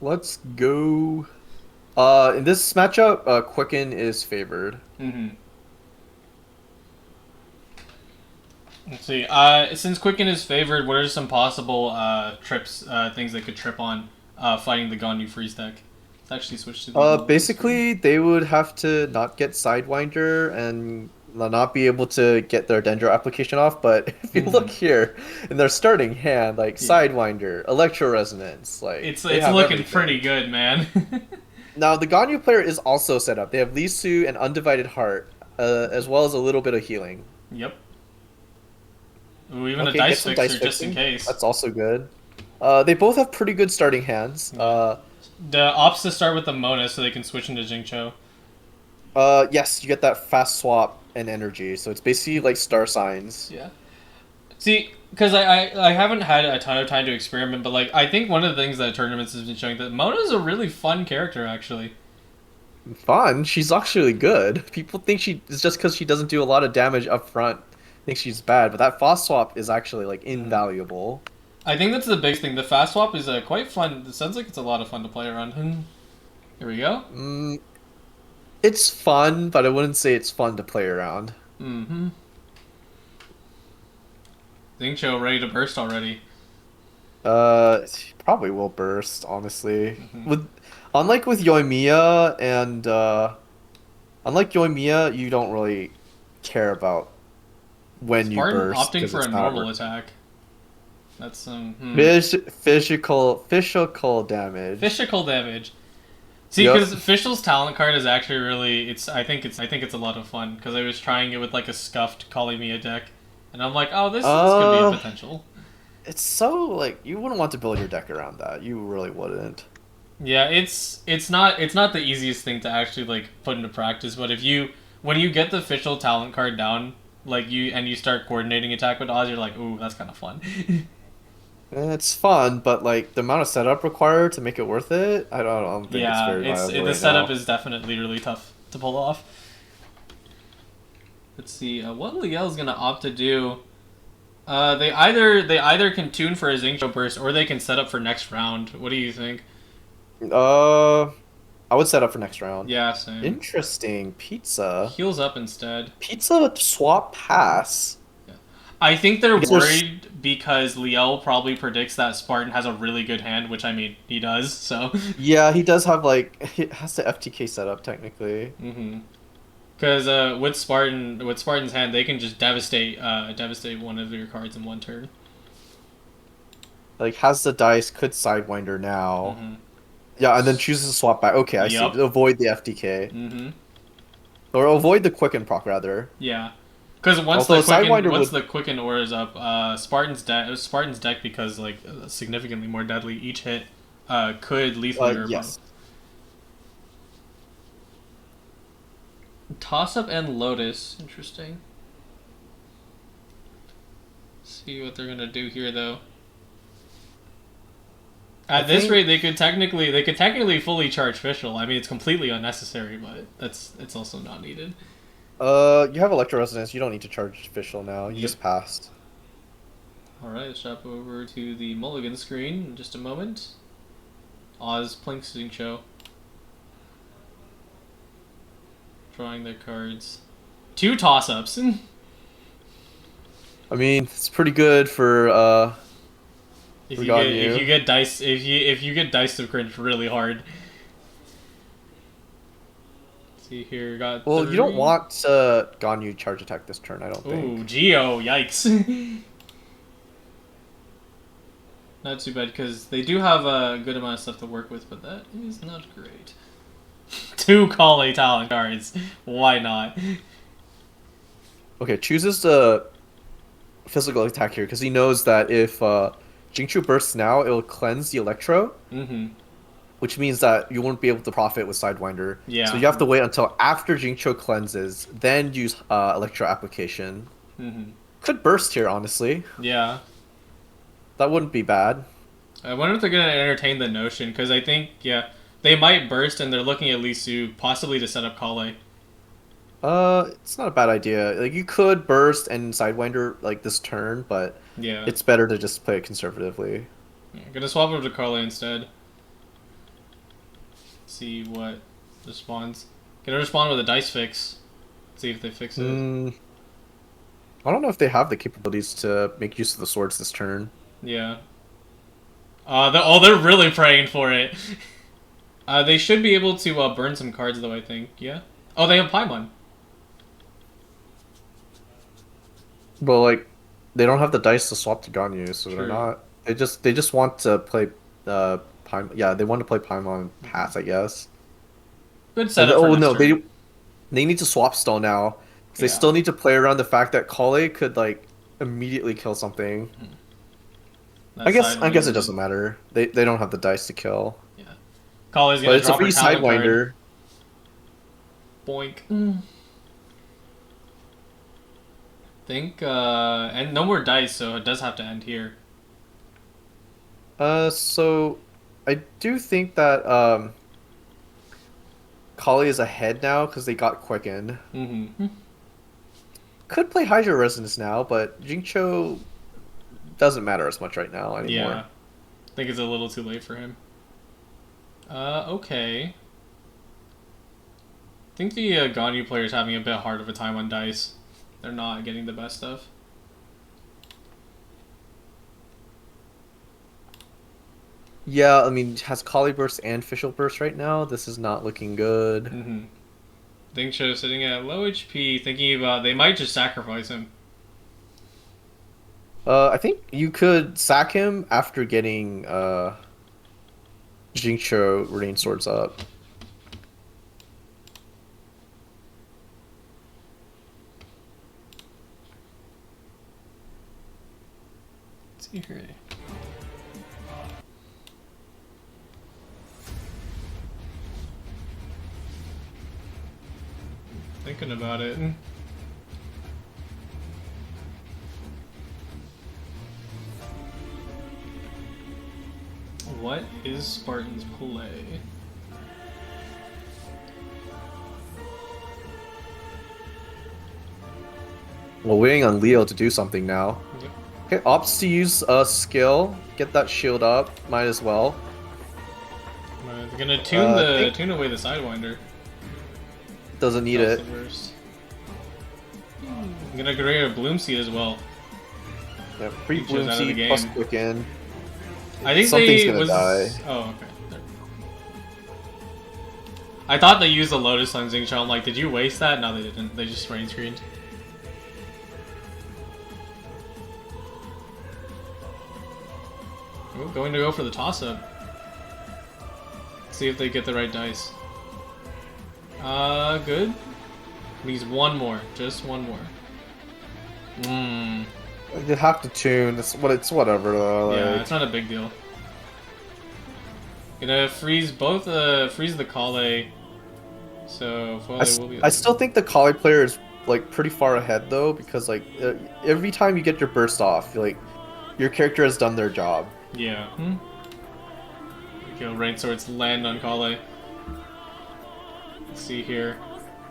Speaker 2: Let's go. In this matchup, Quicken is favored.
Speaker 1: Mm-hmm. Let's see. Since Quicken is favored, what are some possible trips, things they could trip on fighting the Ganyu Freeze deck? Let's actually switch to the screen.
Speaker 2: Basically, they would have to not get Sidewinder and not be able to get their Dendro application off. But if you look
Speaker 1: Mm-hmm.
Speaker 2: here in their starting hand, like
Speaker 1: Yeah.
Speaker 2: Sidewinder, Electro Resonance, like they
Speaker 1: It's
Speaker 2: have
Speaker 1: looking
Speaker 2: everything.
Speaker 1: pretty good, man.
Speaker 2: Now the Ganyu player is also set up. They have Lisu and Undivided Heart, as well as a little bit of healing.
Speaker 1: Yep. Ooh, even a
Speaker 2: Okay, get
Speaker 1: dice
Speaker 2: some
Speaker 1: fixer
Speaker 2: dice
Speaker 1: just in
Speaker 2: fixing.
Speaker 1: case.
Speaker 2: That's also good. They both have pretty good starting hands.
Speaker 1: Yeah. The opts to start with the Mona so they can switch into Jingcho.
Speaker 2: Yes, you get that fast swap and energy, so it's basically like star signs.
Speaker 1: Yeah. See, because I haven't had a ton of time to experiment, but like I think one of the things that tournaments has been showing that Mona's a really fun character actually.
Speaker 2: Fun. She's actually good. People think she it's just because she doesn't do a lot of damage up front. Think she's bad, but that fast swap is actually like invaluable.
Speaker 1: I think that's the big thing. The fast swap is quite fun. It sounds like it's a lot of fun to play around. Here we go.
Speaker 2: Mm, it's fun, but I wouldn't say it's fun to play around.
Speaker 1: Mm-hmm. Jingcho ready to burst already.
Speaker 2: He probably will burst, honestly.
Speaker 1: Hmm.
Speaker 2: With unlike with Yoimiya and unlike Yoimiya, you don't really care about when you
Speaker 1: Spartan
Speaker 2: burst
Speaker 1: opting
Speaker 2: because
Speaker 1: for a
Speaker 2: it's not
Speaker 1: normal
Speaker 2: really
Speaker 1: attack. That's
Speaker 2: physical damage.
Speaker 1: physical damage. See,
Speaker 2: Yep.
Speaker 1: because Fischl's talent card is actually really it's I think it's a lot of fun because I was trying it with like a scuffed Kalimia deck, and I'm like, oh, this could be a
Speaker 2: Uh,
Speaker 1: potential.
Speaker 2: it's so like you wouldn't want to build your deck around that. You really wouldn't.
Speaker 1: Yeah, it's not the easiest thing to actually like put into practice, but if you when you get the official talent card down, like you start coordinating attack with Oz, you're like, ooh, that's kind of fun.
Speaker 2: It's fun, but like the amount of setup required to make it worth it, I don't think it's
Speaker 1: Yeah,
Speaker 2: very viable
Speaker 1: the
Speaker 2: right
Speaker 1: setup
Speaker 2: now.
Speaker 1: is definitely really tough to pull off. Let's see what Liel's gonna opt to do. They either can tune for a Zincho burst or they can set up for next round. What do you think?
Speaker 2: Uh, I would set up for next round.
Speaker 1: Yeah, same.
Speaker 2: Interesting. Pizza.
Speaker 1: Heals up instead.
Speaker 2: Pizza swap pass.
Speaker 1: Yeah. I think they're
Speaker 2: I guess there's
Speaker 1: worried because Liel probably predicts that Spartan has a really good hand, which I mean he does. So,
Speaker 2: yeah, he does have like he has the FTK setup technically.
Speaker 1: mm-hmm. Because with Spartan's hand, they can just devastate one of your cards in one turn.
Speaker 2: Like has the dice, could Sidewinder now.
Speaker 1: Mm-hmm.
Speaker 2: Yeah, and then chooses to swap back. Okay, I see.
Speaker 1: Yep.
Speaker 2: Avoid the FTK.
Speaker 1: Mm-hmm.
Speaker 2: Or avoid the Quicken proc rather.
Speaker 1: Yeah. Because
Speaker 2: Although Sidewinder
Speaker 1: once
Speaker 2: would
Speaker 1: the quicken aura is up, Spartan's deck because like significantly more deadly each hit, could lethal your opponent.
Speaker 2: yes.
Speaker 1: Toss up and Lotus, interesting. See what they're gonna do here though. At this rate, they could technically fully charge Fischl. I mean, it's completely unnecessary, but it's also not needed.
Speaker 2: You have Electro Resonance, you don't need to charge official now. You
Speaker 1: Yep.
Speaker 2: just passed.
Speaker 1: Alright, let's hop over to the mulligan screen in just a moment. Oz Plinksing Show. Drawing their cards. 2 toss-ups.
Speaker 2: I mean, it's pretty good for
Speaker 1: If
Speaker 2: Ganyu.
Speaker 1: if you get dice to cringe really hard. Let's see here, got
Speaker 2: Well,
Speaker 1: 3.
Speaker 2: you don't want Ganyu charge attack this turn, I don't
Speaker 1: Ooh,
Speaker 2: think.
Speaker 1: Geo, yikes. Not too bad, because they do have a good amount of stuff to work with, but that is not great. 2 Kale talent cards. Why not?
Speaker 2: Okay, chooses the physical attack here because he knows that if Jingchu bursts now, it will cleanse the Electro,
Speaker 1: Mm-hmm.
Speaker 2: which means that you won't be able to profit with Sidewinder.
Speaker 1: Yeah.
Speaker 2: So you have to wait until after Jingcho cleanses, then use Electro application.
Speaker 1: Mm-hmm.
Speaker 2: Could burst here, honestly.
Speaker 1: Yeah.
Speaker 2: That wouldn't be bad.
Speaker 1: I wonder if they're going to entertain the notion, because I think, yeah, they might burst and they're looking at Lisu, possibly to set up Kale.
Speaker 2: It's not a bad idea. Like you could burst and Sidewinder like this turn, but
Speaker 1: Yeah.
Speaker 2: it's better to just play it conservatively.
Speaker 1: Yeah, gonna swap over to Kale instead. See what responds. Gonna respond with a dice fix. See if they fix it.
Speaker 2: I don't know if they have the capabilities to make use of the swords this turn.
Speaker 1: Yeah. They're really praying for it. They should be able to burn some cards though, I think. Yeah. Oh, they have Paimon.
Speaker 2: But like, they don't have the dice to swap to Ganyu, so
Speaker 1: True.
Speaker 2: they're not. They just want to play Paimon. Yeah, they want to play Paimon pass, I guess.
Speaker 1: Good setup for
Speaker 2: Oh
Speaker 1: next
Speaker 2: no,
Speaker 1: turn.
Speaker 2: they need to swap still now because they
Speaker 1: Yeah.
Speaker 2: still need to play around the fact that Kale could like immediately kill something.
Speaker 1: That
Speaker 2: I guess it
Speaker 1: Sidewinder.
Speaker 2: doesn't matter. They don't have the dice to kill.
Speaker 1: Yeah. Kale's
Speaker 2: But
Speaker 1: gonna
Speaker 2: it's a
Speaker 1: drop her
Speaker 2: free
Speaker 1: talent card.
Speaker 2: Sidewinder.
Speaker 1: Boink. Think and no more dice, so it does have to end here.
Speaker 2: So I do think that Kale is ahead now because they got quickened.
Speaker 1: Mm-hmm.
Speaker 2: Could play Hydro Resonance now, but Jincho doesn't matter as much right now anymore.
Speaker 1: Yeah. I think it's a little too late for him. Okay. I think the Ganyu player is having a bit hard of a time on dice. They're not getting the best stuff.
Speaker 2: Yeah, I mean, has Collie Burst and Fischl Burst right now. This is not looking good.
Speaker 1: Mm-hmm. Dingsho sitting at low HP, thinking about they might just sacrifice him.
Speaker 2: I think you could sack him after getting Jincho Rain Swords up.
Speaker 1: Let's see here. Thinking about it. What is Spartan's play?
Speaker 2: Well, waiting on Leo to do something now.
Speaker 1: Yep.
Speaker 2: Okay, opts to use a skill. Get that shield up. Might as well.
Speaker 1: They're gonna tune tune away the Sidewinder.
Speaker 2: Doesn't need it.
Speaker 1: I'm gonna create a Bloom Seed as well.
Speaker 2: Yeah, free
Speaker 1: Features
Speaker 2: Bloom
Speaker 1: out of the
Speaker 2: Seed
Speaker 1: game.
Speaker 2: plus Quicken.
Speaker 1: I think
Speaker 2: Something's
Speaker 1: they
Speaker 2: gonna
Speaker 1: was.
Speaker 2: die.
Speaker 1: Oh, okay. I thought they used the Lotus Cleansing Shell. I'm like, did you waste that? No, they didn't. They just rain screened. Ooh, going to go for the toss-up. See if they get the right dice. Good. Needs one more. Just one more.
Speaker 2: You have to tune. It's whatever though.
Speaker 1: Yeah,
Speaker 2: Like...
Speaker 1: it's not a big deal. Gonna freeze both. Freeze the Kale. So Foley will be.
Speaker 2: I still think the Collie player is like pretty far ahead though, because like every time you get your burst off, like your character has done their job.
Speaker 1: Yeah. Rain Swords land on Kale. Let's see here.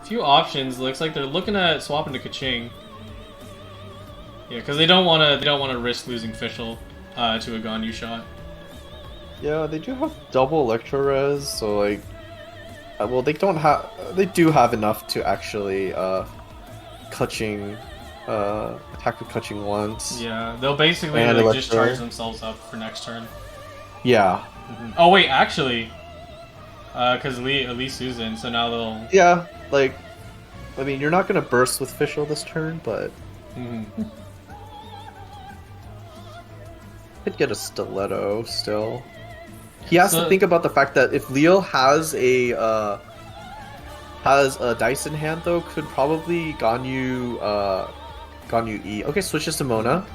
Speaker 1: A few options. Looks like they're looking at swapping to Kaching. Yeah, because they don't want to risk losing Fischl to a Ganyu shot.
Speaker 2: Yeah, they do have double Electro Res, so like, well, they don't have. They do have enough to actually Kaching, attack with Kaching once.
Speaker 1: Yeah, they'll basically
Speaker 2: And
Speaker 1: like, just
Speaker 2: Electro.
Speaker 1: charge themselves up for next turn.
Speaker 2: Yeah.
Speaker 1: Oh wait, actually, because Lee Susan, so now they'll.
Speaker 2: Yeah, like, I mean, you're not gonna burst with Fischl this turn, but could get a Stiletto still. He has to think about the fact that if Leo has a dice in hand, though, could probably Ganyu E. Okay, switches to Mona.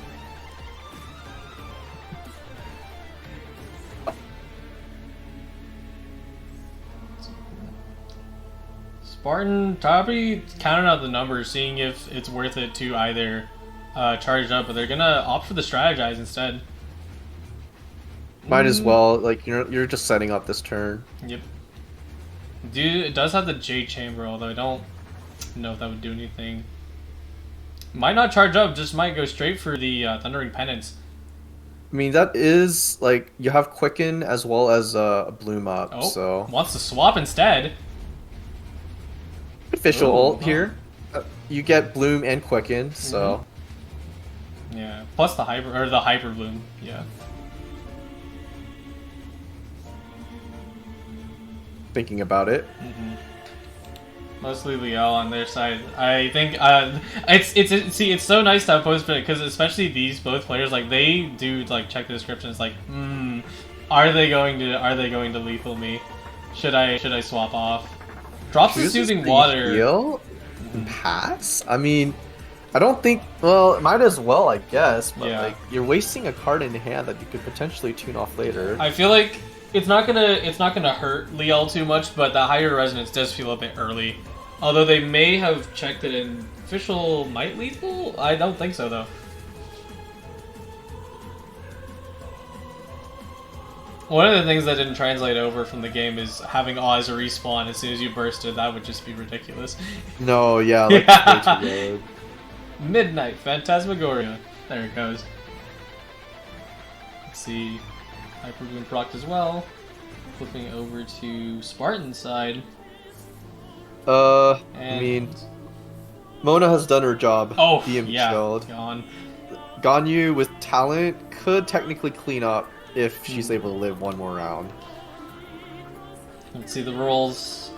Speaker 1: Spartan probably counting out the numbers, seeing if it's worth it to either charge up, but they're gonna opt for the strategize instead.
Speaker 2: Might as well, like you're just setting up this turn.
Speaker 1: Yep. Dude, it does have the J Chamber, although I don't know if that would do anything. Might not charge up, just might go straight for the Thundering Penance.
Speaker 2: I mean, that is like you have Quicken as well as a Bloom up.
Speaker 1: Oh,
Speaker 2: so
Speaker 1: wants to swap instead.
Speaker 2: official
Speaker 1: Ooh,
Speaker 2: ult here. You get Bloom and Quicken, so
Speaker 1: yeah. Plus the Hyper Bloom. Yeah.
Speaker 2: thinking about it.
Speaker 1: Mostly Liel on their side. I think it's so nice to have post because especially these both players, like they do like check the descriptions like are they going to lethal me? Should I swap off? Drops the soothing water.
Speaker 2: Heal and pass. I mean, I don't think. Well, might as well, I guess. But
Speaker 1: Yeah.
Speaker 2: like, you're wasting a card in hand that you could potentially tune off later.
Speaker 1: I feel like it's not gonna hurt Liel too much, but the higher resonance does feel a bit early. Although they may have checked it in official might lethal. I don't think so though. One of the things that didn't translate over from the game is having Oz respawn as soon as you bursted. That would just be ridiculous.
Speaker 2: No, yeah, like way too good.
Speaker 1: Midnight Phantasmagoria. There it goes. Let's see. Hyper Bloom proc as well. Flipping over to Spartan's side.
Speaker 2: I
Speaker 1: And
Speaker 2: mean, Mona has done her job.
Speaker 1: oh
Speaker 2: being
Speaker 1: yeah,
Speaker 2: chilled.
Speaker 1: gone.
Speaker 2: Ganyu with talent could technically clean up if she's able to live one more round.
Speaker 1: Let's see the rolls.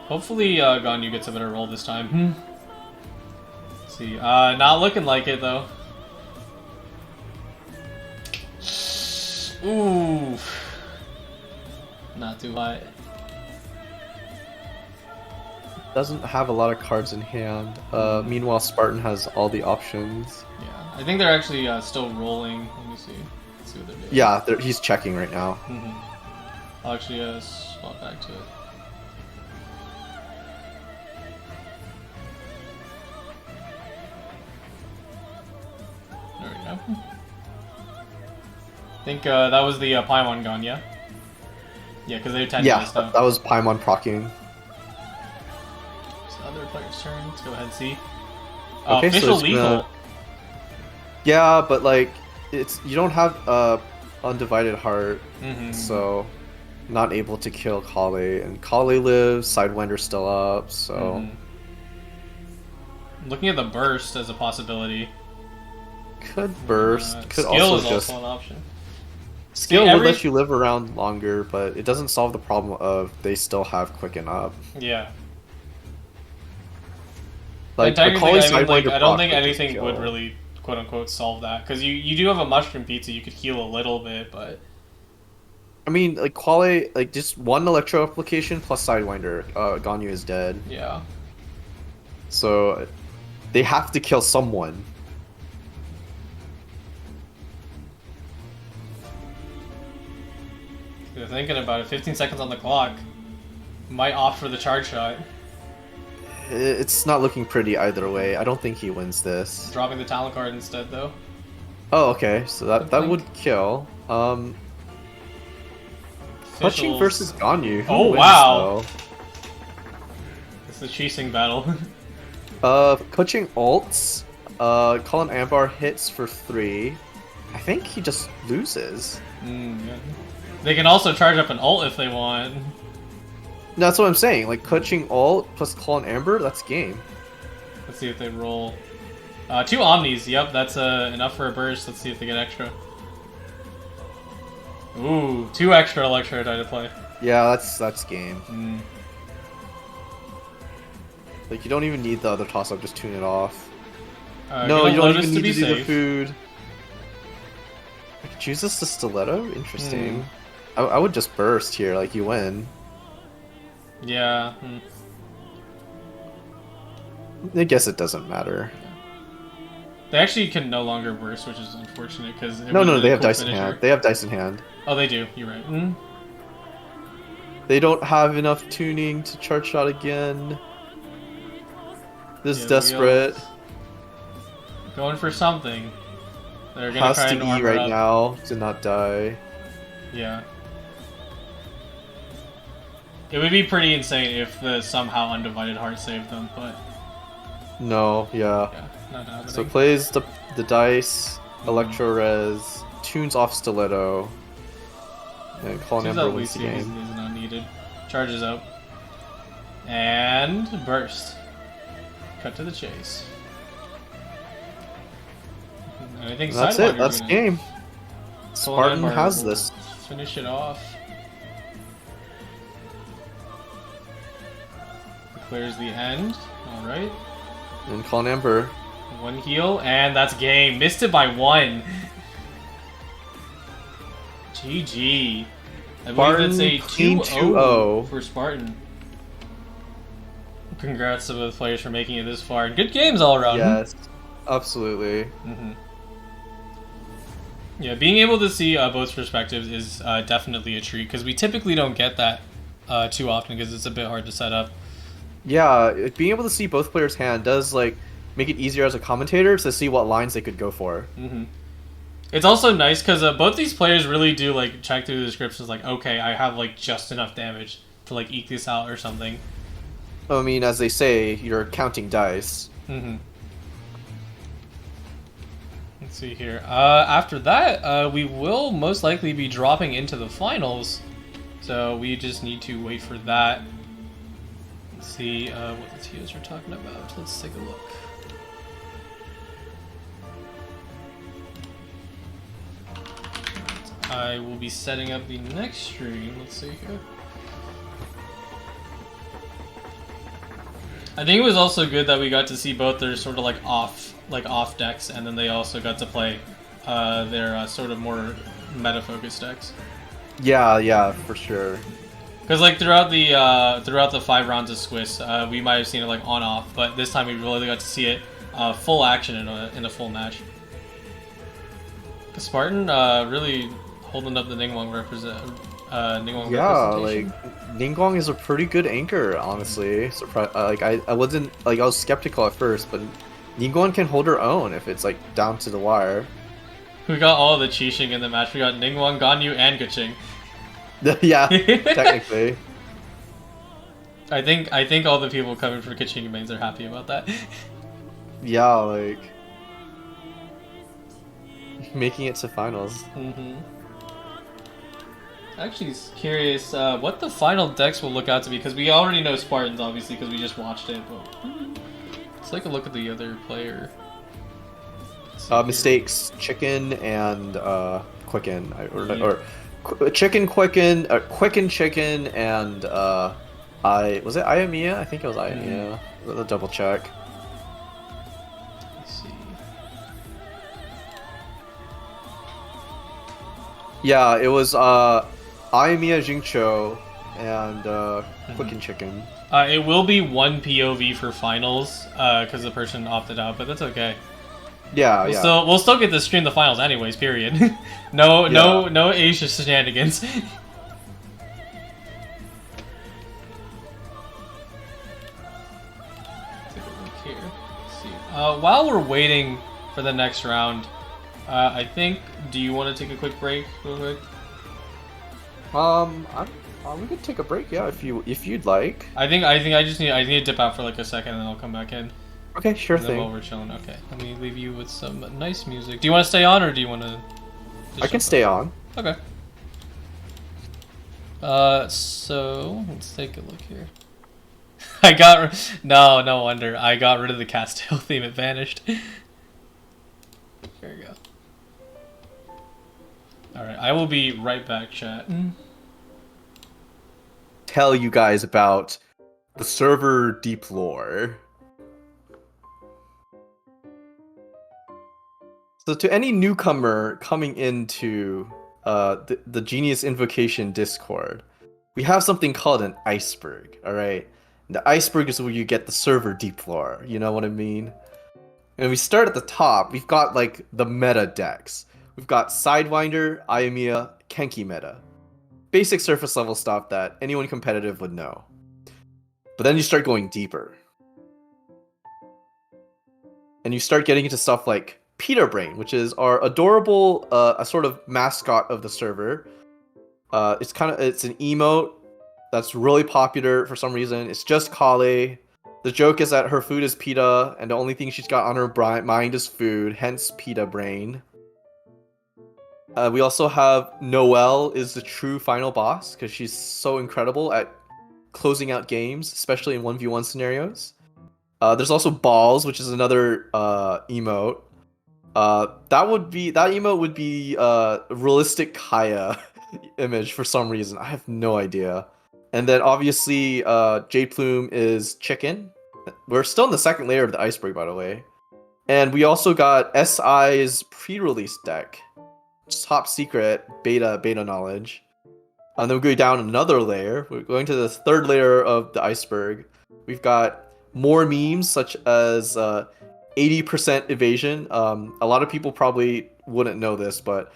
Speaker 1: Hopefully, Ganyu gets a better roll this time. Let's see. Not looking like it though. Ooh. Not too high.
Speaker 2: Doesn't have a lot of cards in hand. Meanwhile, Spartan has all the options.
Speaker 1: Yeah, I think they're actually still rolling. Let me see. Let's see what they're doing.
Speaker 2: Yeah, he's checking right now.
Speaker 1: I'll actually swap back to it. There we go. I think that was the Paimon gone, yeah? Yeah, because they have 10 minutes now.
Speaker 2: That was Paimon proccing.
Speaker 1: It's the other player's turn. Let's go ahead and see.
Speaker 2: Okay,
Speaker 1: official
Speaker 2: so
Speaker 1: lethal.
Speaker 2: Yeah, but like, you don't have undivided heart, so not able to kill Kale, and Kale lives. Sidewinder's still up, so
Speaker 1: Looking at the burst as a possibility.
Speaker 2: could burst. Could
Speaker 1: skill
Speaker 2: also
Speaker 1: is
Speaker 2: just
Speaker 1: also an option.
Speaker 2: skill would let you live around longer, but it doesn't solve the problem of they still have quicken up.
Speaker 1: Yeah.
Speaker 2: Like,
Speaker 1: I don't think
Speaker 2: proc
Speaker 1: anything
Speaker 2: kill.
Speaker 1: would really quote unquote solve that, because you do have a mushroom pizza. You could heal a little bit, but
Speaker 2: I mean, like Quale, like just one electro application plus Sidewinder, Ganyu is dead.
Speaker 1: yeah.
Speaker 2: So they have to kill someone.
Speaker 1: You're thinking about it. 15 seconds on the clock. Might opt for the charge shot.
Speaker 2: It's not looking pretty either way. I don't think he wins this.
Speaker 1: Dropping the talent card instead, though.
Speaker 2: Oh, okay. So that would kill. Clutching versus Ganyu. Who wins,
Speaker 1: wow. It's the Chising battle.
Speaker 2: Clutching ults. Colin Ambar hits for 3. I think he just loses.
Speaker 1: Yeah. They can also charge up an ult if they want.
Speaker 2: That's what I'm saying. Like clutching ult plus Colin Amber, that's game.
Speaker 1: Let's see if they roll. 2 Omnis, yep, that's enough for a burst. Let's see if they get extra. Ooh, 2 extra Electro die to play.
Speaker 2: Yeah, that's game. Like, you don't even need the other toss-up, just tune it off. No, you don't even need to do the food. I could choose this to Stiletto? Interesting. I would just burst here, like, you win.
Speaker 1: Yeah.
Speaker 2: I guess it doesn't matter.
Speaker 1: They actually can no longer burst, which is unfortunate, because...
Speaker 2: No, they have dice in hand. They have dice in hand.
Speaker 1: Oh, they do. You're right.
Speaker 2: They don't have enough tuning to charge shot again. This is desperate.
Speaker 1: Going for something. They're gonna
Speaker 2: has
Speaker 1: try
Speaker 2: to
Speaker 1: and
Speaker 2: E
Speaker 1: armor
Speaker 2: right
Speaker 1: up.
Speaker 2: now to not die.
Speaker 1: Yeah. It would be pretty insane if the somehow undivided heart saved them, but...
Speaker 2: No, yeah.
Speaker 1: Not happening.
Speaker 2: So plays the dice, Electro Res, tunes off Stiletto, and Colin Amber wins the game.
Speaker 1: Is not needed. Charges up. And burst. Cut to the chase. And I think
Speaker 2: that's it. That's game. Spartan has this.
Speaker 1: Finish it off. Declares the end. All right.
Speaker 2: And Colin Amber.
Speaker 1: 1 heal, and that's game. Missed it by 1. GG. I believe that's a 2-0 for Spartan. Congrats to both players for making it this far. Good games all around.
Speaker 2: Yes, absolutely.
Speaker 1: Yeah, being able to see both perspectives is definitely a treat, because we typically don't get that too often, because it's a bit hard to set up.
Speaker 2: Yeah, being able to see both players' hand does like make it easier as a commentator to see what lines they could go for.
Speaker 1: It's also nice because both these players really do like check through the descriptions, like, okay, I have like just enough damage to like eke this out or something.
Speaker 2: I mean, as they say, you're counting dice.
Speaker 1: Let's see here. After that, we will most likely be dropping into the finals, so we just need to wait for that. Let's see what the TOs are talking about. Let's take a look. I will be setting up the next stream. Let's see here. I think it was also good that we got to see both their sort of like off decks, and then they also got to play their sort of more meta-focused decks.
Speaker 2: Yeah, for sure.
Speaker 1: Because like throughout the 5 rounds of Swiss, we might have seen it like on off, but this time we really got to see it full action in a full match. Spartan really holding up the Ningguang representation.
Speaker 2: Like Ningguang is a pretty good anchor, honestly. I wasn't I was skeptical at first, but Ningguang can hold her own if it's like down to the wire.
Speaker 1: We got all the Qixing in the match. We got Ningguang, Ganyu, and GITCG.
Speaker 2: Yeah, technically.
Speaker 1: I think all the people coming for GITCG mains are happy about that.
Speaker 2: Yeah, like making it to finals.
Speaker 1: Mm-hmm. Actually, curious what the final decks will look out to be, because we already know Spartans, obviously, because we just watched it. But let's take a look at the other player.
Speaker 2: Mistakes, Chicken and Quicken, Chicken, Quicken, Quicken, Chicken, and was it Ayamiya? I think it was Ayamiya. Let's double check.
Speaker 1: Let's see.
Speaker 2: Yeah, it was Ayamiya, Jingcho, and Quicken Chicken.
Speaker 1: It will be one POV for finals because the person opted out, but that's okay.
Speaker 2: Yeah,
Speaker 1: We'll still get to stream the finals anyways. Period. No Asia shenanigans. Take a look here. Let's see. While we're waiting for the next round, I think. Do you want to take a quick break, real quick?
Speaker 2: We could take a break, yeah, if you'd like.
Speaker 1: I think I need to dip out for like a second, and then I'll come back in.
Speaker 2: Okay, sure
Speaker 1: and
Speaker 2: thing.
Speaker 1: While we're chilling, okay. Let me leave you with some nice music. Do you want to stay on, or do you want to?
Speaker 2: I can stay on.
Speaker 1: Okay. So let's take a look here. I got no wonder I got rid of the Castile theme. It vanished. There we go. All right, I will be right back, chat.
Speaker 2: Tell you guys about the server deep lore. So to any newcomer coming into the Genius Invocation Discord, we have something called an iceberg, alright? The iceberg is where you get the server deep lore, you know what I mean? And we start at the top, we've got like the meta decks. We've got Sidewinder, Ayamiya, Kenki meta. Basic surface level stuff that anyone competitive would know. But then you start going deeper. And you start getting into stuff like Peter Brain, which is our adorable, a sort of mascot of the server. It's an emote that's really popular for some reason. It's just Kale. The joke is that her food is pita, and the only thing she's got on her mind is food, hence Pita Brain. We also have Noelle is the true final boss, because she's so incredible at closing out games, especially in 1v1 scenarios. There's also Balls, which is another emote. That emote would be realistic Kaya image for some reason. I have no idea. And then obviously Jade Plume is Chicken. We're still in the second layer of the iceberg, by the way. And we also got SI's pre-release deck. Top secret beta knowledge. And then we go down another layer. We're going to the third layer of the iceberg. We've got more memes such as 80% evasion. A lot of people probably wouldn't know this, but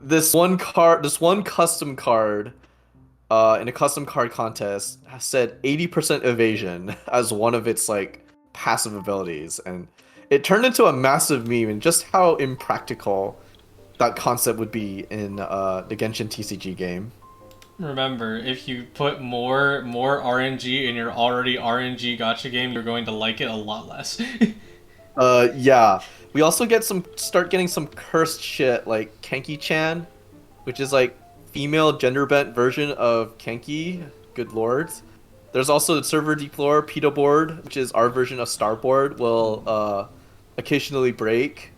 Speaker 2: this one custom card in a custom card contest has said 80% evasion as one of its like passive abilities, and it turned into a massive meme, and just how impractical that concept would be in the Genshin TCG game.
Speaker 1: Remember, if you put more RNG in your already RNG gacha game, you're going to like it a lot less.
Speaker 2: Yeah. We also start getting some cursed shit like Kenki-chan, which is like female gender bent version of Kenki. Good lords. There's also the server deplore Pita board, which is our version of Starboard, will occasionally break.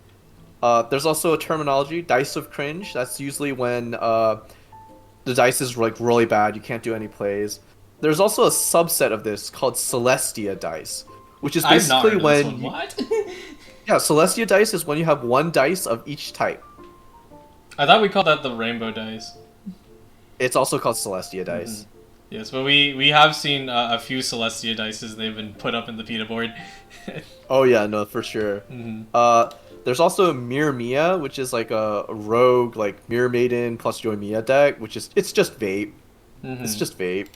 Speaker 2: There's also a terminology, dice of cringe. That's usually when the dice is like really bad. You can't do any plays. There's also a subset of this called Celestia dice, which is
Speaker 1: I've not
Speaker 2: basically
Speaker 1: heard of this
Speaker 2: when
Speaker 1: one.
Speaker 2: you,
Speaker 1: What?
Speaker 2: yeah, Celestia dice is when you have one dice of each type.
Speaker 1: I thought we called that the rainbow dice.
Speaker 2: It's also called Celestia
Speaker 1: Mm-hmm.
Speaker 2: dice.
Speaker 1: Yes, but we have seen a few Celestia dices. They've been put up in the peta board.
Speaker 2: Oh yeah, no, for sure.
Speaker 1: Mm-hmm.
Speaker 2: Uh, there's also Mirror Mia, which is like a rogue like Mirror Maiden plus Joy Mia deck, which is it's just vape. It's
Speaker 1: Mm-hmm.
Speaker 2: just vape.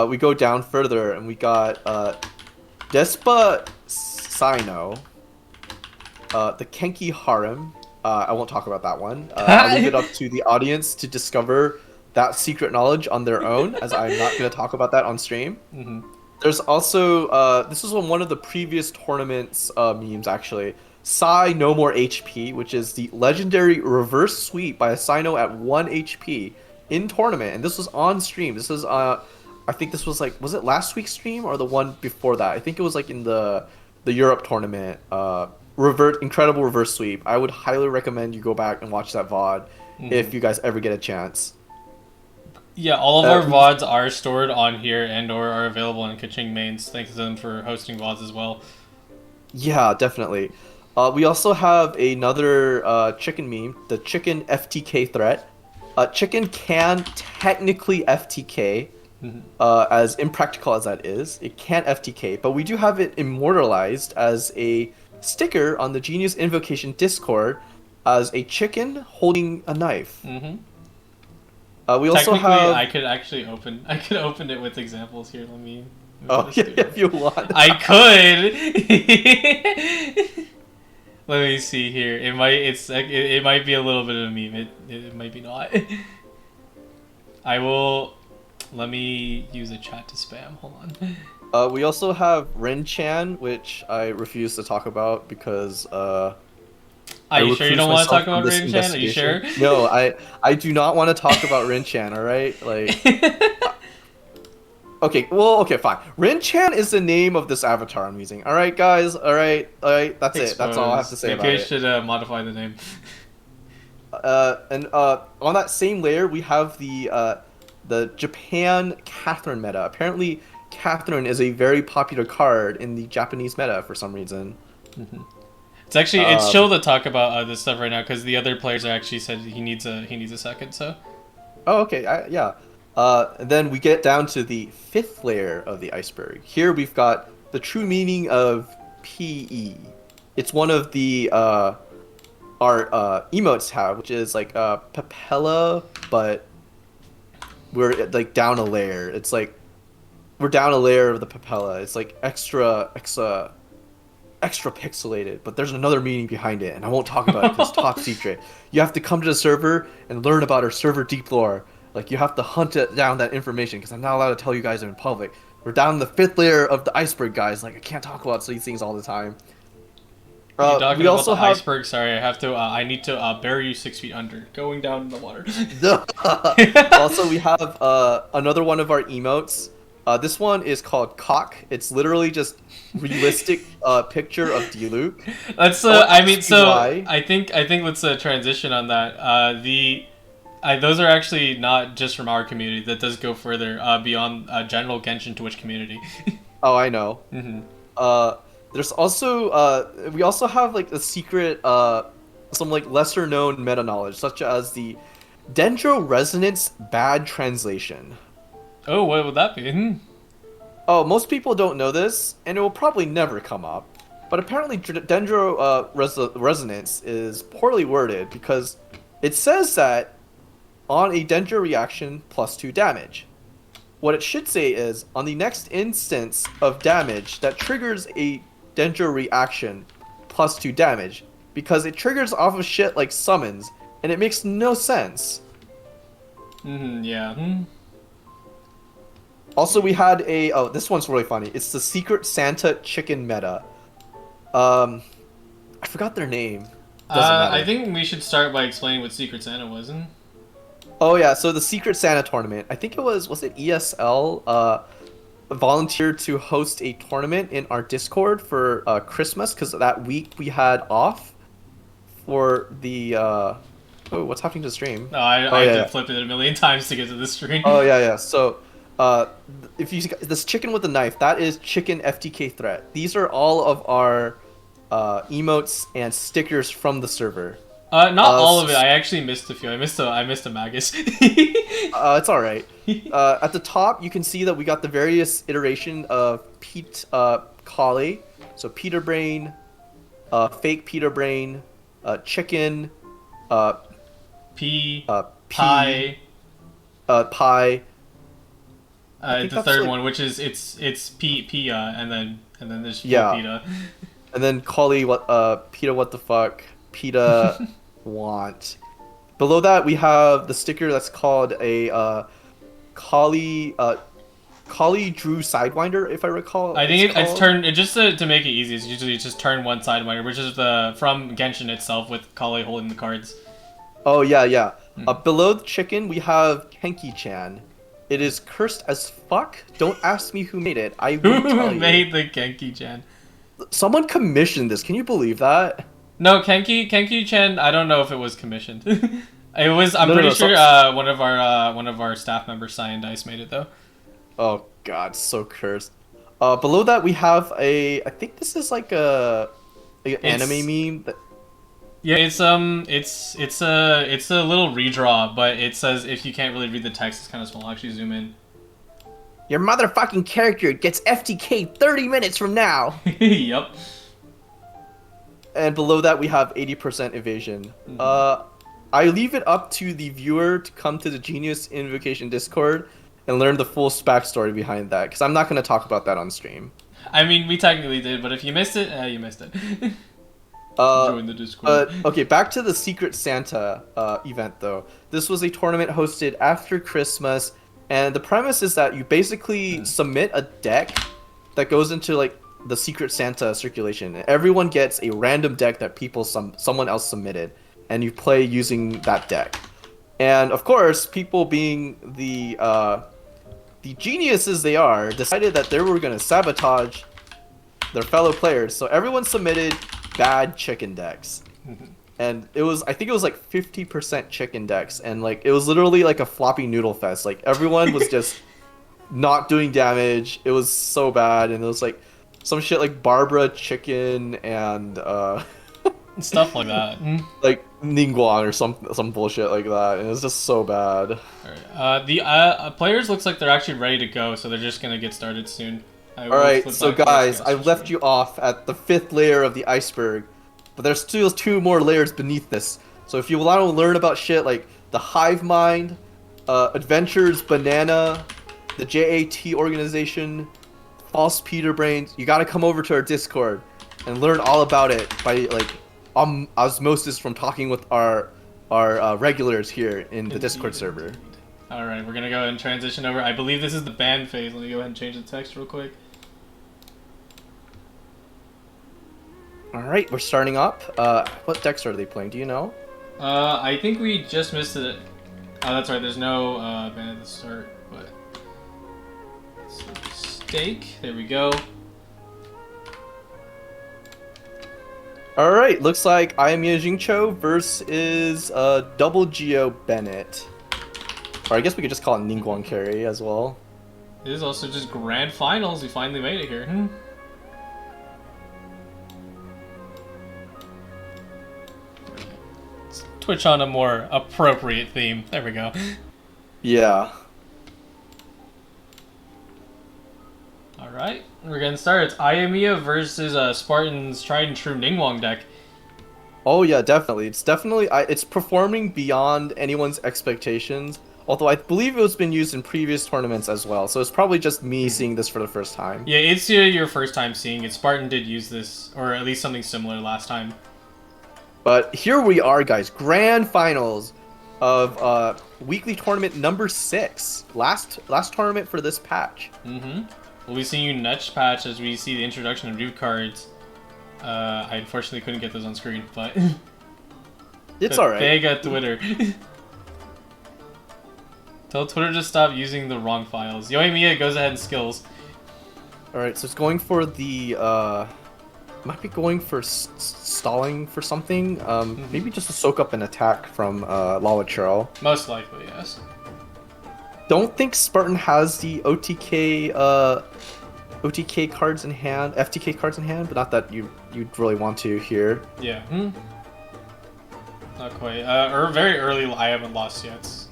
Speaker 2: We go down further and we got Despa Sino, the Kenki Harem. I won't talk about that one. I'll leave it up to the audience to discover that secret knowledge on their own, as I'm not going to talk about that on stream.
Speaker 1: Mm-hmm.
Speaker 2: There's also this was on one of the previous tournaments memes actually. Sai No More HP, which is the legendary reverse sweep by a Sino at 1 HP in tournament, and this was on stream. This is I think this was like was it last week's stream or the one before that? I think it was like in the Europe tournament. Revert incredible reverse sweep. I would highly recommend you go back and watch that VOD
Speaker 1: Mm-hmm.
Speaker 2: if you guys ever get a chance.
Speaker 1: Yeah, all of our
Speaker 2: Uh,
Speaker 1: VODs are stored on here and/or are available in Kaching mains. Thanks to them for hosting VODs as well.
Speaker 2: Yeah, definitely. We also have another chicken meme, the chicken FTK threat. Chicken can technically FTK,
Speaker 1: Mm-hmm.
Speaker 2: as impractical as that is. It can't FTK, but we do have it immortalized as a sticker on the Genius Invocation Discord as a chicken holding a knife.
Speaker 1: Mm-hmm.
Speaker 2: We also
Speaker 1: Technically,
Speaker 2: have.
Speaker 1: I could actually open it with examples here. Let me
Speaker 2: Oh,
Speaker 1: go to
Speaker 2: yeah,
Speaker 1: studio.
Speaker 2: if you want.
Speaker 1: I could. Let me see here. It might be a little bit of a meme. It might be not. I will. Let me use a chat to spam. Hold on.
Speaker 2: We also have Ren-chan, which I refuse to talk about because
Speaker 1: Are you sure you
Speaker 2: recluse
Speaker 1: don't want to
Speaker 2: myself
Speaker 1: talk about
Speaker 2: from this
Speaker 1: Rain-chan? Are you sure?
Speaker 2: investigation. No, I do not want to talk about Ren-chan. All right, like okay, well, okay, fine. Ren-chan is the name of this avatar I'm using. All right, guys. All right, all right. That's it. That's all I have to say
Speaker 1: Maybe
Speaker 2: about
Speaker 1: I
Speaker 2: it.
Speaker 1: should modify the name.
Speaker 2: And on that same layer, we have the Japan Catherine meta. Apparently, Catherine is a very popular card in the Japanese meta for some reason.
Speaker 1: It's
Speaker 2: Um,
Speaker 1: chill to talk about this stuff right now because the other players are actually said he needs a second. So
Speaker 2: Oh, okay. Yeah. And then we get down to the fifth layer of the iceberg. Here we've got the true meaning of PE. It's one of the our emotes have, which is like Papella, but we're like down a layer. It's like we're down a layer of the Papella. It's like extra pixelated, but there's another meaning behind it, and I won't talk about it because it's top secret. You have to come to the server and learn about our server deep lore. Like, you have to hunt it down that information because I'm not allowed to tell you guys in public. We're down the fifth layer of the iceberg, guys. Like, I can't talk about these things all the time.
Speaker 1: you're talking
Speaker 2: We
Speaker 1: about
Speaker 2: also
Speaker 1: the
Speaker 2: have.
Speaker 1: iceberg. Sorry, I have to. I need to bury you 6 feet under, going down in the water.
Speaker 2: Also, we have another one of our emotes. This one is called Cock. It's literally just realistic picture of D-Luke.
Speaker 1: Let's.
Speaker 2: Don't
Speaker 1: I
Speaker 2: ask
Speaker 1: mean,
Speaker 2: me
Speaker 1: so
Speaker 2: why.
Speaker 1: I think let's transition on that. Those are actually not just from our community. That does go further beyond general Genshin Twitch community.
Speaker 2: Oh, I know.
Speaker 1: Hmm.
Speaker 2: There's also we also have like a secret some like lesser known meta knowledge such as the Dendro resonance bad translation.
Speaker 1: Oh, what would that be?
Speaker 2: Oh, most people don't know this, and it will probably never come up. But apparently, Dendro resonance is poorly worded because it says that on a Dendro reaction +2 damage. What it should say is on the next instance of damage that triggers a Dendro reaction +2 damage because it triggers off of shit like summons, and it makes no sense.
Speaker 1: Yeah.
Speaker 2: Also, we had a this one's really funny. It's the Secret Santa chicken meta. I forgot their name. Doesn't matter.
Speaker 1: I think we should start by explaining what Secret Santa was.
Speaker 2: Oh yeah, so the Secret Santa tournament. I think it was it ESL volunteered to host a tournament in our Discord for Christmas because that week we had off for the oh, what's happening to the stream?
Speaker 1: No, I
Speaker 2: Oh
Speaker 1: had
Speaker 2: yeah,
Speaker 1: to
Speaker 2: yeah.
Speaker 1: flip it a million times to get to the screen.
Speaker 2: Oh yeah, yeah. So, if you this chicken with the knife, that is chicken FTK threat. These are all of our emotes and stickers from the server.
Speaker 1: Not all of it.
Speaker 2: S-
Speaker 1: I actually missed a few. I missed a Magus.
Speaker 2: it's all right. At the top, you can see that we got the various iteration of Kali. So Peter Brain, fake Peter Brain, chicken, uh,
Speaker 1: P,
Speaker 2: P,
Speaker 1: pie.
Speaker 2: pie. I think
Speaker 1: The
Speaker 2: that's
Speaker 1: third
Speaker 2: like
Speaker 1: one, which is it's Pia, and then there's
Speaker 2: yeah.
Speaker 1: Pita.
Speaker 2: And then Kali, Peta, what the fuck? Peta want. Below that, we have the sticker that's called a Kali, Kali Drew Sidewinder, if I recall.
Speaker 1: I think it's
Speaker 2: called.
Speaker 1: turn. It just to make it easy. It's usually just turn one sidewinder, which is the from Genshin itself with Kale holding the cards.
Speaker 2: Oh yeah, yeah. Below the chicken, we have Kenki-chan. It is cursed as fuck. Don't ask me who made it. I will tell
Speaker 1: Who
Speaker 2: you.
Speaker 1: made the Genki-chan?
Speaker 2: Someone commissioned this. Can you believe that?
Speaker 1: No, Kenki-chan. I don't know if it was commissioned. It was. I'm
Speaker 2: No, no,
Speaker 1: pretty
Speaker 2: no.
Speaker 1: sure one of our staff members, Cyan Dice, made it though.
Speaker 2: Oh god, so cursed. Below that we have I think this is like an anime meme.
Speaker 1: Yeah, it's a little redraw, but it says if you can't really read the text, it's kind of small. I'll actually zoom in.
Speaker 2: Your motherfucking character gets FTK 30 minutes from now.
Speaker 1: Yep.
Speaker 2: And below that we have 80% evasion. I leave it up to the viewer to come to the Genius Invocation Discord and learn the full backstory behind that, because I'm not going to talk about that on stream.
Speaker 1: I mean, we technically did, but if you missed it, you missed it. Join the Discord.
Speaker 2: Okay, back to the Secret Santa event, though. This was a tournament hosted after Christmas, and the premise is that you basically submit a deck that goes into, like, the Secret Santa circulation. Everyone gets a random deck that someone else submitted, and you play using that deck. And, of course, people being the geniuses they are, decided that they were going to sabotage their fellow players. So everyone submitted bad chicken decks. And I think it was like 50% chicken decks. And like, it was literally like a floppy noodle fest. Like everyone was just not doing damage. It was so bad. And it was like some shit like Barbara chicken and,
Speaker 1: Stuff like that.
Speaker 2: like Ningguang or some bullshit like that. And it was just so bad.
Speaker 1: Alright, the players looks like they're actually ready to go, so they're just gonna get started soon.
Speaker 2: Alright, so guys, I left you off at the 5th layer of the iceberg, but there's still 2 more layers beneath this. So if you want to learn about shit like the Hive Mind, Adventures Banana, the JAT organization, False Peter Brains, you gotta come over to our Discord and learn all about it by like osmosis from talking with our regulars here in the Discord server.
Speaker 1: Alright, we're gonna go ahead and transition over. I believe this is the ban phase. Let me go ahead and change the text real quick.
Speaker 2: Alright, we're starting up. What decks are they playing? Do you know?
Speaker 1: I think we just missed it. Oh, that's right. There's no ban at the start, but steak. There we go.
Speaker 2: Alright, looks like Ayamiya Jingcho versus Double Geo Bennett. Or I guess we could just call it Ningguang Carry as well.
Speaker 1: It is also just grand finals. We finally made it here. Let's twitch on a more appropriate theme. There we go.
Speaker 2: Yeah.
Speaker 1: Alright, we're getting started. It's Ayamiya versus Spartan's tried and true Ningguang deck.
Speaker 2: Oh yeah, definitely. It's performing beyond anyone's expectations. Although I believe it's been used in previous tournaments as well, so it's probably just me seeing this for the first time.
Speaker 1: Yeah, it's your first time seeing it. Spartan did use this, or at least something similar last time.
Speaker 2: But here we are, guys. Grand finals of weekly tournament number 6. Last tournament for this patch.
Speaker 1: We'll be seeing you next patch as we see the introduction of new cards. I unfortunately couldn't get those on screen, but
Speaker 2: it's alright.
Speaker 1: Beg Twitter. Tell Twitter to stop using the wrong files. Yoimiya goes ahead and skills.
Speaker 2: Alright, so it's going for the might be going for stalling for something. Maybe just to soak up an attack from Lava Churl.
Speaker 1: Most likely, yes.
Speaker 2: Don't think Spartan has the OTK cards in hand, FTK cards in hand, but not that you'd really want to here.
Speaker 1: Yeah. Not quite. Or very early. I haven't lost yet. It's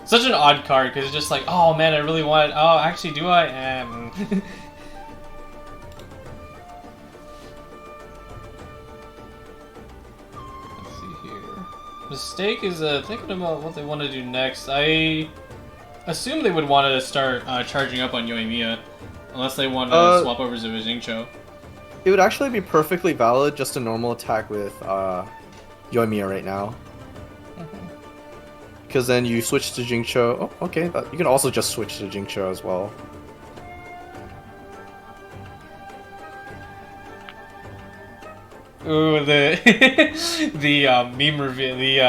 Speaker 1: such an odd card because it's just like, oh man, I really want. Oh, actually, do I? Let's see here. Mistake is thinking about what they want to do next. I assume they would want to start charging up on Yoimiya, unless they want to swap over to Jincho.
Speaker 2: It would actually be perfectly valid just a normal attack with Yoimiya right now. Because then you switch to Jincho. Oh, okay. You can also just switch to Jincho as well.
Speaker 1: Ooh, the meme review,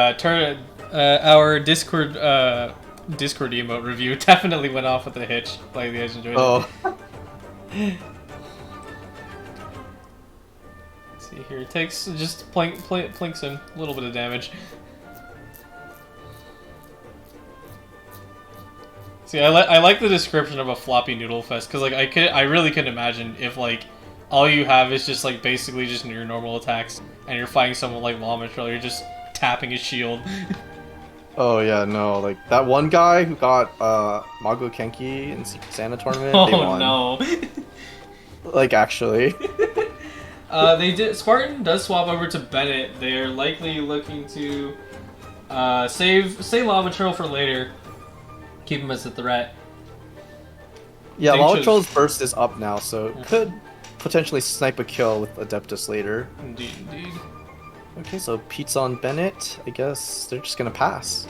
Speaker 1: our Discord emote review definitely went off with a hitch. Like, you guys enjoyed it. Let's see here. It takes just plinks him a little bit of damage. See, I like the description of a floppy noodle fest because like I really could imagine if like all you have is just like basically just your normal attacks and you're fighting someone like Lava Churl, you're just tapping his shield.
Speaker 2: Oh yeah, no, like that one guy who got Mago Kenki in Secret Santa tournament.
Speaker 1: Oh
Speaker 2: they won.
Speaker 1: No!
Speaker 2: Like actually.
Speaker 1: Spartan does swap over to Bennett. They're likely looking to save Lava Churl for later. Keep him as a threat.
Speaker 2: Yeah, Lava Churl's burst is up now, so it could potentially snipe a kill with Adeptus later.
Speaker 1: Indeed.
Speaker 2: Okay, so Pete's on Bennett. I guess they're just gonna pass.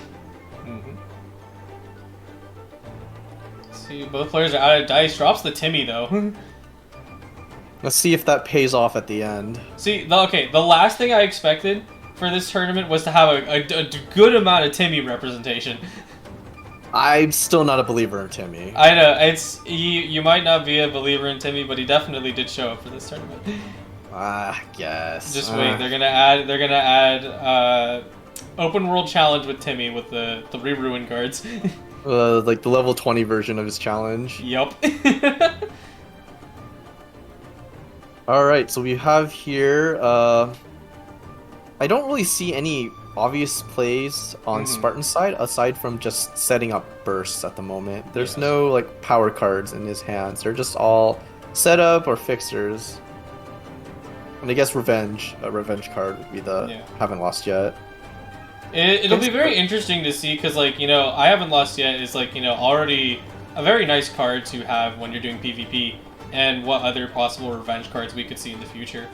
Speaker 1: See, both players are out of dice. Drops the Timmy though.
Speaker 2: Let's see if that pays off at the end.
Speaker 1: See, the last thing I expected for this tournament was to have a good amount of Timmy representation.
Speaker 2: I'm still not a believer in Timmy.
Speaker 1: I know, you might not be a believer in Timmy, but he definitely did show up for this tournament.
Speaker 2: I guess.
Speaker 1: Just wait, they're gonna add open world challenge with Timmy with the 3 ruin cards.
Speaker 2: Like the level 20 version of his challenge.
Speaker 1: Yup.
Speaker 2: Alright, so we have here I don't really see any obvious plays on Spartan's side aside from just setting up bursts at the moment. There's no like power cards in his hands. They're just all setup or fixers. And I guess a revenge card would be the haven't lost yet.
Speaker 1: It'll be very interesting to see because like, I haven't lost yet is like, already a very nice card to have when you're doing PvP and what other possible revenge cards we could see in the future.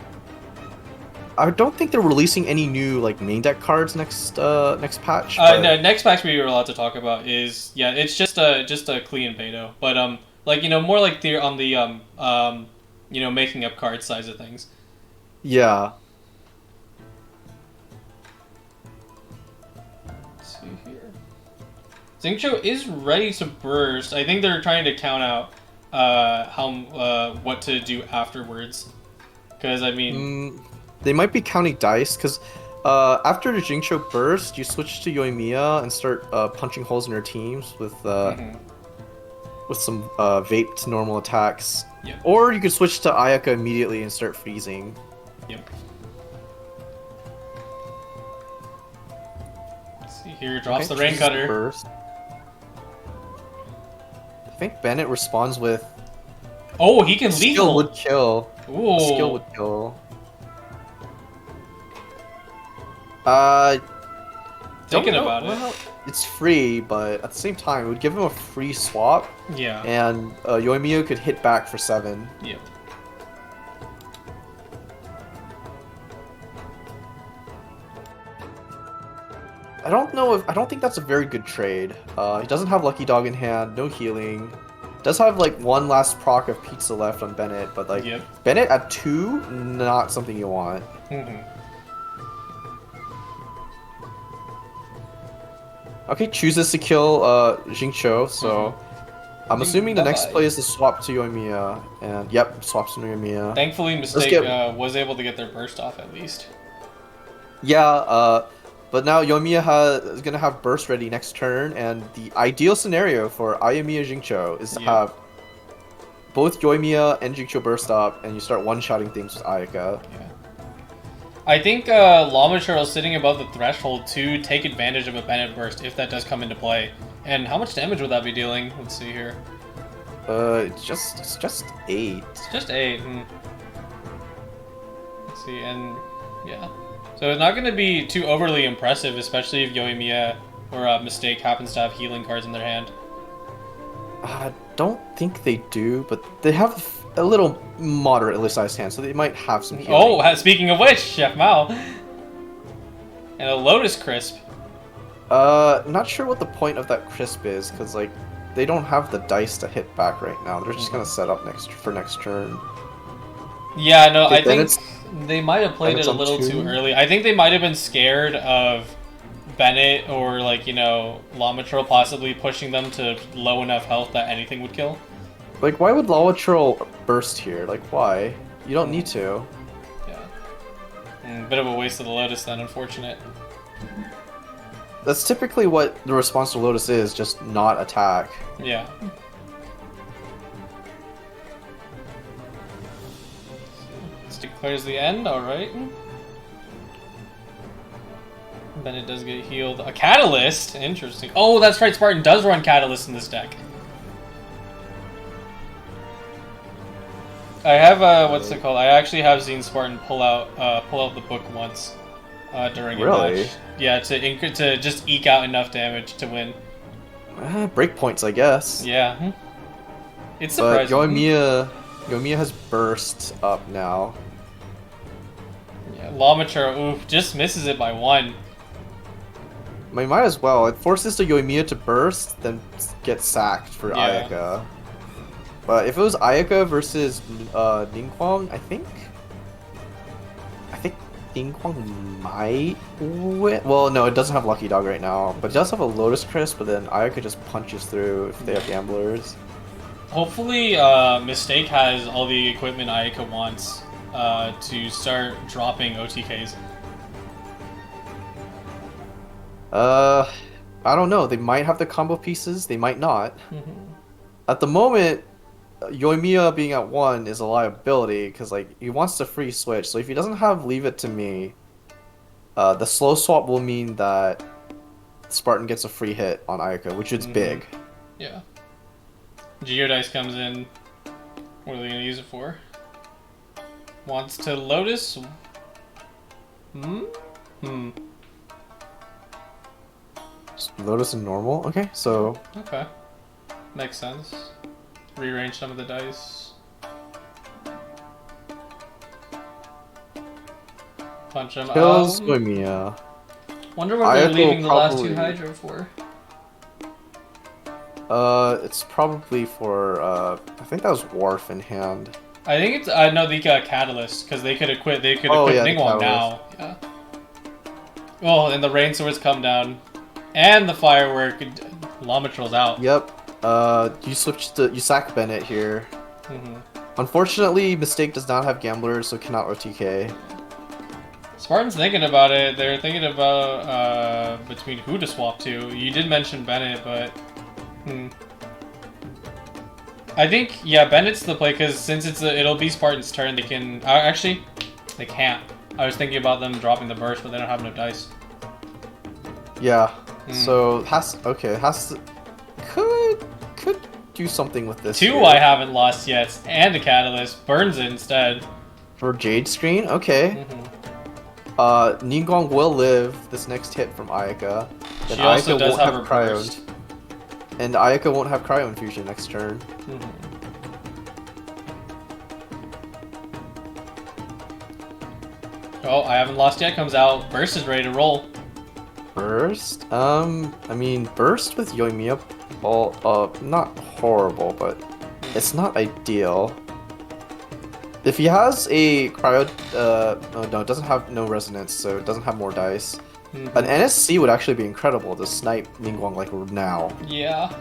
Speaker 2: I don't think they're releasing any new like main deck cards next patch.
Speaker 1: No, next patch we were allowed to talk about is it's just a clean Beto, but like more like on the making up card size of things.
Speaker 2: Yeah.
Speaker 1: Let's see here. Xingqiu is ready to burst. I think they're trying to count out what to do afterwards, because I mean.
Speaker 2: They might be counting dice, because after the Jincho burst, you switch to Yoimiya and start punching holes in your teams with some vaped normal attacks.
Speaker 1: Yep.
Speaker 2: Or you could switch to Ayaka immediately and start freezing.
Speaker 1: Yep. Let's see here, drops the Rain Cutter.
Speaker 2: Burst. I think Bennett responds with...
Speaker 1: Oh, he can lethal!
Speaker 2: Skill would kill.
Speaker 1: Ooh.
Speaker 2: Skill would kill.
Speaker 1: Thinking about it.
Speaker 2: It's free, but at the same time, it would give him a free swap.
Speaker 1: Yeah.
Speaker 2: And Yoimiya could hit back for 7.
Speaker 1: Yep.
Speaker 2: I don't think that's a very good trade. He doesn't have Lucky Dog in hand, no healing. Does have like one last proc of pizza left on Bennett, but like Bennett at 2, not something you want. Okay, chooses to kill Jincho, so I'm assuming the next
Speaker 1: Bye-bye.
Speaker 2: play is to swap to Yoimiya, and yep, swaps to Yoimiya.
Speaker 1: Thankfully,
Speaker 2: Let's
Speaker 1: Mistake
Speaker 2: get
Speaker 1: was able to get their burst off at least.
Speaker 2: yeah, but now Yoimiya is gonna have burst ready next turn, and the ideal scenario for Ayamiya Jincho is to
Speaker 1: Yep.
Speaker 2: have both Yoimiya and Jincho burst up, and you start one-shotting things with Ayaka.
Speaker 1: Yeah. I think Lamature is sitting above the threshold to take advantage of a Bennett burst if that does come into play. And how much damage would that be dealing? Let's see here.
Speaker 2: It's just 8.
Speaker 1: It's just 8. Let's see, and yeah. So it's not going to be too overly impressive, especially if Yoimiya or Mistake happens to have healing cards in their hand.
Speaker 2: I don't think they do, but they have a little moderately sized hand, so they might have some healing.
Speaker 1: Oh, speaking of which, Chef Mao. And a Lotus Crisp.
Speaker 2: Not sure what the point of that crisp is, because, like, they don't have the dice to hit back right now. They're just gonna set up for next turn.
Speaker 1: Yeah, no,
Speaker 2: Okay,
Speaker 1: I think
Speaker 2: Bennett's-
Speaker 1: they might have played it
Speaker 2: Bennett's
Speaker 1: a
Speaker 2: on
Speaker 1: little
Speaker 2: 2.
Speaker 1: too early. I think they might have been scared of Bennett or, like, you know, Lamatrol possibly pushing them to low enough health that anything would kill.
Speaker 2: Like, why would Lawachurl burst here? Like, why? You don't need to.
Speaker 1: Yeah. Bit of a waste of the Lotus then, unfortunate.
Speaker 2: That's typically what the response to Lotus is, just not attack.
Speaker 1: Yeah. This declares the end, alright. Bennett does get healed. A Catalyst? Interesting. Oh, that's right, Spartan does run Catalyst in this deck. I have, what's it called? I actually have seen Spartan pull out the book once during a
Speaker 2: Really?
Speaker 1: match. Yeah, to just eke out enough damage to win.
Speaker 2: Breakpoints, I guess.
Speaker 1: Yeah. It's
Speaker 2: But
Speaker 1: surprising.
Speaker 2: Yoimiya has burst up now.
Speaker 1: Yeah, Lamature, oof, just misses it by 1.
Speaker 2: I mean, might as well. It forces the Yoimiya to burst, then get sacked for
Speaker 1: Yeah.
Speaker 2: Ayaka. But if it was Ayaka versus Ningguang, I think Ningguang might win. Well, no, it doesn't have Lucky Dog right now, but it does have a Lotus Crisp. But then Ayaka just punches through if they have gamblers.
Speaker 1: Hopefully, Mistake has all the equipment Ayaka wants to start dropping OTKs.
Speaker 2: I don't know. They might have the combo pieces. They might not. At the moment, Yoimiya being at 1 is a liability because like he wants to free switch. So if he doesn't have Leave It to Me, the slow swap will mean that Spartan gets a free hit on Ayaka, which is big.
Speaker 1: Yeah. Geodice comes in. What are they gonna use it for? Wants to Lotus?
Speaker 2: Lotus and normal. Okay, so
Speaker 1: Okay. Makes sense. Rearrange some of the dice. Punch him
Speaker 2: kills
Speaker 1: out.
Speaker 2: Yoimiya.
Speaker 1: Wonder what they're
Speaker 2: Ayako
Speaker 1: leaving the last 2
Speaker 2: probably-
Speaker 1: Hydra for.
Speaker 2: It's probably for I think that was Wharf in hand.
Speaker 1: I think it's no, the Catalyst, because they could equip
Speaker 2: Oh,
Speaker 1: equip
Speaker 2: yeah, the
Speaker 1: Ningguang now. Yeah. Oh, and the Rain Swords come down, and the Firework. Lamatrol's out.
Speaker 2: Yep. You sack Bennett here.
Speaker 1: Mm-hmm.
Speaker 2: Unfortunately, Mistake does not have gamblers, so cannot OTK.
Speaker 1: Spartan's thinking about it. They're thinking about between who to swap to. You did mention Bennett, but I think Bennett's the play because since it'll be Spartan's turn, they can actually they can't. I was thinking about them dropping the burst, but they don't have enough dice.
Speaker 2: Yeah. So could do something with this.
Speaker 1: 2
Speaker 2: here.
Speaker 1: I haven't lost yet, and a Catalyst burns it instead.
Speaker 2: For Jade Screen. Okay. Ningguang will live this next hit from Ayaka. Then
Speaker 1: She also
Speaker 2: Ayaka
Speaker 1: does
Speaker 2: won't
Speaker 1: have her
Speaker 2: cryo.
Speaker 1: burst.
Speaker 2: And Ayaka won't have Cryo Infusion next turn.
Speaker 1: Oh, I haven't lost yet. Comes out. Burst is ready to roll.
Speaker 2: Burst? I mean, Burst with Yoimiya, well, not horrible, but it's not ideal. If he has a Cryo, oh no, it doesn't have no Resonance, so it doesn't have more dice. An NSC would actually be incredible to snipe Ningguang like now.
Speaker 1: Yeah.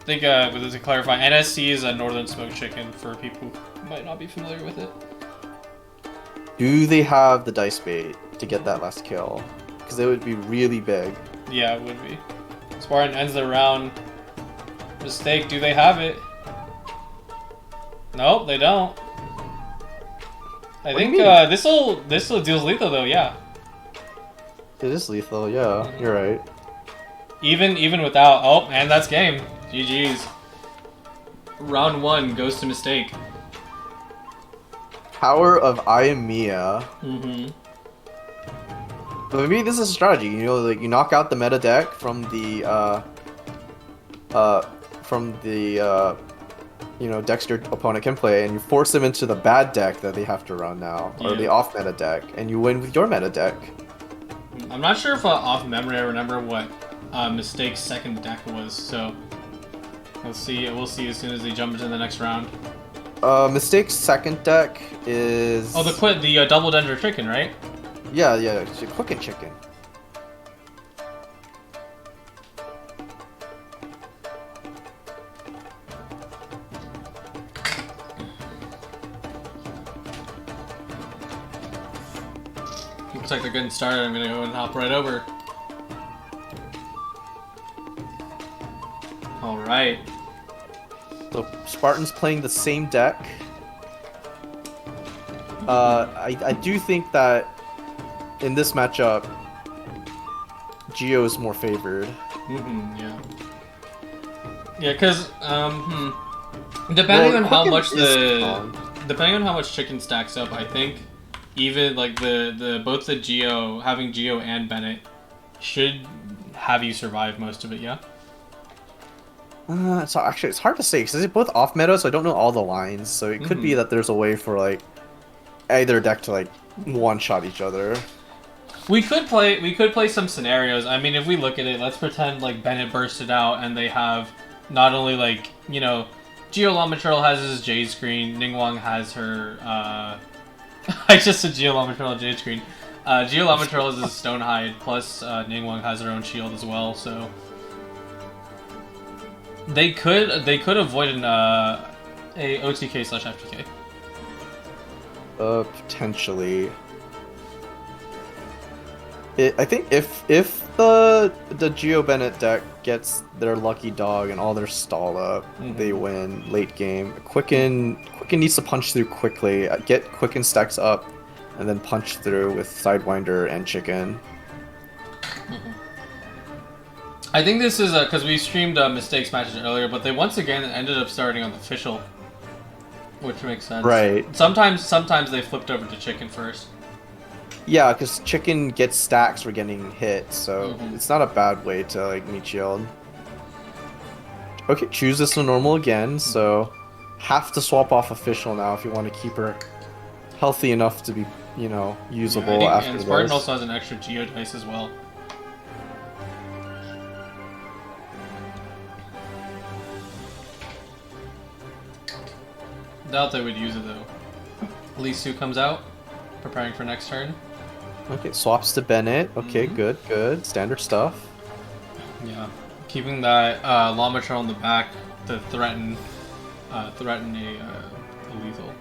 Speaker 1: think to clarify, NSC is a Northern Smoked Chicken for people who might not be familiar with it.
Speaker 2: Do they have the dice bait to get that last kill? Because it would be really big.
Speaker 1: Yeah, it would be. Spartan ends the round. Mistake, do they have it? Nope, they don't. I think this'll deals lethal though, yeah.
Speaker 2: It is lethal, yeah, you're right.
Speaker 1: Even without, oh, and that's game. GG's. Round 1 goes to Mistake.
Speaker 2: Power of I Am Mia.
Speaker 1: Mm-hmm.
Speaker 2: But maybe this is a strategy, you know, like you knock out the meta deck from the you know, decks your opponent can play, and you force them into the bad deck that they have to run now, or the off meta deck, and you win with your meta deck.
Speaker 1: I'm not sure if off memory I remember what Mistake's second deck was, so we'll see as soon as they jump into the next round.
Speaker 2: Mistake's second deck is...
Speaker 1: Oh, the double dender chicken, right?
Speaker 2: Yeah, it's a Quicken Chicken.
Speaker 1: Looks like they're getting started. I'm gonna go and hop right over. Alright.
Speaker 2: So Spartan's playing the same deck. I do think that in this matchup, Geo is more favored.
Speaker 1: Mm-hmm, yeah. Yeah, because depending on how much depending on how much chicken stacks up, I think even like both the Geo, having Geo and Bennett should have you survive most of it, yeah?
Speaker 2: So actually it's hard to say because they're both off meta, so I don't know all the lines. So it could be that there's a way for like either deck to like one shot each other.
Speaker 1: We could play some scenarios. I mean, if we look at it, let's pretend like Bennett bursted out and they have not only like, you know, Geo Lamatril has his Jade screen, Ningguang has her I just said Geo Lamatril Jade screen. Geo Lamatril has his Stonehide, plus Ningguang has her own shield as well, so they could avoid an a OTK/FTK.
Speaker 2: Potentially. I think if the Geo Bennett deck gets their lucky dog and all their stall up, they win late game. Quicken needs to punch through quickly, get Quicken stacks up, and then punch through with Sidewinder and Chicken.
Speaker 1: I think this is because we streamed Mistakes matches earlier, but they once again ended up starting on the official, which makes sense.
Speaker 2: Right.
Speaker 1: Sometimes they flipped over to Chicken first.
Speaker 2: Yeah, because Chicken gets stacks for getting hit, so it's not a bad way to like meet shield. Okay, choose this to normal again, so have to swap off official now if you want to keep her healthy enough to be, you know, usable after
Speaker 1: and
Speaker 2: this.
Speaker 1: Spartan also has an extra Geo dice as well. Doubt they would use it though. Lee Su comes out, preparing for next turn.
Speaker 2: Okay, swaps to Bennett. Okay, good. Standard stuff.
Speaker 1: Yeah, keeping that Lamatril in the back to threaten a lethal.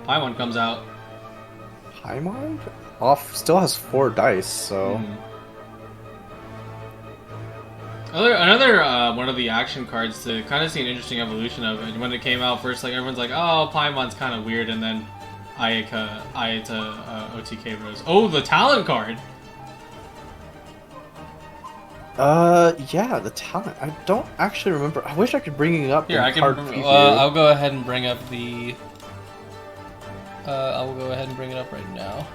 Speaker 1: Paimon comes out.
Speaker 2: Paimon? Off still has 4 dice, so.
Speaker 1: Another one of the action cards to kind of see an interesting evolution of it. When it came out first, like everyone's like, "Oh, Paimon's kind of weird," and then Ayaka OTK Rose. Oh, the talent card.
Speaker 2: Yeah, the talent. I don't actually remember. I wish I could bring it up.
Speaker 1: Here, I can. I'll go ahead and bring up the. I will go ahead and bring it up right now.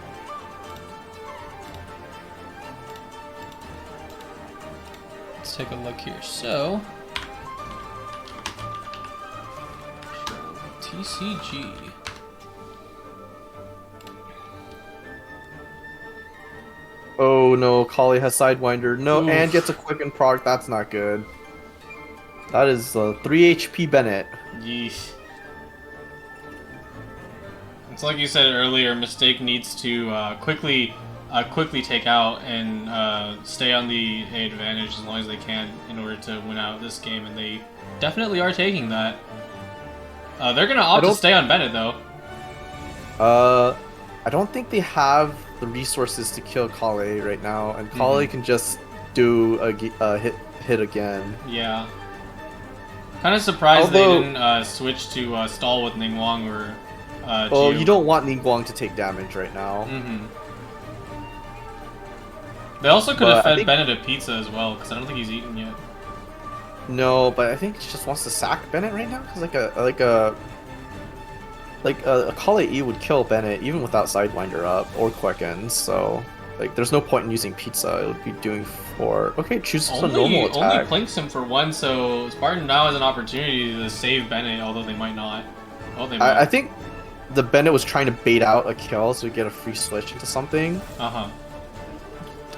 Speaker 1: Let's take a look here. So, TCG.
Speaker 2: Oh no, Kali has Sidewinder. No,
Speaker 1: Oof.
Speaker 2: and gets a Quicken proc. That's not good. That is 3 HP Bennett.
Speaker 1: Yeesh. It's like you said earlier, Mistake needs to quickly take out and stay on the advantage as long as they can in order to win out this game, and they definitely are taking that. They're gonna opt to stay on Bennett though.
Speaker 2: I don't think they have the resources to kill Kale right now, and Kale can just do a hit again.
Speaker 1: Yeah. Kind of surprised they didn't switch to stall with Ningguang or.
Speaker 2: Oh, you don't want Ningguang to take damage right now.
Speaker 1: They also could have fed Bennett a pizza as well, because I don't think he's eaten yet.
Speaker 2: No, but I think he just wants to sack Bennett right now, because a Kale E would kill Bennett even without Sidewinder up or Quicken, so like there's no point in using pizza. It would be doing 4. Okay, chooses a normal attack.
Speaker 1: Only plinks him for 1, so Spartan now has an opportunity to save Bennett, although they might not. Oh, they might.
Speaker 2: I think the Bennett was trying to bait out a kill so get a free switch into something.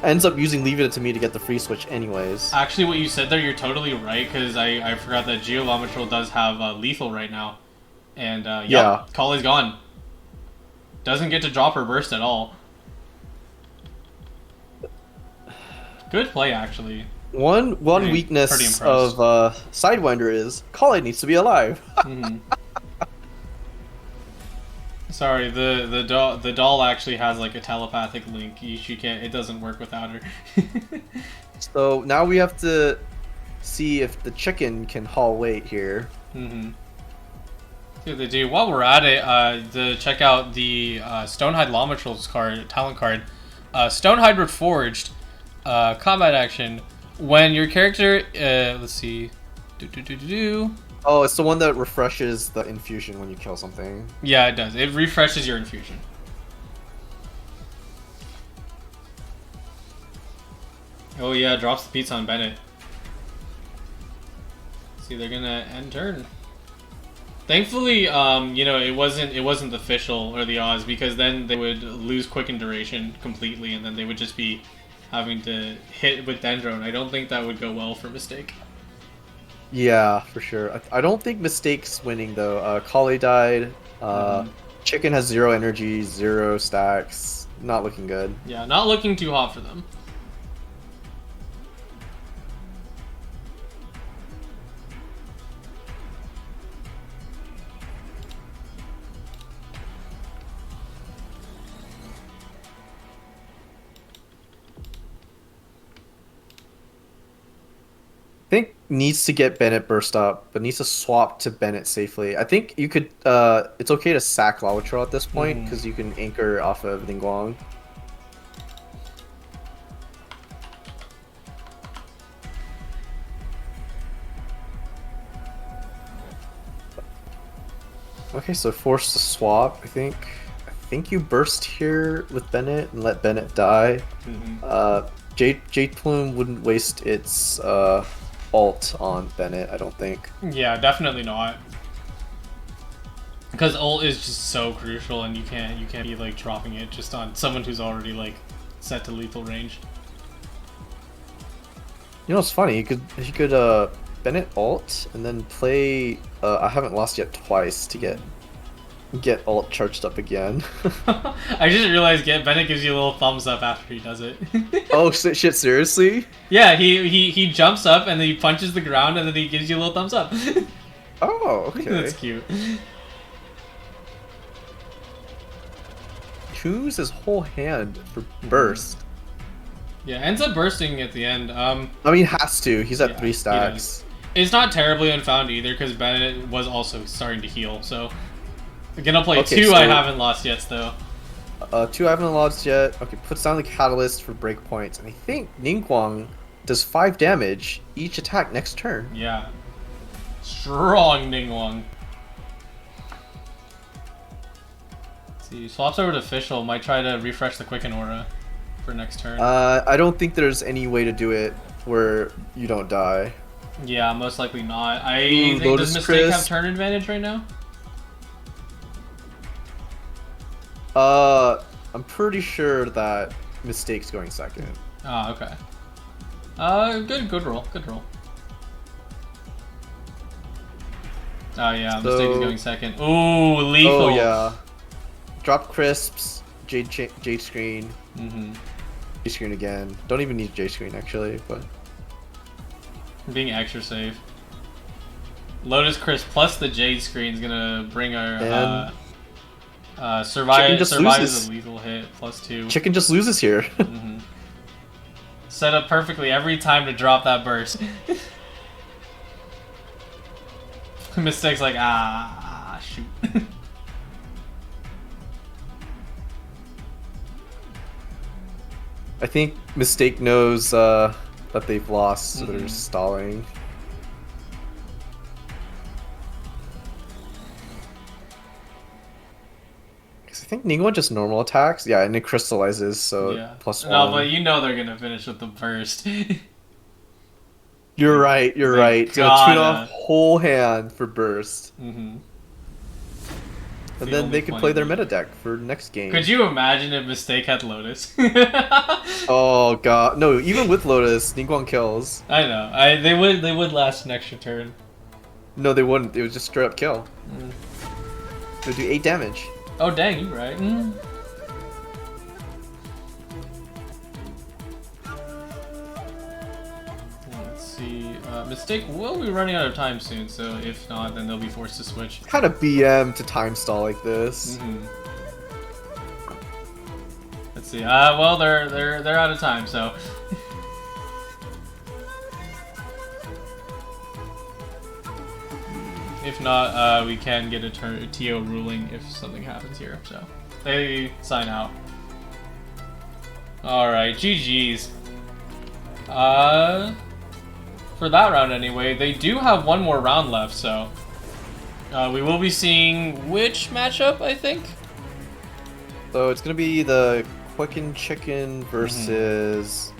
Speaker 2: Ends up using Leave It To Me to get the free switch anyways.
Speaker 1: Actually, what you said there, you're totally right, because I forgot that Geovomitral does have lethal right now. And, yeah, Kale's gone. Doesn't get to drop her burst at all. Good play, actually.
Speaker 2: One weakness of Sidewinder is Kale needs to be alive.
Speaker 1: Sorry, the doll actually has like a telepathic link. She can't. It doesn't work without her.
Speaker 2: So now we have to see if the chicken can haul weight here.
Speaker 1: See what they do. While we're at it, to check out the Stonehide Lawmatrol's talent card. Stonehide Reforged, combat action. When your character, let's see,
Speaker 2: Oh, it's the one that refreshes the infusion when you kill something.
Speaker 1: Yeah, it does. It refreshes your infusion. Oh yeah, drops the pizza on Bennett. See, they're gonna end turn. Thankfully, you know, it wasn't the Fischl or the Oz, because then they would lose Quicken Duration completely, and then they would just be having to hit with Dendron. I don't think that would go well for Mistake.
Speaker 2: Yeah, for sure. I don't think Mistake's winning though. Kale died. Chicken has 0 energy, 0 stacks. Not looking good.
Speaker 1: Yeah, not looking too hot for them.
Speaker 2: I think needs to get Bennett burst up, but needs to swap to Bennett safely. I think you could. It's okay to sack Lawatro at this point because you can anchor off of Ningguang. Okay, so force to swap. I think you burst here with Bennett and let Bennett die. Jade Plume wouldn't waste its ult on Bennett, I don't think.
Speaker 1: Yeah, definitely not. Because ult is just so crucial, and you can't be like dropping it just on someone who's already like set to lethal range.
Speaker 2: You know what's funny? He could Bennett ult and then play I Haven't Lost Yet twice to get ult charged up again.
Speaker 1: I just realized Bennett gives you a little thumbs up after he does it.
Speaker 2: Oh shit, seriously?
Speaker 1: Yeah, he jumps up and then he punches the ground and then he gives you a little thumbs up.
Speaker 2: Oh, okay.
Speaker 1: That's cute.
Speaker 2: Choose his whole hand for burst.
Speaker 1: Yeah, ends up bursting at the end.
Speaker 2: I mean, has to. He's at 3 stacks.
Speaker 1: It's not terribly unfound either, because Bennett was also starting to heal, so... I'm gonna play 2 so, I Haven't Lost Yet, though.
Speaker 2: 2 I Haven't Lost Yet. Okay, puts down the Catalyst for breakpoints. And I think Ningguang does 5 damage each attack next turn.
Speaker 1: Yeah. Strong Ningguang. Let's see, swaps over to Fischl. Might try to refresh the Quicken Aura for next turn.
Speaker 2: I don't think there's any way to do it where you don't die.
Speaker 1: Yeah, most likely not. I think does Mistake have turn advantage right now?
Speaker 2: I'm pretty sure that Mistake's going second.
Speaker 1: Oh, okay. Good roll. Good roll. Oh yeah, so, Mistake is going second. Ooh, lethal.
Speaker 2: Oh yeah. Drop crisps, Jade screen. Jade screen again. Don't even need Jade screen actually, but
Speaker 1: being extra safe. Lotus Crisp plus the Jade Screen is gonna bring our
Speaker 2: Chicken
Speaker 1: survive
Speaker 2: just
Speaker 1: as
Speaker 2: loses.
Speaker 1: a lethal hit +2.
Speaker 2: Chicken just loses here.
Speaker 1: Set up perfectly every time to drop that burst. Mistake's like shoot.
Speaker 2: I think Mistake knows that they've lost, so they're stalling. Because I think Ningguang just normal attacks. Yeah, and it crystallizes, so
Speaker 1: Yeah.
Speaker 2: +1.
Speaker 1: No, but you know they're gonna finish with the burst.
Speaker 2: You're right, you're
Speaker 1: They
Speaker 2: right. It's gonna tune off whole hand for burst. And then they can play their meta deck for next game.
Speaker 1: Could you imagine if Mistake had Lotus?
Speaker 2: Oh god, no! Even with Lotus, Ningguang kills.
Speaker 1: I know. They would last an extra turn.
Speaker 2: No, they wouldn't. It would just straight up kill. They do 8 damage.
Speaker 1: Oh dang, you're right. Let's see. Mistake will be running out of time soon, so if not, then they'll be forced to switch.
Speaker 2: Kind of BM to time stall like this.
Speaker 1: Let's see. Well, they're out of time, so. If not, we can get a TO ruling if something happens here. So they sign out. All right, GG's. For that round anyway, they do have one more round left, so we will be seeing which matchup, I think.
Speaker 2: So it's gonna be the Quicken Chicken versus,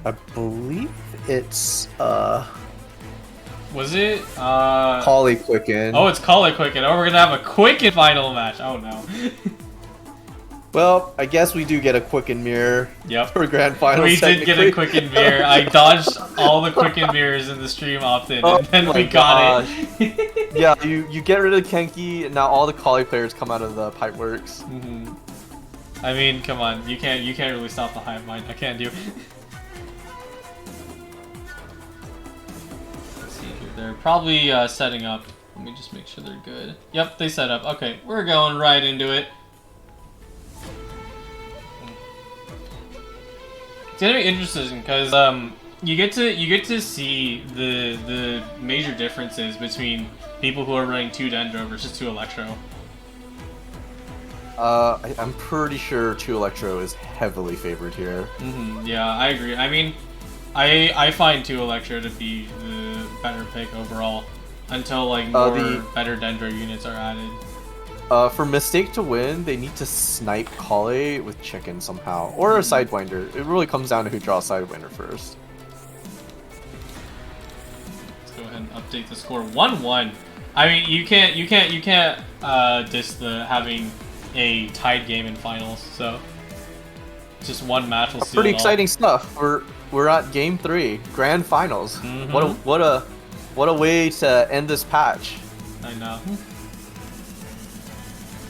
Speaker 2: I believe it's
Speaker 1: Was it
Speaker 2: Collie Quicken.
Speaker 1: Oh, it's Collie Quicken. Oh, we're gonna have a Quicken final match. Oh no.
Speaker 2: Well, I guess we do get a Quicken Mirror.
Speaker 1: Yep.
Speaker 2: For grand finals.
Speaker 1: We did get a Quicken Mirror. I dodged all the Quicken Mirrors in the stream often, and then we got it.
Speaker 2: Yeah, you get rid of Kenki, and now all the Collie players come out of the Pipeworks.
Speaker 1: I mean, come on, you can't really stop the hive mind. I can't do. Let's see here. They're probably setting up. Let me just make sure they're good. Yep, they set up. Okay, we're going right into it. It's gonna be interesting because you get to see the major differences between people who are running 2 Dendro versus 2 Electro.
Speaker 2: I'm pretty sure 2 Electro is heavily favored here.
Speaker 1: Yeah, I agree. I mean, I find 2 Electro to be the better pick overall until like more better Dendro units are added.
Speaker 2: For Mistake to win, they need to snipe Collie with Chicken somehow, or a Sidewinder. It really comes down to who draws Sidewinder first.
Speaker 1: Let's go ahead and update the score. 1-1. I mean, you can't diss the having a tied game in finals. So just one match will seal
Speaker 2: pretty
Speaker 1: it all.
Speaker 2: exciting stuff. We're at game 3, grand finals. What a way to end this patch.
Speaker 1: I know.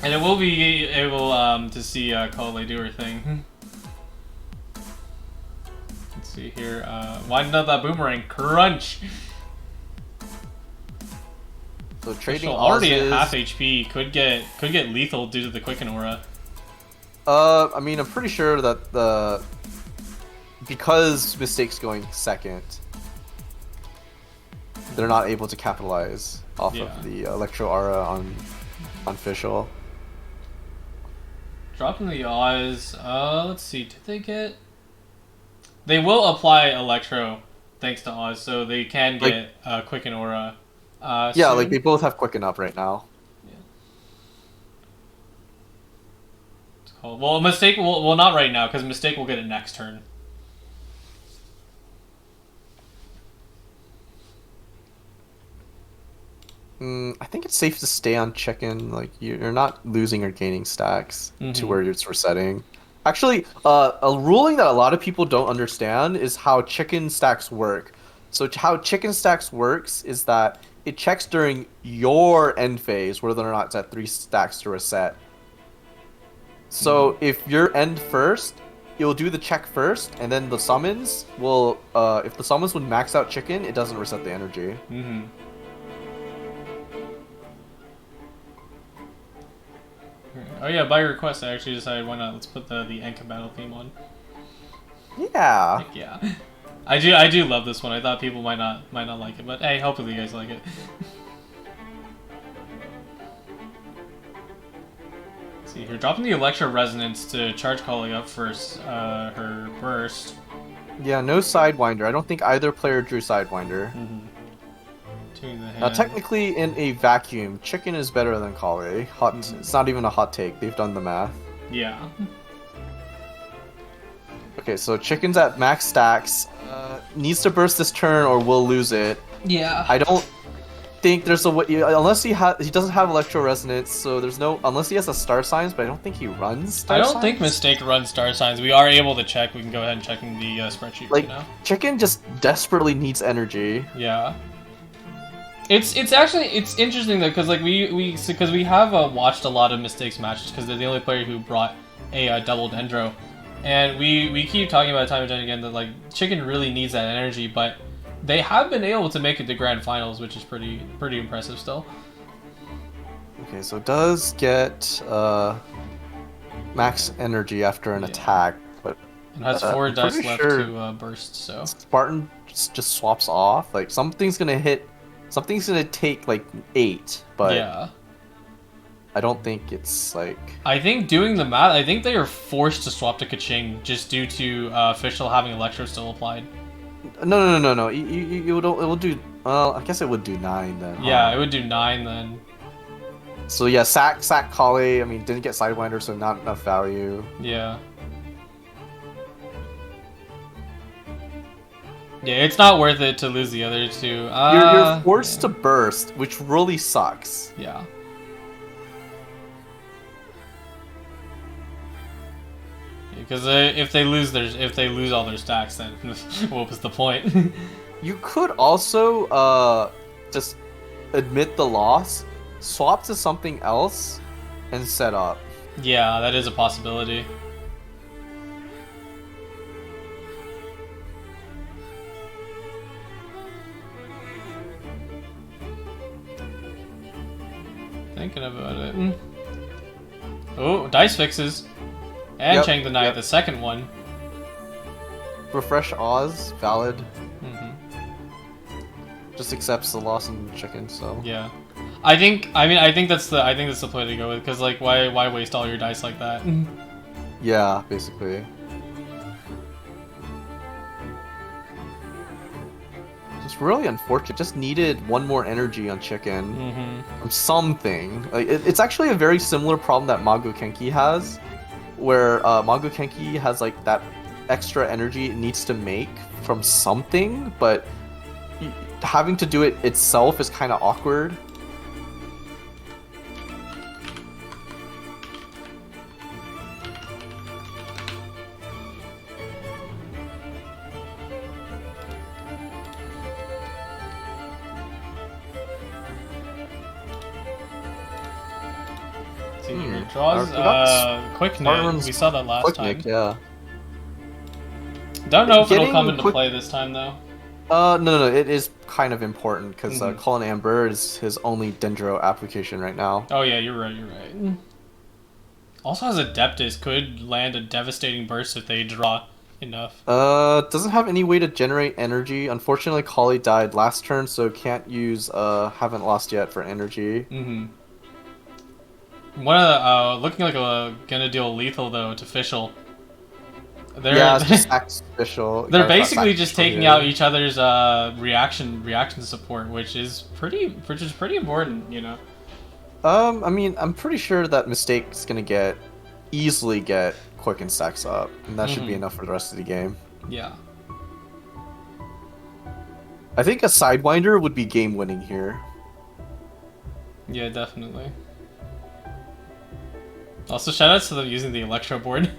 Speaker 1: And it will be able to see Collie do her thing. Let's see here. Winding up that boomerang. Crunch!
Speaker 2: So trading
Speaker 1: already at half HP could get lethal due to the Quicken Aura.
Speaker 2: I mean, I'm pretty sure that because Mistake's going second, they're not able to capitalize off of the Electro Aura on Fischl.
Speaker 1: Dropping the Oz. Let's see. Did they get? They will apply Electro thanks to Oz, so they can get Quicken Aura.
Speaker 2: Yeah,
Speaker 1: soon.
Speaker 2: like they both have Quicken up right now.
Speaker 1: Yeah. It's called. Well, Mistake will not right now because Mistake will get it next turn.
Speaker 2: I think it's safe to stay on Chicken. Like you're not losing or gaining stacks to where it's resetting. Actually, a ruling that a lot of people don't understand is how Chicken stacks work. So how Chicken stacks works is that it checks during your end phase whether or not it's at 3 stacks to reset. So if you're end first, it will do the check first, and then the summons will. If the summons would max out Chicken, it doesn't reset the energy.
Speaker 1: Oh yeah, by request, I actually decided why not. Let's put the Enka battle theme on.
Speaker 2: Yeah.
Speaker 1: Heck yeah. I do love this one. I thought people might not like it, but hey, hopefully you guys like it. Let's see here, dropping the Electro Resonance to charge Calling up first her burst.
Speaker 2: Yeah, no Sidewinder. I don't think either player drew Sidewinder. Now, technically, in a vacuum, Chicken is better than Kale. It's not even a hot take. They've done the math.
Speaker 1: Yeah.
Speaker 2: Okay, so Chicken's at max stacks. Needs to burst this turn or we'll lose it.
Speaker 1: Yeah.
Speaker 2: I don't think there's a way, unless he doesn't have Electro Resonance, so there's no, unless he has a Star Signs, but I don't think he runs Star Signs.
Speaker 1: I don't think Mistake runs Star Signs. We are able to check. We can go ahead and check in the spreadsheet
Speaker 2: like,
Speaker 1: right now.
Speaker 2: Chicken just desperately needs energy.
Speaker 1: Yeah. It's actually interesting though, because like we have watched a lot of Mistakes matches because they're the only player who brought a double Dendro, and we keep talking about it time and time again that like Chicken really needs that energy, but they have been able to make it to grand finals, which is pretty impressive still.
Speaker 2: Okay, so it does get max energy after an attack, but
Speaker 1: it has 4 dice left to burst. So
Speaker 2: Spartan just swaps off. Like something's gonna take like 8, but
Speaker 1: yeah.
Speaker 2: I don't think it's like.
Speaker 1: I think doing the math, I think they are forced to swap to Kaching just due to Official having Electro still applied.
Speaker 2: No. It will do. Well, I guess it would do 9 then.
Speaker 1: Yeah, it would do 9 then.
Speaker 2: So yeah, sack Kale. I mean, didn't get Sidewinder, so not enough value.
Speaker 1: Yeah. Yeah, it's not worth it to lose the other two.
Speaker 2: You're forced to burst, which really sucks.
Speaker 1: Yeah. Because if they lose all their stacks, then what was the point?
Speaker 2: You could also just admit the loss, swap to something else, and set up.
Speaker 1: Yeah, that is a possibility. Thinking about it. Oh, dice fixes. And Chang the Knight, the second one.
Speaker 2: Refresh Oz, valid.
Speaker 1: Mm-hmm.
Speaker 2: Just accepts the loss in Chicken, so.
Speaker 1: Yeah. I think that's the play to go with, because like why waste all your dice like that?
Speaker 2: Yeah, basically. It's really unfortunate. Just needed one more energy on Chicken. From something. Like it's actually a very similar problem that Mago Kenki has, where Mago Kenki has like that extra energy it needs to make from something, but having to do it itself is kind of awkward.
Speaker 1: Draws, Quick Nick. We saw that last time.
Speaker 2: Yeah.
Speaker 1: Don't know if it'll come into play this time though.
Speaker 2: No, it is kind of important because Colin Amber is his only Dendro application right now.
Speaker 1: Oh yeah, you're right. Also has Adeptus, could land a devastating burst if they draw enough.
Speaker 2: Doesn't have any way to generate energy. Unfortunately, Kali died last turn, so can't use Haven't Lost Yet for energy.
Speaker 1: One of the, looking like gonna deal lethal though to Fischl.
Speaker 2: Yeah, it's just Fischl.
Speaker 1: They're basically just taking out each other's reaction support, which is pretty important, you know.
Speaker 2: I mean, I'm pretty sure that Mistake's gonna easily get Quicken stacks up, and that should be enough for the rest of the game.
Speaker 1: Yeah.
Speaker 2: I think a Sidewinder would be game winning here.
Speaker 1: Yeah, definitely. Also, shoutouts to them using the Electro board.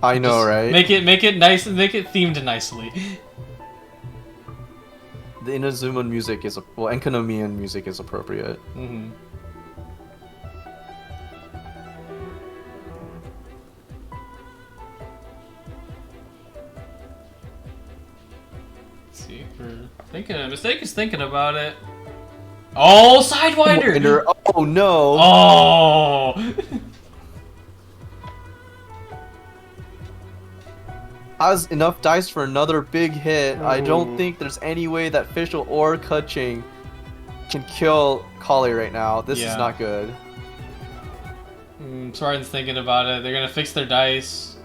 Speaker 2: I know, right?
Speaker 1: Make it nice, make it themed nicely.
Speaker 2: The Inazuman music is Enkonomian music is appropriate.
Speaker 1: Let's see, Mistake is thinking about it. Oh, Sidewinder!
Speaker 2: Oh no!
Speaker 1: Oh!
Speaker 2: has enough dice for another big hit. I don't
Speaker 1: Ooh.
Speaker 2: think there's any way that Fischl or Kuching can kill Kali right now. This is
Speaker 1: Yeah.
Speaker 2: not good.
Speaker 1: Spartan's thinking about it. They're gonna fix their dice.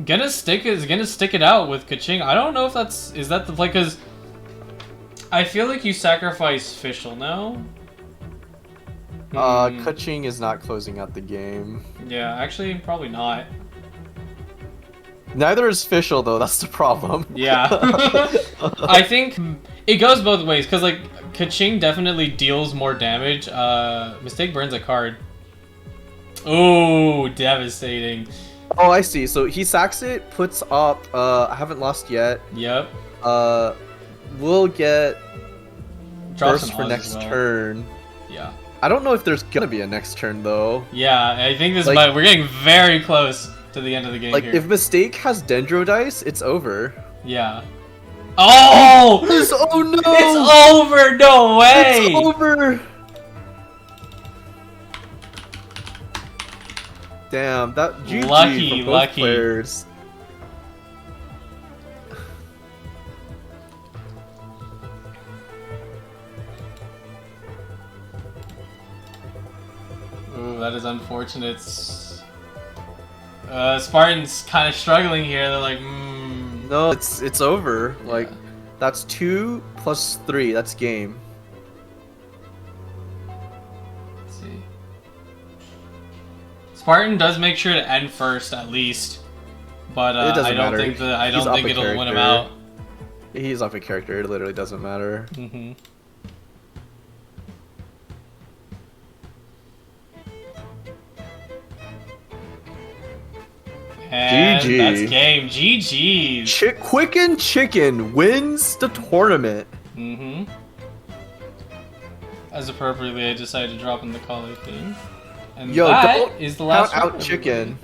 Speaker 1: Gonna stick it out with Kaching. I don't know if is that the play, because I feel like you sacrifice Fischl now.
Speaker 2: Kuching is not closing out the game.
Speaker 1: Yeah, actually, probably not.
Speaker 2: Neither is Fischl though. That's the problem.
Speaker 1: Yeah. I think it goes both ways, because like Kaching definitely deals more damage. Mistake burns a card. Oh, devastating.
Speaker 2: Oh, I see. So he sacks it, puts up. I haven't lost yet.
Speaker 1: Yep.
Speaker 2: We'll get
Speaker 1: Drops
Speaker 2: burst
Speaker 1: an
Speaker 2: for
Speaker 1: Oz
Speaker 2: next
Speaker 1: as well.
Speaker 2: turn.
Speaker 1: Yeah.
Speaker 2: I don't know if there's gonna be a next turn though.
Speaker 1: Yeah, I think this
Speaker 2: Like-
Speaker 1: we're getting very close to the end of the game
Speaker 2: Like
Speaker 1: here.
Speaker 2: if Mistake has Dendro dice, it's over.
Speaker 1: Yeah. Oh!
Speaker 2: Oh no!
Speaker 1: It's over! No way!
Speaker 2: It's over! Damn, that GG
Speaker 1: Lucky,
Speaker 2: for both
Speaker 1: lucky.
Speaker 2: players.
Speaker 1: Ooh, that is unfortunate. Spartan's kind of struggling here. They're like,
Speaker 2: No, it's over. Like
Speaker 1: Yeah.
Speaker 2: that's 2 + 3. That's game.
Speaker 1: Let's see. Spartan does make sure to end first at least, but
Speaker 2: It doesn't
Speaker 1: I don't
Speaker 2: matter.
Speaker 1: think I
Speaker 2: He's
Speaker 1: don't
Speaker 2: up
Speaker 1: think
Speaker 2: a
Speaker 1: it'll win him
Speaker 2: character.
Speaker 1: out.
Speaker 2: He's off a character. It literally doesn't matter.
Speaker 1: Mm-hmm. And
Speaker 2: GG.
Speaker 1: that's game. GG's.
Speaker 2: Quicken Chicken wins the tournament.
Speaker 1: Mm-hmm. As appropriately, I decided to drop in the Kali thing. And
Speaker 2: Yo,
Speaker 1: that
Speaker 2: don't
Speaker 1: is the last
Speaker 2: count out
Speaker 1: round,
Speaker 2: Chicken.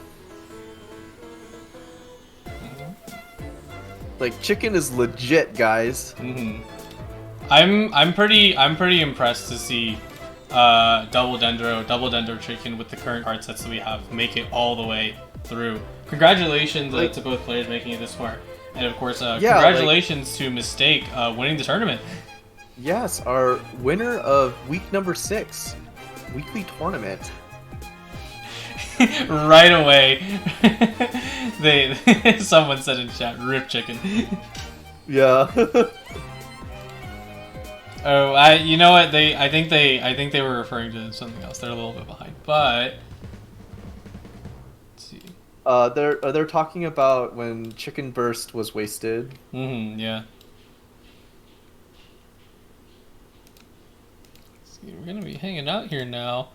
Speaker 2: Like Chicken is legit, guys.
Speaker 1: Mm-hmm. I'm pretty impressed to see double dendro chicken with the current card sets that we have make it all the way through. Congratulations to both players making it this far, and of course congratulations to Mistake winning the tournament.
Speaker 2: Yes, our winner of week number 6, weekly tournament.
Speaker 1: Right away, someone said in chat, "Rip chicken."
Speaker 2: Yeah.
Speaker 1: Oh, you know what? I think they were referring to something else. They're a little bit behind, but let's see.
Speaker 2: They're talking about when Chicken Burst was wasted.
Speaker 1: Mm-hmm. Yeah. Let's see, we're gonna be hanging out here now.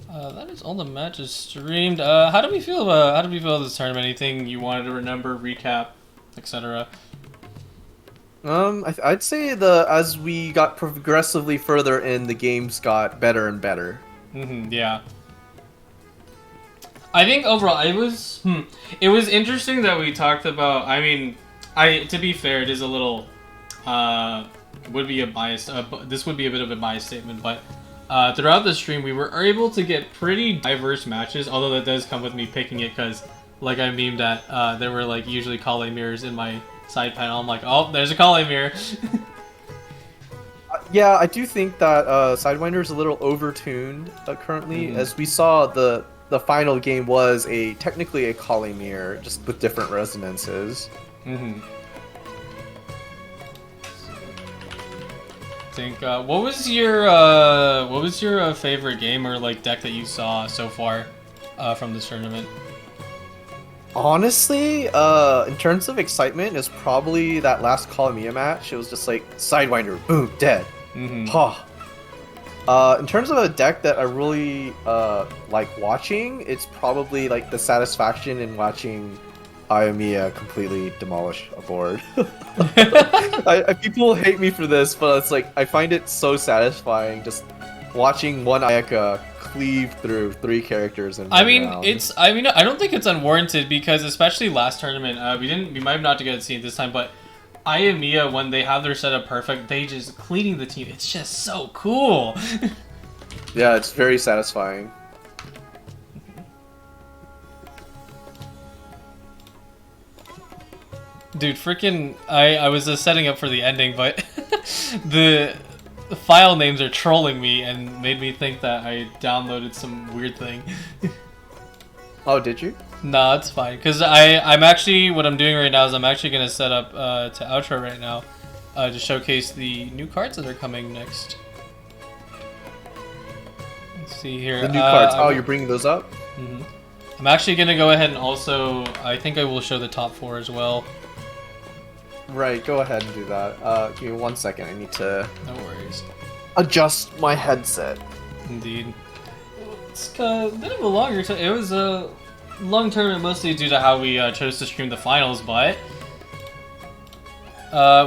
Speaker 1: That is all the matches streamed. How do we feel about this tournament? Anything you wanted to remember, recap, etc.?
Speaker 2: I'd say as we got progressively further in, the games got better and better.
Speaker 1: Mm-hmm. Yeah. I think overall it was interesting that we talked about. I mean, to be fair, it is a little would be a bias. This would be a bit of a biased statement, but throughout the stream we were able to get pretty diverse matches. Although that does come with me picking it because, like I memed that there were like usually Kale mirrors in my side panel. I'm like, oh, there's a Kale mirror.
Speaker 2: Yeah, I do think that Sidewinder is a little overtuned currently, as we saw the final game was technically a Kali mirror, just with different resonances.
Speaker 1: Mm-hmm. Think what was your favorite game or like deck that you saw so far from this tournament?
Speaker 2: Honestly, in terms of excitement, it's probably that last Kalamia match. It was just like Sidewinder, boom, dead.
Speaker 1: Mm-hmm.
Speaker 2: Ha. In terms of a deck that I really like watching, it's probably like the satisfaction in watching Ayamiya completely demolish a board. People hate me for this, but it's like I find it so satisfying just watching one Ayaka cleave through 3 characters in one round.
Speaker 1: I don't think it's unwarranted because especially last tournament, we might not get to see it this time, but Ayamiya, when they have their setup perfect, they just cleaning the team. It's just so cool.
Speaker 2: Yeah, it's very satisfying.
Speaker 1: Dude, freaking, I was setting up for the ending, but the file names are trolling me and made me think that I downloaded some weird thing.
Speaker 2: Oh, did you?
Speaker 1: Nah, it's fine. Because I'm actually, what I'm doing right now is I'm actually going to set up to outro right now to showcase the new cards that are coming next. Let's see here.
Speaker 2: The new cards. Oh, you're bringing those up?
Speaker 1: Mm-hmm. I'm actually going to go ahead and also, I think I will show the top 4 as well.
Speaker 2: Right, go ahead and do that. Give me 1 second. I need to
Speaker 1: No worries.
Speaker 2: adjust my headset.
Speaker 1: Indeed. It's a bit of a longer time. It was a long tournament mostly due to how we chose to stream the finals, but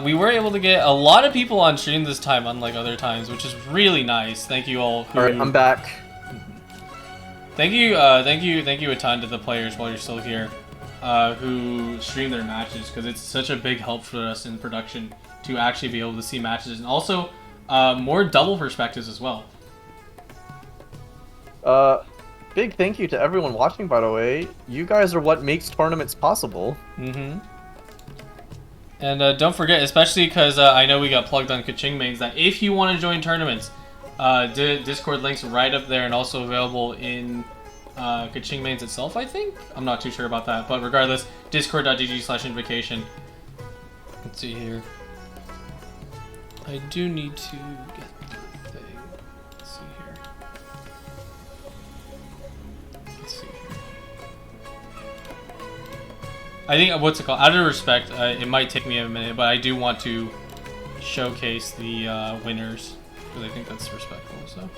Speaker 1: we were able to get a lot of people on stream this time, unlike other times, which is really nice. Thank you all.
Speaker 2: Alright, I'm back.
Speaker 1: Thank you a ton to the players while you're still here, who stream their matches, because it's such a big help for us in production to actually be able to see matches, and also more double perspectives as well.
Speaker 2: Big thank you to everyone watching, by the way. You guys are what makes tournaments possible.
Speaker 1: Mm-hmm. And don't forget, especially because I know we got plugged on GITCG mains, that if you want to join tournaments, Discord links right up there and also available in GITCG mains itself, I think? I'm not too sure about that, but regardless, discord.gg/invocation. Let's see here. I do need to get the thing. Let's see here. Let's see here. I think, what's it called? Out of respect, it might take me a minute, but I do want to showcase the winners, because I think that's respectful, so.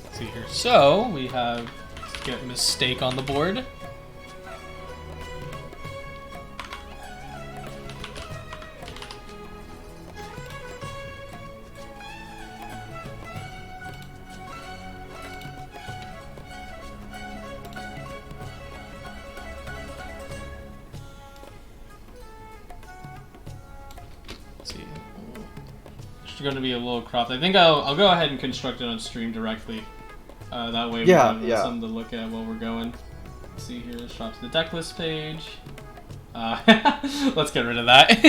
Speaker 1: Let's see here. So, we have, let's get Mistake on the board. Going to be a little cropped. I think I'll go ahead and construct it on stream directly. That way we have something to look at while we're going. Let's see here. Let's drop to the deck list page. Let's get rid of that.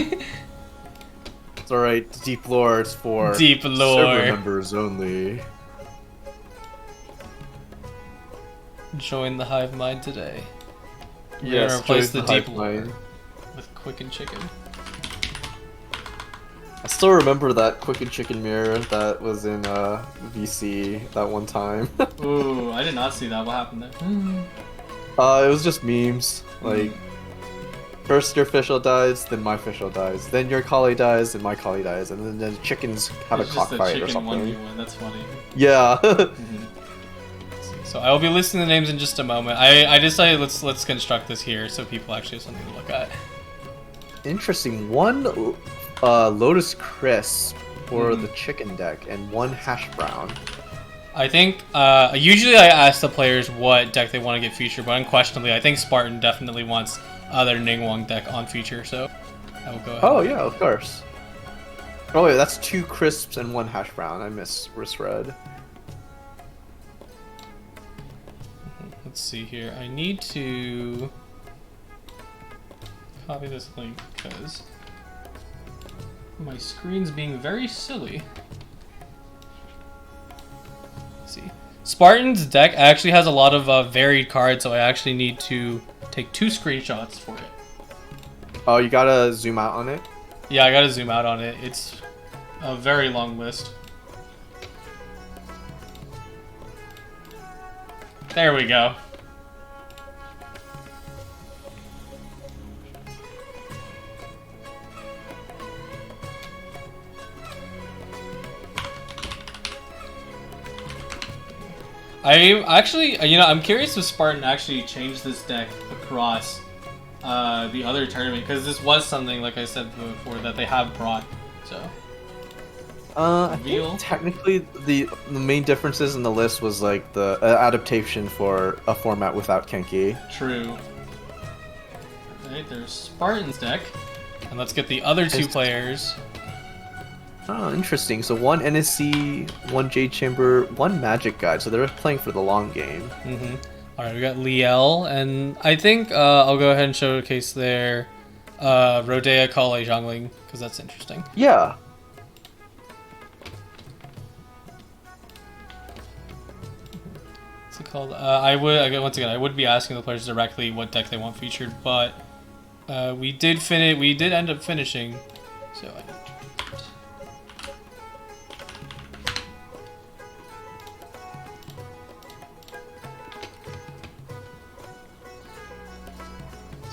Speaker 2: It's alright. Deep lore is for
Speaker 1: deep lore
Speaker 2: server members only.
Speaker 1: Join the hive mind today.
Speaker 2: Yes,
Speaker 1: gonna replace the deep
Speaker 2: lore
Speaker 1: with Quicken Chicken.
Speaker 2: I still remember that Quicken Chicken mirror that was in VC that one time.
Speaker 1: Ooh, I did not see that. What happened there?
Speaker 2: It was just memes. Like, first your official dies, then my official dies, then your collie dies, then my collie dies, and then the chickens have a cockfight or something.
Speaker 1: 1v1. That's funny.
Speaker 2: Yeah.
Speaker 1: So I will be listing the names in just a moment. I decided let's construct this here so people actually have something to look at.
Speaker 2: Interesting. One Lotus Crisp for the chicken deck, and one Hash Brown.
Speaker 1: I think, usually I ask the players what deck they want to get featured, but unquestionably, I think Spartan definitely wants their Ningguang deck on feature, so I will go ahead.
Speaker 2: Oh, yeah, of course. Oh, wait, that's 2 Crisps and 1 Hash Brown. I misread.
Speaker 1: Let's see here. I need to copy this link because my screen's being very silly. Let's see. Spartan's deck actually has a lot of varied cards, so I actually need to take 2 screenshots for it.
Speaker 2: Oh, you gotta zoom out on it?
Speaker 1: Yeah, I gotta zoom out on it. It's a very long list. There we go. I actually, I'm curious if Spartan actually changed this deck across the other tournament, because this was something, like I said before, that they have brought. So,
Speaker 2: I think technically the main differences in the list was like the adaptation for a format without Kenki.
Speaker 1: True. Alright, there's Spartan's deck, and let's get the other 2 players.
Speaker 2: Oh, interesting. So one NSC, one Jade Chamber, one Magic Guide. So they're playing for the long game.
Speaker 1: Mm-hmm. All right, we got Liel, and I think I'll go ahead and showcase their Rodea Kale Zhangling because that's interesting.
Speaker 2: Yeah.
Speaker 1: What's it called? I would once again I would be asking the players directly what deck they want featured, but we did finish. We did end up finishing, so.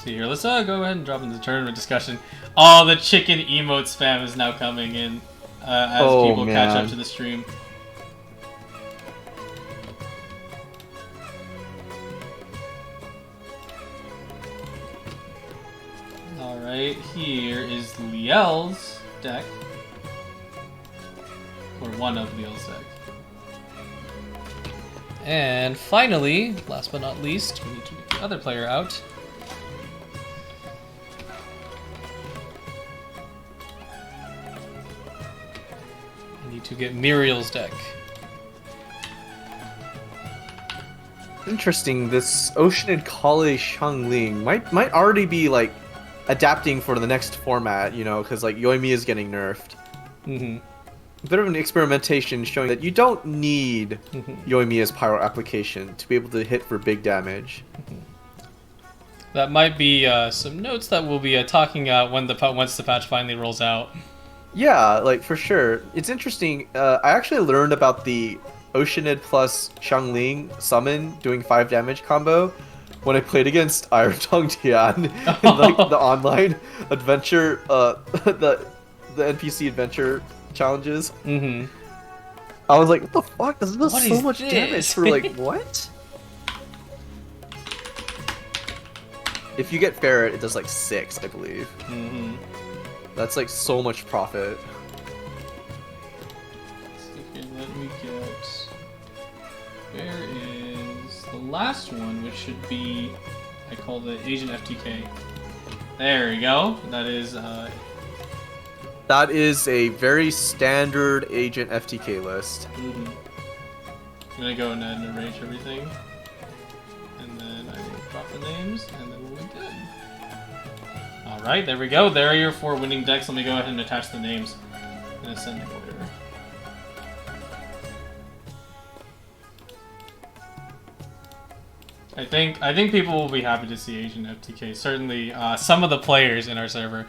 Speaker 1: See here, let's go ahead and drop into the tournament discussion. Oh, the chicken emote spam is now coming in as people catch up to the stream. Alright, here is Liel's deck. Or one of Liel's deck. And finally, last but not least, we need to get the other player out. To get Muriel's deck.
Speaker 2: Interesting. This Oceanid Kale Xiangling might already be like adapting for the next format, you know, because like Yoimi is getting nerfed.
Speaker 1: Mm-hmm.
Speaker 2: A bit of an experimentation showing that you don't need Yoimiya's Pyro application to be able to hit for big damage.
Speaker 1: That might be some notes that we'll be talking when once the patch finally rolls out.
Speaker 2: Yeah, like for sure. It's interesting. I actually learned about the Oceanid plus Xiangling summon doing 5 damage combo when I played against Iron Tongue Tian in like the online adventure, the NPC adventure challenges.
Speaker 1: Mm-hmm.
Speaker 2: I was like, what the fuck? This does
Speaker 1: What
Speaker 2: so
Speaker 1: is
Speaker 2: much
Speaker 1: this?
Speaker 2: damage for like what? If you get Ferret, it does like 6, I believe.
Speaker 1: Mm-hmm.
Speaker 2: That's like so much profit.
Speaker 1: Okay, let me get. Where is the last one, which should be? I call the Asian FTK. There we go. That is.
Speaker 2: That is a very standard agent FTK list.
Speaker 1: Mm-hmm. I'm gonna go ahead and arrange everything, and then I will drop the names, and then we'll be good. Alright, there we go. There are your 4 winning decks. Let me go ahead and attach the names in ascending order. I think people will be happy to see Asian FTK. Certainly, some of the players in our server.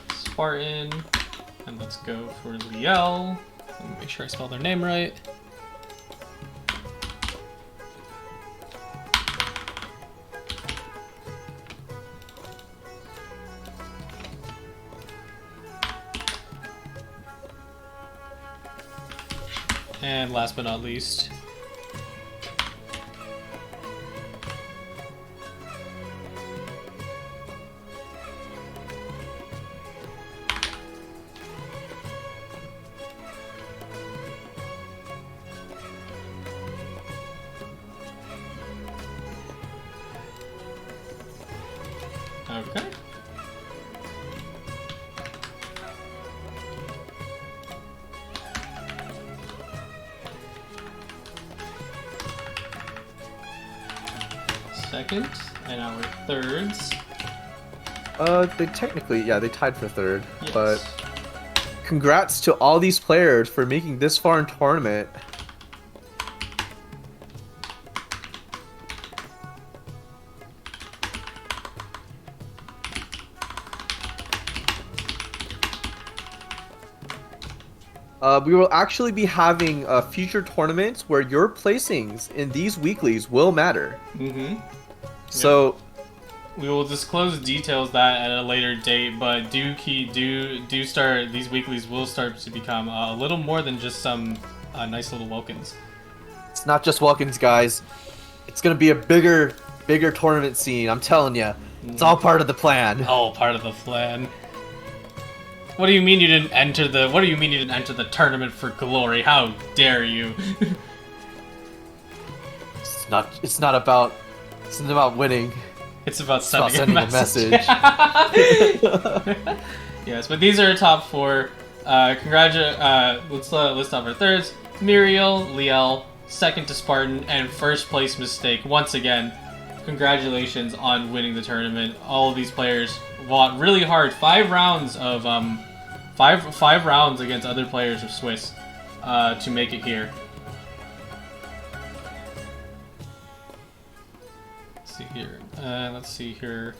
Speaker 1: Spartan, and let's go for Liel. Let me make sure I spell their name right. And last but not least, okay. Second, and our thirds.
Speaker 2: They technically, yeah, they tied for 3rd,
Speaker 1: Yes.
Speaker 2: but congrats to all these players for making this far in tournament. We will actually be having future tournaments where your placings in these weeklies will matter.
Speaker 1: Mm-hmm.
Speaker 2: So,
Speaker 1: We will disclose details that at a later date, but do start, these weeklies will start to become a little more than just some nice little welkins.
Speaker 2: it's not just Welkins, guys. It's gonna be a bigger tournament scene. I'm telling you, it's all part of the plan.
Speaker 1: All part of the plan. What do you mean you didn't enter the? What do you mean you didn't enter the tournament for glory? How dare you?
Speaker 2: It's not about. It's not about winning.
Speaker 1: It's about
Speaker 2: It's about
Speaker 1: sending,
Speaker 2: sending a message.
Speaker 1: Yes, but these are our top 4. Let's list off our thirds. Muriel, Liel, second to Spartan, and first place Mistake. Once again, congratulations on winning the tournament. All of these players fought really hard. 5 rounds of five rounds against other players of Swiss to make it here. Let's see here.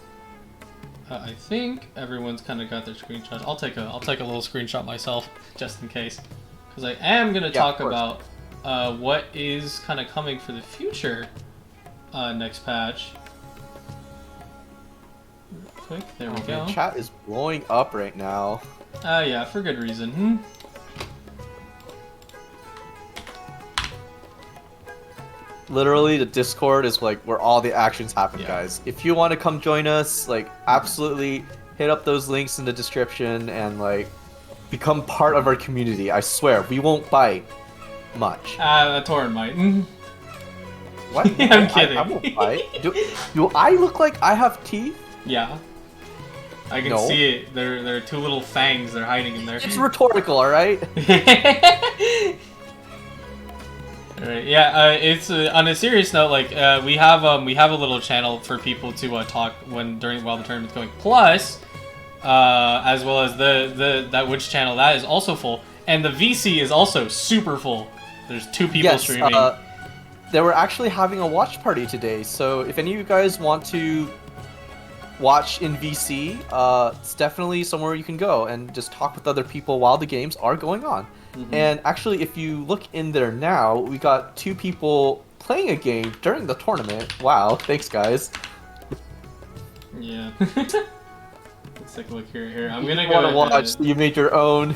Speaker 1: I think everyone's kind of got their screenshots. I'll take a little screenshot myself just in case, because I am gonna talk about what is kind of coming for the future next patch. Real quick, there we go.
Speaker 2: Chat is blowing up right now.
Speaker 1: Yeah, for good reason.
Speaker 2: Literally, the Discord is like where all the actions happen, guys. If you want to come join us, like absolutely hit up those links in the description and like become part of our community. I swear, we won't bite much.
Speaker 1: Torin might.
Speaker 2: What?
Speaker 1: I'm kidding.
Speaker 2: I won't bite. Do I look like I have teeth?
Speaker 1: Yeah. I can see it. There are 2 little fangs they're hiding in there.
Speaker 2: It's rhetorical, alright?
Speaker 1: Alright, yeah, it's on a serious note, like we have a little channel for people to talk while the tournament's going. Plus, as well as that Twitch channel that is also full, and the VC is also super full. There's 2 people streaming.
Speaker 2: They were actually having a watch party today, so if any of you guys want to watch in VC, it's definitely somewhere you can go and just talk with other people while the games are going on. And actually, if you look in there now, we got 2 people playing a game during the tournament. Wow, thanks guys.
Speaker 1: Yeah. Let's take a look here. I'm gonna
Speaker 2: go to watch. You made your own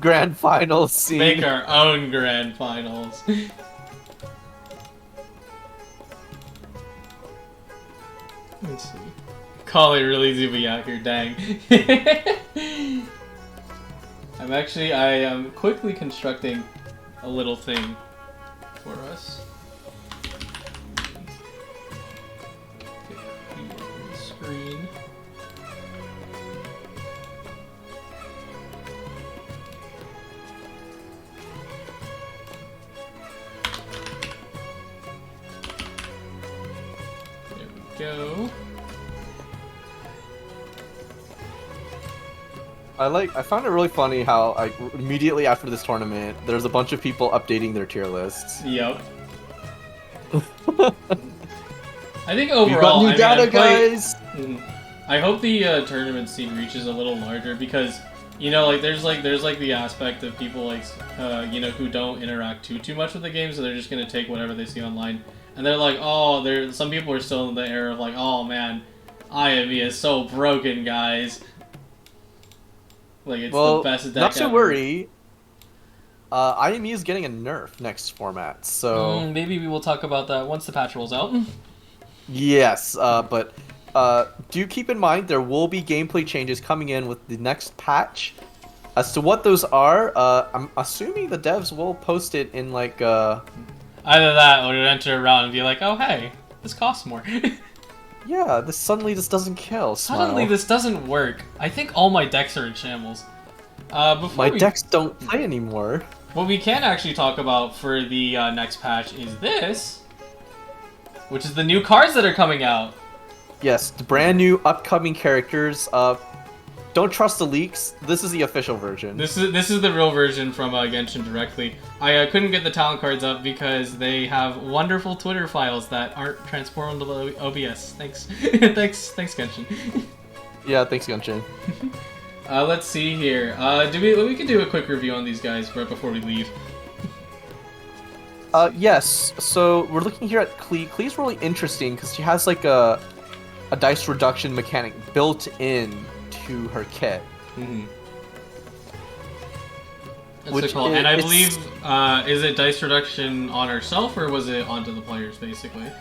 Speaker 2: grand finals scene.
Speaker 1: Make our own grand finals. Let's see. Callie really zooming out here, dang. I am quickly constructing a little thing for us. Okay, screen. There we go.
Speaker 2: I found it really funny how like immediately after this tournament, there's a bunch of people updating their tier lists.
Speaker 1: Yep. I think overall,
Speaker 2: we got new data, guys.
Speaker 1: I hope the tournament scene reaches a little larger because you know, like there's the aspect of people like you know, who don't interact too much with the game, so they're just gonna take whatever they see online, and they're like, oh, some people are still in the era of like, oh man, IME is so broken, guys. Like, it's the best deck
Speaker 2: not to
Speaker 1: ever.
Speaker 2: worry. IME is getting a nerf next format, so...
Speaker 1: maybe we will talk about that once the patch rolls out.
Speaker 2: Yes, but do keep in mind there will be gameplay changes coming in with the next patch. As to what those are, I'm assuming the devs will post it in, like,
Speaker 1: Either that, or enter around and be like, oh, hey, this costs more.
Speaker 2: Yeah, this doesn't kill.
Speaker 1: Suddenly this doesn't work. I think all my decks are in shambles.
Speaker 2: My decks don't play anymore.
Speaker 1: What we can actually talk about for the next patch is this, which is the new cards that are coming out.
Speaker 2: Yes, the brand new upcoming characters. Don't trust the leaks. This is the official version.
Speaker 1: This is the real version from Genshin directly. I couldn't get the talent cards up because they have wonderful Twitter files that aren't transportable to OBS. Thanks, thanks Genshin.
Speaker 2: Yeah, thanks Genshin.
Speaker 1: Let's see here. We could do a quick review on these guys right before we leave.
Speaker 2: Yes. So we're looking here at Klee. Klee's really interesting because she has like a dice reduction mechanic built in to her kit.
Speaker 1: Which cool. And I believe, is it dice reduction on herself or was it onto the players, basically?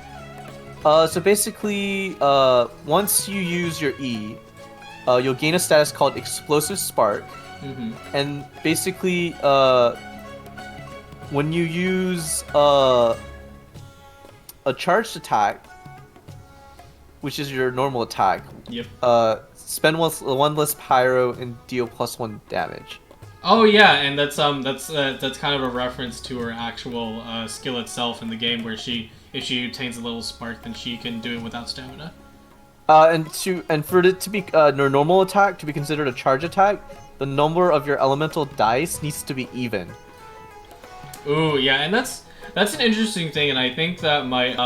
Speaker 2: So basically, once you use your E, you'll gain a status called Explosive Spark. And basically, when you use a charged attack, which is your normal attack.
Speaker 1: Yep.
Speaker 2: Spend one less pyro and deal +1 damage.
Speaker 1: Oh yeah, and that's kind of a reference to her actual skill itself in the game, where if she obtains a little spark, then she can do it without stamina.
Speaker 2: And for it to be your normal attack to be considered a charge attack, the number of your elemental dice needs to be even.
Speaker 1: Ooh, yeah, and that's an interesting thing, and I think that might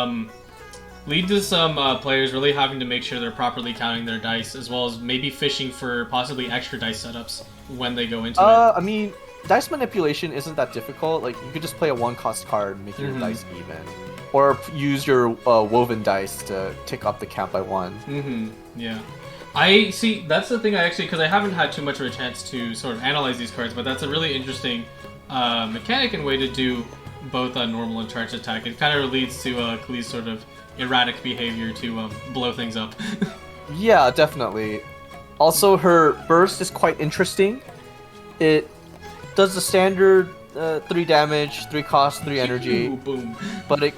Speaker 1: lead to some players really having to make sure they're properly counting their dice, as well as maybe fishing for possibly extra dice setups when they go into it.
Speaker 2: I mean, dice manipulation isn't that difficult. Like, you could just play a 1-cost card and make your dice even. Or use your woven dice to tick up the count by 1.
Speaker 1: Yeah. I see, that's the thing because I haven't had too much of a chance to sort of analyze these cards, but that's a really interesting mechanic and way to do both a normal and charged attack. It kind of leads to Klee's sort of erratic behavior to blow things up.
Speaker 2: Yeah, definitely. Also, her burst is quite interesting. It does the standard 3 damage, 3 cost, 3 energy.
Speaker 1: Ooh, boom.
Speaker 2: But it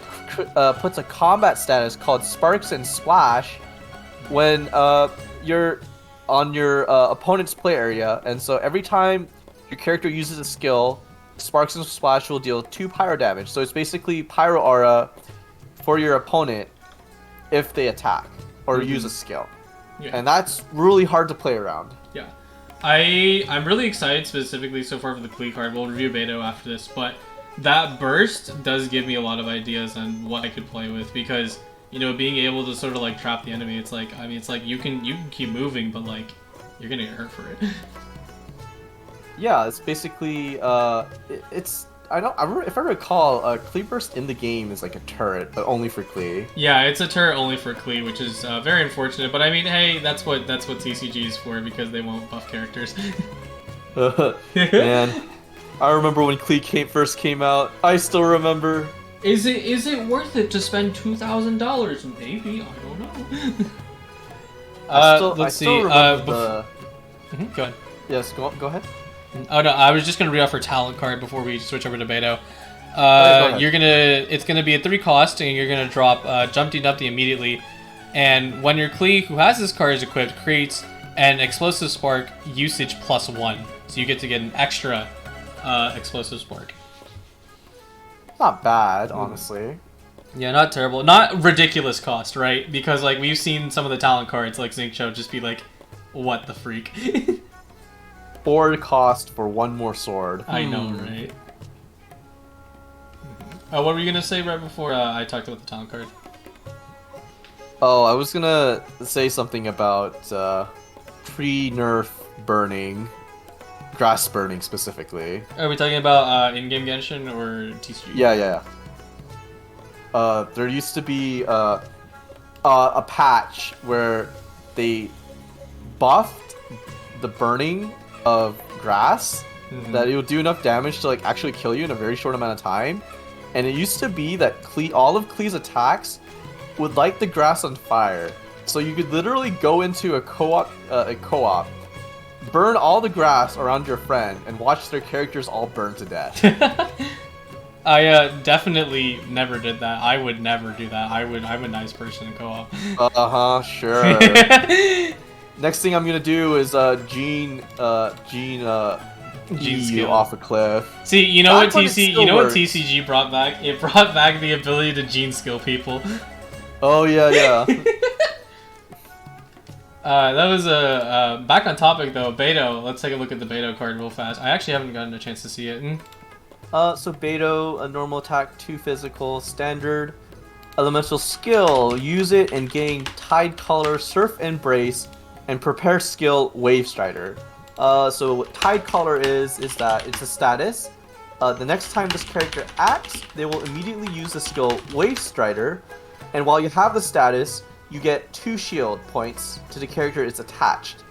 Speaker 2: puts a combat status called Sparks and Splash when you're on your opponent's play area. And so every time your character uses a skill, Sparks and Splash will deal 2 pyro damage. So it's basically pyro aura for your opponent if they attack or use a skill. Yeah. And that's really hard to play around.
Speaker 1: Yeah. I'm really excited specifically so far for the Klee card. We'll review Beto after this, but that burst does give me a lot of ideas on what I could play with, because, you know, being able to sort of like trap the enemy, it's like, I mean, it's like you can keep moving, but like you're gonna get hurt for it.
Speaker 2: Yeah, it's basically it's if I recall, Klee burst in the game is like a turret, but only for Klee.
Speaker 1: Yeah, it's a turret only for Klee, which is very unfortunate. But I mean, hey, that's what TCG is for, because they won't buff characters.
Speaker 2: Man, I remember when Klee first came out. I still remember.
Speaker 1: Is it worth it to spend $2,000? Maybe, I don't know. Let's see.
Speaker 2: Go
Speaker 1: ahead.
Speaker 2: Yes, go ahead.
Speaker 1: Oh no, I was just gonna read off her talent card before we switch over to Beto. It's gonna be a 3 cost, and you're gonna drop Jumpty Dumpty immediately. And when your Klee, who has this card is equipped, creates an explosive spark usage +1, so you get to get an extra explosive spark.
Speaker 2: Not bad, honestly.
Speaker 1: Yeah, not terrible, not ridiculous cost, right? Because like we've seen some of the talent cards, like Zinc Show, just be like, what the freak.
Speaker 2: 4 cost for 1 more sword.
Speaker 1: I know, right? What were you gonna say right before I talked about the talent card?
Speaker 2: Oh, I was gonna say something about pre-nerf burning, grass burning specifically.
Speaker 1: Are we talking about in-game Genshin or TCG?
Speaker 2: Yeah. There used to be a patch where they buffed the burning of grass that it would do enough damage to like actually kill you in a very short amount of time. And it used to be that all of Klee's attacks would light the grass on fire. So you could literally go into a co-op, burn all the grass around your friend, and watch their characters all burn to death.
Speaker 1: I definitely never did that. I would never do that. I'm a nice person in co-op.
Speaker 2: Sure. Next thing I'm gonna do is Gene you off a cliff.
Speaker 1: See, you know what TCG brought back? It brought back the ability to gene skill people.
Speaker 2: Oh yeah.
Speaker 1: That was back on topic though. Beto. Let's take a look at the Beto card real fast. I actually haven't gotten a chance to see it.
Speaker 2: So Beto, a normal attack, 2 physical, standard, elemental skill. Use it and gain Tide Color, Surf Embrace, and Prepare skill, Wave Strider. So what Tide Color is that it's a status. The next time this character acts, they will immediately use the skill Wave Strider, and while you have the status, you get 2 shield points to the character it's attached.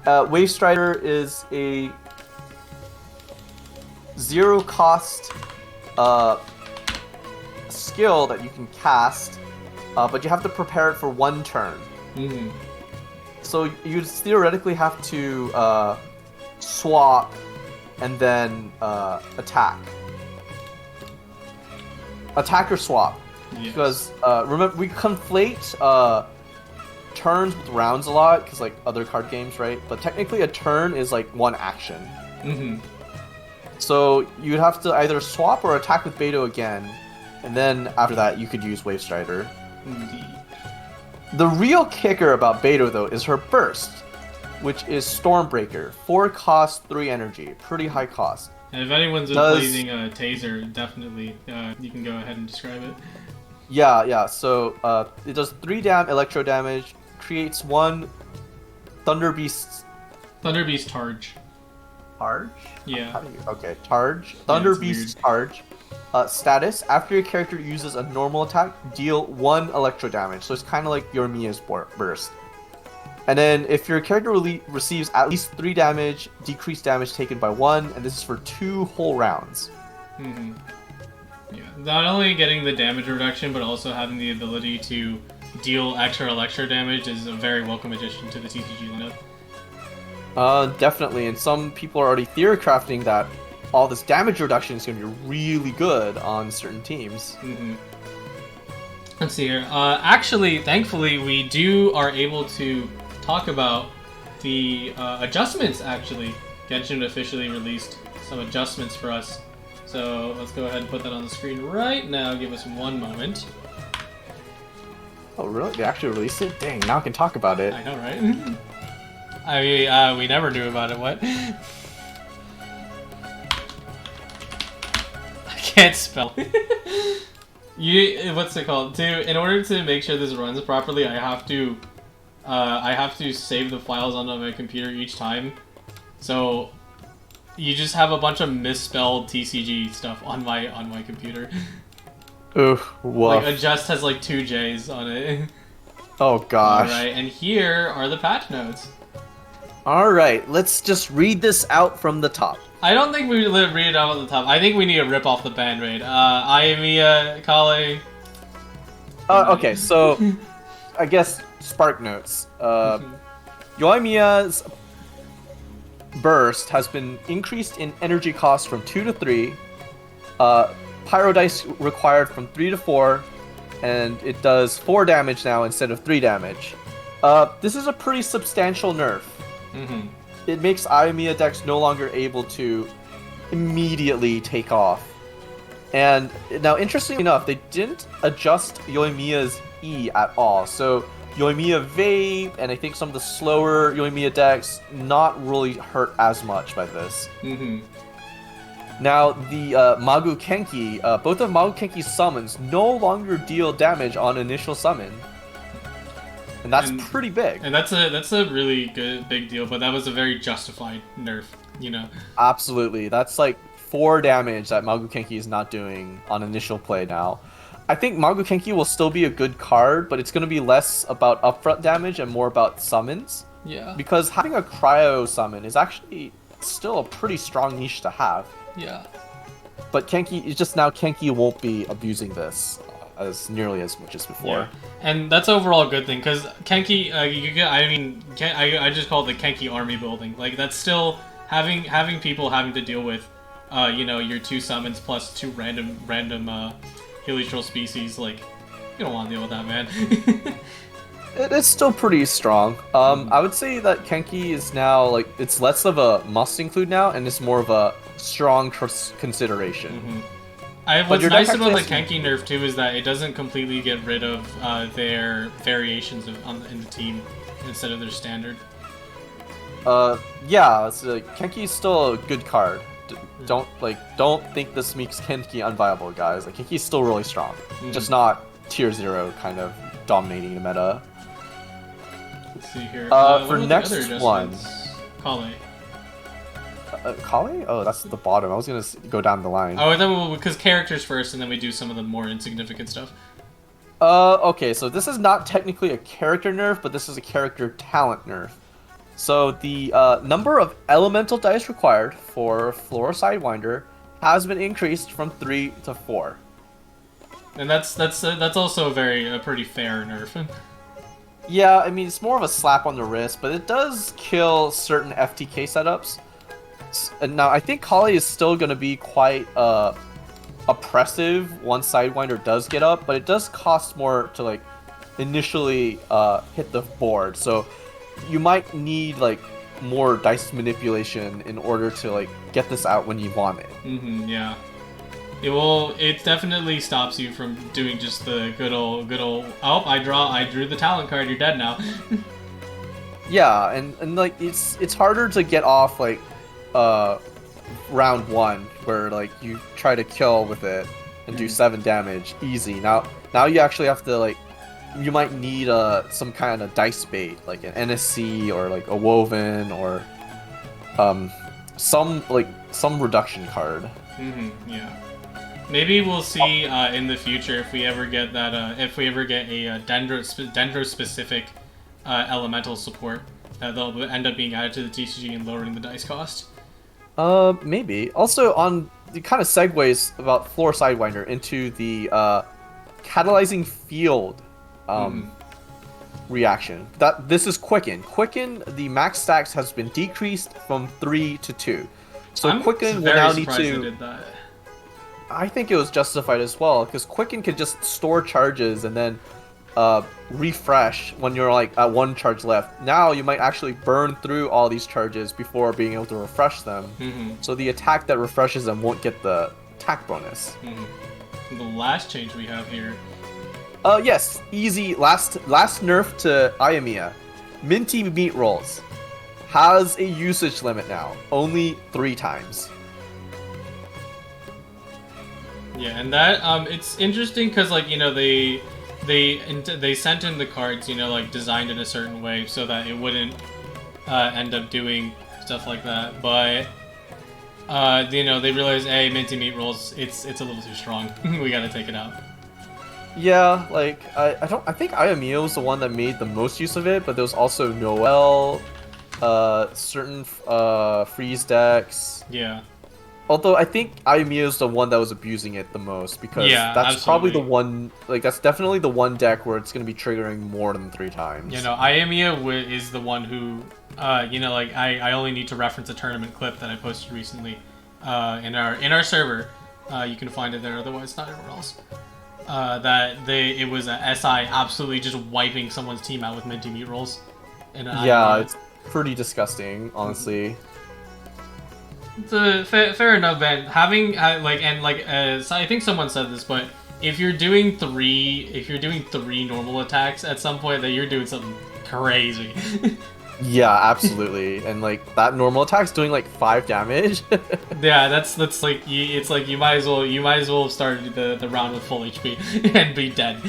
Speaker 2: Wave Strider is a 0 cost skill that you can cast, but you have to prepare it for 1 turn. So you theoretically have to swap and then attack. Attack or swap.
Speaker 1: Yes.
Speaker 2: Because remember, we conflate turns with rounds a lot, because like other card games, right? But technically a turn is like one action.
Speaker 1: Mm-hmm.
Speaker 2: So you'd have to either swap or attack with Beto again, and then after that you could use Wave Strider.
Speaker 1: Indeed.
Speaker 2: The real kicker about Beto though is her burst, which is Stormbreaker. 4 cost, 3 energy. Pretty high cost.
Speaker 1: And if anyone's blazing a taser, definitely you can go ahead and describe it.
Speaker 2: Yeah. So it does 3 electro damage, creates 1 Thunder Beast.
Speaker 1: Thunder Beast Targe.
Speaker 2: Targe?
Speaker 1: Yeah.
Speaker 2: Okay, Targe. Thunder Beast Targe. Status: after your character uses a normal attack, deal 1 electro damage. So it's kind of like Yoimiya's burst. And then if your character receives at least 3 damage, decrease damage taken by 1, and this is for 2 whole rounds.
Speaker 1: Mm-hmm. Yeah. Not only getting the damage reduction, but also having the ability to deal extra electro damage is a very welcome addition to the TCG lineup.
Speaker 2: Definitely, and some people are already theorycrafting that all this damage reduction is going to be really good on certain teams.
Speaker 1: Mm-hmm. Let's see here. Actually, thankfully, we are able to talk about the adjustments, actually. Genshin officially released some adjustments for us. So let's go ahead and put that on the screen right now. Give us 1 moment.
Speaker 2: Oh, really? They actually released it? Dang, now I can talk about it.
Speaker 1: I know, right? I mean, we never knew about it, what? I can't spell. What's it called? In order to make sure this runs properly, I have to save the files onto my computer each time. So you just have a bunch of misspelled TCG stuff on my computer.
Speaker 2: Ooh, woof.
Speaker 1: Like adjust has like 2 J's on it.
Speaker 2: Oh gosh.
Speaker 1: Alright, and here are the patch notes.
Speaker 2: Alright, let's just read this out from the top.
Speaker 1: I don't think we read it out at the top. I think we need to rip off the band raid. Ayamiya, Kale.
Speaker 2: Okay, so I guess Spark Notes. Yoimiya's burst has been increased in energy cost from 2 to 3. Pyro dice required from 3 to 4, and it does 4 damage now instead of 3 damage. This is a pretty substantial nerf.
Speaker 1: Mm-hmm.
Speaker 2: It makes Ayamiya decks no longer able to immediately take off. And now, interestingly enough, they didn't adjust Yoimiya's E at all. So Yoimiya Vape and I think some of the slower Yoimiya decks not really hurt as much by this.
Speaker 1: Mm-hmm.
Speaker 2: Now, the Magu Kenki, both of Magu Kenki's summons no longer deal damage on initial summon. And that's pretty big.
Speaker 1: And that's a really big deal, but that was a very justified nerf, you know?
Speaker 2: Absolutely. That's like 4 damage that Magu Kenki is not doing on initial play now. I think Magu Kenki will still be a good card, but it's going to be less about upfront damage and more about summons.
Speaker 1: Yeah.
Speaker 2: Because having a cryo summon is actually still a pretty strong niche to have.
Speaker 1: Yeah.
Speaker 2: But Kenki, it's just now Kenki won't be abusing this as nearly as much as before.
Speaker 1: Yeah. And that's overall a good thing, because Kenki, I just call it the Kenki army building. Like, that's still having people having to deal with, you know, your 2 summons plus 2 random heliotral species. Like, you don't want to deal with that, man.
Speaker 2: It's still pretty strong. I would say that Kenki is now, like, it's less of a must include now, and it's more of a strong consideration.
Speaker 1: Mm-hmm. What's nice about the Kenki nerf too is that it doesn't completely get rid of their variations in the team instead of their standard.
Speaker 2: Yeah, so Kenki is still a good card. Don't think this makes Kenki unviable, guys. Like, Kenki is still really strong, just not tier 0 kind of dominating the meta.
Speaker 1: Let's see here.
Speaker 2: For next one,
Speaker 1: Kale.
Speaker 2: Kale? Oh, that's at the bottom. I was gonna go down the line.
Speaker 1: Oh, I thought because characters first, and then we do some of the more insignificant stuff.
Speaker 2: Okay, so this is not technically a character nerf, but this is a character talent nerf. So the number of elemental dice required for Flora Sidewinder has been increased from 3 to 4.
Speaker 1: And that's also a pretty fair nerf.
Speaker 2: Yeah, I mean, it's more of a slap on the wrist, but it does kill certain FTK setups. And now, I think Kali is still going to be quite oppressive once Sidewinder does get up, but it does cost more to like initially hit the board. So you might need like more dice manipulation in order to like get this out when you want it.
Speaker 1: Yeah. It will. It definitely stops you from doing just the good old. Oh, I drew the talent card. You're dead now.
Speaker 2: Yeah, and like it's harder to get off like round 1 where like you try to kill with it and do 7 damage easy. Now you actually have to like you might need some kind of dice bait like an NSC or like a woven or some reduction card.
Speaker 1: Yeah. Maybe we'll see in the future if we ever get that if we ever get a dendro specific elemental support they'll end up being added to the TCG and lowering the dice cost.
Speaker 2: Maybe. Also, on the kind of segues about Floor Sidewinder into the catalyzing field reaction. This is Quicken. Quicken, the max stacks has been decreased from 3 to 2. So
Speaker 1: I'm
Speaker 2: Quicken will
Speaker 1: very
Speaker 2: now need
Speaker 1: surprised
Speaker 2: to.
Speaker 1: they did that.
Speaker 2: I think it was justified as well because Quicken could just store charges and then refresh when you're like at 1 charge left. Now you might actually burn through all these charges before being able to refresh them. So the attack that refreshes them won't get the attack bonus.
Speaker 1: The last change we have here.
Speaker 2: Yes, easy. Last nerf to Ayamiya. Minty meat rolls has a usage limit now, only 3 times.
Speaker 1: Yeah, and that it's interesting because like they sent in the cards like designed in a certain way so that it wouldn't end up doing stuff like that, but they realized, hey, minty meat rolls, it's a little too strong. We gotta take it out.
Speaker 2: Yeah, like I think Ayamiya was the one that made the most use of it, but there was also Noel, certain freeze decks.
Speaker 1: Yeah.
Speaker 2: Although I think Ayamiya is the one that was abusing it the most because that's
Speaker 1: absolutely.
Speaker 2: probably the one, like that's definitely the one deck where it's going to be triggering more than 3 times.
Speaker 1: Ayamiya is the one who, like I only need to reference a tournament clip that I posted recently in our server. You can find it there, otherwise not everywhere else. It was a SI absolutely just wiping someone's team out with minty meat rolls.
Speaker 2: Yeah, it's pretty disgusting, honestly.
Speaker 1: It's a fair enough, Ben. Having so I think someone said this, but if you're doing three normal attacks at some point, then you're doing something crazy.
Speaker 2: Yeah, absolutely. And like that normal attack's doing like 5 damage.
Speaker 1: Yeah, that's like it's like you might as well have started the round with full HP and be dead.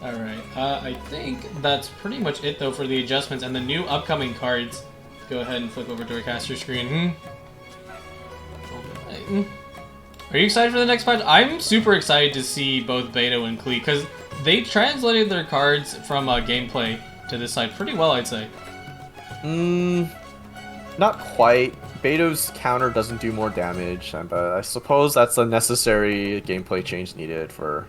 Speaker 1: All right, I think that's pretty much it though for the adjustments and the new upcoming cards. Go ahead and flip over to our caster screen. Are you excited for the next patch? I'm super excited to see both Beto and Klee because they translated their cards from gameplay to this side pretty well, I'd say.
Speaker 2: Not quite. Beto's counter doesn't do more damage, but I suppose that's a necessary gameplay change needed for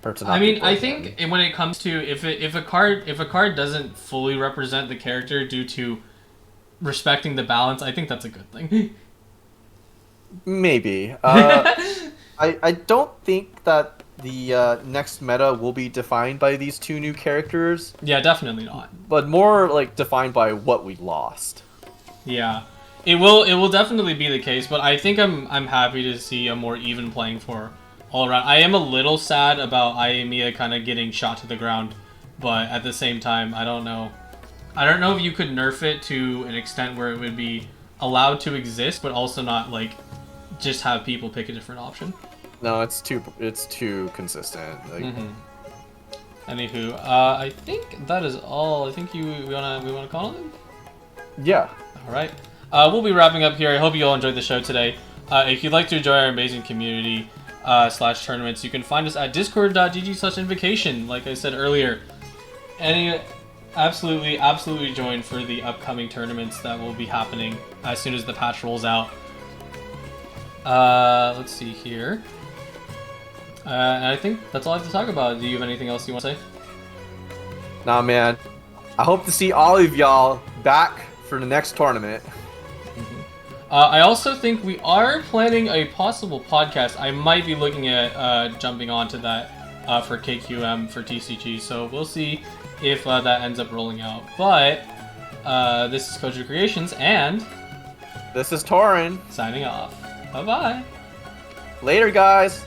Speaker 2: her to not.
Speaker 1: I mean, I think when it comes to if a card doesn't fully represent the character due to respecting the balance, I think that's a good thing.
Speaker 2: Maybe. I don't think that the next meta will be defined by these 2 new characters.
Speaker 1: Yeah, definitely not.
Speaker 2: But more like defined by what we lost.
Speaker 1: Yeah, it will definitely be the case. But I think I'm happy to see a more even playing for all around. I am a little sad about Ayamiya kind of getting shot to the ground, but at the same time, I don't know. I don't know if you could nerf it to an extent where it would be allowed to exist, but also not like just have people pick a different option.
Speaker 2: No, it's too consistent. Like...
Speaker 1: Anywho, I think that is all. I think we wanna call it.
Speaker 2: Yeah.
Speaker 1: All right. We'll be wrapping up here. I hope you all enjoyed the show today. If you'd like to join our amazing community / tournaments, you can find us at discord.gg/invocation. Like I said earlier, absolutely join for the upcoming tournaments that will be happening as soon as the patch rolls out. Let's see here. And I think that's all I have to talk about. Do you have anything else you want to say?
Speaker 2: Nah, man. I hope to see all of y'all back for the next tournament.
Speaker 1: I also think we are planning a possible podcast. I might be looking at jumping onto that for KQM for TCG, so we'll see if that ends up rolling out. But this is Kojo Creations, and
Speaker 2: This is Torin.
Speaker 1: signing off. Bye-bye.
Speaker 2: Later, guys.